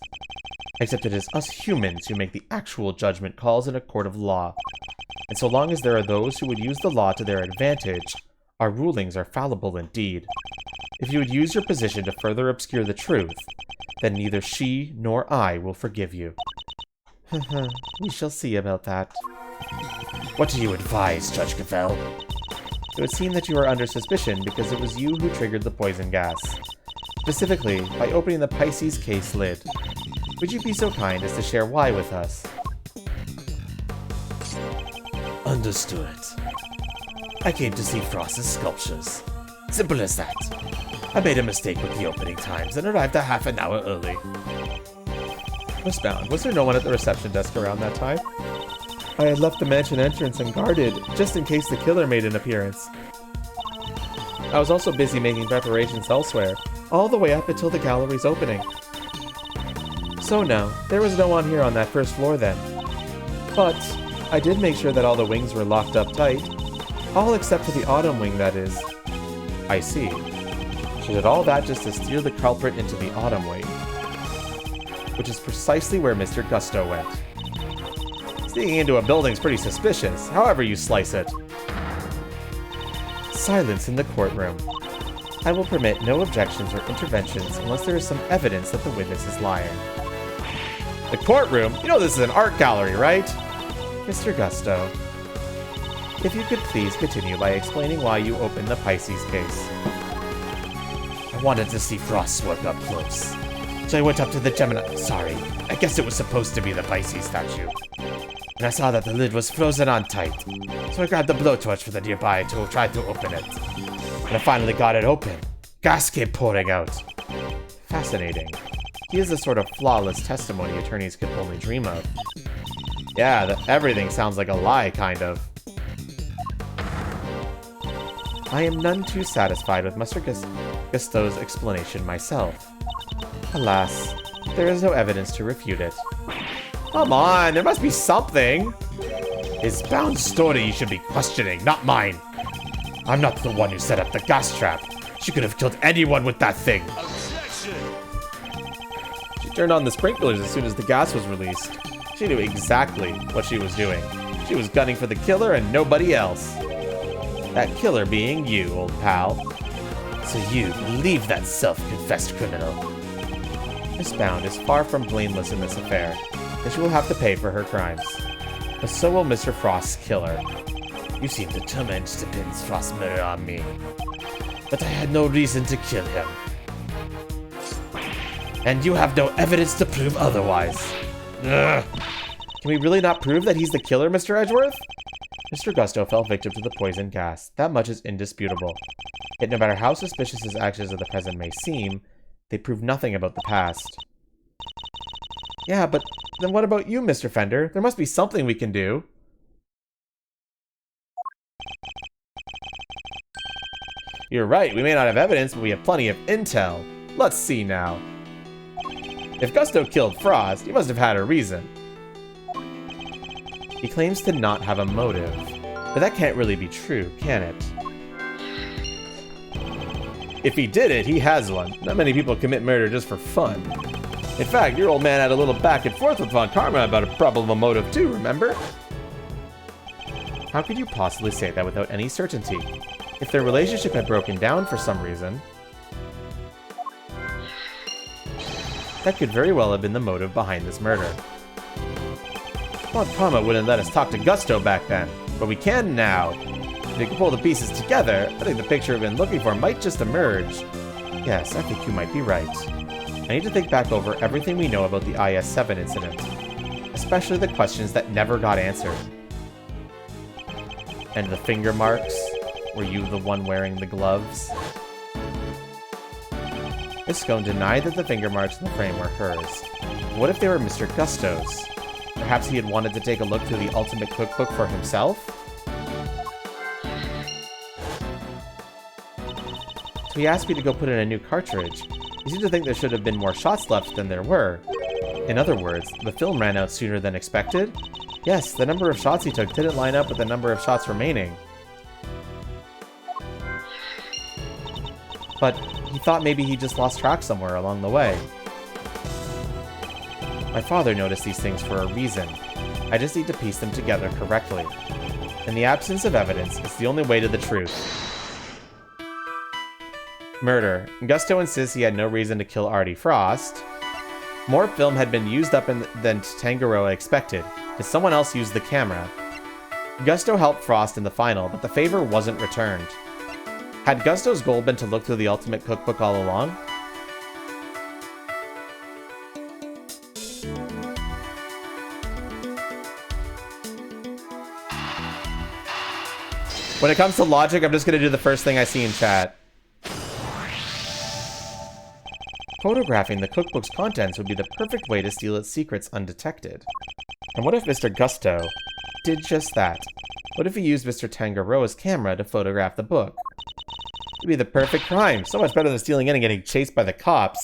Except it is us humans who make the actual judgment calls in a court of law. And so long as there are those who would use the law to their advantage, our rulings are fallible indeed. If you would use your position to further obscure the truth, then neither she nor I will forgive you. We shall see about that. What do you advise, Judge Gavel? It would seem that you are under suspicion because it was you who triggered the poison gas. Specifically, by opening the Pisces case lid. Would you be so kind as to share why with us? Understood. I came to see Frost's sculptures. Simple as that. I made a mistake with the opening times and arrived a half an hour early. Miss Bound, was there no one at the reception desk around that time? I had left the mansion entrance unguarded, just in case the killer made an appearance. I was also busy making preparations elsewhere, all the way up until the gallery's opening. So no, there was no one here on that first floor then. But I did make sure that all the wings were locked up tight. All except for the autumn wing, that is. I see. She did all that just to steer the culprit into the autumn wing. Which is precisely where Mr. Gusto went. Sneaking into a building's pretty suspicious, however you slice it. Silence in the courtroom. I will permit no objections or interventions unless there is some evidence that the witness is lying. The courtroom? You know this is an art gallery, right? Mr. Gusto, if you could please continue by explaining why you opened the Pisces case. I wanted to see Frost's work up close. So I went up to the Gemini. Sorry, I guess it was supposed to be the Pisces statue. And I saw that the lid was frozen on tight. So I grabbed the blowtorch for the nearby to try to open it. And I finally got it open. Gas kept pouring out. Fascinating. He is the sort of flawless testimony attorneys could only dream of. Yeah, everything sounds like a lie, kind of. I am none too satisfied with Mr. Gusto's explanation myself. Alas, there is no evidence to refute it. Come on, there must be something! His bound story you should be questioning, not mine. I'm not the one who set up the gas trap. She could have killed anyone with that thing. Objection! She turned on the sprinklers as soon as the gas was released. She knew exactly what she was doing. She was gunning for the killer and nobody else. That killer being you, old pal. So you believe that self-confessed criminal? Miss Bound is far from blameless in this affair, and she will have to pay for her crimes. But so will Mr. Frost's killer. You seem determined to pin Frost's murder on me. But I had no reason to kill him. And you have no evidence to prove otherwise. Ugh. Can we really not prove that he's the killer, Mr. Edgeworth? Mr. Gusto fell victim to the poison gas. That much is indisputable. Yet no matter how suspicious his actions of the present may seem, they prove nothing about the past. Yeah, but then what about you, Mr. Fender? There must be something we can do. You're right, we may not have evidence, but we have plenty of intel. Let's see now. If Gusto killed Frost, he must have had a reason. He claims to not have a motive, but that can't really be true, can it? If he did it, he has one. Not many people commit murder just for fun. In fact, your old man had a little back and forth with Von Karma about a probable motive too, remember? How could you possibly say that without any certainty? If their relationship had broken down for some reason, that could very well have been the motive behind this murder. Von Karma wouldn't let us talk to Gusto back then, but we can now. If we can pull the pieces together, I think the picture we've been looking for might just emerge. Yes, I think you might be right. I need to think back over everything we know about the IS-7 incident, especially the questions that never got answered. And the finger marks? Were you the one wearing the gloves? Iscone denied that the finger marks in the frame were hers. What if they were Mr. Gusto's? Perhaps he had wanted to take a look through the ultimate cookbook for himself? So he asked me to go put in a new cartridge. He seemed to think there should have been more shots left than there were. In other words, the film ran out sooner than expected? Yes, the number of shots he took didn't line up with the number of shots remaining. But he thought maybe he just lost track somewhere along the way. My father noticed these things for a reason. I just need to piece them together correctly. In the absence of evidence, it's the only way to the truth. Murder. Gusto insists he had no reason to kill Artie Frost. More film had been used up than Tangaroa expected. Did someone else use the camera? Gusto helped Frost in the final, but the favor wasn't returned. Had Gusto's goal been to look through the ultimate cookbook all along? When it comes to logic, I'm just going to do the first thing I see in chat. Photographing the cookbook's contents would be the perfect way to steal its secrets undetected. And what if Mr. Gusto did just that? What if he used Mr. Tangaroa's camera to photograph the book? It'd be the perfect crime. So much better than stealing in and getting chased by the cops.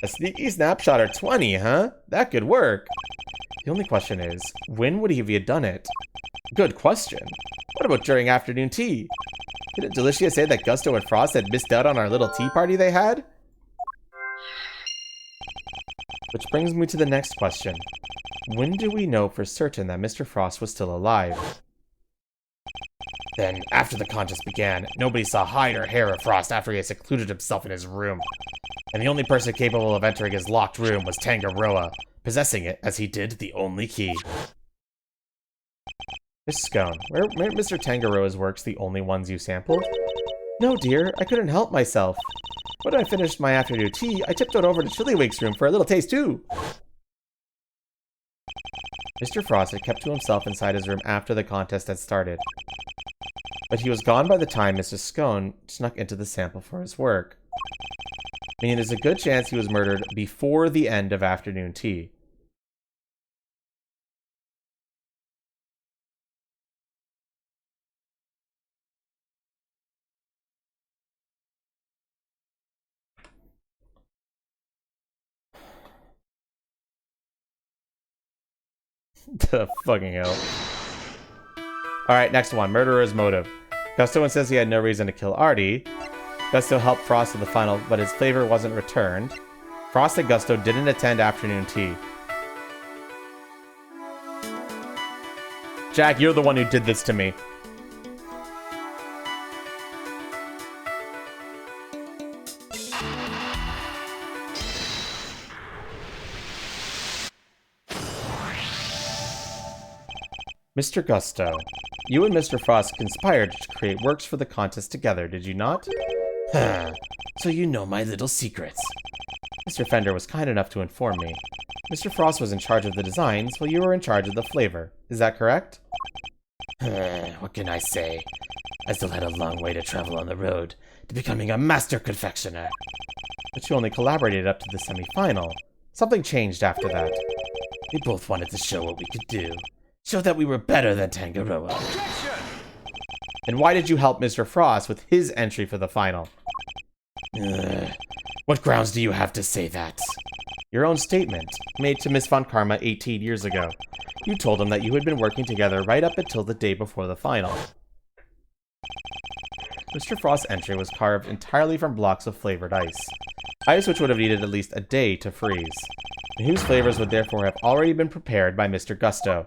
A sneaky snapshot or 20, huh? That could work. The only question is, when would he have done it? Good question. What about during afternoon tea? Didn't Delicia say that Gusto and Frost had missed out on our little tea party they had? Which brings me to the next question. When do we know for certain that Mr. Frost was still alive? Then, after the contest began, nobody saw hide or hair of Frost after he had secluded himself in his room. And the only person capable of entering his locked room was Tangaroa, possessing it, as he did, the only key. Miss Scone, weren't Mr. Tangaroa's works the only ones you sampled? No, dear, I couldn't help myself. When I finished my afternoon tea, I tiptoed over to Chillywink's room for a little taste too. Mr. Frost had kept to himself inside his room after the contest had started. But he was gone by the time Mrs. Scone snuck into the sample for his work. Meaning there's a good chance he was murdered before the end of afternoon tea. The fucking hell. Alright, next one. Murderer's motive. Gusto says he had no reason to kill Artie. Gusto helped Frost in the final, but his flavor wasn't returned. Frost and Gusto didn't attend afternoon tea. Jack, you're the one who did this to me. Mr. Gusto, you and Mr. Frost conspired to create works for the contest together, did you not? Huh. So you know my little secrets. Mr. Fender was kind enough to inform me. Mr. Frost was in charge of the designs, while you were in charge of the flavor. Is that correct? What can I say? I still had a long way to travel on the road to becoming a master confectioner. But you only collaborated up to the semi-final. Something changed after that. We both wanted to show what we could do. Show that we were better than Tangaroa. Objection! And why did you help Mr. Frost with his entry for the final? What grounds do you have to say that? Your own statement, made to Miss Von Karma 18 years ago. You told him that you had been working together right up until the day before the final. Mr. Frost's entry was carved entirely from blocks of flavored ice. Ice which would have needed at least a day to freeze, and whose flavors would therefore have already been prepared by Mr. Gusto.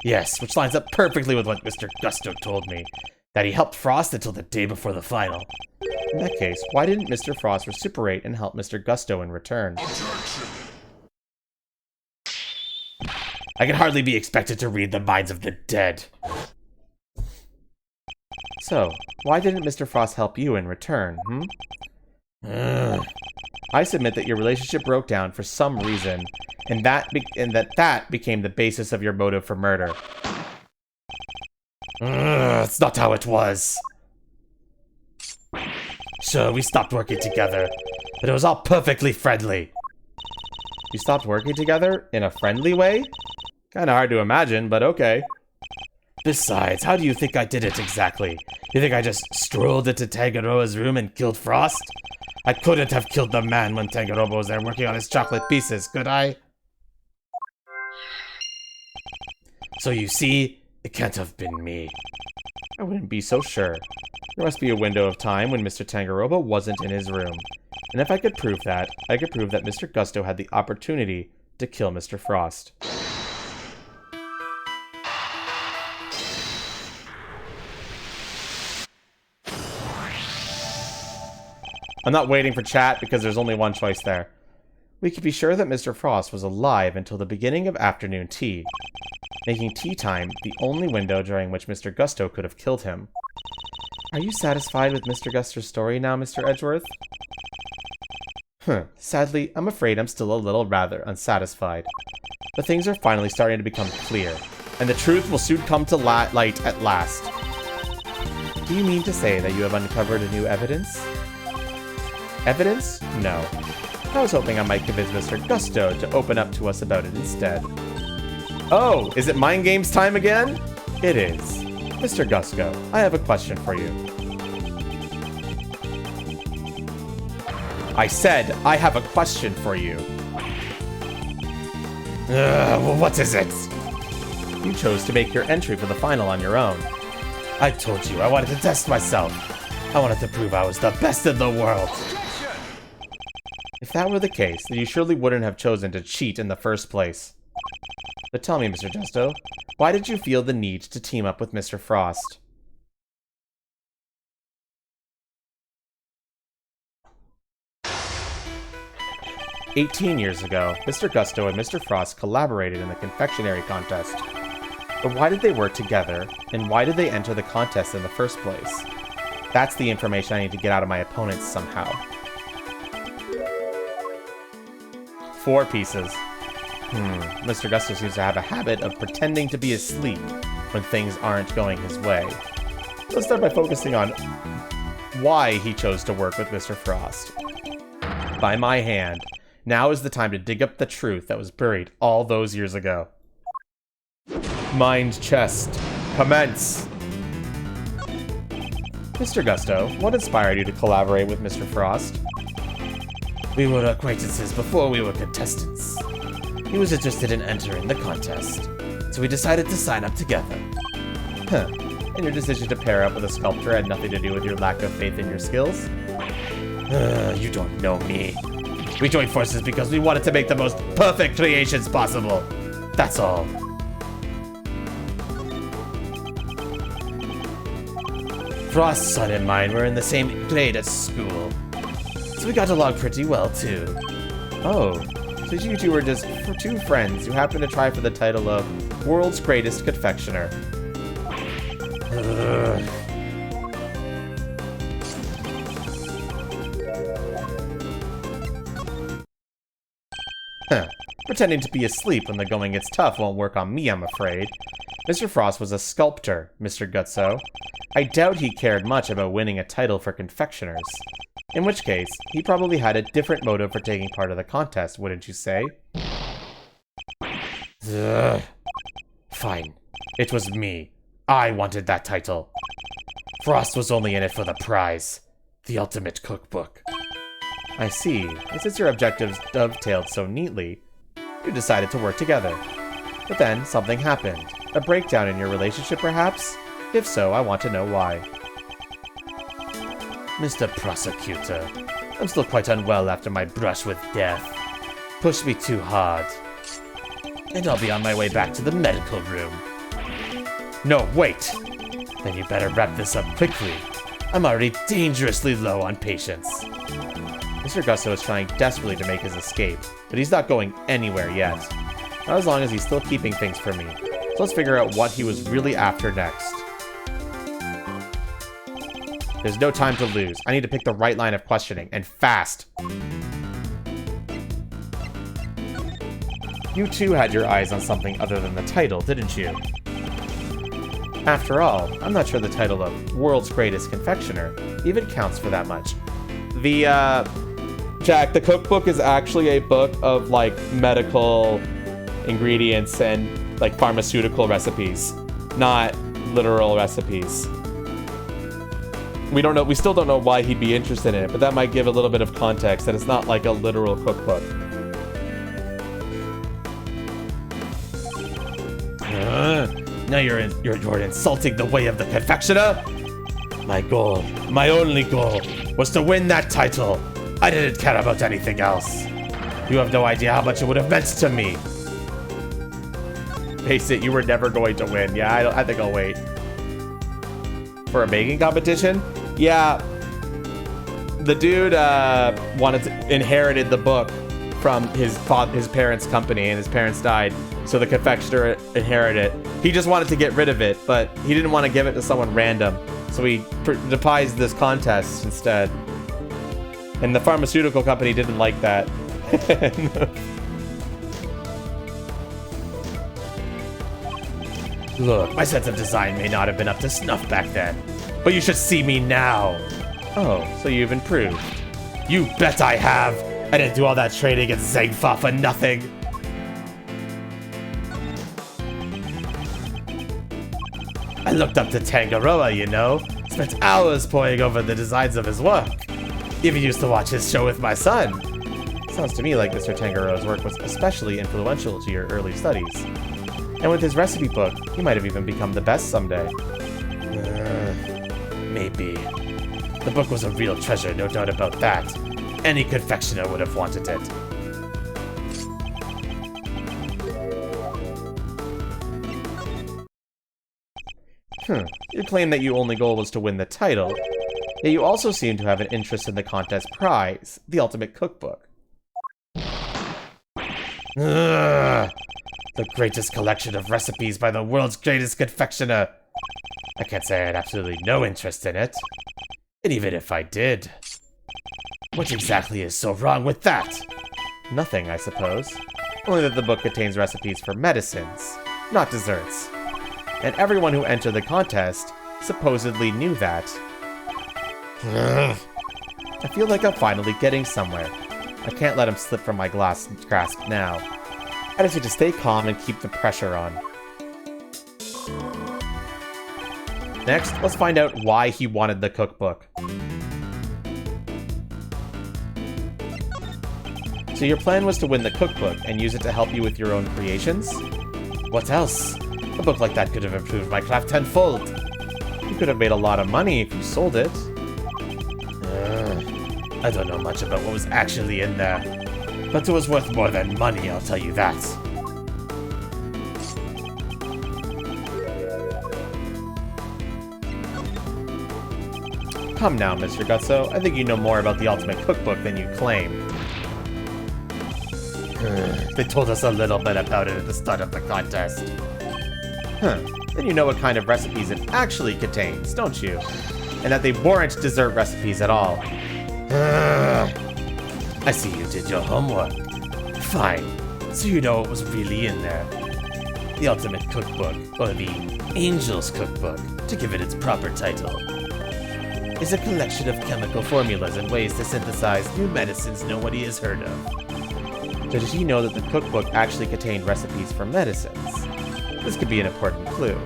Yes, which lines up perfectly with what Mr. Gusto told me, that he helped Frost until the day before the final. In that case, why didn't Mr. Frost reciprocate and help Mr. Gusto in return? Objection! I can hardly be expected to read the minds of the dead. So, why didn't Mr. Frost help you in return, I submit that your relationship broke down for some reason, and that became the basis of your motive for murder. It's not how it was. Sure, we stopped working together, but it was all perfectly friendly. You stopped working together in a friendly way? Kinda hard to imagine, but okay. Besides, how do you think I did it exactly? You think I just strolled into Tangaroa's room and killed Frost? I couldn't have killed the man when Tangaroa was there working on his chocolate pieces, could I? So you see, it can't have been me. I wouldn't be so sure. There must be a window of time when Mr. Tangaroa wasn't in his room. And if I could prove that, I could prove that Mr. Gusto had the opportunity to kill Mr. Frost. I'm not waiting for chat because there's only one choice there. We could be sure that Mr. Frost was alive until the beginning of afternoon tea, making tea time the only window during which Mr. Gusto could have killed him. Are you satisfied with Mr. Gusto's story now, Mr. Edgeworth? Sadly, I'm afraid I'm still a little rather unsatisfied. But things are finally starting to become clear, and the truth will soon come to light at last. Do you mean to say that you have uncovered a new evidence? Evidence? No. I was hoping I might convince Mr. Gusto to open up to us about it instead. Oh, is it mind games time again? It is. Mr. Gusto, I have a question for you. I said, I have a question for you. What is it? You chose to make your entry for the final on your own. I told you I wanted to test myself. I wanted to prove I was the best in the world. If that were the case, then you surely wouldn't have chosen to cheat in the first place. But tell me, Mr. Justo, why did you feel the need to team up with Mr. Frost? "18 years ago, Mr. Gusto and Mr. Frost collaborated in the confectionery contest. But why did they work together, and why did they enter the contest in the first place? That's the information I need to get out of my opponents somehow." 4 pieces. Mr. Gusto seems to have a habit of pretending to be asleep when things aren't going his way. Let's start by focusing on why he chose to work with Mr. Frost. By my hand, now is the time to dig up the truth that was buried all those years ago. Mind chest. Commence! Mr. Gusto, what inspired you to collaborate with Mr. Frost? We were acquaintances before we were contestants. He was interested in entering the contest, so we decided to sign up together. Huh. And your decision to pair up with a sculptor had nothing to do with your lack of faith in your skills? You don't know me. We joined forces because we wanted to make the most perfect creations possible. That's all. Frost's son and mine were in the same grade at school, so we got along pretty well, too. Oh, so you two were just 2 friends who happened to try for the title of World's Greatest Confectioner. Pretending to be asleep when the going gets tough won't work on me, I'm afraid. Mr. Frost was a sculptor, Mr. Gutso. I doubt he cared much about winning a title for confectioners. In which case, he probably had a different motive for taking part of the contest, wouldn't you say? Fine. It was me. I wanted that title. Frost was only in it for the prize. The ultimate cookbook. I see. And since your objectives dovetailed so neatly, you decided to work together. But then, something happened. A breakdown in your relationship, perhaps? If so, I want to know why. Mr. Prosecutor, I'm still quite unwell after my brush with death. Pushed me too hard. And I'll be on my way back to the medical room. No, wait! Then you better wrap this up quickly. I'm already dangerously low on patience. Mr. Gusto is trying desperately to make his escape, but he's not going anywhere yet. Not as long as he's still keeping things from me. So let's figure out what he was really after next. There's no time to lose. I need to pick the right line of questioning, and fast. You too had your eyes on something other than the title, didn't you? After all, I'm not sure the title of World's Greatest Confectioner even counts for that much. Jack, the cookbook is actually a book of, like, medical ingredients and, like, pharmaceutical recipes, not literal recipes. We still don't know why he'd be interested in it, but that might give a little bit of context that it's not like a literal cookbook. Now you're insulting the way of the confectioner? My goal, my only goal, was to win that title. I didn't care about anything else. You have no idea how much it would have meant to me. Face it, you were never going to win. Yeah, I think I'll wait. For a baking competition? Yeah. The dude inherited the book from his parents' company, and his parents died, so the confectioner inherited it. He just wanted to get rid of it, but he didn't want to give it to someone random, so he devised this contest instead. And the pharmaceutical company didn't like that. Look, my sense of design may not have been up to snuff back then, but you should see me now. Oh, so you've improved. You bet I have. I didn't do all that training at Zangfa for nothing. I looked up to Tangaroa, you know. Spent hours poring over the designs of his work. Even used to watch his show with my son. Sounds to me like Mr. Tangaroa's work was especially influential to your early studies. And with his recipe book, he might have even become the best someday. Maybe. The book was a real treasure, no doubt about that. Any confectioner would have wanted it. You claim that your only goal was to win the title, yet you also seem to have an interest in the contest prize, the ultimate cookbook. The greatest collection of recipes by the world's greatest confectioner. I can't say I had absolutely no interest in it. And even if I did, what exactly is so wrong with that? Nothing, I suppose. Only that the book contains recipes for medicines, not desserts. And everyone who entered the contest supposedly knew that. I feel like I'm finally getting somewhere. I can't let him slip from my grasp now. I just need to stay calm and keep the pressure on. Next, let's find out why he wanted the cookbook. So your plan was to win the cookbook and use it to help you with your own creations? What else? A book like that could have improved my craft tenfold. You could have made a lot of money if you sold it. I don't know much about what was actually in there, but it was worth more than money, I'll tell you that. Come now, Mr. Gutso. I think you know more about the Ultimate Cookbook than you claim. They told us a little bit about it at the start of the contest. Then you know what kind of recipes it actually contains, don't you? And that they weren't dessert recipes at all. I see you did your homework. Fine. So you know what was really in there. The Ultimate Cookbook, or the Angel's Cookbook, to give it its proper title, is a collection of chemical formulas and ways to synthesize new medicines nobody has heard of. So did he know that the cookbook actually contained recipes for medicines? This could be an important clue.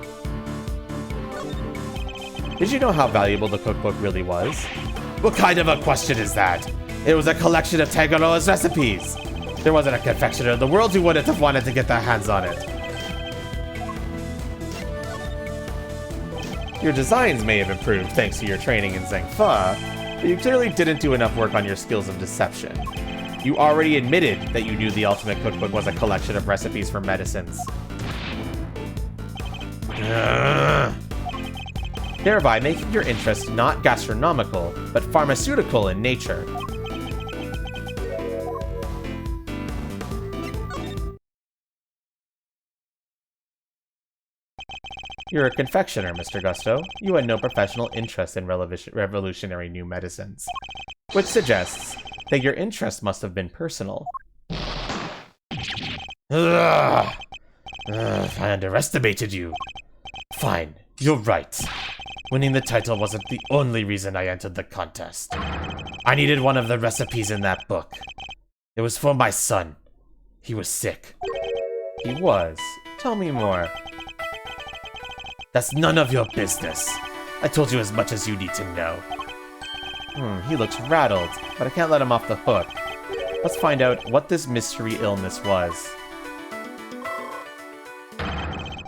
Did you know how valuable the cookbook really was? What kind of a question is that? It was a collection of Tangaroa's recipes. There wasn't a confectioner in the world who wouldn't have wanted to get their hands on it. Your designs may have improved thanks to your training in Zheng Fa, but you clearly didn't do enough work on your skills of deception. You already admitted that you knew the Ultimate Cookbook was a collection of recipes for medicines. Thereby making your interest not gastronomical, but pharmaceutical in nature. You're a confectioner, Mr. Gusto. You had no professional interest in revolutionary new medicines, which suggests that your interest must have been personal. I underestimated you. Fine, you're right. Winning the title wasn't the only reason I entered the contest. I needed one of the recipes in that book. It was for my son. He was sick. He was. Tell me more. That's none of your business. I told you as much as you need to know. He looks rattled, but I can't let him off the hook. Let's find out what this mystery illness was.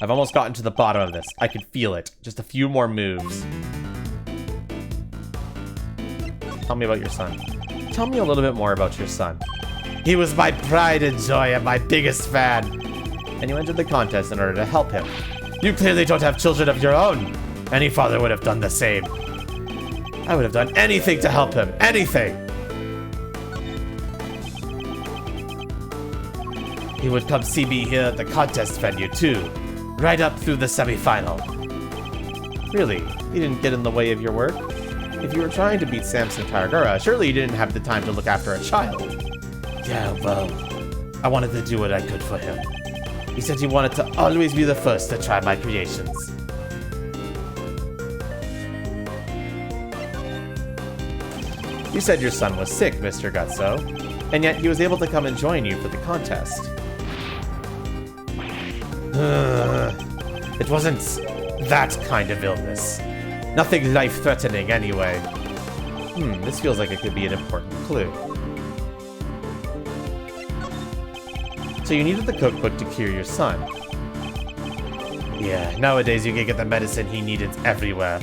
I've almost gotten to the bottom of this. I can feel it. Just a few more moves. Tell me about your son. Tell me a little bit more about your son. He was my pride and joy and my biggest fan. And you entered the contest in order to help him. You clearly don't have children of your own. Any father would have done the same. I would have done anything to help him. Anything. He would come see me here at the contest venue too. Right up through the semi-final. Really? He didn't get in the way of your work? If you were trying to beat Samson Taragura, surely you didn't have the time to look after a child. Yeah, well, I wanted to do what I could for him. He said he wanted to always be the first to try my creations. You said your son was sick, Mr. Gutso, and yet he was able to come and join you for the contest. It wasn't that kind of illness. Nothing life-threatening, anyway. This feels like it could be an important clue. So you needed the cookbook to cure your son. Yeah, nowadays you can get the medicine he needed everywhere.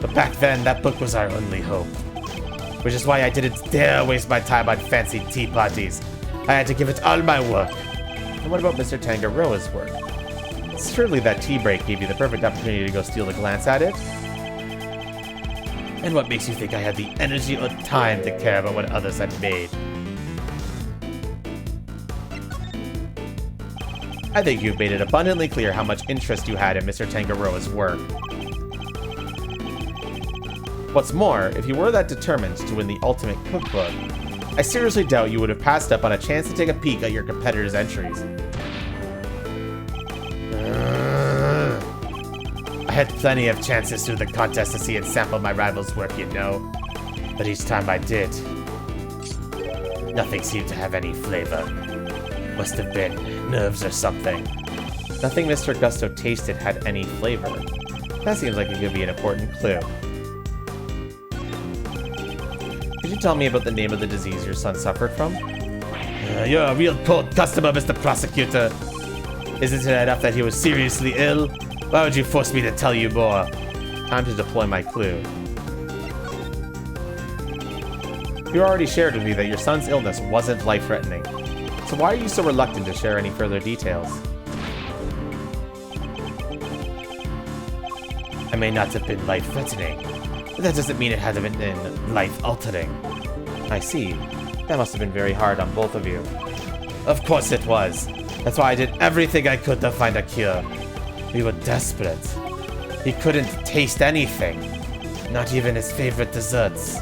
But back then, that book was our only hope. Which is why I didn't dare waste my time on fancy tea parties. I had to give it all my work. And what about Mr. Tangaroa's work? Surely that tea break gave you the perfect opportunity to go steal a glance at it? And what makes you think I had the energy or time to care about what others had made? I think you've made it abundantly clear how much interest you had in Mr. Tangaroa's work. What's more, if you were that determined to win the ultimate cookbook, I seriously doubt you would have passed up on a chance to take a peek at your competitor's entries. I had plenty of chances through the contest to see and sample my rival's work, you know. But each time I did, nothing seemed to have any flavor. Must have been nerves or something. Nothing Mr. Gusto tasted had any flavor. That seems like it could be an important clue. Could you tell me about the name of the disease your son suffered from? You're a real cold customer, Mr. Prosecutor. Isn't it enough that he was seriously ill? Why would you force me to tell you more? Time to deploy my clue. You already shared with me that your son's illness wasn't life-threatening. So why are you so reluctant to share any further details? I may not have been life-threatening, but that doesn't mean it hasn't been life-altering. I see. That must have been very hard on both of you. Of course it was. That's why I did everything I could to find a cure. We were desperate. He couldn't taste anything. Not even his favorite desserts.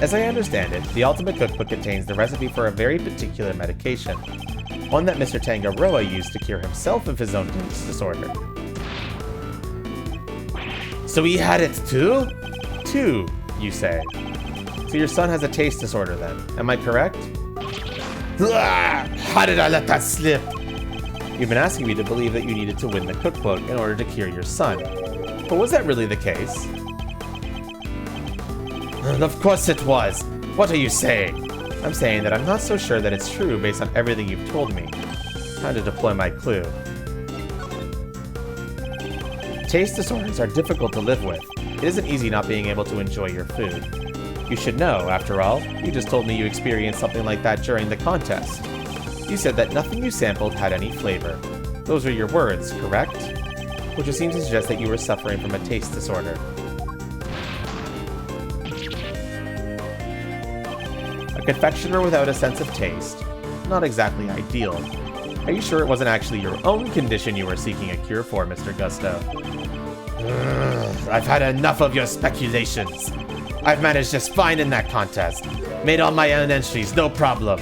As I understand it, the Ultimate Cookbook contains the recipe for a very particular medication. One that Mr. Tangaroa used to cure himself of his own taste disorder. So he had it too? Two, you say. So your son has a taste disorder then, am I correct? How did I let that slip? You've been asking me to believe that you needed to win the cookbook in order to cure your son. But was that really the case? Of course it was. What are you saying? I'm saying that I'm not so sure that it's true based on everything you've told me. Time to deploy my clue. Taste disorders are difficult to live with. It isn't easy not being able to enjoy your food. You should know, after all, you just told me you experienced something like that during the contest. You said that nothing you sampled had any flavor. Those were your words, correct? Which would seem to suggest that you were suffering from a taste disorder. A confectioner without a sense of taste? Not exactly ideal. Are you sure it wasn't actually your own condition you were seeking a cure for, Mr. Gusto? I've had enough of your speculations. I've managed just fine in that contest. Made all my own entries, no problem.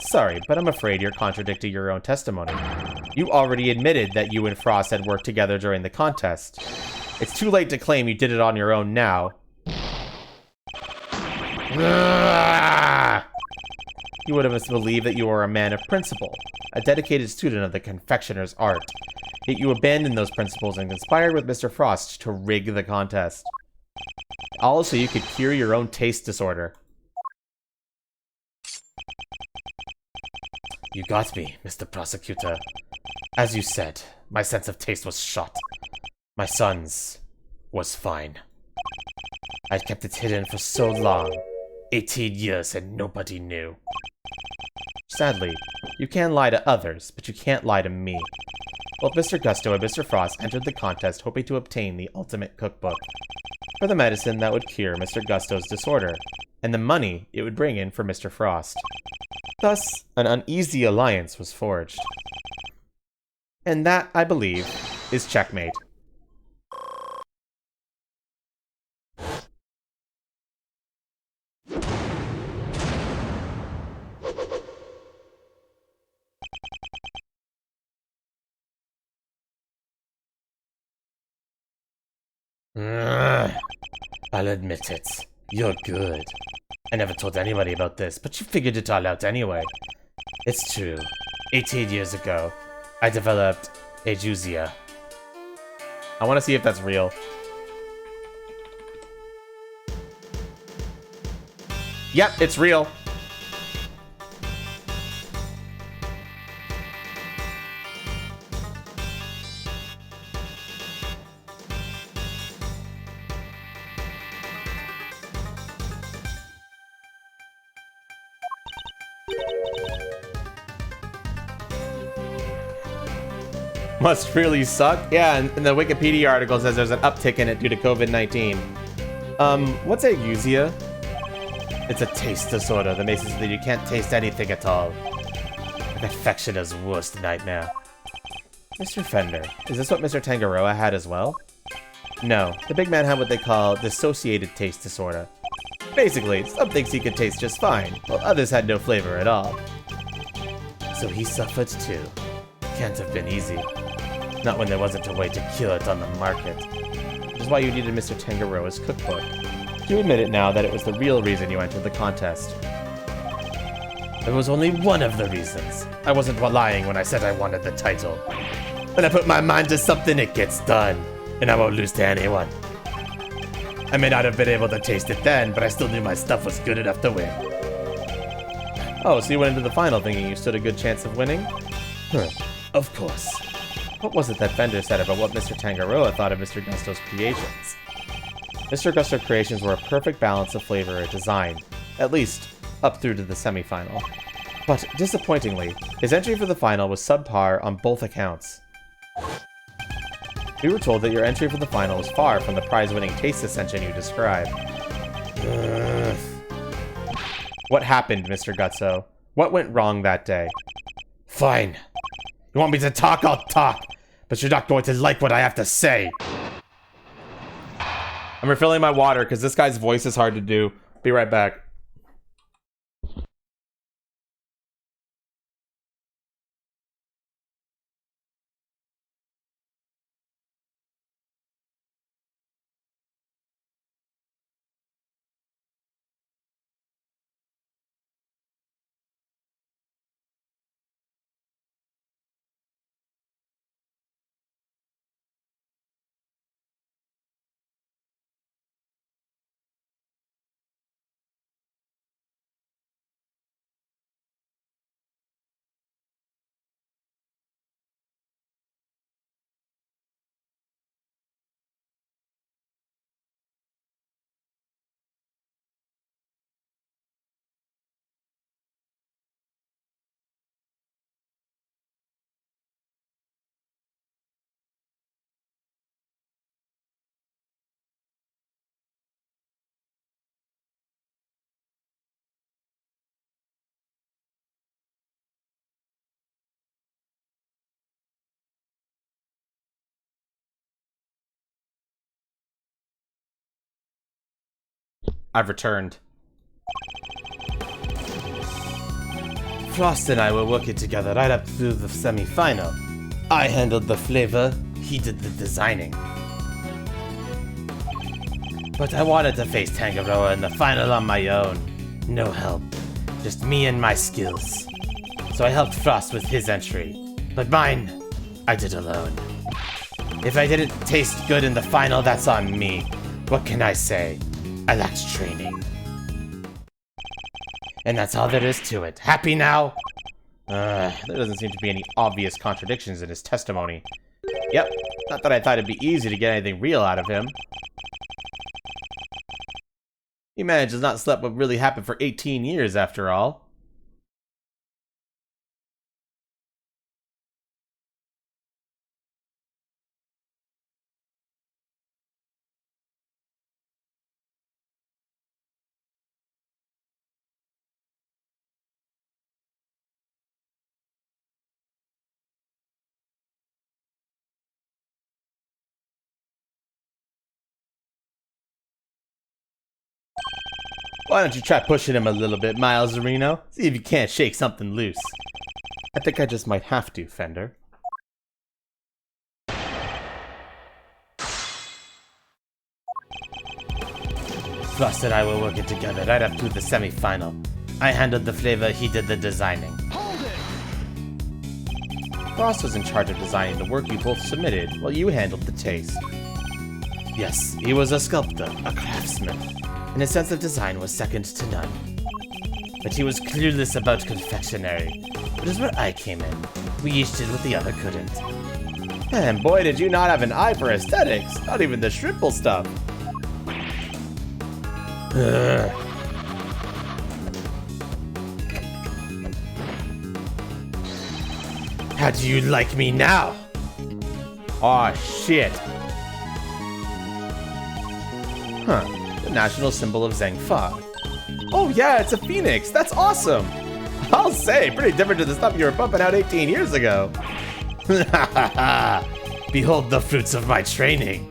Sorry, but I'm afraid you're contradicting your own testimony. You already admitted that you and Frost had worked together during the contest. It's too late to claim you did it on your own now. You would have us believe that you are a man of principle, a dedicated student of the confectioner's art. Yet you abandoned those principles and conspired with Mr. Frost to rig the contest. All so you could cure your own taste disorder. You got me, Mr. Prosecutor. As you said, my sense of taste was shot. My son's was fine. I'd kept it hidden for so long. 18 years and nobody knew. Sadly, you can lie to others, but you can't lie to me. Both Mr. Gusto and Mr. Frost entered the contest hoping to obtain the ultimate cookbook for the medicine that would cure Mr. Gusto's disorder, and the money it would bring in for Mr. Frost. Thus, an uneasy alliance was forged. And that, I believe, is checkmate. Ugh. I'll admit it. You're good. I never told anybody about this, but you figured it all out anyway. It's true. 18 years ago, I developed Ajuzia. I want to see if that's real. Yep, it's real. Must really suck. Yeah, and the Wikipedia article says there's an uptick in it due to COVID-19. What's Ajuzia? It's a taste disorder that makes it so that you can't taste anything at all. Like affectiona's worst nightmare. Mr. Fender, is this what Mr. Tangaroa had as well? No, the big man had what they call dissociated taste disorder. Basically, some things he could taste just fine, while others had no flavor at all. So he suffered too. Can't have been easy. Not when there wasn't a way to cure it on the market. Which is why you needed Mr. Tangaroa's cookbook. You admit it now that it was the real reason you entered the contest. It was only one of the reasons. I wasn't lying when I said I wanted the title. When I put my mind to something, it gets done. And I won't lose to anyone. I may not have been able to taste it then, but I still knew my stuff was good enough to win. Oh, so you went into the final thinking you stood a good chance of winning? Of course. What was it that Fender said about what Mr. Tangaroa thought of Mr. Gusto's creations? Mr. Gusto's creations were a perfect balance of flavor and design, at least up through to the semi-final. But disappointingly, his entry for the final was subpar on both accounts. We were told that your entry for the final was far from the prize-winning taste ascension you described. What happened, Mr. Gutso? What went wrong that day? Fine. You want me to talk? I'll talk. But you're not going to like what I have to say. I'm refilling my water because this guy's voice is hard to do. Be right back. I've returned. Frost and I were working together right up through the semi-final. I handled the flavor, he did the designing. But I wanted to face Tangaroa in the final on my own. No help, just me and my skills. So I helped Frost with his entry, but mine, I did alone. If I didn't taste good in the final, that's on me. What can I say? I lacked training. And that's all there is to it. Happy now? There doesn't seem to be any obvious contradictions in his testimony. Yep, not that I thought it'd be easy to get anything real out of him. He managed to not slept what really happened for 18 years after all. Why don't you try pushing him a little bit, Miles Areno? See if you can't shake something loose. I think I just might have to, Fender. Frost and I were working together right up to the semi-final. I handled the flavor, he did the designing. Hold it! Frost was in charge of designing the work you both submitted, while you handled the taste. Yes, he was a sculptor, a craftsman, and his sense of design was second to none. But he was clueless about confectionery, which is where I came in. We each did what the other couldn't. And boy, did you not have an eye for aesthetics, not even the shrimple stuff. How do you like me now? Aw, shit. Huh, the national symbol of Zhengfa. Oh yeah, it's a phoenix, that's awesome! I'll say, pretty different to the stuff you were pumping out 18 years ago. Behold the fruits of my training.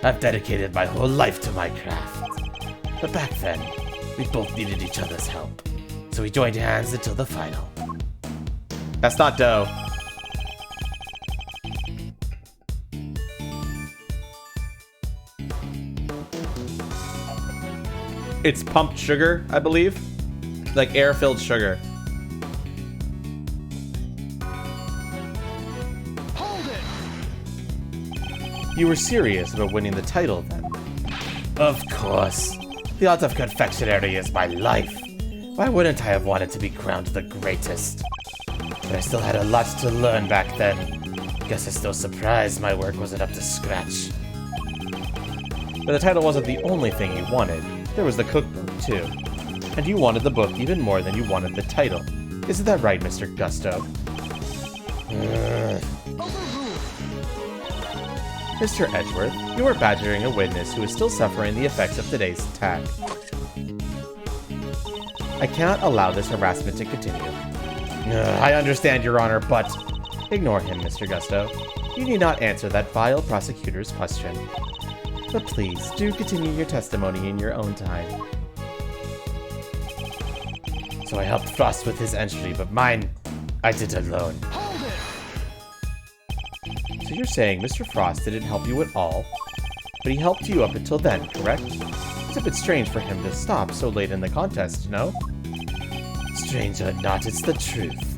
I've dedicated my whole life to my craft. But back then, we both needed each other's help. So we joined hands until the final. That's not dough. It's pumped sugar, I believe. Like air-filled sugar. Hold it! You were serious about winning the title then. Of course. The art of confectionery is my life. Why wouldn't I have wanted to be crowned the greatest? But I still had a lot to learn back then. Guess I'm still surprised my work wasn't up to scratch. But the title wasn't the only thing you wanted. There was the cookbook, too. And you wanted the book even more than you wanted the title. Isn't that right, Mr. Gusto? Mr. Edgeworth, you are badgering a witness who is still suffering the effects of today's attack. I cannot allow this harassment to continue. I understand, Your Honor, but... Ignore him, Mr. Gusto. You need not answer that vile prosecutor's question. But please, do continue your testimony in your own time. So I helped Frost with his entry, but mine, I did alone. Hold it! So you're saying Mr. Frost didn't help you at all, but he helped you up until then, correct? It's a bit strange for him to stop so late in the contest, no? Strange or not, it's the truth.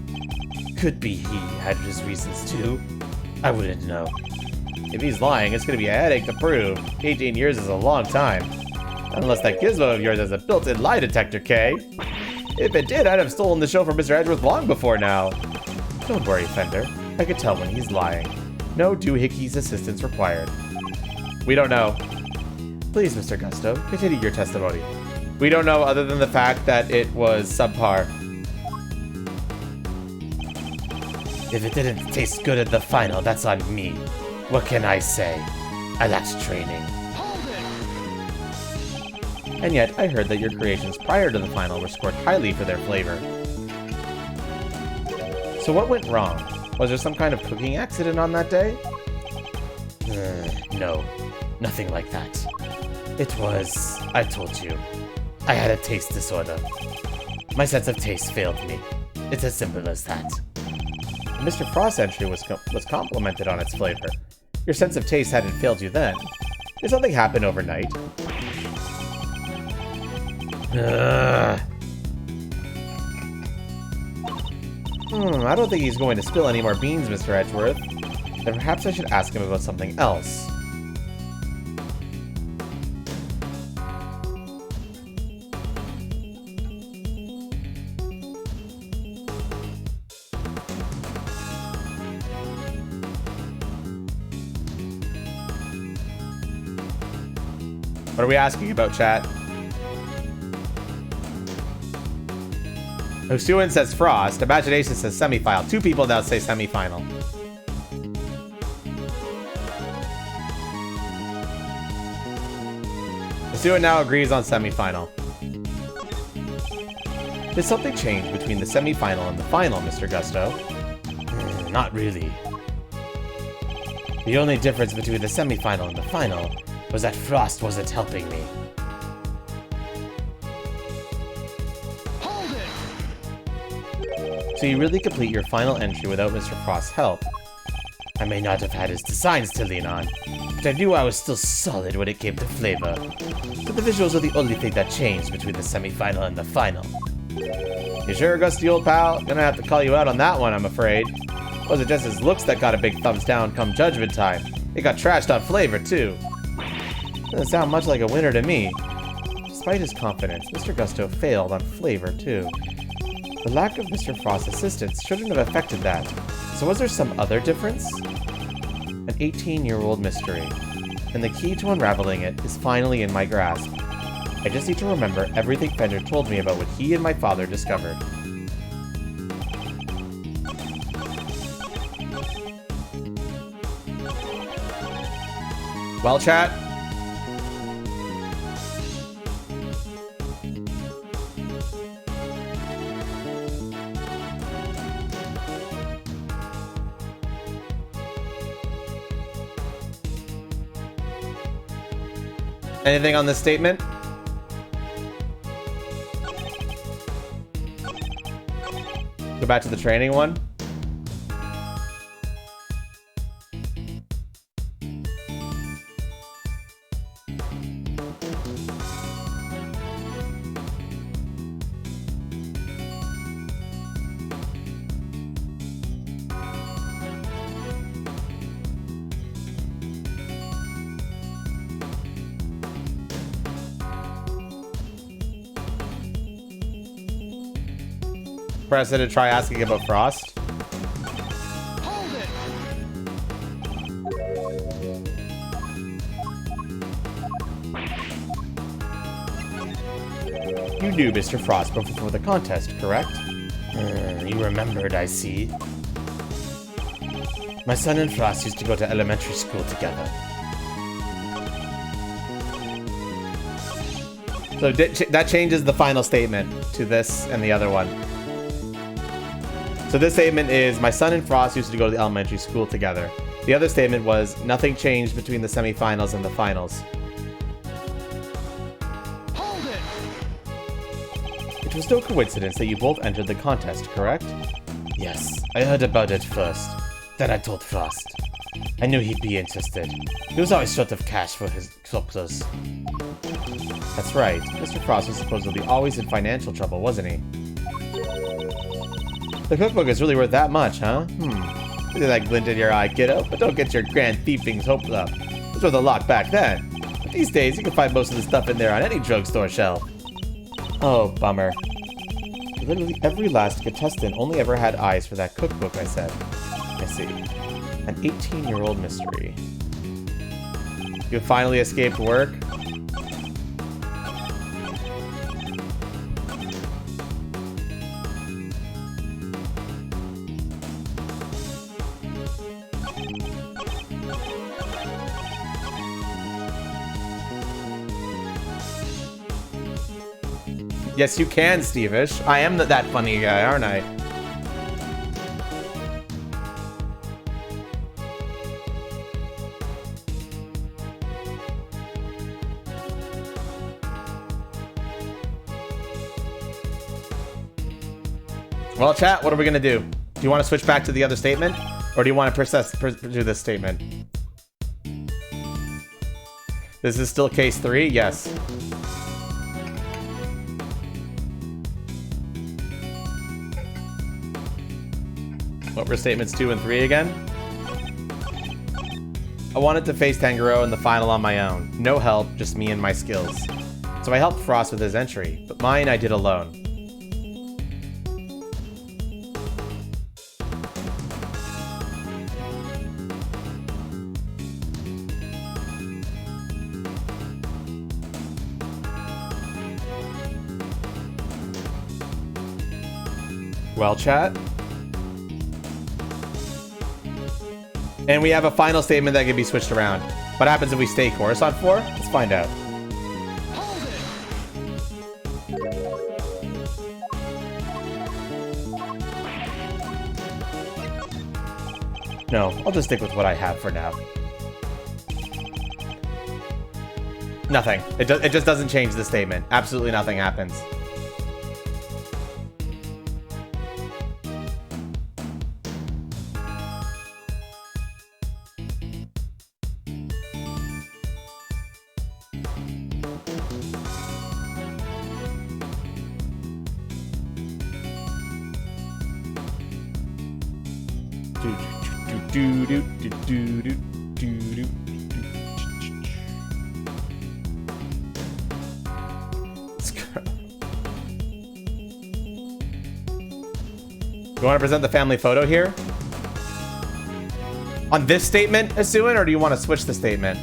Could be he had his reasons too. I wouldn't know. If he's lying, it's gonna be a headache to prove. 18 years is a long time. Unless that gizmo of yours has a built-in lie detector, Kay. If it did, I'd have stolen the show from Mr. Edgeworth long before now. Don't worry, Fender. I could tell when he's lying. No doohickeys assistance required. We don't know. Please, Mr. Gusto, continue your testimony. We don't know other than the fact that it was subpar. If it didn't taste good at the final, that's on me. What can I say? I lacked training. Hold it! And yet, I heard that your creations prior to the final were scored highly for their flavor. So what went wrong? Was there some kind of cooking accident on that day? No, nothing like that. It was, I told you, I had a taste disorder. My sense of taste failed me. It's as simple as that. Mr. Frost's entry was complimented on its flavor. Your sense of taste hadn't failed you then. Did something happen overnight? I don't think he's going to spill any more beans, Mr. Edgeworth. Then perhaps I should ask him about something else. What are we asking about, chat? Osuin says Frost. Imagination says semifinal. Two people now say semifinal. Osuin now agrees on semifinal. Did something change between the semifinal and the final, Mr. Gusto? Not really. The only difference between the semifinal and the final was that Frost wasn't helping me. Hold it! So you really complete your final entry without Mr. Frost's help. I may not have had his designs to lean on, but I knew I was still solid when it came to flavor. But the visuals are the only thing that changed between the semi-final and the final. You sure, Gusty old pal? Gonna have to call you out on that one, I'm afraid. Was it just his looks that got a big thumbs down come judgment time? It got trashed on flavor, too. Doesn't sound much like a winner to me. Despite his confidence, Mr. Gusto failed on flavor, too. The lack of Mr. Frost's assistance shouldn't have affected that. So was there some other difference? An 18-year-old mystery. And the key to unraveling it is finally in my grasp. I just need to remember everything Fender told me about what he and my father discovered. Well, chat. Anything on this statement? Go back to the training one. Press it to try asking about Frost. Hold it. You knew Mr. Frost before the contest, correct? You remembered, I see. My son and Frost used to go to elementary school together. So that changes the final statement to this and the other one. So this statement is, my son and Frost used to go to the elementary school together. The other statement was, nothing changed between the semifinals and the finals. Hold it. It was no coincidence that you both entered the contest, correct? Yes, I heard about it first. Then I told Frost. I knew he'd be interested. He was always short of cash for his cookbooks. That's right. Mr. Frost was supposedly always in financial trouble, wasn't he? The cookbook is really worth that much, huh? See that glint in your eye, kiddo? But don't get your grand thieving's hopes up. It was worth a lot back then. But these days, you can find most of the stuff in there on any drugstore shelf. Oh, bummer. Literally every last contestant only ever had eyes for that cookbook, I said. I see. An 18-year-old mystery. You finally escaped work? Yes, you can, Steve-ish. I am that funny guy, aren't I? Well, chat, what are we gonna do? Do you want to switch back to the other statement? Or do you want to do this statement? This is still case 3? Yes. What were statements 2 and 3 again? I wanted to face Tanjiro in the final on my own. No help, just me and my skills. So I helped Frost with his entry, but mine I did alone. Well, chat. And we have a final statement that can be switched around. What happens if we stay course on 4? Let's find out. Hold it. No, I'll just stick with what I have for now. Nothing. It just doesn't change the statement. Absolutely nothing happens. do do do do do do do. You want to present the family photo here? On this statement, Asuin, or do you want to switch the statement?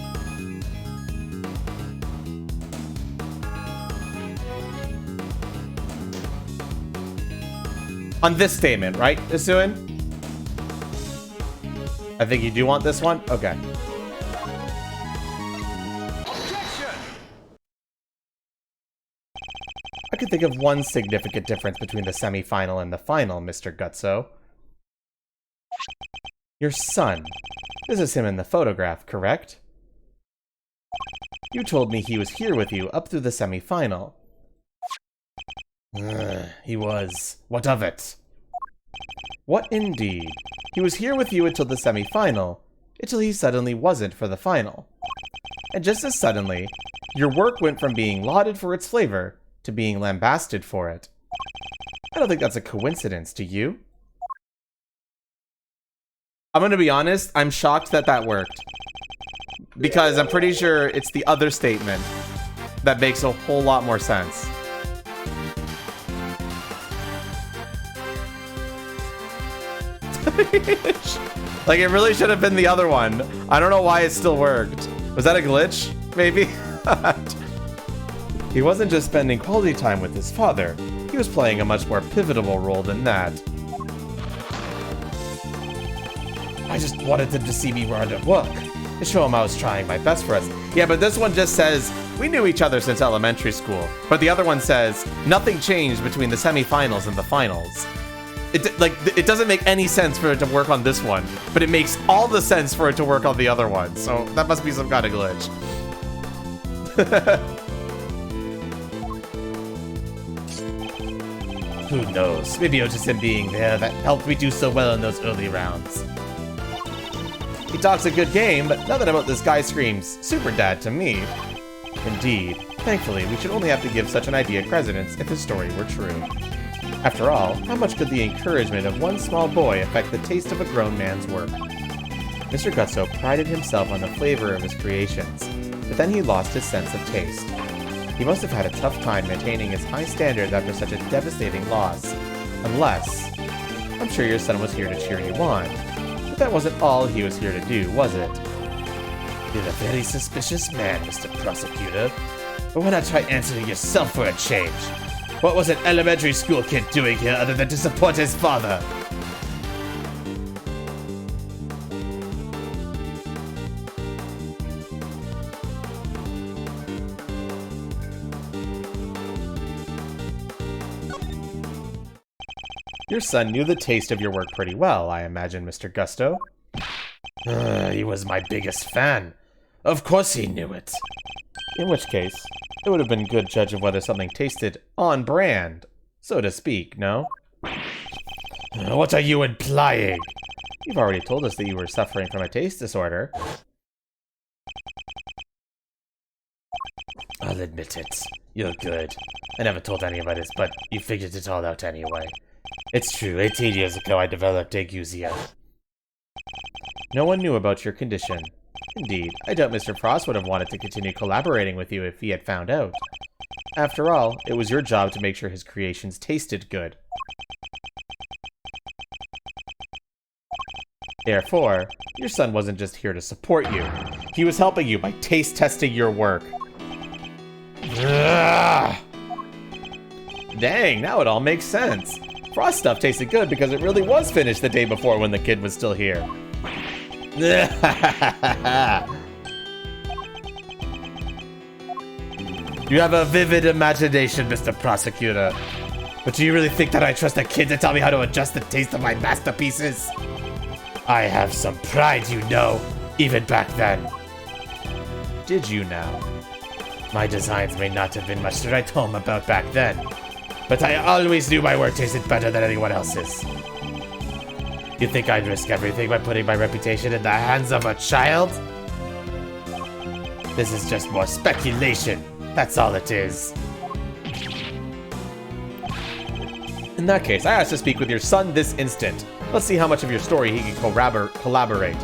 On this statement, right, Asuin? I think you do want this one? Okay. I could think of one significant difference between the semi-final and the final, Mr. Gutso. Your son. This is him in the photograph, correct? You told me he was here with you up through the semi-final. He was. What of it? What indeed? He was here with you until the semi-final, until he suddenly wasn't for the final. And just as suddenly, your work went from being lauded for its flavor to being lambasted for it. I don't think that's a coincidence, do you? I'm gonna be honest, I'm shocked that that worked. Because I'm pretty sure it's the other statement that makes a whole lot more sense. Like, it really should have been the other one. I don't know why it still worked. Was that a glitch? Maybe? He wasn't just spending quality time with his father. He was playing a much more pivotal role than that. I just wanted him to see me hard at work, to show him I was trying my best for us. Yeah, but this one just says, we knew each other since elementary school. But the other one says, nothing changed between the semifinals and the finals. It doesn't make any sense for it to work on this one, but it makes all the sense for it to work on the other one. So that must be some kind of glitch. Who knows? Maybe it was just him being there that helped me do so well in those early rounds. He talks a good game, but nothing about this guy screams super dad to me. Indeed. Thankfully, we should only have to give such an idea credence if his story were true. After all, how much could the encouragement of one small boy affect the taste of a grown man's work? Mr. Gutso prided himself on the flavor of his creations, but then he lost his sense of taste. He must have had a tough time maintaining his high standards after such a devastating loss. Unless... I'm sure your son was here to cheer you on. But that wasn't all he was here to do, was it? You're a very suspicious man, Mr. Prosecutor. But why not try answering yourself for a change? What was an elementary school kid doing here other than to support his father? Your son knew the taste of your work pretty well, I imagine, Mr. Gusto. He was my biggest fan. Of course he knew it. In which case, it would have been a good judge of whether something tasted on brand, so to speak, no? What are you implying? You've already told us that you were suffering from a taste disorder. I'll admit it. You're good. I never told anybody this, but you figured it all out anyway. It's true, 18 years ago I developed ageusia. No one knew about your condition. Indeed, I doubt Mr. Frost would have wanted to continue collaborating with you if he had found out. After all, it was your job to make sure his creations tasted good. Therefore, your son wasn't just here to support you. He was helping you by taste testing your work. Ugh! Dang, now it all makes sense. Frost stuff tasted good because it really was finished the day before when the kid was still here. You have a vivid imagination, Mr. Prosecutor. But do you really think that I trust a kid to tell me how to adjust the taste of my masterpieces? I have some pride, you know, even back then. Did you now? My designs may not have been much to write home about back then, but I always knew my work tasted better than anyone else's. You think I'd risk everything by putting my reputation in the hands of a child? This is just more speculation. That's all it is. In that case, I ask to speak with your son this instant. Let's see how much of your story he can corroborate.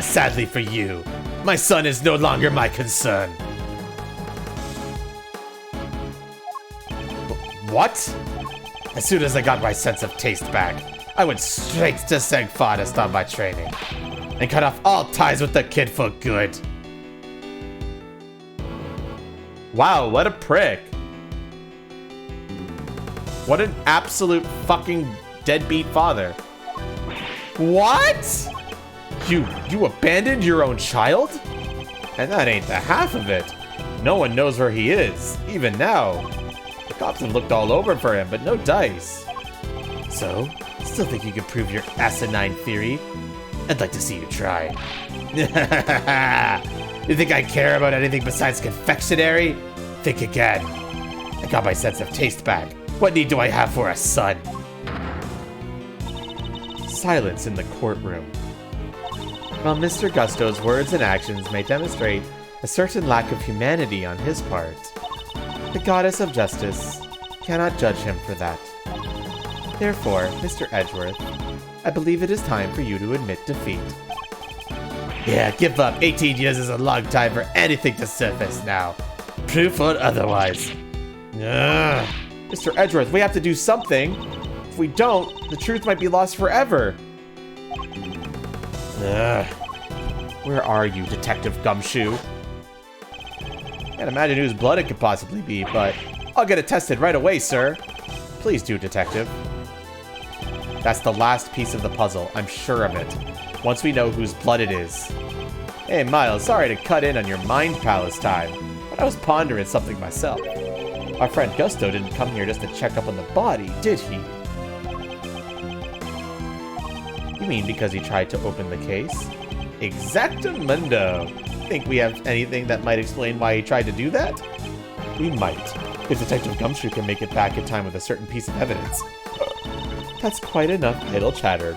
Sadly for you, my son is no longer my concern. What? As soon as I got my sense of taste back, I went straight to Sengfa to start my training and cut off all ties with the kid for good. Wow, what a prick. What an absolute fucking deadbeat father. What? You abandoned your own child? And that ain't the half of it. No one knows where he is, even now. The cops have looked all over for him, but no dice. So, still think you can prove your asinine theory? I'd like to see you try. You think I care about anything besides confectionery? Think again. I got my sense of taste back. What need do I have for a son? Silence in the courtroom. While Mr. Gusto's words and actions may demonstrate a certain lack of humanity on his part, the goddess of justice cannot judge him for that. Therefore, Mr. Edgeworth, I believe it is time for you to admit defeat. Yeah, give up. 18 years is a long time for anything to surface now. Proof or otherwise. Ugh. Mr. Edgeworth, we have to do something. If we don't, the truth might be lost forever. Ugh. Where are you, Detective Gumshoe? Can't imagine whose blood it could possibly be, but I'll get it tested right away, sir. Please do, Detective. That's the last piece of the puzzle, I'm sure of it. Once we know whose blood it is. Hey, Miles, sorry to cut in on your mind palace time, but I was pondering something myself. Our friend Gusto didn't come here just to check up on the body, did he? You mean because he tried to open the case? Exactamundo. Think we have anything that might explain why he tried to do that? We might, because Detective Gumshoe can make it back in time with a certain piece of evidence. That's quite enough idle chatter.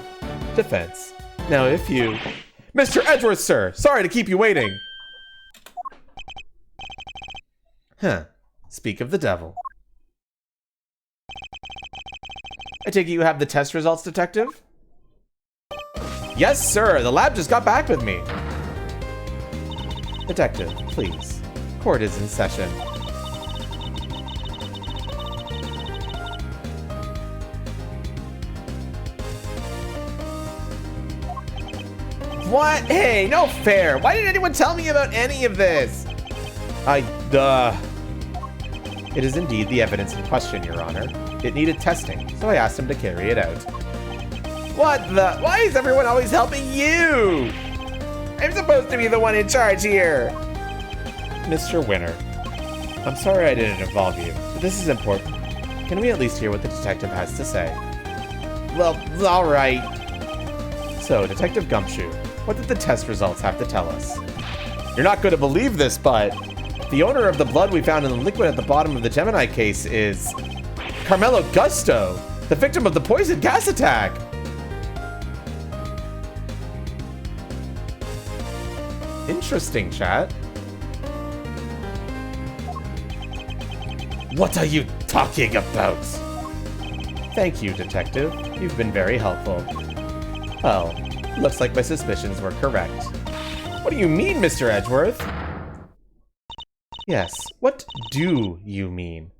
Defense. Now if you... Mr. Edgeworth, sir! Sorry to keep you waiting! Huh. Speak of the devil. I take it you have the test results, Detective? Yes, sir! The lab just got back with me! Detective, please. Court is in session. What? Hey, no fair! Why didn't anyone tell me about any of this? It is indeed the evidence in question, Your Honor. It needed testing, so I asked him to carry it out. What the? Why is everyone always helping you? I'm supposed to be the one in charge here. Mr. Winner, I'm sorry I didn't involve you, but this is important. Can we at least hear what the detective has to say? Well, all right. So, Detective Gumshoe, what did the test results have to tell us? You're not going to believe this, but the owner of the blood we found in the liquid at the bottom of the Gemini case is Carmelo Gusto, the victim of the poison gas attack. Interesting, chat. What are you talking about? Thank you, Detective. You've been very helpful. Well, looks like my suspicions were correct. What do you mean, Mr. Edgeworth? Yes, what do you mean?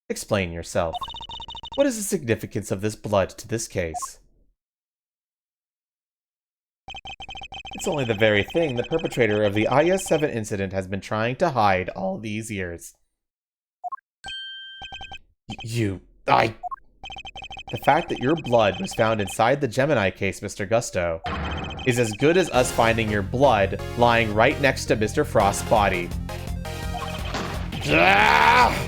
Explain yourself. What is the significance of this blood to this case? It's only the very thing the perpetrator of the IS-7 incident has been trying to hide all these years. The fact that your blood was found inside the Gemini case, Mr. Gusto, is as good as us finding your blood lying right next to Mr. Frost's body. Ah!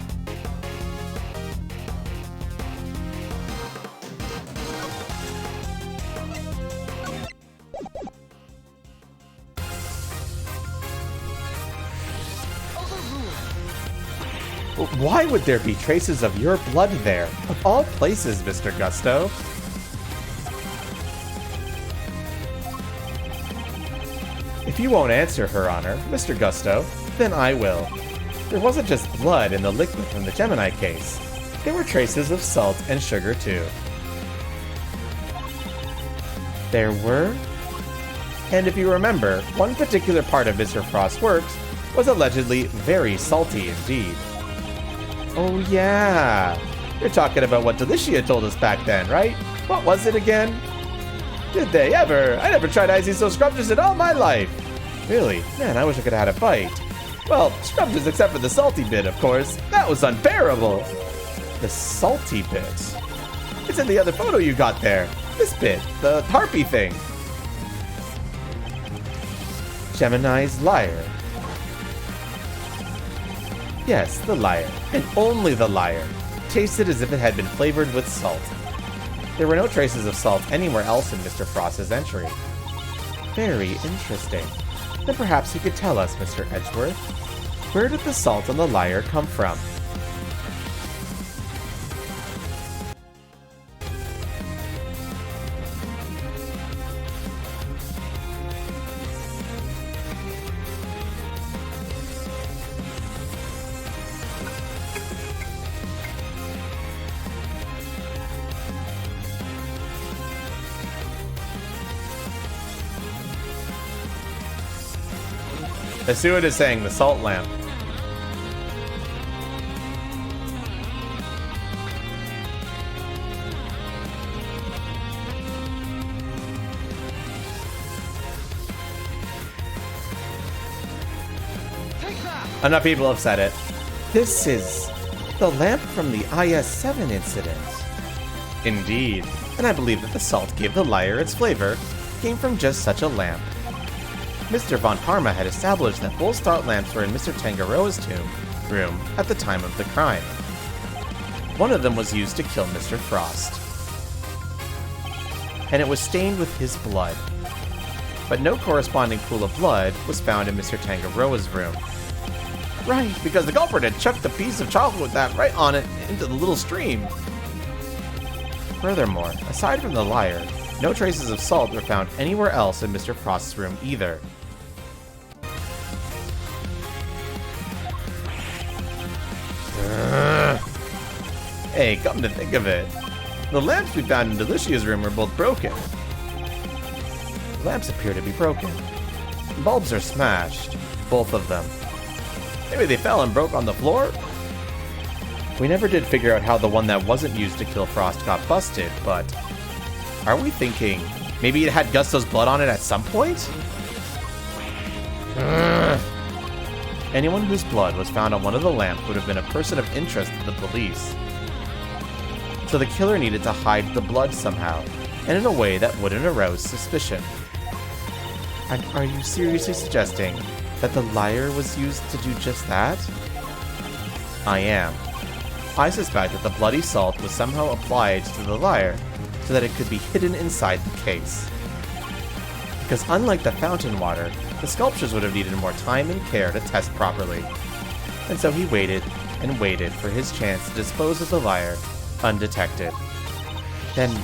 Why would there be traces of your blood there? Of all places, Mr. Gusto. If you won't answer, Her Honor, Mr. Gusto, then I will. There wasn't just blood in the liquid from the Gemini case. There were traces of salt and sugar too. There were? And if you remember, one particular part of Mr. Frost's works was allegedly very salty indeed. Oh yeah! You're talking about what Delicia told us back then, right? What was it again? Did they ever? I never tried icy so scrumptious in all my life! Really? Man, I wish I could have had a bite. Well, scrumptious except for the salty bit, of course. That was unbearable! The salty bit? It's in the other photo you got there. This bit, the harpy thing. Gemini's lyre. Yes, the lyre, and only the lyre, tasted as if it had been flavored with salt. There were no traces of salt anywhere else in Mr. Frost's entry. Very interesting. Then perhaps you could tell us, Mr. Edgeworth, where did the salt on the lyre come from? Asuid is saying the salt lamp. Take that! Enough people have said it. This is the lamp from the IS-7 incident. Indeed, and I believe that the salt gave the lyre its flavor came from just such a lamp. Mr. Von Karma had established that full start lamps were in Mr. Tangaroa's room at the time of the crime. One of them was used to kill Mr. Frost, and it was stained with his blood. But no corresponding pool of blood was found in Mr. Tangaroa's room. Right, because the culprit had chucked a piece of chocolate with that right on it into the little stream. Furthermore, aside from the lyre, no traces of salt were found anywhere else in Mr. Frost's room either. Hey, come to think of it, the lamps we found in Delicia's room were both broken. The lamps appear to be broken. The bulbs are smashed, both of them. Maybe they fell and broke on the floor? We never did figure out how the one that wasn't used to kill Frost got busted, but are we thinking maybe it had Gusto's blood on it at some point? Anyone whose blood was found on one of the lamps would have been a person of interest to the police. So the killer needed to hide the blood somehow, and in a way that wouldn't arouse suspicion. And are you seriously suggesting that the lyre was used to do just that? I am. I suspect that the bloody salt was somehow applied to the lyre so that it could be hidden inside the case. Because unlike the fountain water, the sculptures would have needed more time and care to test properly. And so he waited and waited for his chance to dispose of the lyre undetected. Then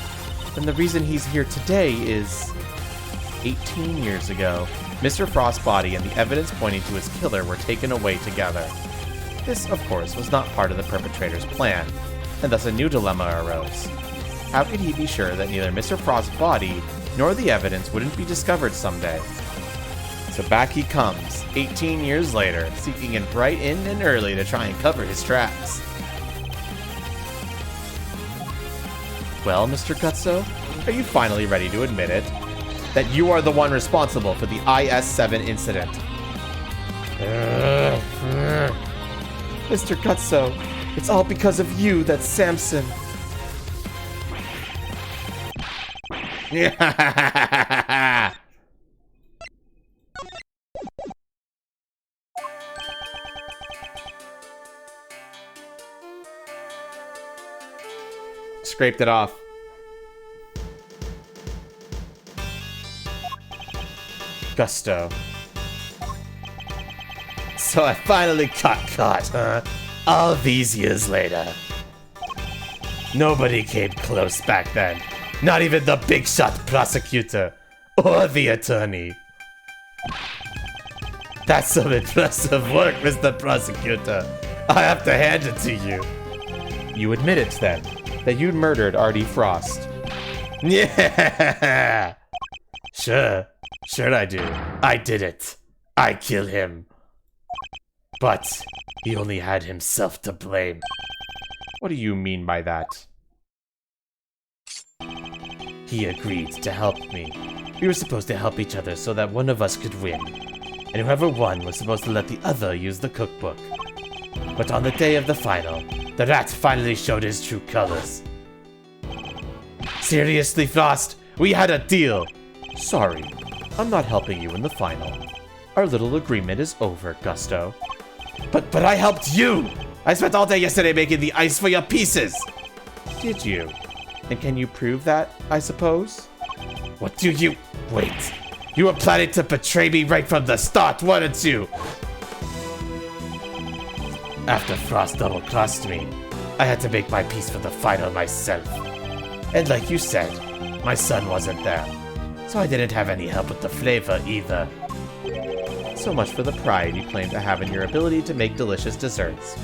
the reason he's here today is 18 years ago, Mr. Frost's body and the evidence pointing to his killer were taken away together. This, of course, was not part of the perpetrator's plan, and thus a new dilemma arose. How could he be sure that neither Mr. Frost's body nor the evidence wouldn't be discovered someday? So back he comes, 18 years later, seeking in bright and early to try and cover his tracks. Well, Mr. Gutso, are you finally ready to admit it? That you are the one responsible for the IS-7 incident? Mr. Gutso, it's all because of you that Samson... Scraped it off. Gusto. So I finally got caught, huh? All these years later. Nobody came close back then. Not even the big shot prosecutor or the attorney. That's some impressive work, Mr. Prosecutor. I have to hand it to you. You admit it then, that you murdered Artie Frost. Yeah! Sure I do. I did it. I killed him. But he only had himself to blame. What do you mean by that? He agreed to help me. We were supposed to help each other so that one of us could win. And whoever won was supposed to let the other use the cookbook. But on the day of the final, the rat finally showed his true colors. Seriously, Frost? We had a deal! Sorry, I'm not helping you in the final. Our little agreement is over, Gusto. But I helped you! I spent all day yesterday making the ice for your pieces! Did you? And can you prove that, I suppose? What do you... Wait. You were planning to betray me right from the start, weren't you? After Frost double-crossed me, I had to make my piece for the final myself. And like you said, my son wasn't there. So I didn't have any help with the flavor either. So much for the pride you claim to have in your ability to make delicious desserts.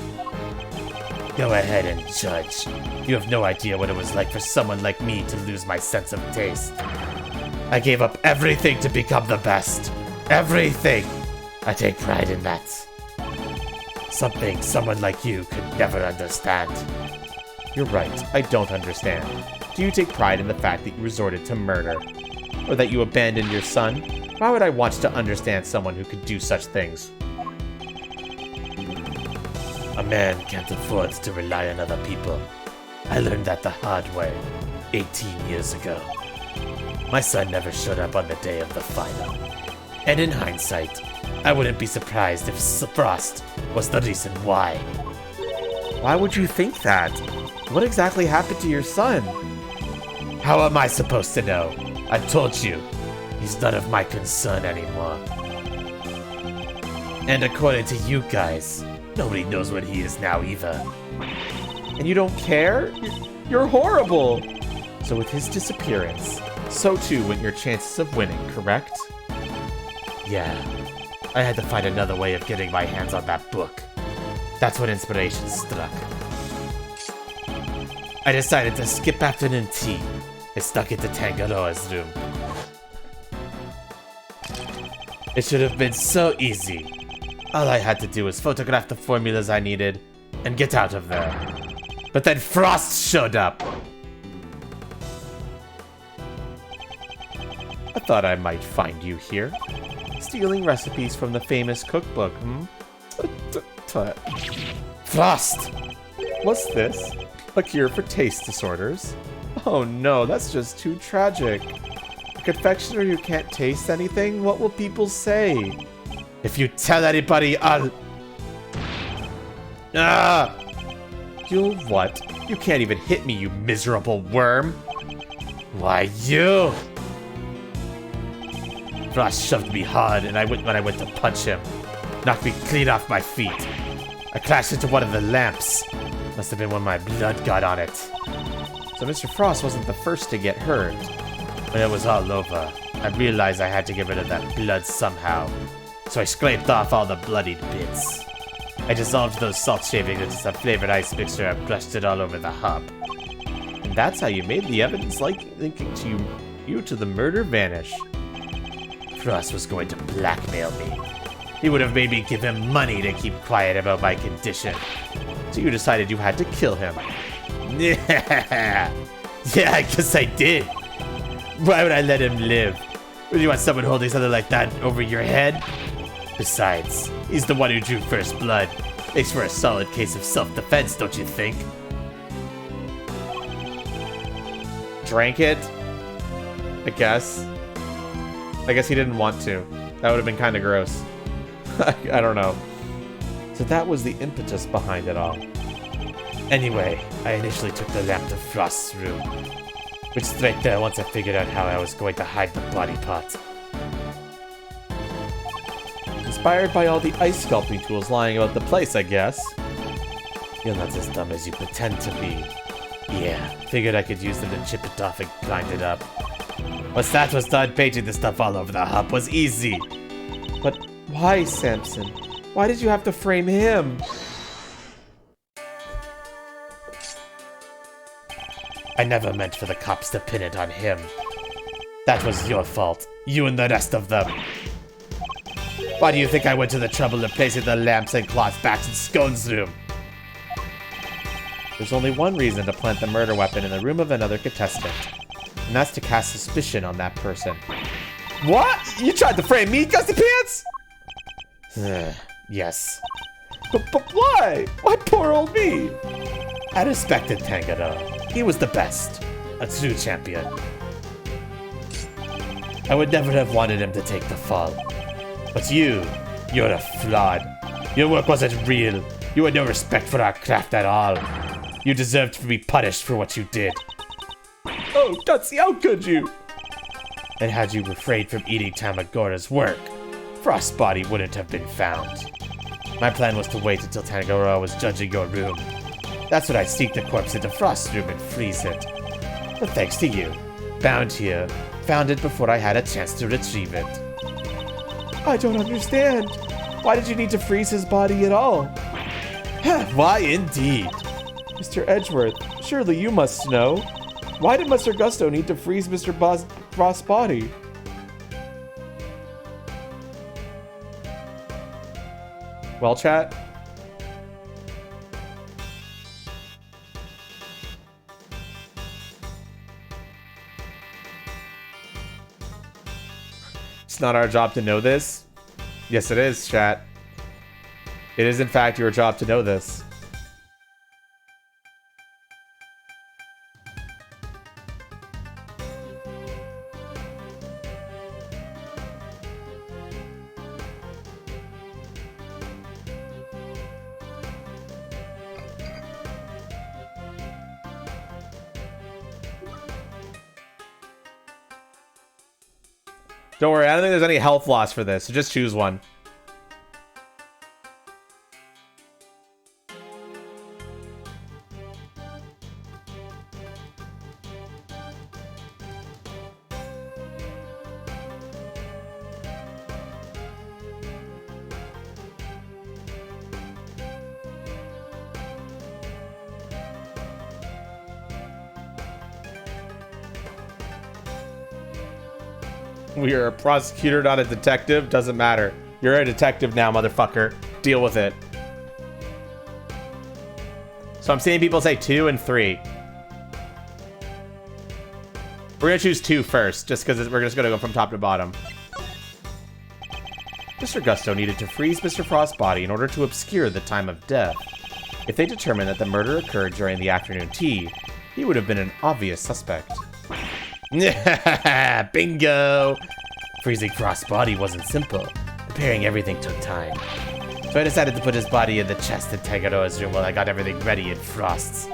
Go ahead and judge. You have no idea what it was like for someone like me to lose my sense of taste. I gave up everything to become the best. Everything! I take pride in that. Something someone like you could never understand. You're right, I don't understand. Do you take pride in the fact that you resorted to murder? Or that you abandoned your son? Why would I want to understand someone who could do such things? A man can't afford to rely on other people. I learned that the hard way, 18 years ago. My son never showed up on the day of the final. And in hindsight, I wouldn't be surprised if Frost was the reason why. Why would you think that? What exactly happened to your son? How am I supposed to know? I told you, he's none of my concern anymore. And according to you guys, nobody knows what he is now either. And you don't care? You're horrible! So with his disappearance, so too went your chances of winning, correct? Yeah. I had to find another way of getting my hands on that book. That's when inspiration struck. I decided to skip afternoon tea and snuck into Tangaroa's room. It should have been so easy. All I had to do was photograph the formulas I needed and get out of there. But then Frost showed up. I thought I might find you here. Stealing recipes from the famous cookbook, Frost! What's this? A cure for taste disorders? Oh no, that's just too tragic. A confectioner who can't taste anything? What will people say? If you tell anybody, I'll... Ah! You'll what? You can't even hit me, you miserable worm! Why, you! Frost shoved me hard, and when I went to punch him, knocked me clean off my feet. I crashed into one of the lamps. Must have been when my blood got on it. So Mr. Frost wasn't the first to get hurt. When it was all over, I realized I had to get rid of that blood somehow. So I scraped off all the bloodied bits. I dissolved those salt shavings into some flavored ice mixture and brushed it all over the hub. And that's how you made the evidence linking to you to the murder vanish. Frost was going to blackmail me. He would have made me give him money to keep quiet about my condition. So you decided you had to kill him. Yeah, I guess I did. Why would I let him live? Would you want someone holding something like that over your head? Besides, he's the one who drew first blood. Makes for a solid case of self-defense, don't you think? Drank it? I guess he didn't want to. That would have been kind of gross. I don't know. So that was the impetus behind it all. Anyway, I initially took the lamp to Frost's room. Which straight there once I figured out how I was going to hide the body part. Inspired by all the ice sculpting tools lying about the place, I guess. You're not as dumb as you pretend to be. Yeah, figured I could use them to chip it off and grind it up. Once that was done, painting the stuff all over the hub was easy. But why, Samson? Why did you have to frame him? I never meant for the cops to pin it on him. That was your fault. You and the rest of them. Why do you think I went to the trouble of placing the lamps and cloths back in Scone's room? There's only one reason to plant the murder weapon in the room of another contestant, and that's to cast suspicion on that person. What? You tried to frame me, Gusty Pants? Yes. But why? Why poor old me? I respected Tangador. He was the best. A true champion. I would never have wanted him to take the fall. But you're a fraud. Your work wasn't real. You had no respect for our craft at all. You deserved to be punished for what you did. Oh, Gutsy, how could you? And had you refrained from eating Tamagora's work, Frost's body wouldn't have been found. My plan was to wait until Tanagora was judging your room. That's when I'd sneak the corpse into Frost's room and freeze it. But thanks to you, bound here, found it before I had a chance to retrieve it. I don't understand. Why did you need to freeze his body at all? Why indeed? Mr. Edgeworth, surely you must know. Why did Mr. Gusto need to freeze Mr. Frost's body? Well, chat? It's not our job to know this. Yes, it is, chat. It is, in fact, your job to know this. Don't worry, I don't think there's any health loss for this, so just choose one. We are a prosecutor, not a detective. Doesn't matter. You're a detective now, motherfucker. Deal with it. So I'm seeing people say 2 and 3. We're gonna choose 2 first, just because we're just gonna go from top to bottom. Mr. Gusto needed to freeze Mr. Frost's body in order to obscure the time of death. If they determined that the murder occurred during the afternoon tea, he would have been an obvious suspect. Bingo! Freezing Frost's body wasn't simple. Preparing everything took time. So I decided to put his body in the chest in Tangaroa's room while I got everything ready in Frost's.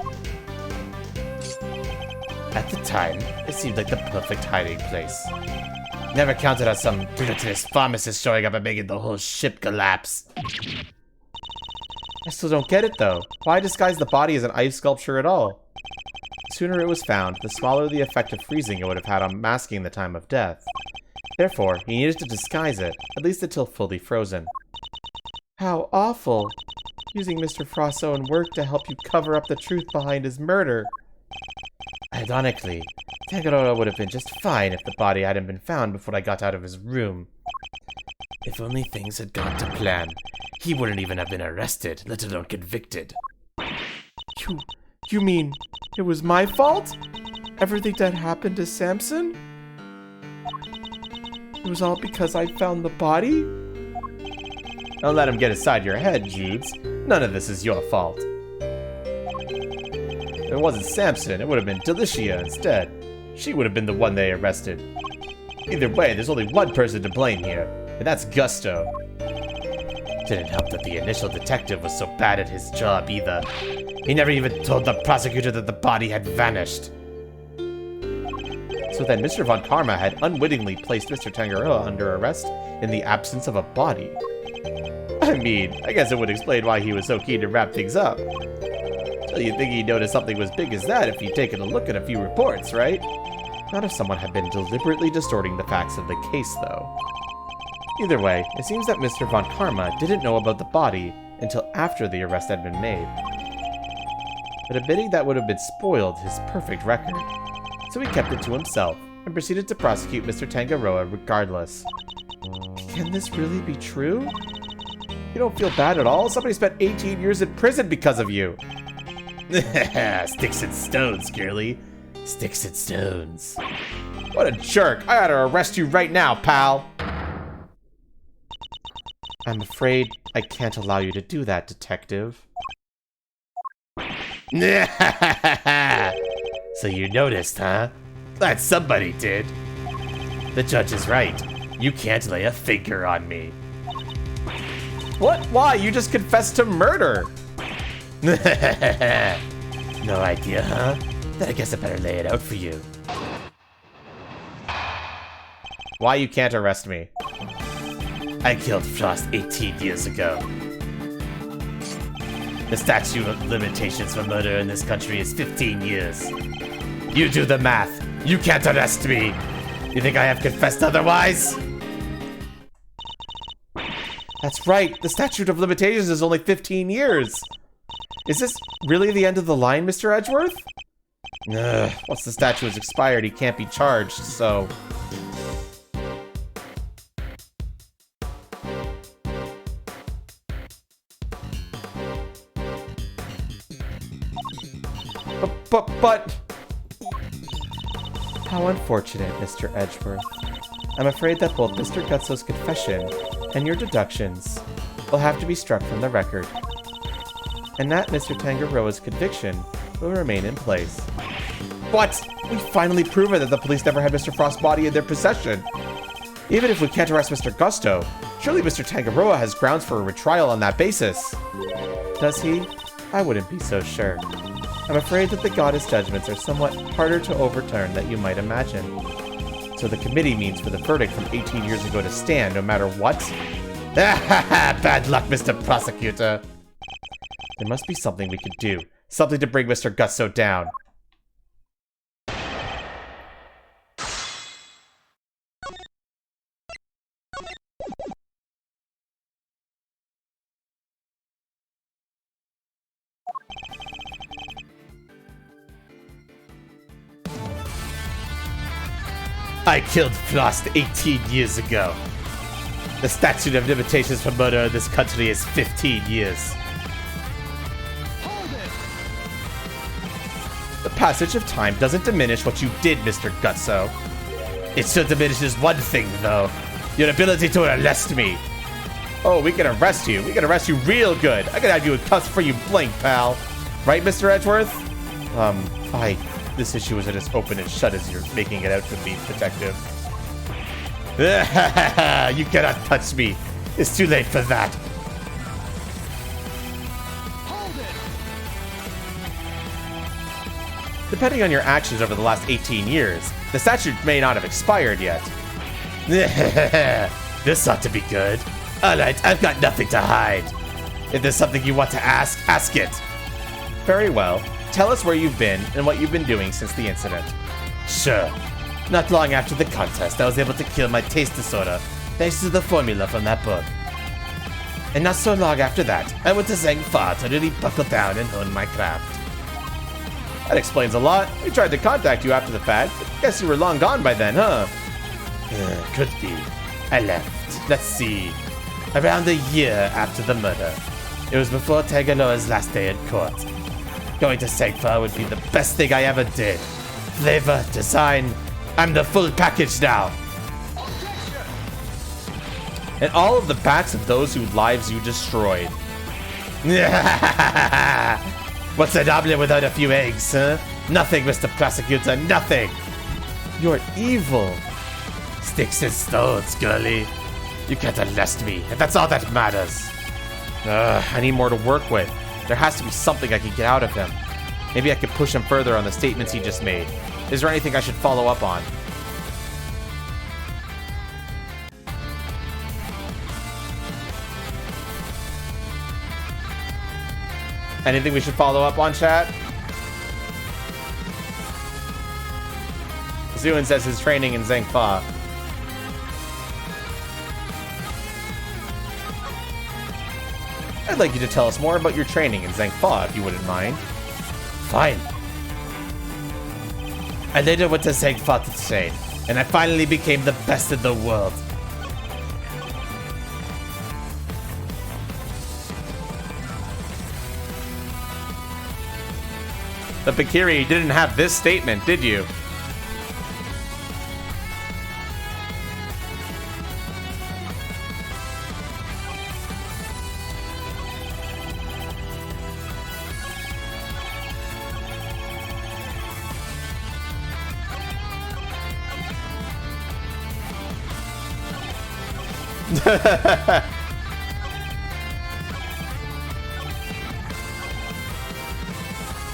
At the time, it seemed like the perfect hiding place. Never counted on some gluttonous pharmacist showing up and making the whole ship collapse. I still don't get it, though. Why disguise the body as an ice sculpture at all? The sooner it was found, the smaller the effect of freezing it would have had on masking the time of death. Therefore, he needed to disguise it, at least until fully frozen. How awful! Using Mr. Frost's own work to help you cover up the truth behind his murder. Ironically, Tangaroa would have been just fine if the body hadn't been found before I got out of his room. If only things had gone to plan, he wouldn't even have been arrested, let alone convicted. You mean it was my fault? Everything that happened to Samson? It was all because I found the body? Don't let him get inside your head, Judes. None of this is your fault. If it wasn't Samson, it would have been Delicia instead. She would have been the one they arrested. Either way, there's only one person to blame here, and that's Gusto. Didn't help that the initial detective was so bad at his job either. He never even told the prosecutor that the body had vanished. So then Mr. Von Karma had unwittingly placed Mr. Tangaroa under arrest in the absence of a body. I mean, I guess it would explain why he was so keen to wrap things up. So you'd think he'd notice something was big as that if he'd taken a look at a few reports, right? Not if someone had been deliberately distorting the facts of the case, though. Either way, it seems that Mr. Von Karma didn't know about the body until after the arrest had been made. but admitting that would have been spoiled his perfect record. So he kept it to himself and proceeded to prosecute Mr. Tangaroa regardless. Can this really be true? You don't feel bad at all? Somebody spent 18 years in prison because of you. Sticks and stones, girly. Sticks and stones. What a jerk. I ought to arrest you right now, pal. I'm afraid I can't allow you to do that, detective. So you noticed, huh? Glad somebody did. The judge is right. You can't lay a finger on me. What? Why? You just confessed to murder. No idea, huh? Then I guess I better lay it out for you. Why you can't arrest me? I killed Frost 18 years ago. The statute of limitations for murder in this country is 15 years. You do the math. You can't arrest me. You think I have confessed otherwise? That's right. The statute of limitations is only 15 years. Is this really the end of the line, Mr. Edgeworth? Ugh, once the statute is expired, he can't be charged, so... But... How unfortunate, Mr. Edgeworth. I'm afraid that both Mr. Gutso's confession and your deductions will have to be struck from the record. And that Mr. Tangaroa's conviction will remain in place. What? We've finally proven that the police never had Mr. Frost's body in their possession. Even if we can't arrest Mr. Gusto, surely Mr. Tangaroa has grounds for a retrial on that basis. Does he? I wouldn't be so sure. I'm afraid that the goddess judgments are somewhat harder to overturn than you might imagine. So the committee means for the verdict from 18 years ago to stand no matter what? Bad luck, Mr. Prosecutor. There must be something we could do. Something to bring Mr. Gusto down. I killed Frost 18 years ago. The statute of limitations for murder in this country is 15 years. Hold it! The passage of time doesn't diminish what you did, Mr. Gutso. It still diminishes one thing, though. Your ability to arrest me. Oh, we can arrest you. We can arrest you real good. I can have you in cuffs for you blink, pal. Right, Mr. Edgeworth? This issue isn't as open and shut as you're making it out to be, detective. You cannot touch me. It's too late for that. Hold it! Depending on your actions over the last 18 years, the statute may not have expired yet. This ought to be good. Alright, I've got nothing to hide. If there's something you want to ask, ask it. Very well. Tell us where you've been and what you've been doing since the incident. Sure. Not long after the contest, I was able to kill my taste disorder thanks to the formula from that book. And not so long after that, I went to Zhangfa to really buckle down and hone my craft. That explains a lot. We tried to contact you after the fact. Guess you were long gone by then, huh? Could be. I left. Let's see. Around a year after the murder. It was before Tagaloa's last day in court. Going to Zhangfa would be the best thing I ever did. Flavor, design, I'm the full package now. And all of the backs of those whose lives you destroyed. What's an omelet without a few eggs, huh? Nothing, Mr. Prosecutor, nothing. You're evil. Sticks and stones, girlie. You can't arrest me, and that's all that matters. I need more to work with. There has to be something I can get out of him. Maybe I could push him further on the statements he just made. Is there anything I should follow up on? Anything we should follow up on, chat? Zuin says his training in Zhangfa. I'd like you to tell us more about your training in Zhangfa, if you wouldn't mind. Fine. I later went to Zangfa to train, and I finally became the best in the world. But Bakiri, you didn't have this statement, did you?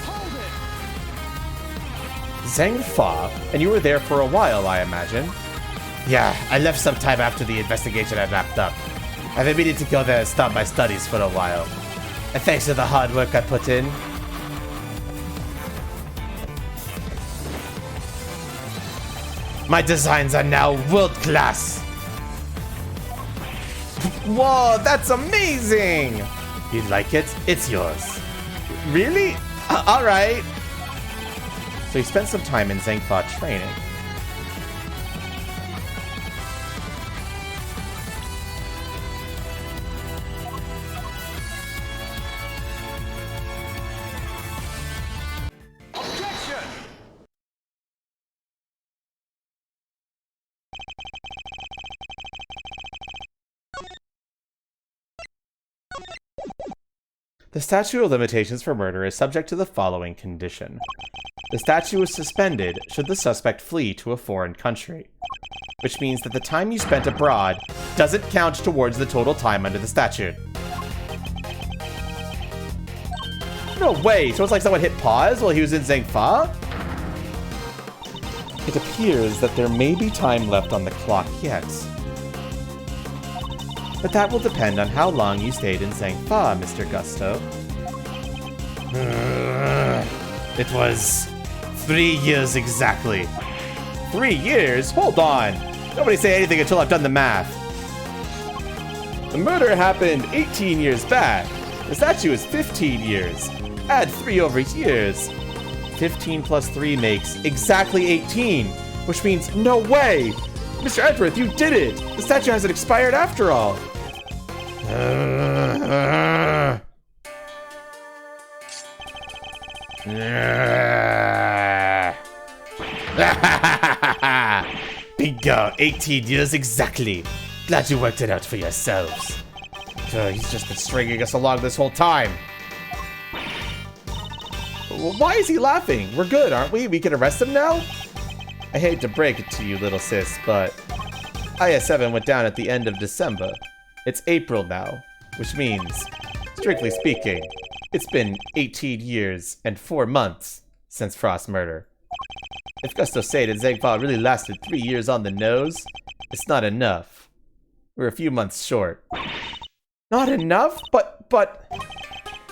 Hold it! Zangfa? And you were there for a while, I imagine. Yeah, I left some time after the investigation had wrapped up. I've been meaning to go there and start my studies for a while. And thanks to the hard work I put in, my designs are now world class. Whoa, that's amazing! You like it? It's yours. Really? Alright. So you spent some time in Zangfa training. Objection! The statute of limitations for murder is subject to the following condition. The statute is suspended should the suspect flee to a foreign country, which means that the time you spent abroad doesn't count towards the total time under the statute. No way! So it's like someone hit pause while he was in Zangfa? It appears that there may be time left on the clock yet. But that will depend on how long you stayed in Zangfa, Mr. Gusto. It was 3 years exactly. 3 years? Hold on! Nobody say anything until I've done the math. The murder happened 18 years back. The statue is 15 years. Add 3 over years. 15 plus 3 makes exactly 18, which means no way! Mr. Edgeworth, you did it! The statue hasn't expired after all. Bingo! 18 years exactly. Glad you worked it out for yourselves. He's just been stringing us along this whole time. Why is he laughing? We're good, aren't we? We can arrest him now? I hate to break it to you, little sis, but IS-7 went down at the end of December. It's April now, which means, strictly speaking, it's been 18 years and 4 months since Frost's murder. If Gusto said that Zangfa really lasted 3 years on the nose, it's not enough. We're a few months short. Not enough? But...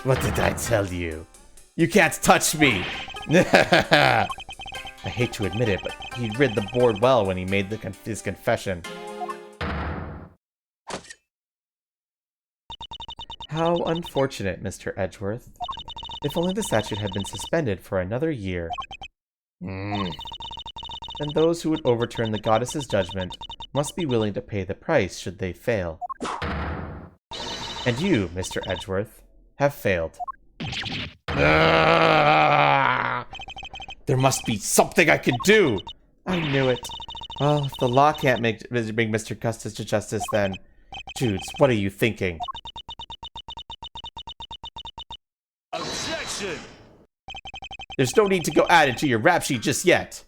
What did I tell you? You can't touch me! I hate to admit it, but he rid the board well when he made his confession. How unfortunate, Mr. Edgeworth. If only the statute had been suspended for another year. Then those who would overturn the goddess's judgment must be willing to pay the price should they fail. And you, Mr. Edgeworth, have failed. There must be something I can do! I knew it. Well, if the law can't bring Mr. Custis to justice, then... Judes, what are you thinking? Objection! There's no need to go add it to your rap sheet just yet.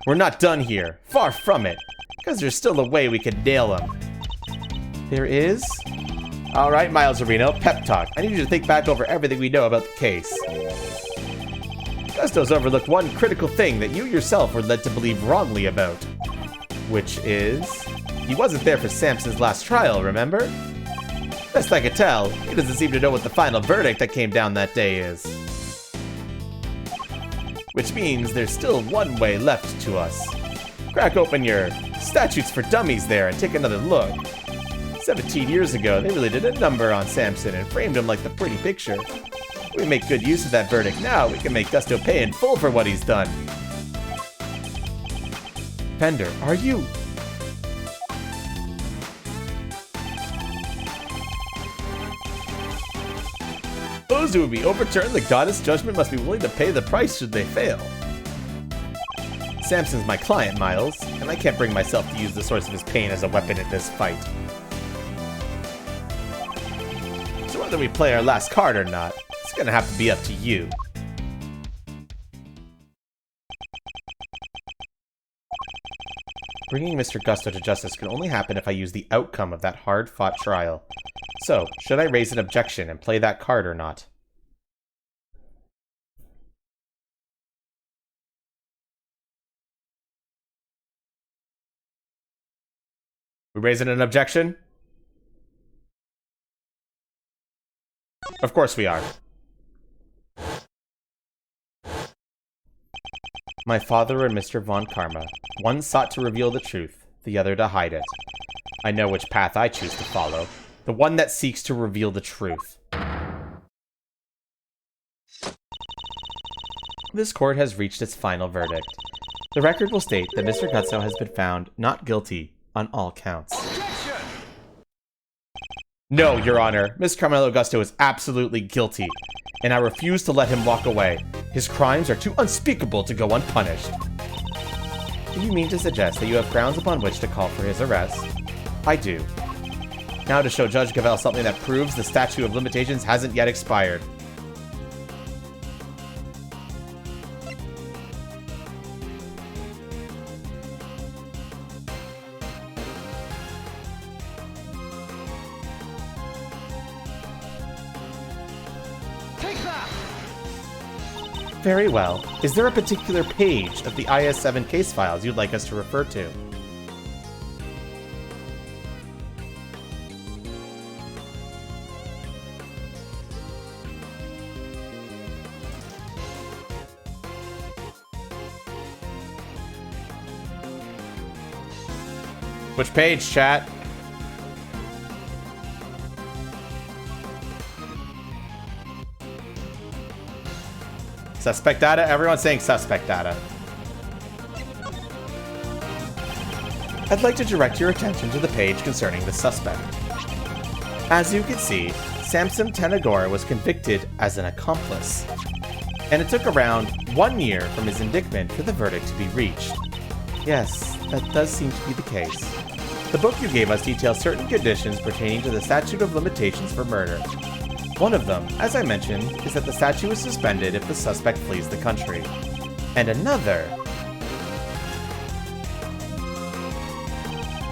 We're not done here. Far from it. Because there's still a way we can nail him. There is? Alright, Miles Areno, pep talk. I need you to think back over everything we know about the case. Gusto's overlooked one critical thing that you yourself were led to believe wrongly about. Which is... he wasn't there for Samson's last trial, remember? Best I could tell, he doesn't seem to know what the final verdict that came down that day is. Which means there's still one way left to us. Crack open your statutes for dummies there and take another look. 17 years ago, they really did a number on Samson and framed him like the pretty picture. If we make good use of that verdict now, we can make Gusto pay in full for what he's done. Fender, are you... Those who would be overturned, the goddess judgment must be willing to pay the price should they fail. Samson's my client, Miles, and I can't bring myself to use the source of his pain as a weapon in this fight. So whether we play our last card or not, it's gonna have to be up to you. Bringing Mr. Gusto to justice can only happen if I use the outcome of that hard-fought trial. So, should I raise an objection and play that card or not? We raising an objection? Of course we are. My father and Mr. Von Karma. One sought to reveal the truth, the other to hide it. I know which path I choose to follow. The one that seeks to reveal the truth. This court has reached its final verdict. The record will state that Mr. Gusto has been found not guilty on all counts. Objection! No, Your Honor. Mr. Carmelo Gusto is absolutely guilty, and I refuse to let him walk away. His crimes are too unspeakable to go unpunished. Do you mean to suggest that you have grounds upon which to call for his arrest? I do. Now to show Judge Cavell something that proves the statute of limitations hasn't yet expired. Take that! Very well. Is there a particular page of the IS-7 case files you'd like us to refer to? Which page, chat? Suspect data? Everyone's saying suspect data. I'd like to direct your attention to the page concerning the suspect. As you can see, Samson Tanagora was convicted as an accomplice, and it took around 1 year from his indictment for the verdict to be reached. Yes, that does seem to be the case. The book you gave us details certain conditions pertaining to the statute of limitations for murder. One of them, as I mentioned, is that the statute is suspended if the suspect flees the country. And another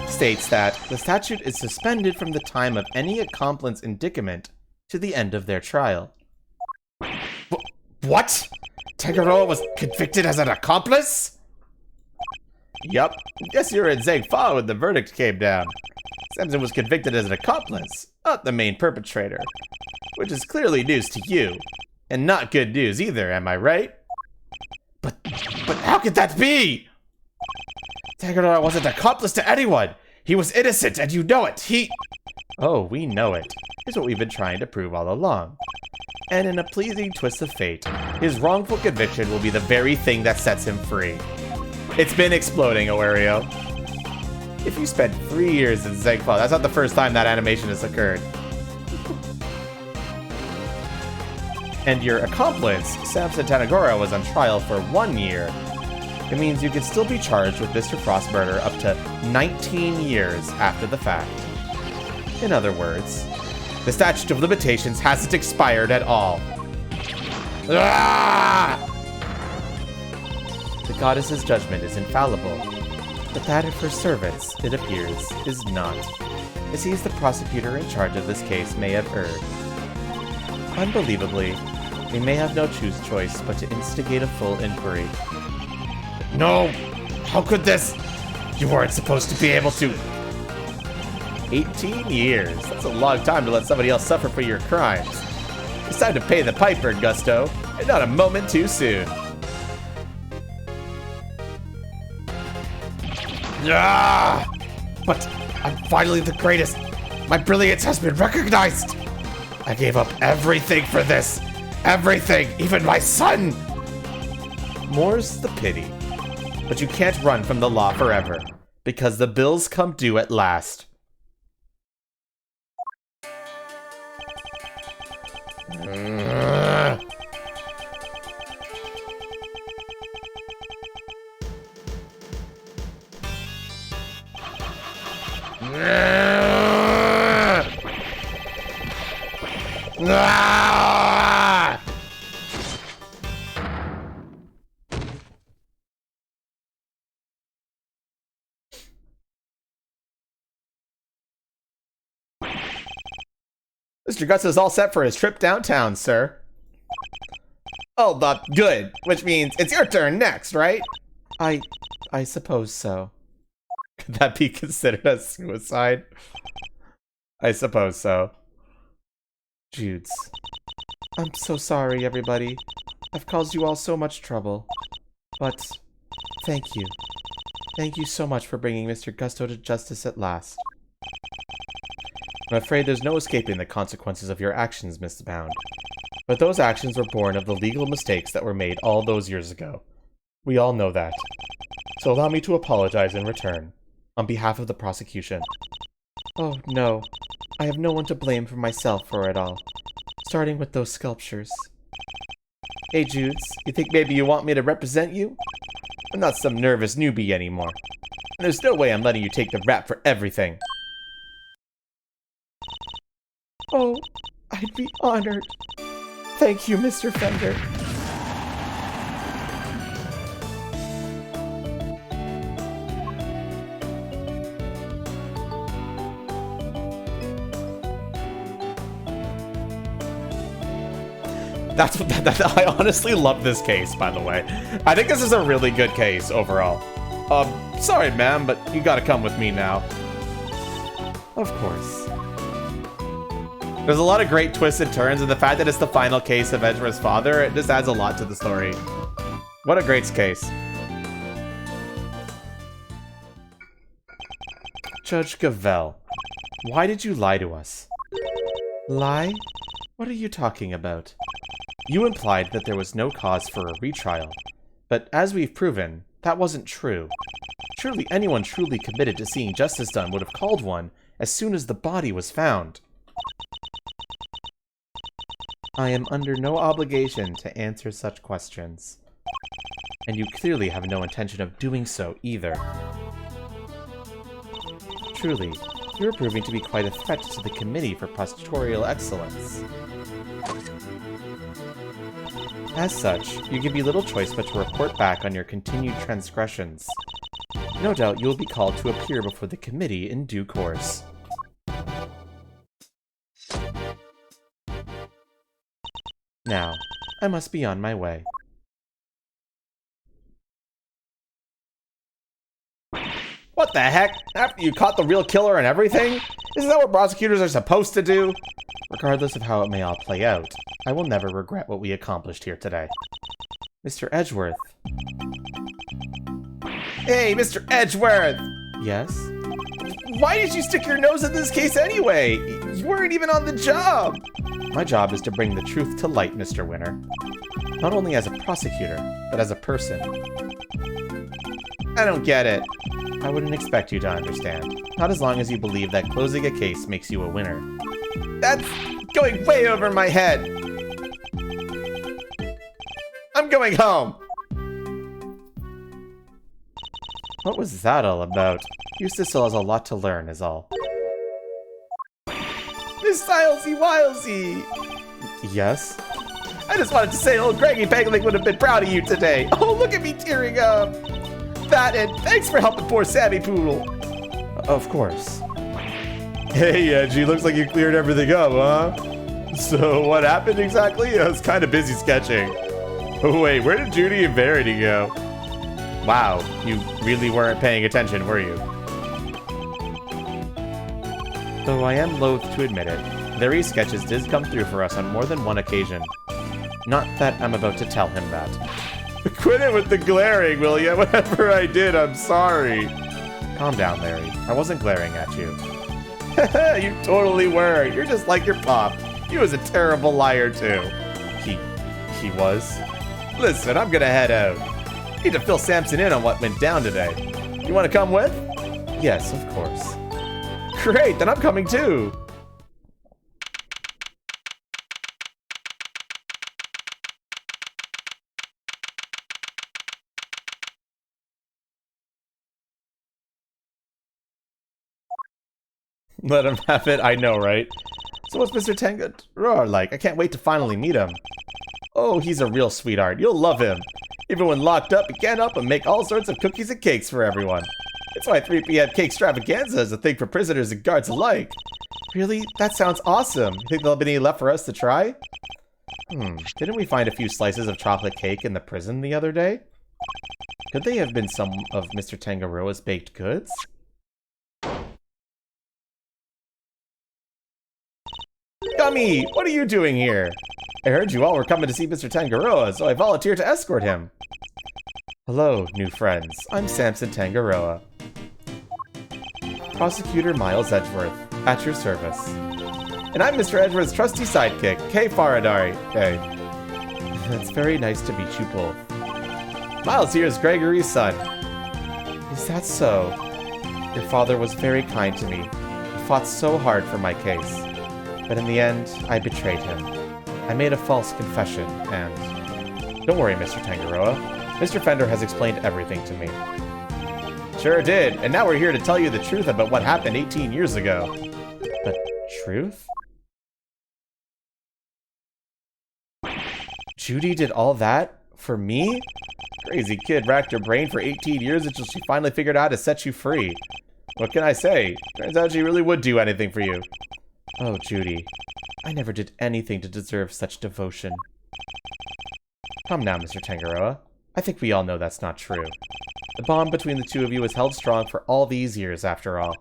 states that the statute is suspended from the time of any accomplice's indictment to the end of their trial. What? Tangaroa was convicted as an accomplice? Yup. Guess you were in Zegfa when the verdict came down. Samson was convicted as an accomplice, not the main perpetrator. Which is clearly news to you. And not good news either, am I right? But how could that be? Tangaroa wasn't an accomplice to anyone. He was innocent, and you know it. Oh, we know it. Here's what we've been trying to prove all along. And in a pleasing twist of fate, his wrongful conviction will be the very thing that sets him free. It's been exploding, Awario. If you spent 3 years in Zegfa, that's not the first time that animation has occurred. And your accomplice, Samson Tanagora, was on trial for 1 year. It means you can still be charged with Mr. Frost's murder up to 19 years after the fact. In other words, the statute of limitations hasn't expired at all. Ah! The goddess's judgment is infallible, but that of her servants, it appears, is not. It seems the prosecutor in charge of this case may have erred. Unbelievably, we may have no choice but to instigate a full inquiry. No! How could this? You weren't supposed to be able to... 18 years. That's a long time to let somebody else suffer for your crimes. It's time to pay the piper, Gusto, and not a moment too soon. Ah! But I'm finally the greatest. My brilliance has been recognized. I gave up everything for this, Everything, even my son! More's the pity. But you can't run from the law forever, because the bills come due at last. Mr. Guts is all set for his trip downtown, sir. Oh, good. Which means it's your turn next, right? I suppose so. Could that be considered a suicide? I suppose so. Judes. I'm so sorry, everybody. I've caused you all so much trouble. But, thank you. Thank you so much for bringing Mr. Gusto to justice at last. I'm afraid there's no escaping the consequences of your actions, Miss Bound. But those actions were born of the legal mistakes that were made all those years ago. We all know that. So allow me to apologize in return, on behalf of the prosecution. Oh, no. I have no one to blame for myself for it all. Starting with those sculptures. Hey, Judes, you think maybe you want me to represent you? I'm not some nervous newbie anymore. And there's no way I'm letting you take the rap for everything. Oh, I'd be honored. Thank you, Mr. Fender. I honestly love this case, by the way. I think this is a really good case overall. Sorry, ma'am, but you gotta come with me now. Of course. There's a lot of great twists and turns, and the fact that it's the final case of Edgeworth's father, it just adds a lot to the story. What a great case. Judge Gavelle, why did you lie to us? Lie? What are you talking about? You implied that there was no cause for a retrial, but as we've proven, that wasn't true. Surely anyone truly committed to seeing justice done would have called one as soon as the body was found. I am under no obligation to answer such questions. And you clearly have no intention of doing so either. Truly, you are proving to be quite a threat to the Committee for Pastoral Excellence. As such, you give me little choice but to report back on your continued transgressions. No doubt you will be called to appear before the committee in due course. Now, I must be on my way. What the heck? After you caught the real killer and everything? Isn't that what prosecutors are supposed to do? Regardless of how it may all play out, I will never regret what we accomplished here today. Mr. Edgeworth. Hey, Mr. Edgeworth! Yes? Why did you stick your nose in this case anyway? You weren't even on the job! My job is to bring the truth to light, Mr. Winter. Not only as a prosecutor, but as a person. I don't get it. I wouldn't expect you to understand. Not as long as you believe that closing a case makes you a winner. That's going way over my head! I'm going home! What was that all about? Eustace still has a lot to learn, is all. Miss Stylesy Wilesy! Yes? I just wanted to say old Greggy Pegling would have been proud of you today. Oh, look at me tearing up! That and thanks for helping poor Sammy Poodle. Of course. Hey, Edgy, looks like you cleared everything up, huh? So, what happened exactly? I was kind of busy sketching. Oh, wait, where did Judy and Verity go? Wow, you really weren't paying attention, were you? Though I am loath to admit it, Very's sketches did come through for us on more than one occasion. Not that I'm about to tell him that. Quit it with the glaring, will ya? Whatever I did, I'm sorry. Calm down, Larry. I wasn't glaring at you. You totally were. You're just like your pop. He was a terrible liar, too. He was. Listen, I'm gonna head out. Need to fill Samson in on what went down today. You wanna come with? Yes, of course. Great, then I'm coming too. Let him have it, I know, right? So what's Mr. Tangaroa like? I can't wait to finally meet him. Oh, he's a real sweetheart. You'll love him. Even when locked up, he can up and make all sorts of cookies and cakes for everyone. That's why 3 p.m. cake extravaganza is a thing for prisoners and guards alike. Really? That sounds awesome. You think there'll be any left for us to try? Didn't we find a few slices of chocolate cake in the prison the other day? Could they have been some of Mr. Tangaroa's baked goods? Gummy, what are you doing here? I heard you all were coming to see Mr. Tangaroa, so I volunteered to escort him. Hello, new friends. I'm Samson Tangaroa. Prosecutor Miles Edgeworth, at your service. And I'm Mr. Edgeworth's trusty sidekick, Kay Faradari. Hey. It's very nice to meet you both. Miles here is Gregory's son. Is that so? Your father was very kind to me. He fought so hard for my case. But in the end, I betrayed him. I made a false confession, and... Don't worry, Mr. Tangaroa. Mr. Fender has explained everything to me. Sure did, and now we're here to tell you the truth about what happened 18 years ago. The truth? Judy did all that? For me? Crazy kid racked her brain for 18 years until she finally figured out how to set you free. What can I say? Turns out she really would do anything for you. Oh, Judy. I never did anything to deserve such devotion. Come now, Mr. Tangaroa. I think we all know that's not true. The bond between the two of you has held strong for all these years, after all.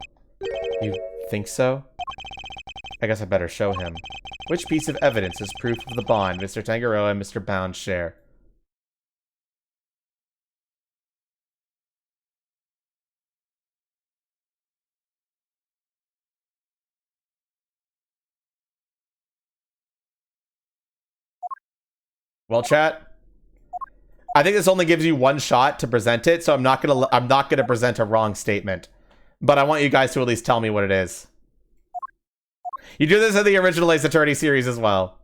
You think so? I guess I better show him. Which piece of evidence is proof of the bond Mr. Tangaroa and Mr. Bound share? Well, chat, I think this only gives you one shot to present it, so I'm not gonna present a wrong statement. But I want you guys to at least tell me what it is. You do this in the original Ace Attorney series as well.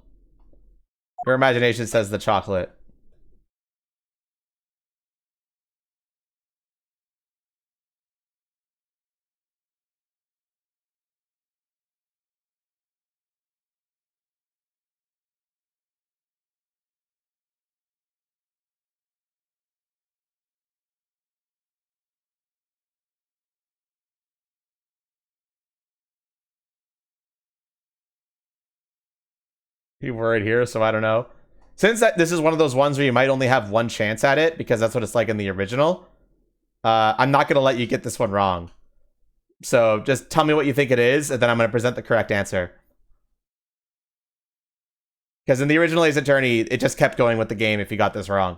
Your imagination says the chocolate. You were here, so I don't know. Since this is one of those ones where you might only have one chance at it, because that's what it's like in the original, I'm not going to let you get this one wrong. So just tell me what you think it is, and then I'm going to present the correct answer. Because in the original Ace Attorney, it just kept going with the game if you got this wrong.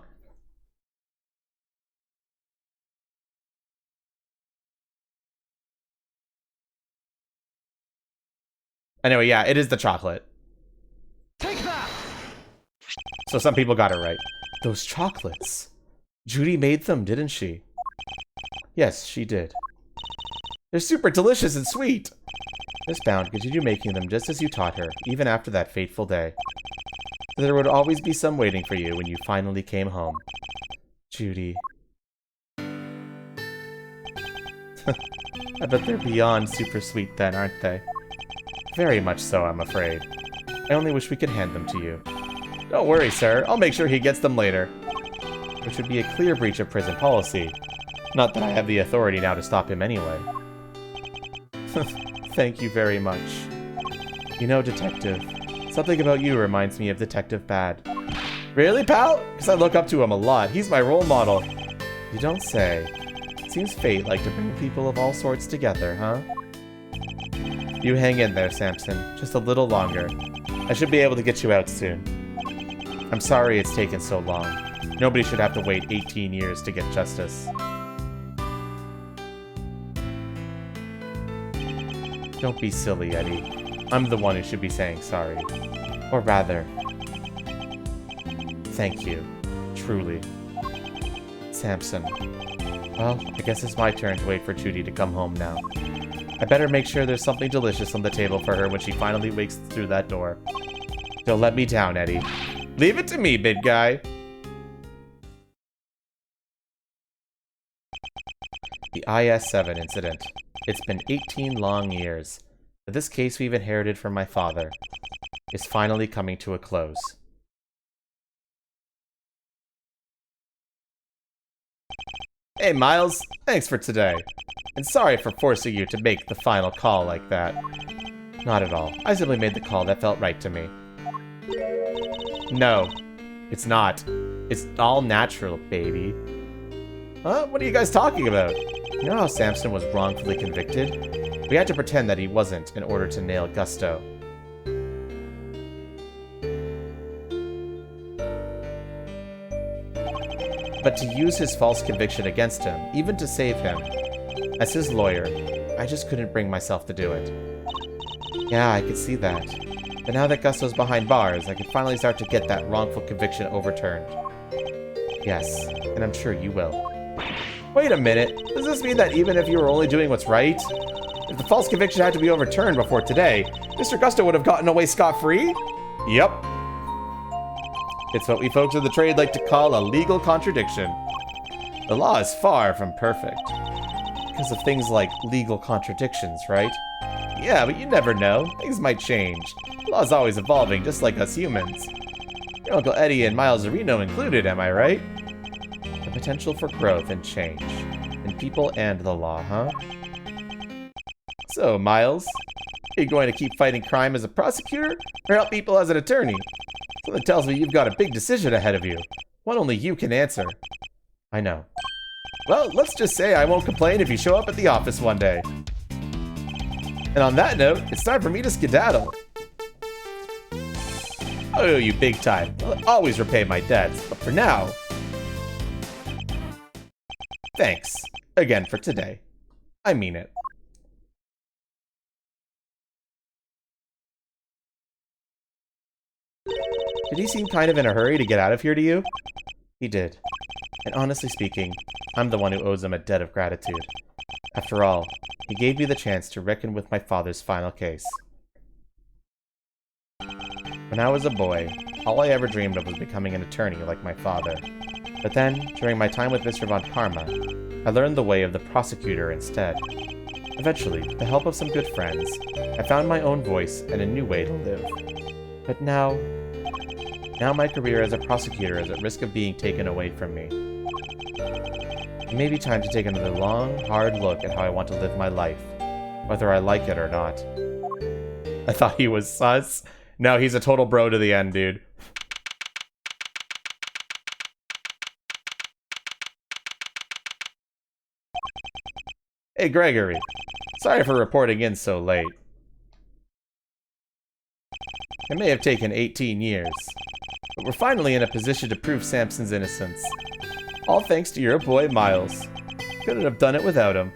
Anyway, yeah, it is the chocolate. Take that! So some people got it right. Those chocolates. Judy made them, didn't she? Yes, she did. They're super delicious and sweet. Miss Bound continued making them just as you taught her, even after that fateful day. There would always be some waiting for you when you finally came home. Judy. I bet they're beyond super sweet then, aren't they? Very much so, I'm afraid. I only wish we could hand them to you. Don't worry, sir. I'll make sure he gets them later. Which would be a clear breach of prison policy. Not that I have the authority now to stop him anyway. Thank you very much. You know, Detective, something about you reminds me of Detective Bad. Really, pal? Because I look up to him a lot. He's my role model. You don't say. Seems fate like to bring people of all sorts together, huh? You hang in there, Samson. Just a little longer. I should be able to get you out soon. I'm sorry it's taken so long. Nobody should have to wait 18 years to get justice. Don't be silly, Eddie. I'm the one who should be saying sorry. Or rather, thank you. Truly. Samson. Well, I guess it's my turn to wait for Judy to come home now. I better make sure there's something delicious on the table for her when she finally wakes through that door. Don't let me down, Eddie. Leave it to me, big guy. The IS-7 incident. It's been 18 long years, but this case we've inherited from my father is finally coming to a close. Hey, Miles. Thanks for today. And sorry for forcing you to make the final call like that. Not at all. I simply made the call that felt right to me. No, it's not. It's all natural, baby. Huh? What are you guys talking about? You know how Samson was wrongfully convicted? We had to pretend that he wasn't in order to nail Gusto. But to use his false conviction against him, even to save him, as his lawyer, I just couldn't bring myself to do it. Yeah, I could see that. But now that Gusto's behind bars, I can finally start to get that wrongful conviction overturned. Yes, and I'm sure you will. Wait a minute. Does this mean that even if you were only doing what's right, if the false conviction had to be overturned before today, Mr. Gusto would have gotten away scot-free? Yep. It's what we folks of the trade like to call a legal contradiction. The law is far from perfect. Because of things like legal contradictions, right? Yeah, but you never know. Things might change. The law's always evolving, just like us humans. Your Uncle Eddie and Miles Areno included, am I right? The potential for growth and change. In people and the law, huh? So, Miles, are you going to keep fighting crime as a prosecutor, or help people as an attorney? Something tells me you've got a big decision ahead of you. One only you can answer. I know. Well, let's just say I won't complain if you show up at the office one day. And on that note, it's time for me to skedaddle. I owe you big time. I'll always repay my debts, but for now... Thanks. Again for today. I mean it. Did he seem kind of in a hurry to get out of here to you? He did. And honestly speaking, I'm the one who owes him a debt of gratitude. After all, he gave me the chance to reckon with my father's final case. When I was a boy, all I ever dreamed of was becoming an attorney like my father. But then, during my time with Mr. Von Karma, I learned the way of the prosecutor instead. Eventually, with the help of some good friends, I found my own voice and a new way to live. But now my career as a prosecutor is at risk of being taken away from me. It may be time to take another long, hard look at how I want to live my life, whether I like it or not. I thought he was sus. No, he's a total bro to the end, dude. Hey, Gregory. Sorry for reporting in so late. It may have taken 18 years, but we're finally in a position to prove Samson's innocence. All thanks to your boy, Miles. Couldn't have done it without him.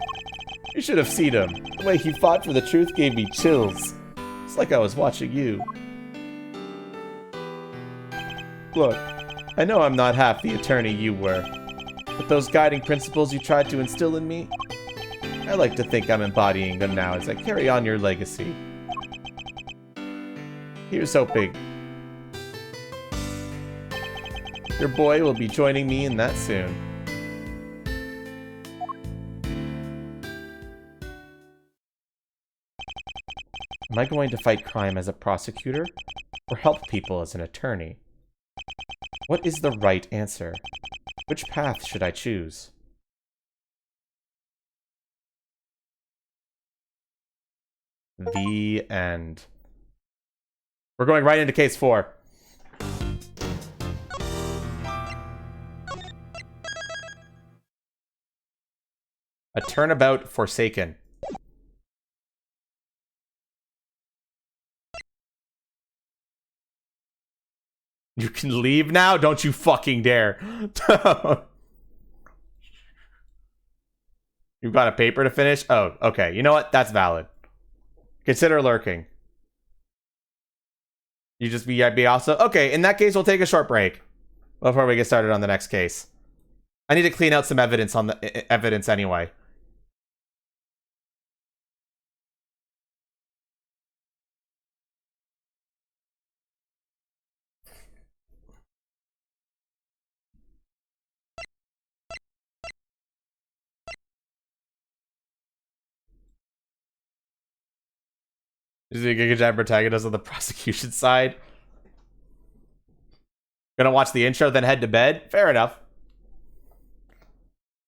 You should have seen him. The way he fought for the truth gave me chills. It's like I was watching you. Look, I know I'm not half the attorney you were, but those guiding principles you tried to instill in me, I like to think I'm embodying them now as I carry on your legacy. Here's hoping. Your boy will be joining me in that soon. Am I going to fight crime as a prosecutor, or help people as an attorney? What is the right answer? Which path should I choose? The end. We're going right into case 4. A turnabout forsaken. You can leave now? Don't you fucking dare. You've got a paper to finish? Oh, okay. You know what? That's valid. Consider lurking. You just be also... Okay, in that case, we'll take a short break. before we get started on the next case. I need to clean out some evidence on the evidence anyway. Is he a Giga Jab protagonist on the prosecution side? Gonna watch the intro, then head to bed? Fair enough.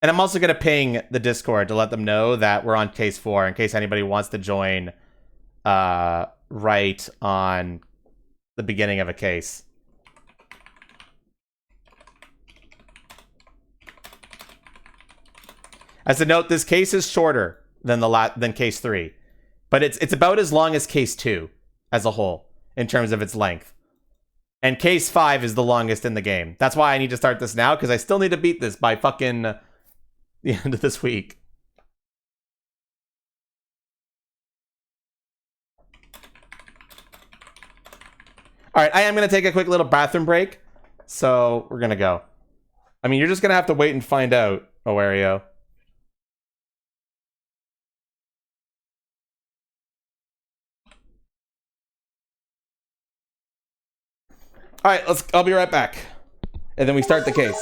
And I'm also gonna ping the Discord to let them know that we're on case 4 in case anybody wants to join right on the beginning of a case. As a note, this case is shorter than than case 3. But it's about as long as case 2 as a whole in terms of its length. And case 5 is the longest in the game. That's why I need to start this now, because I still need to beat this by fucking the end of this week. Alright, I am going to take a quick little bathroom break. So, we're going to go. I mean, you're just going to have to wait and find out, Owario. All right, I'll be right back. And then we start the case.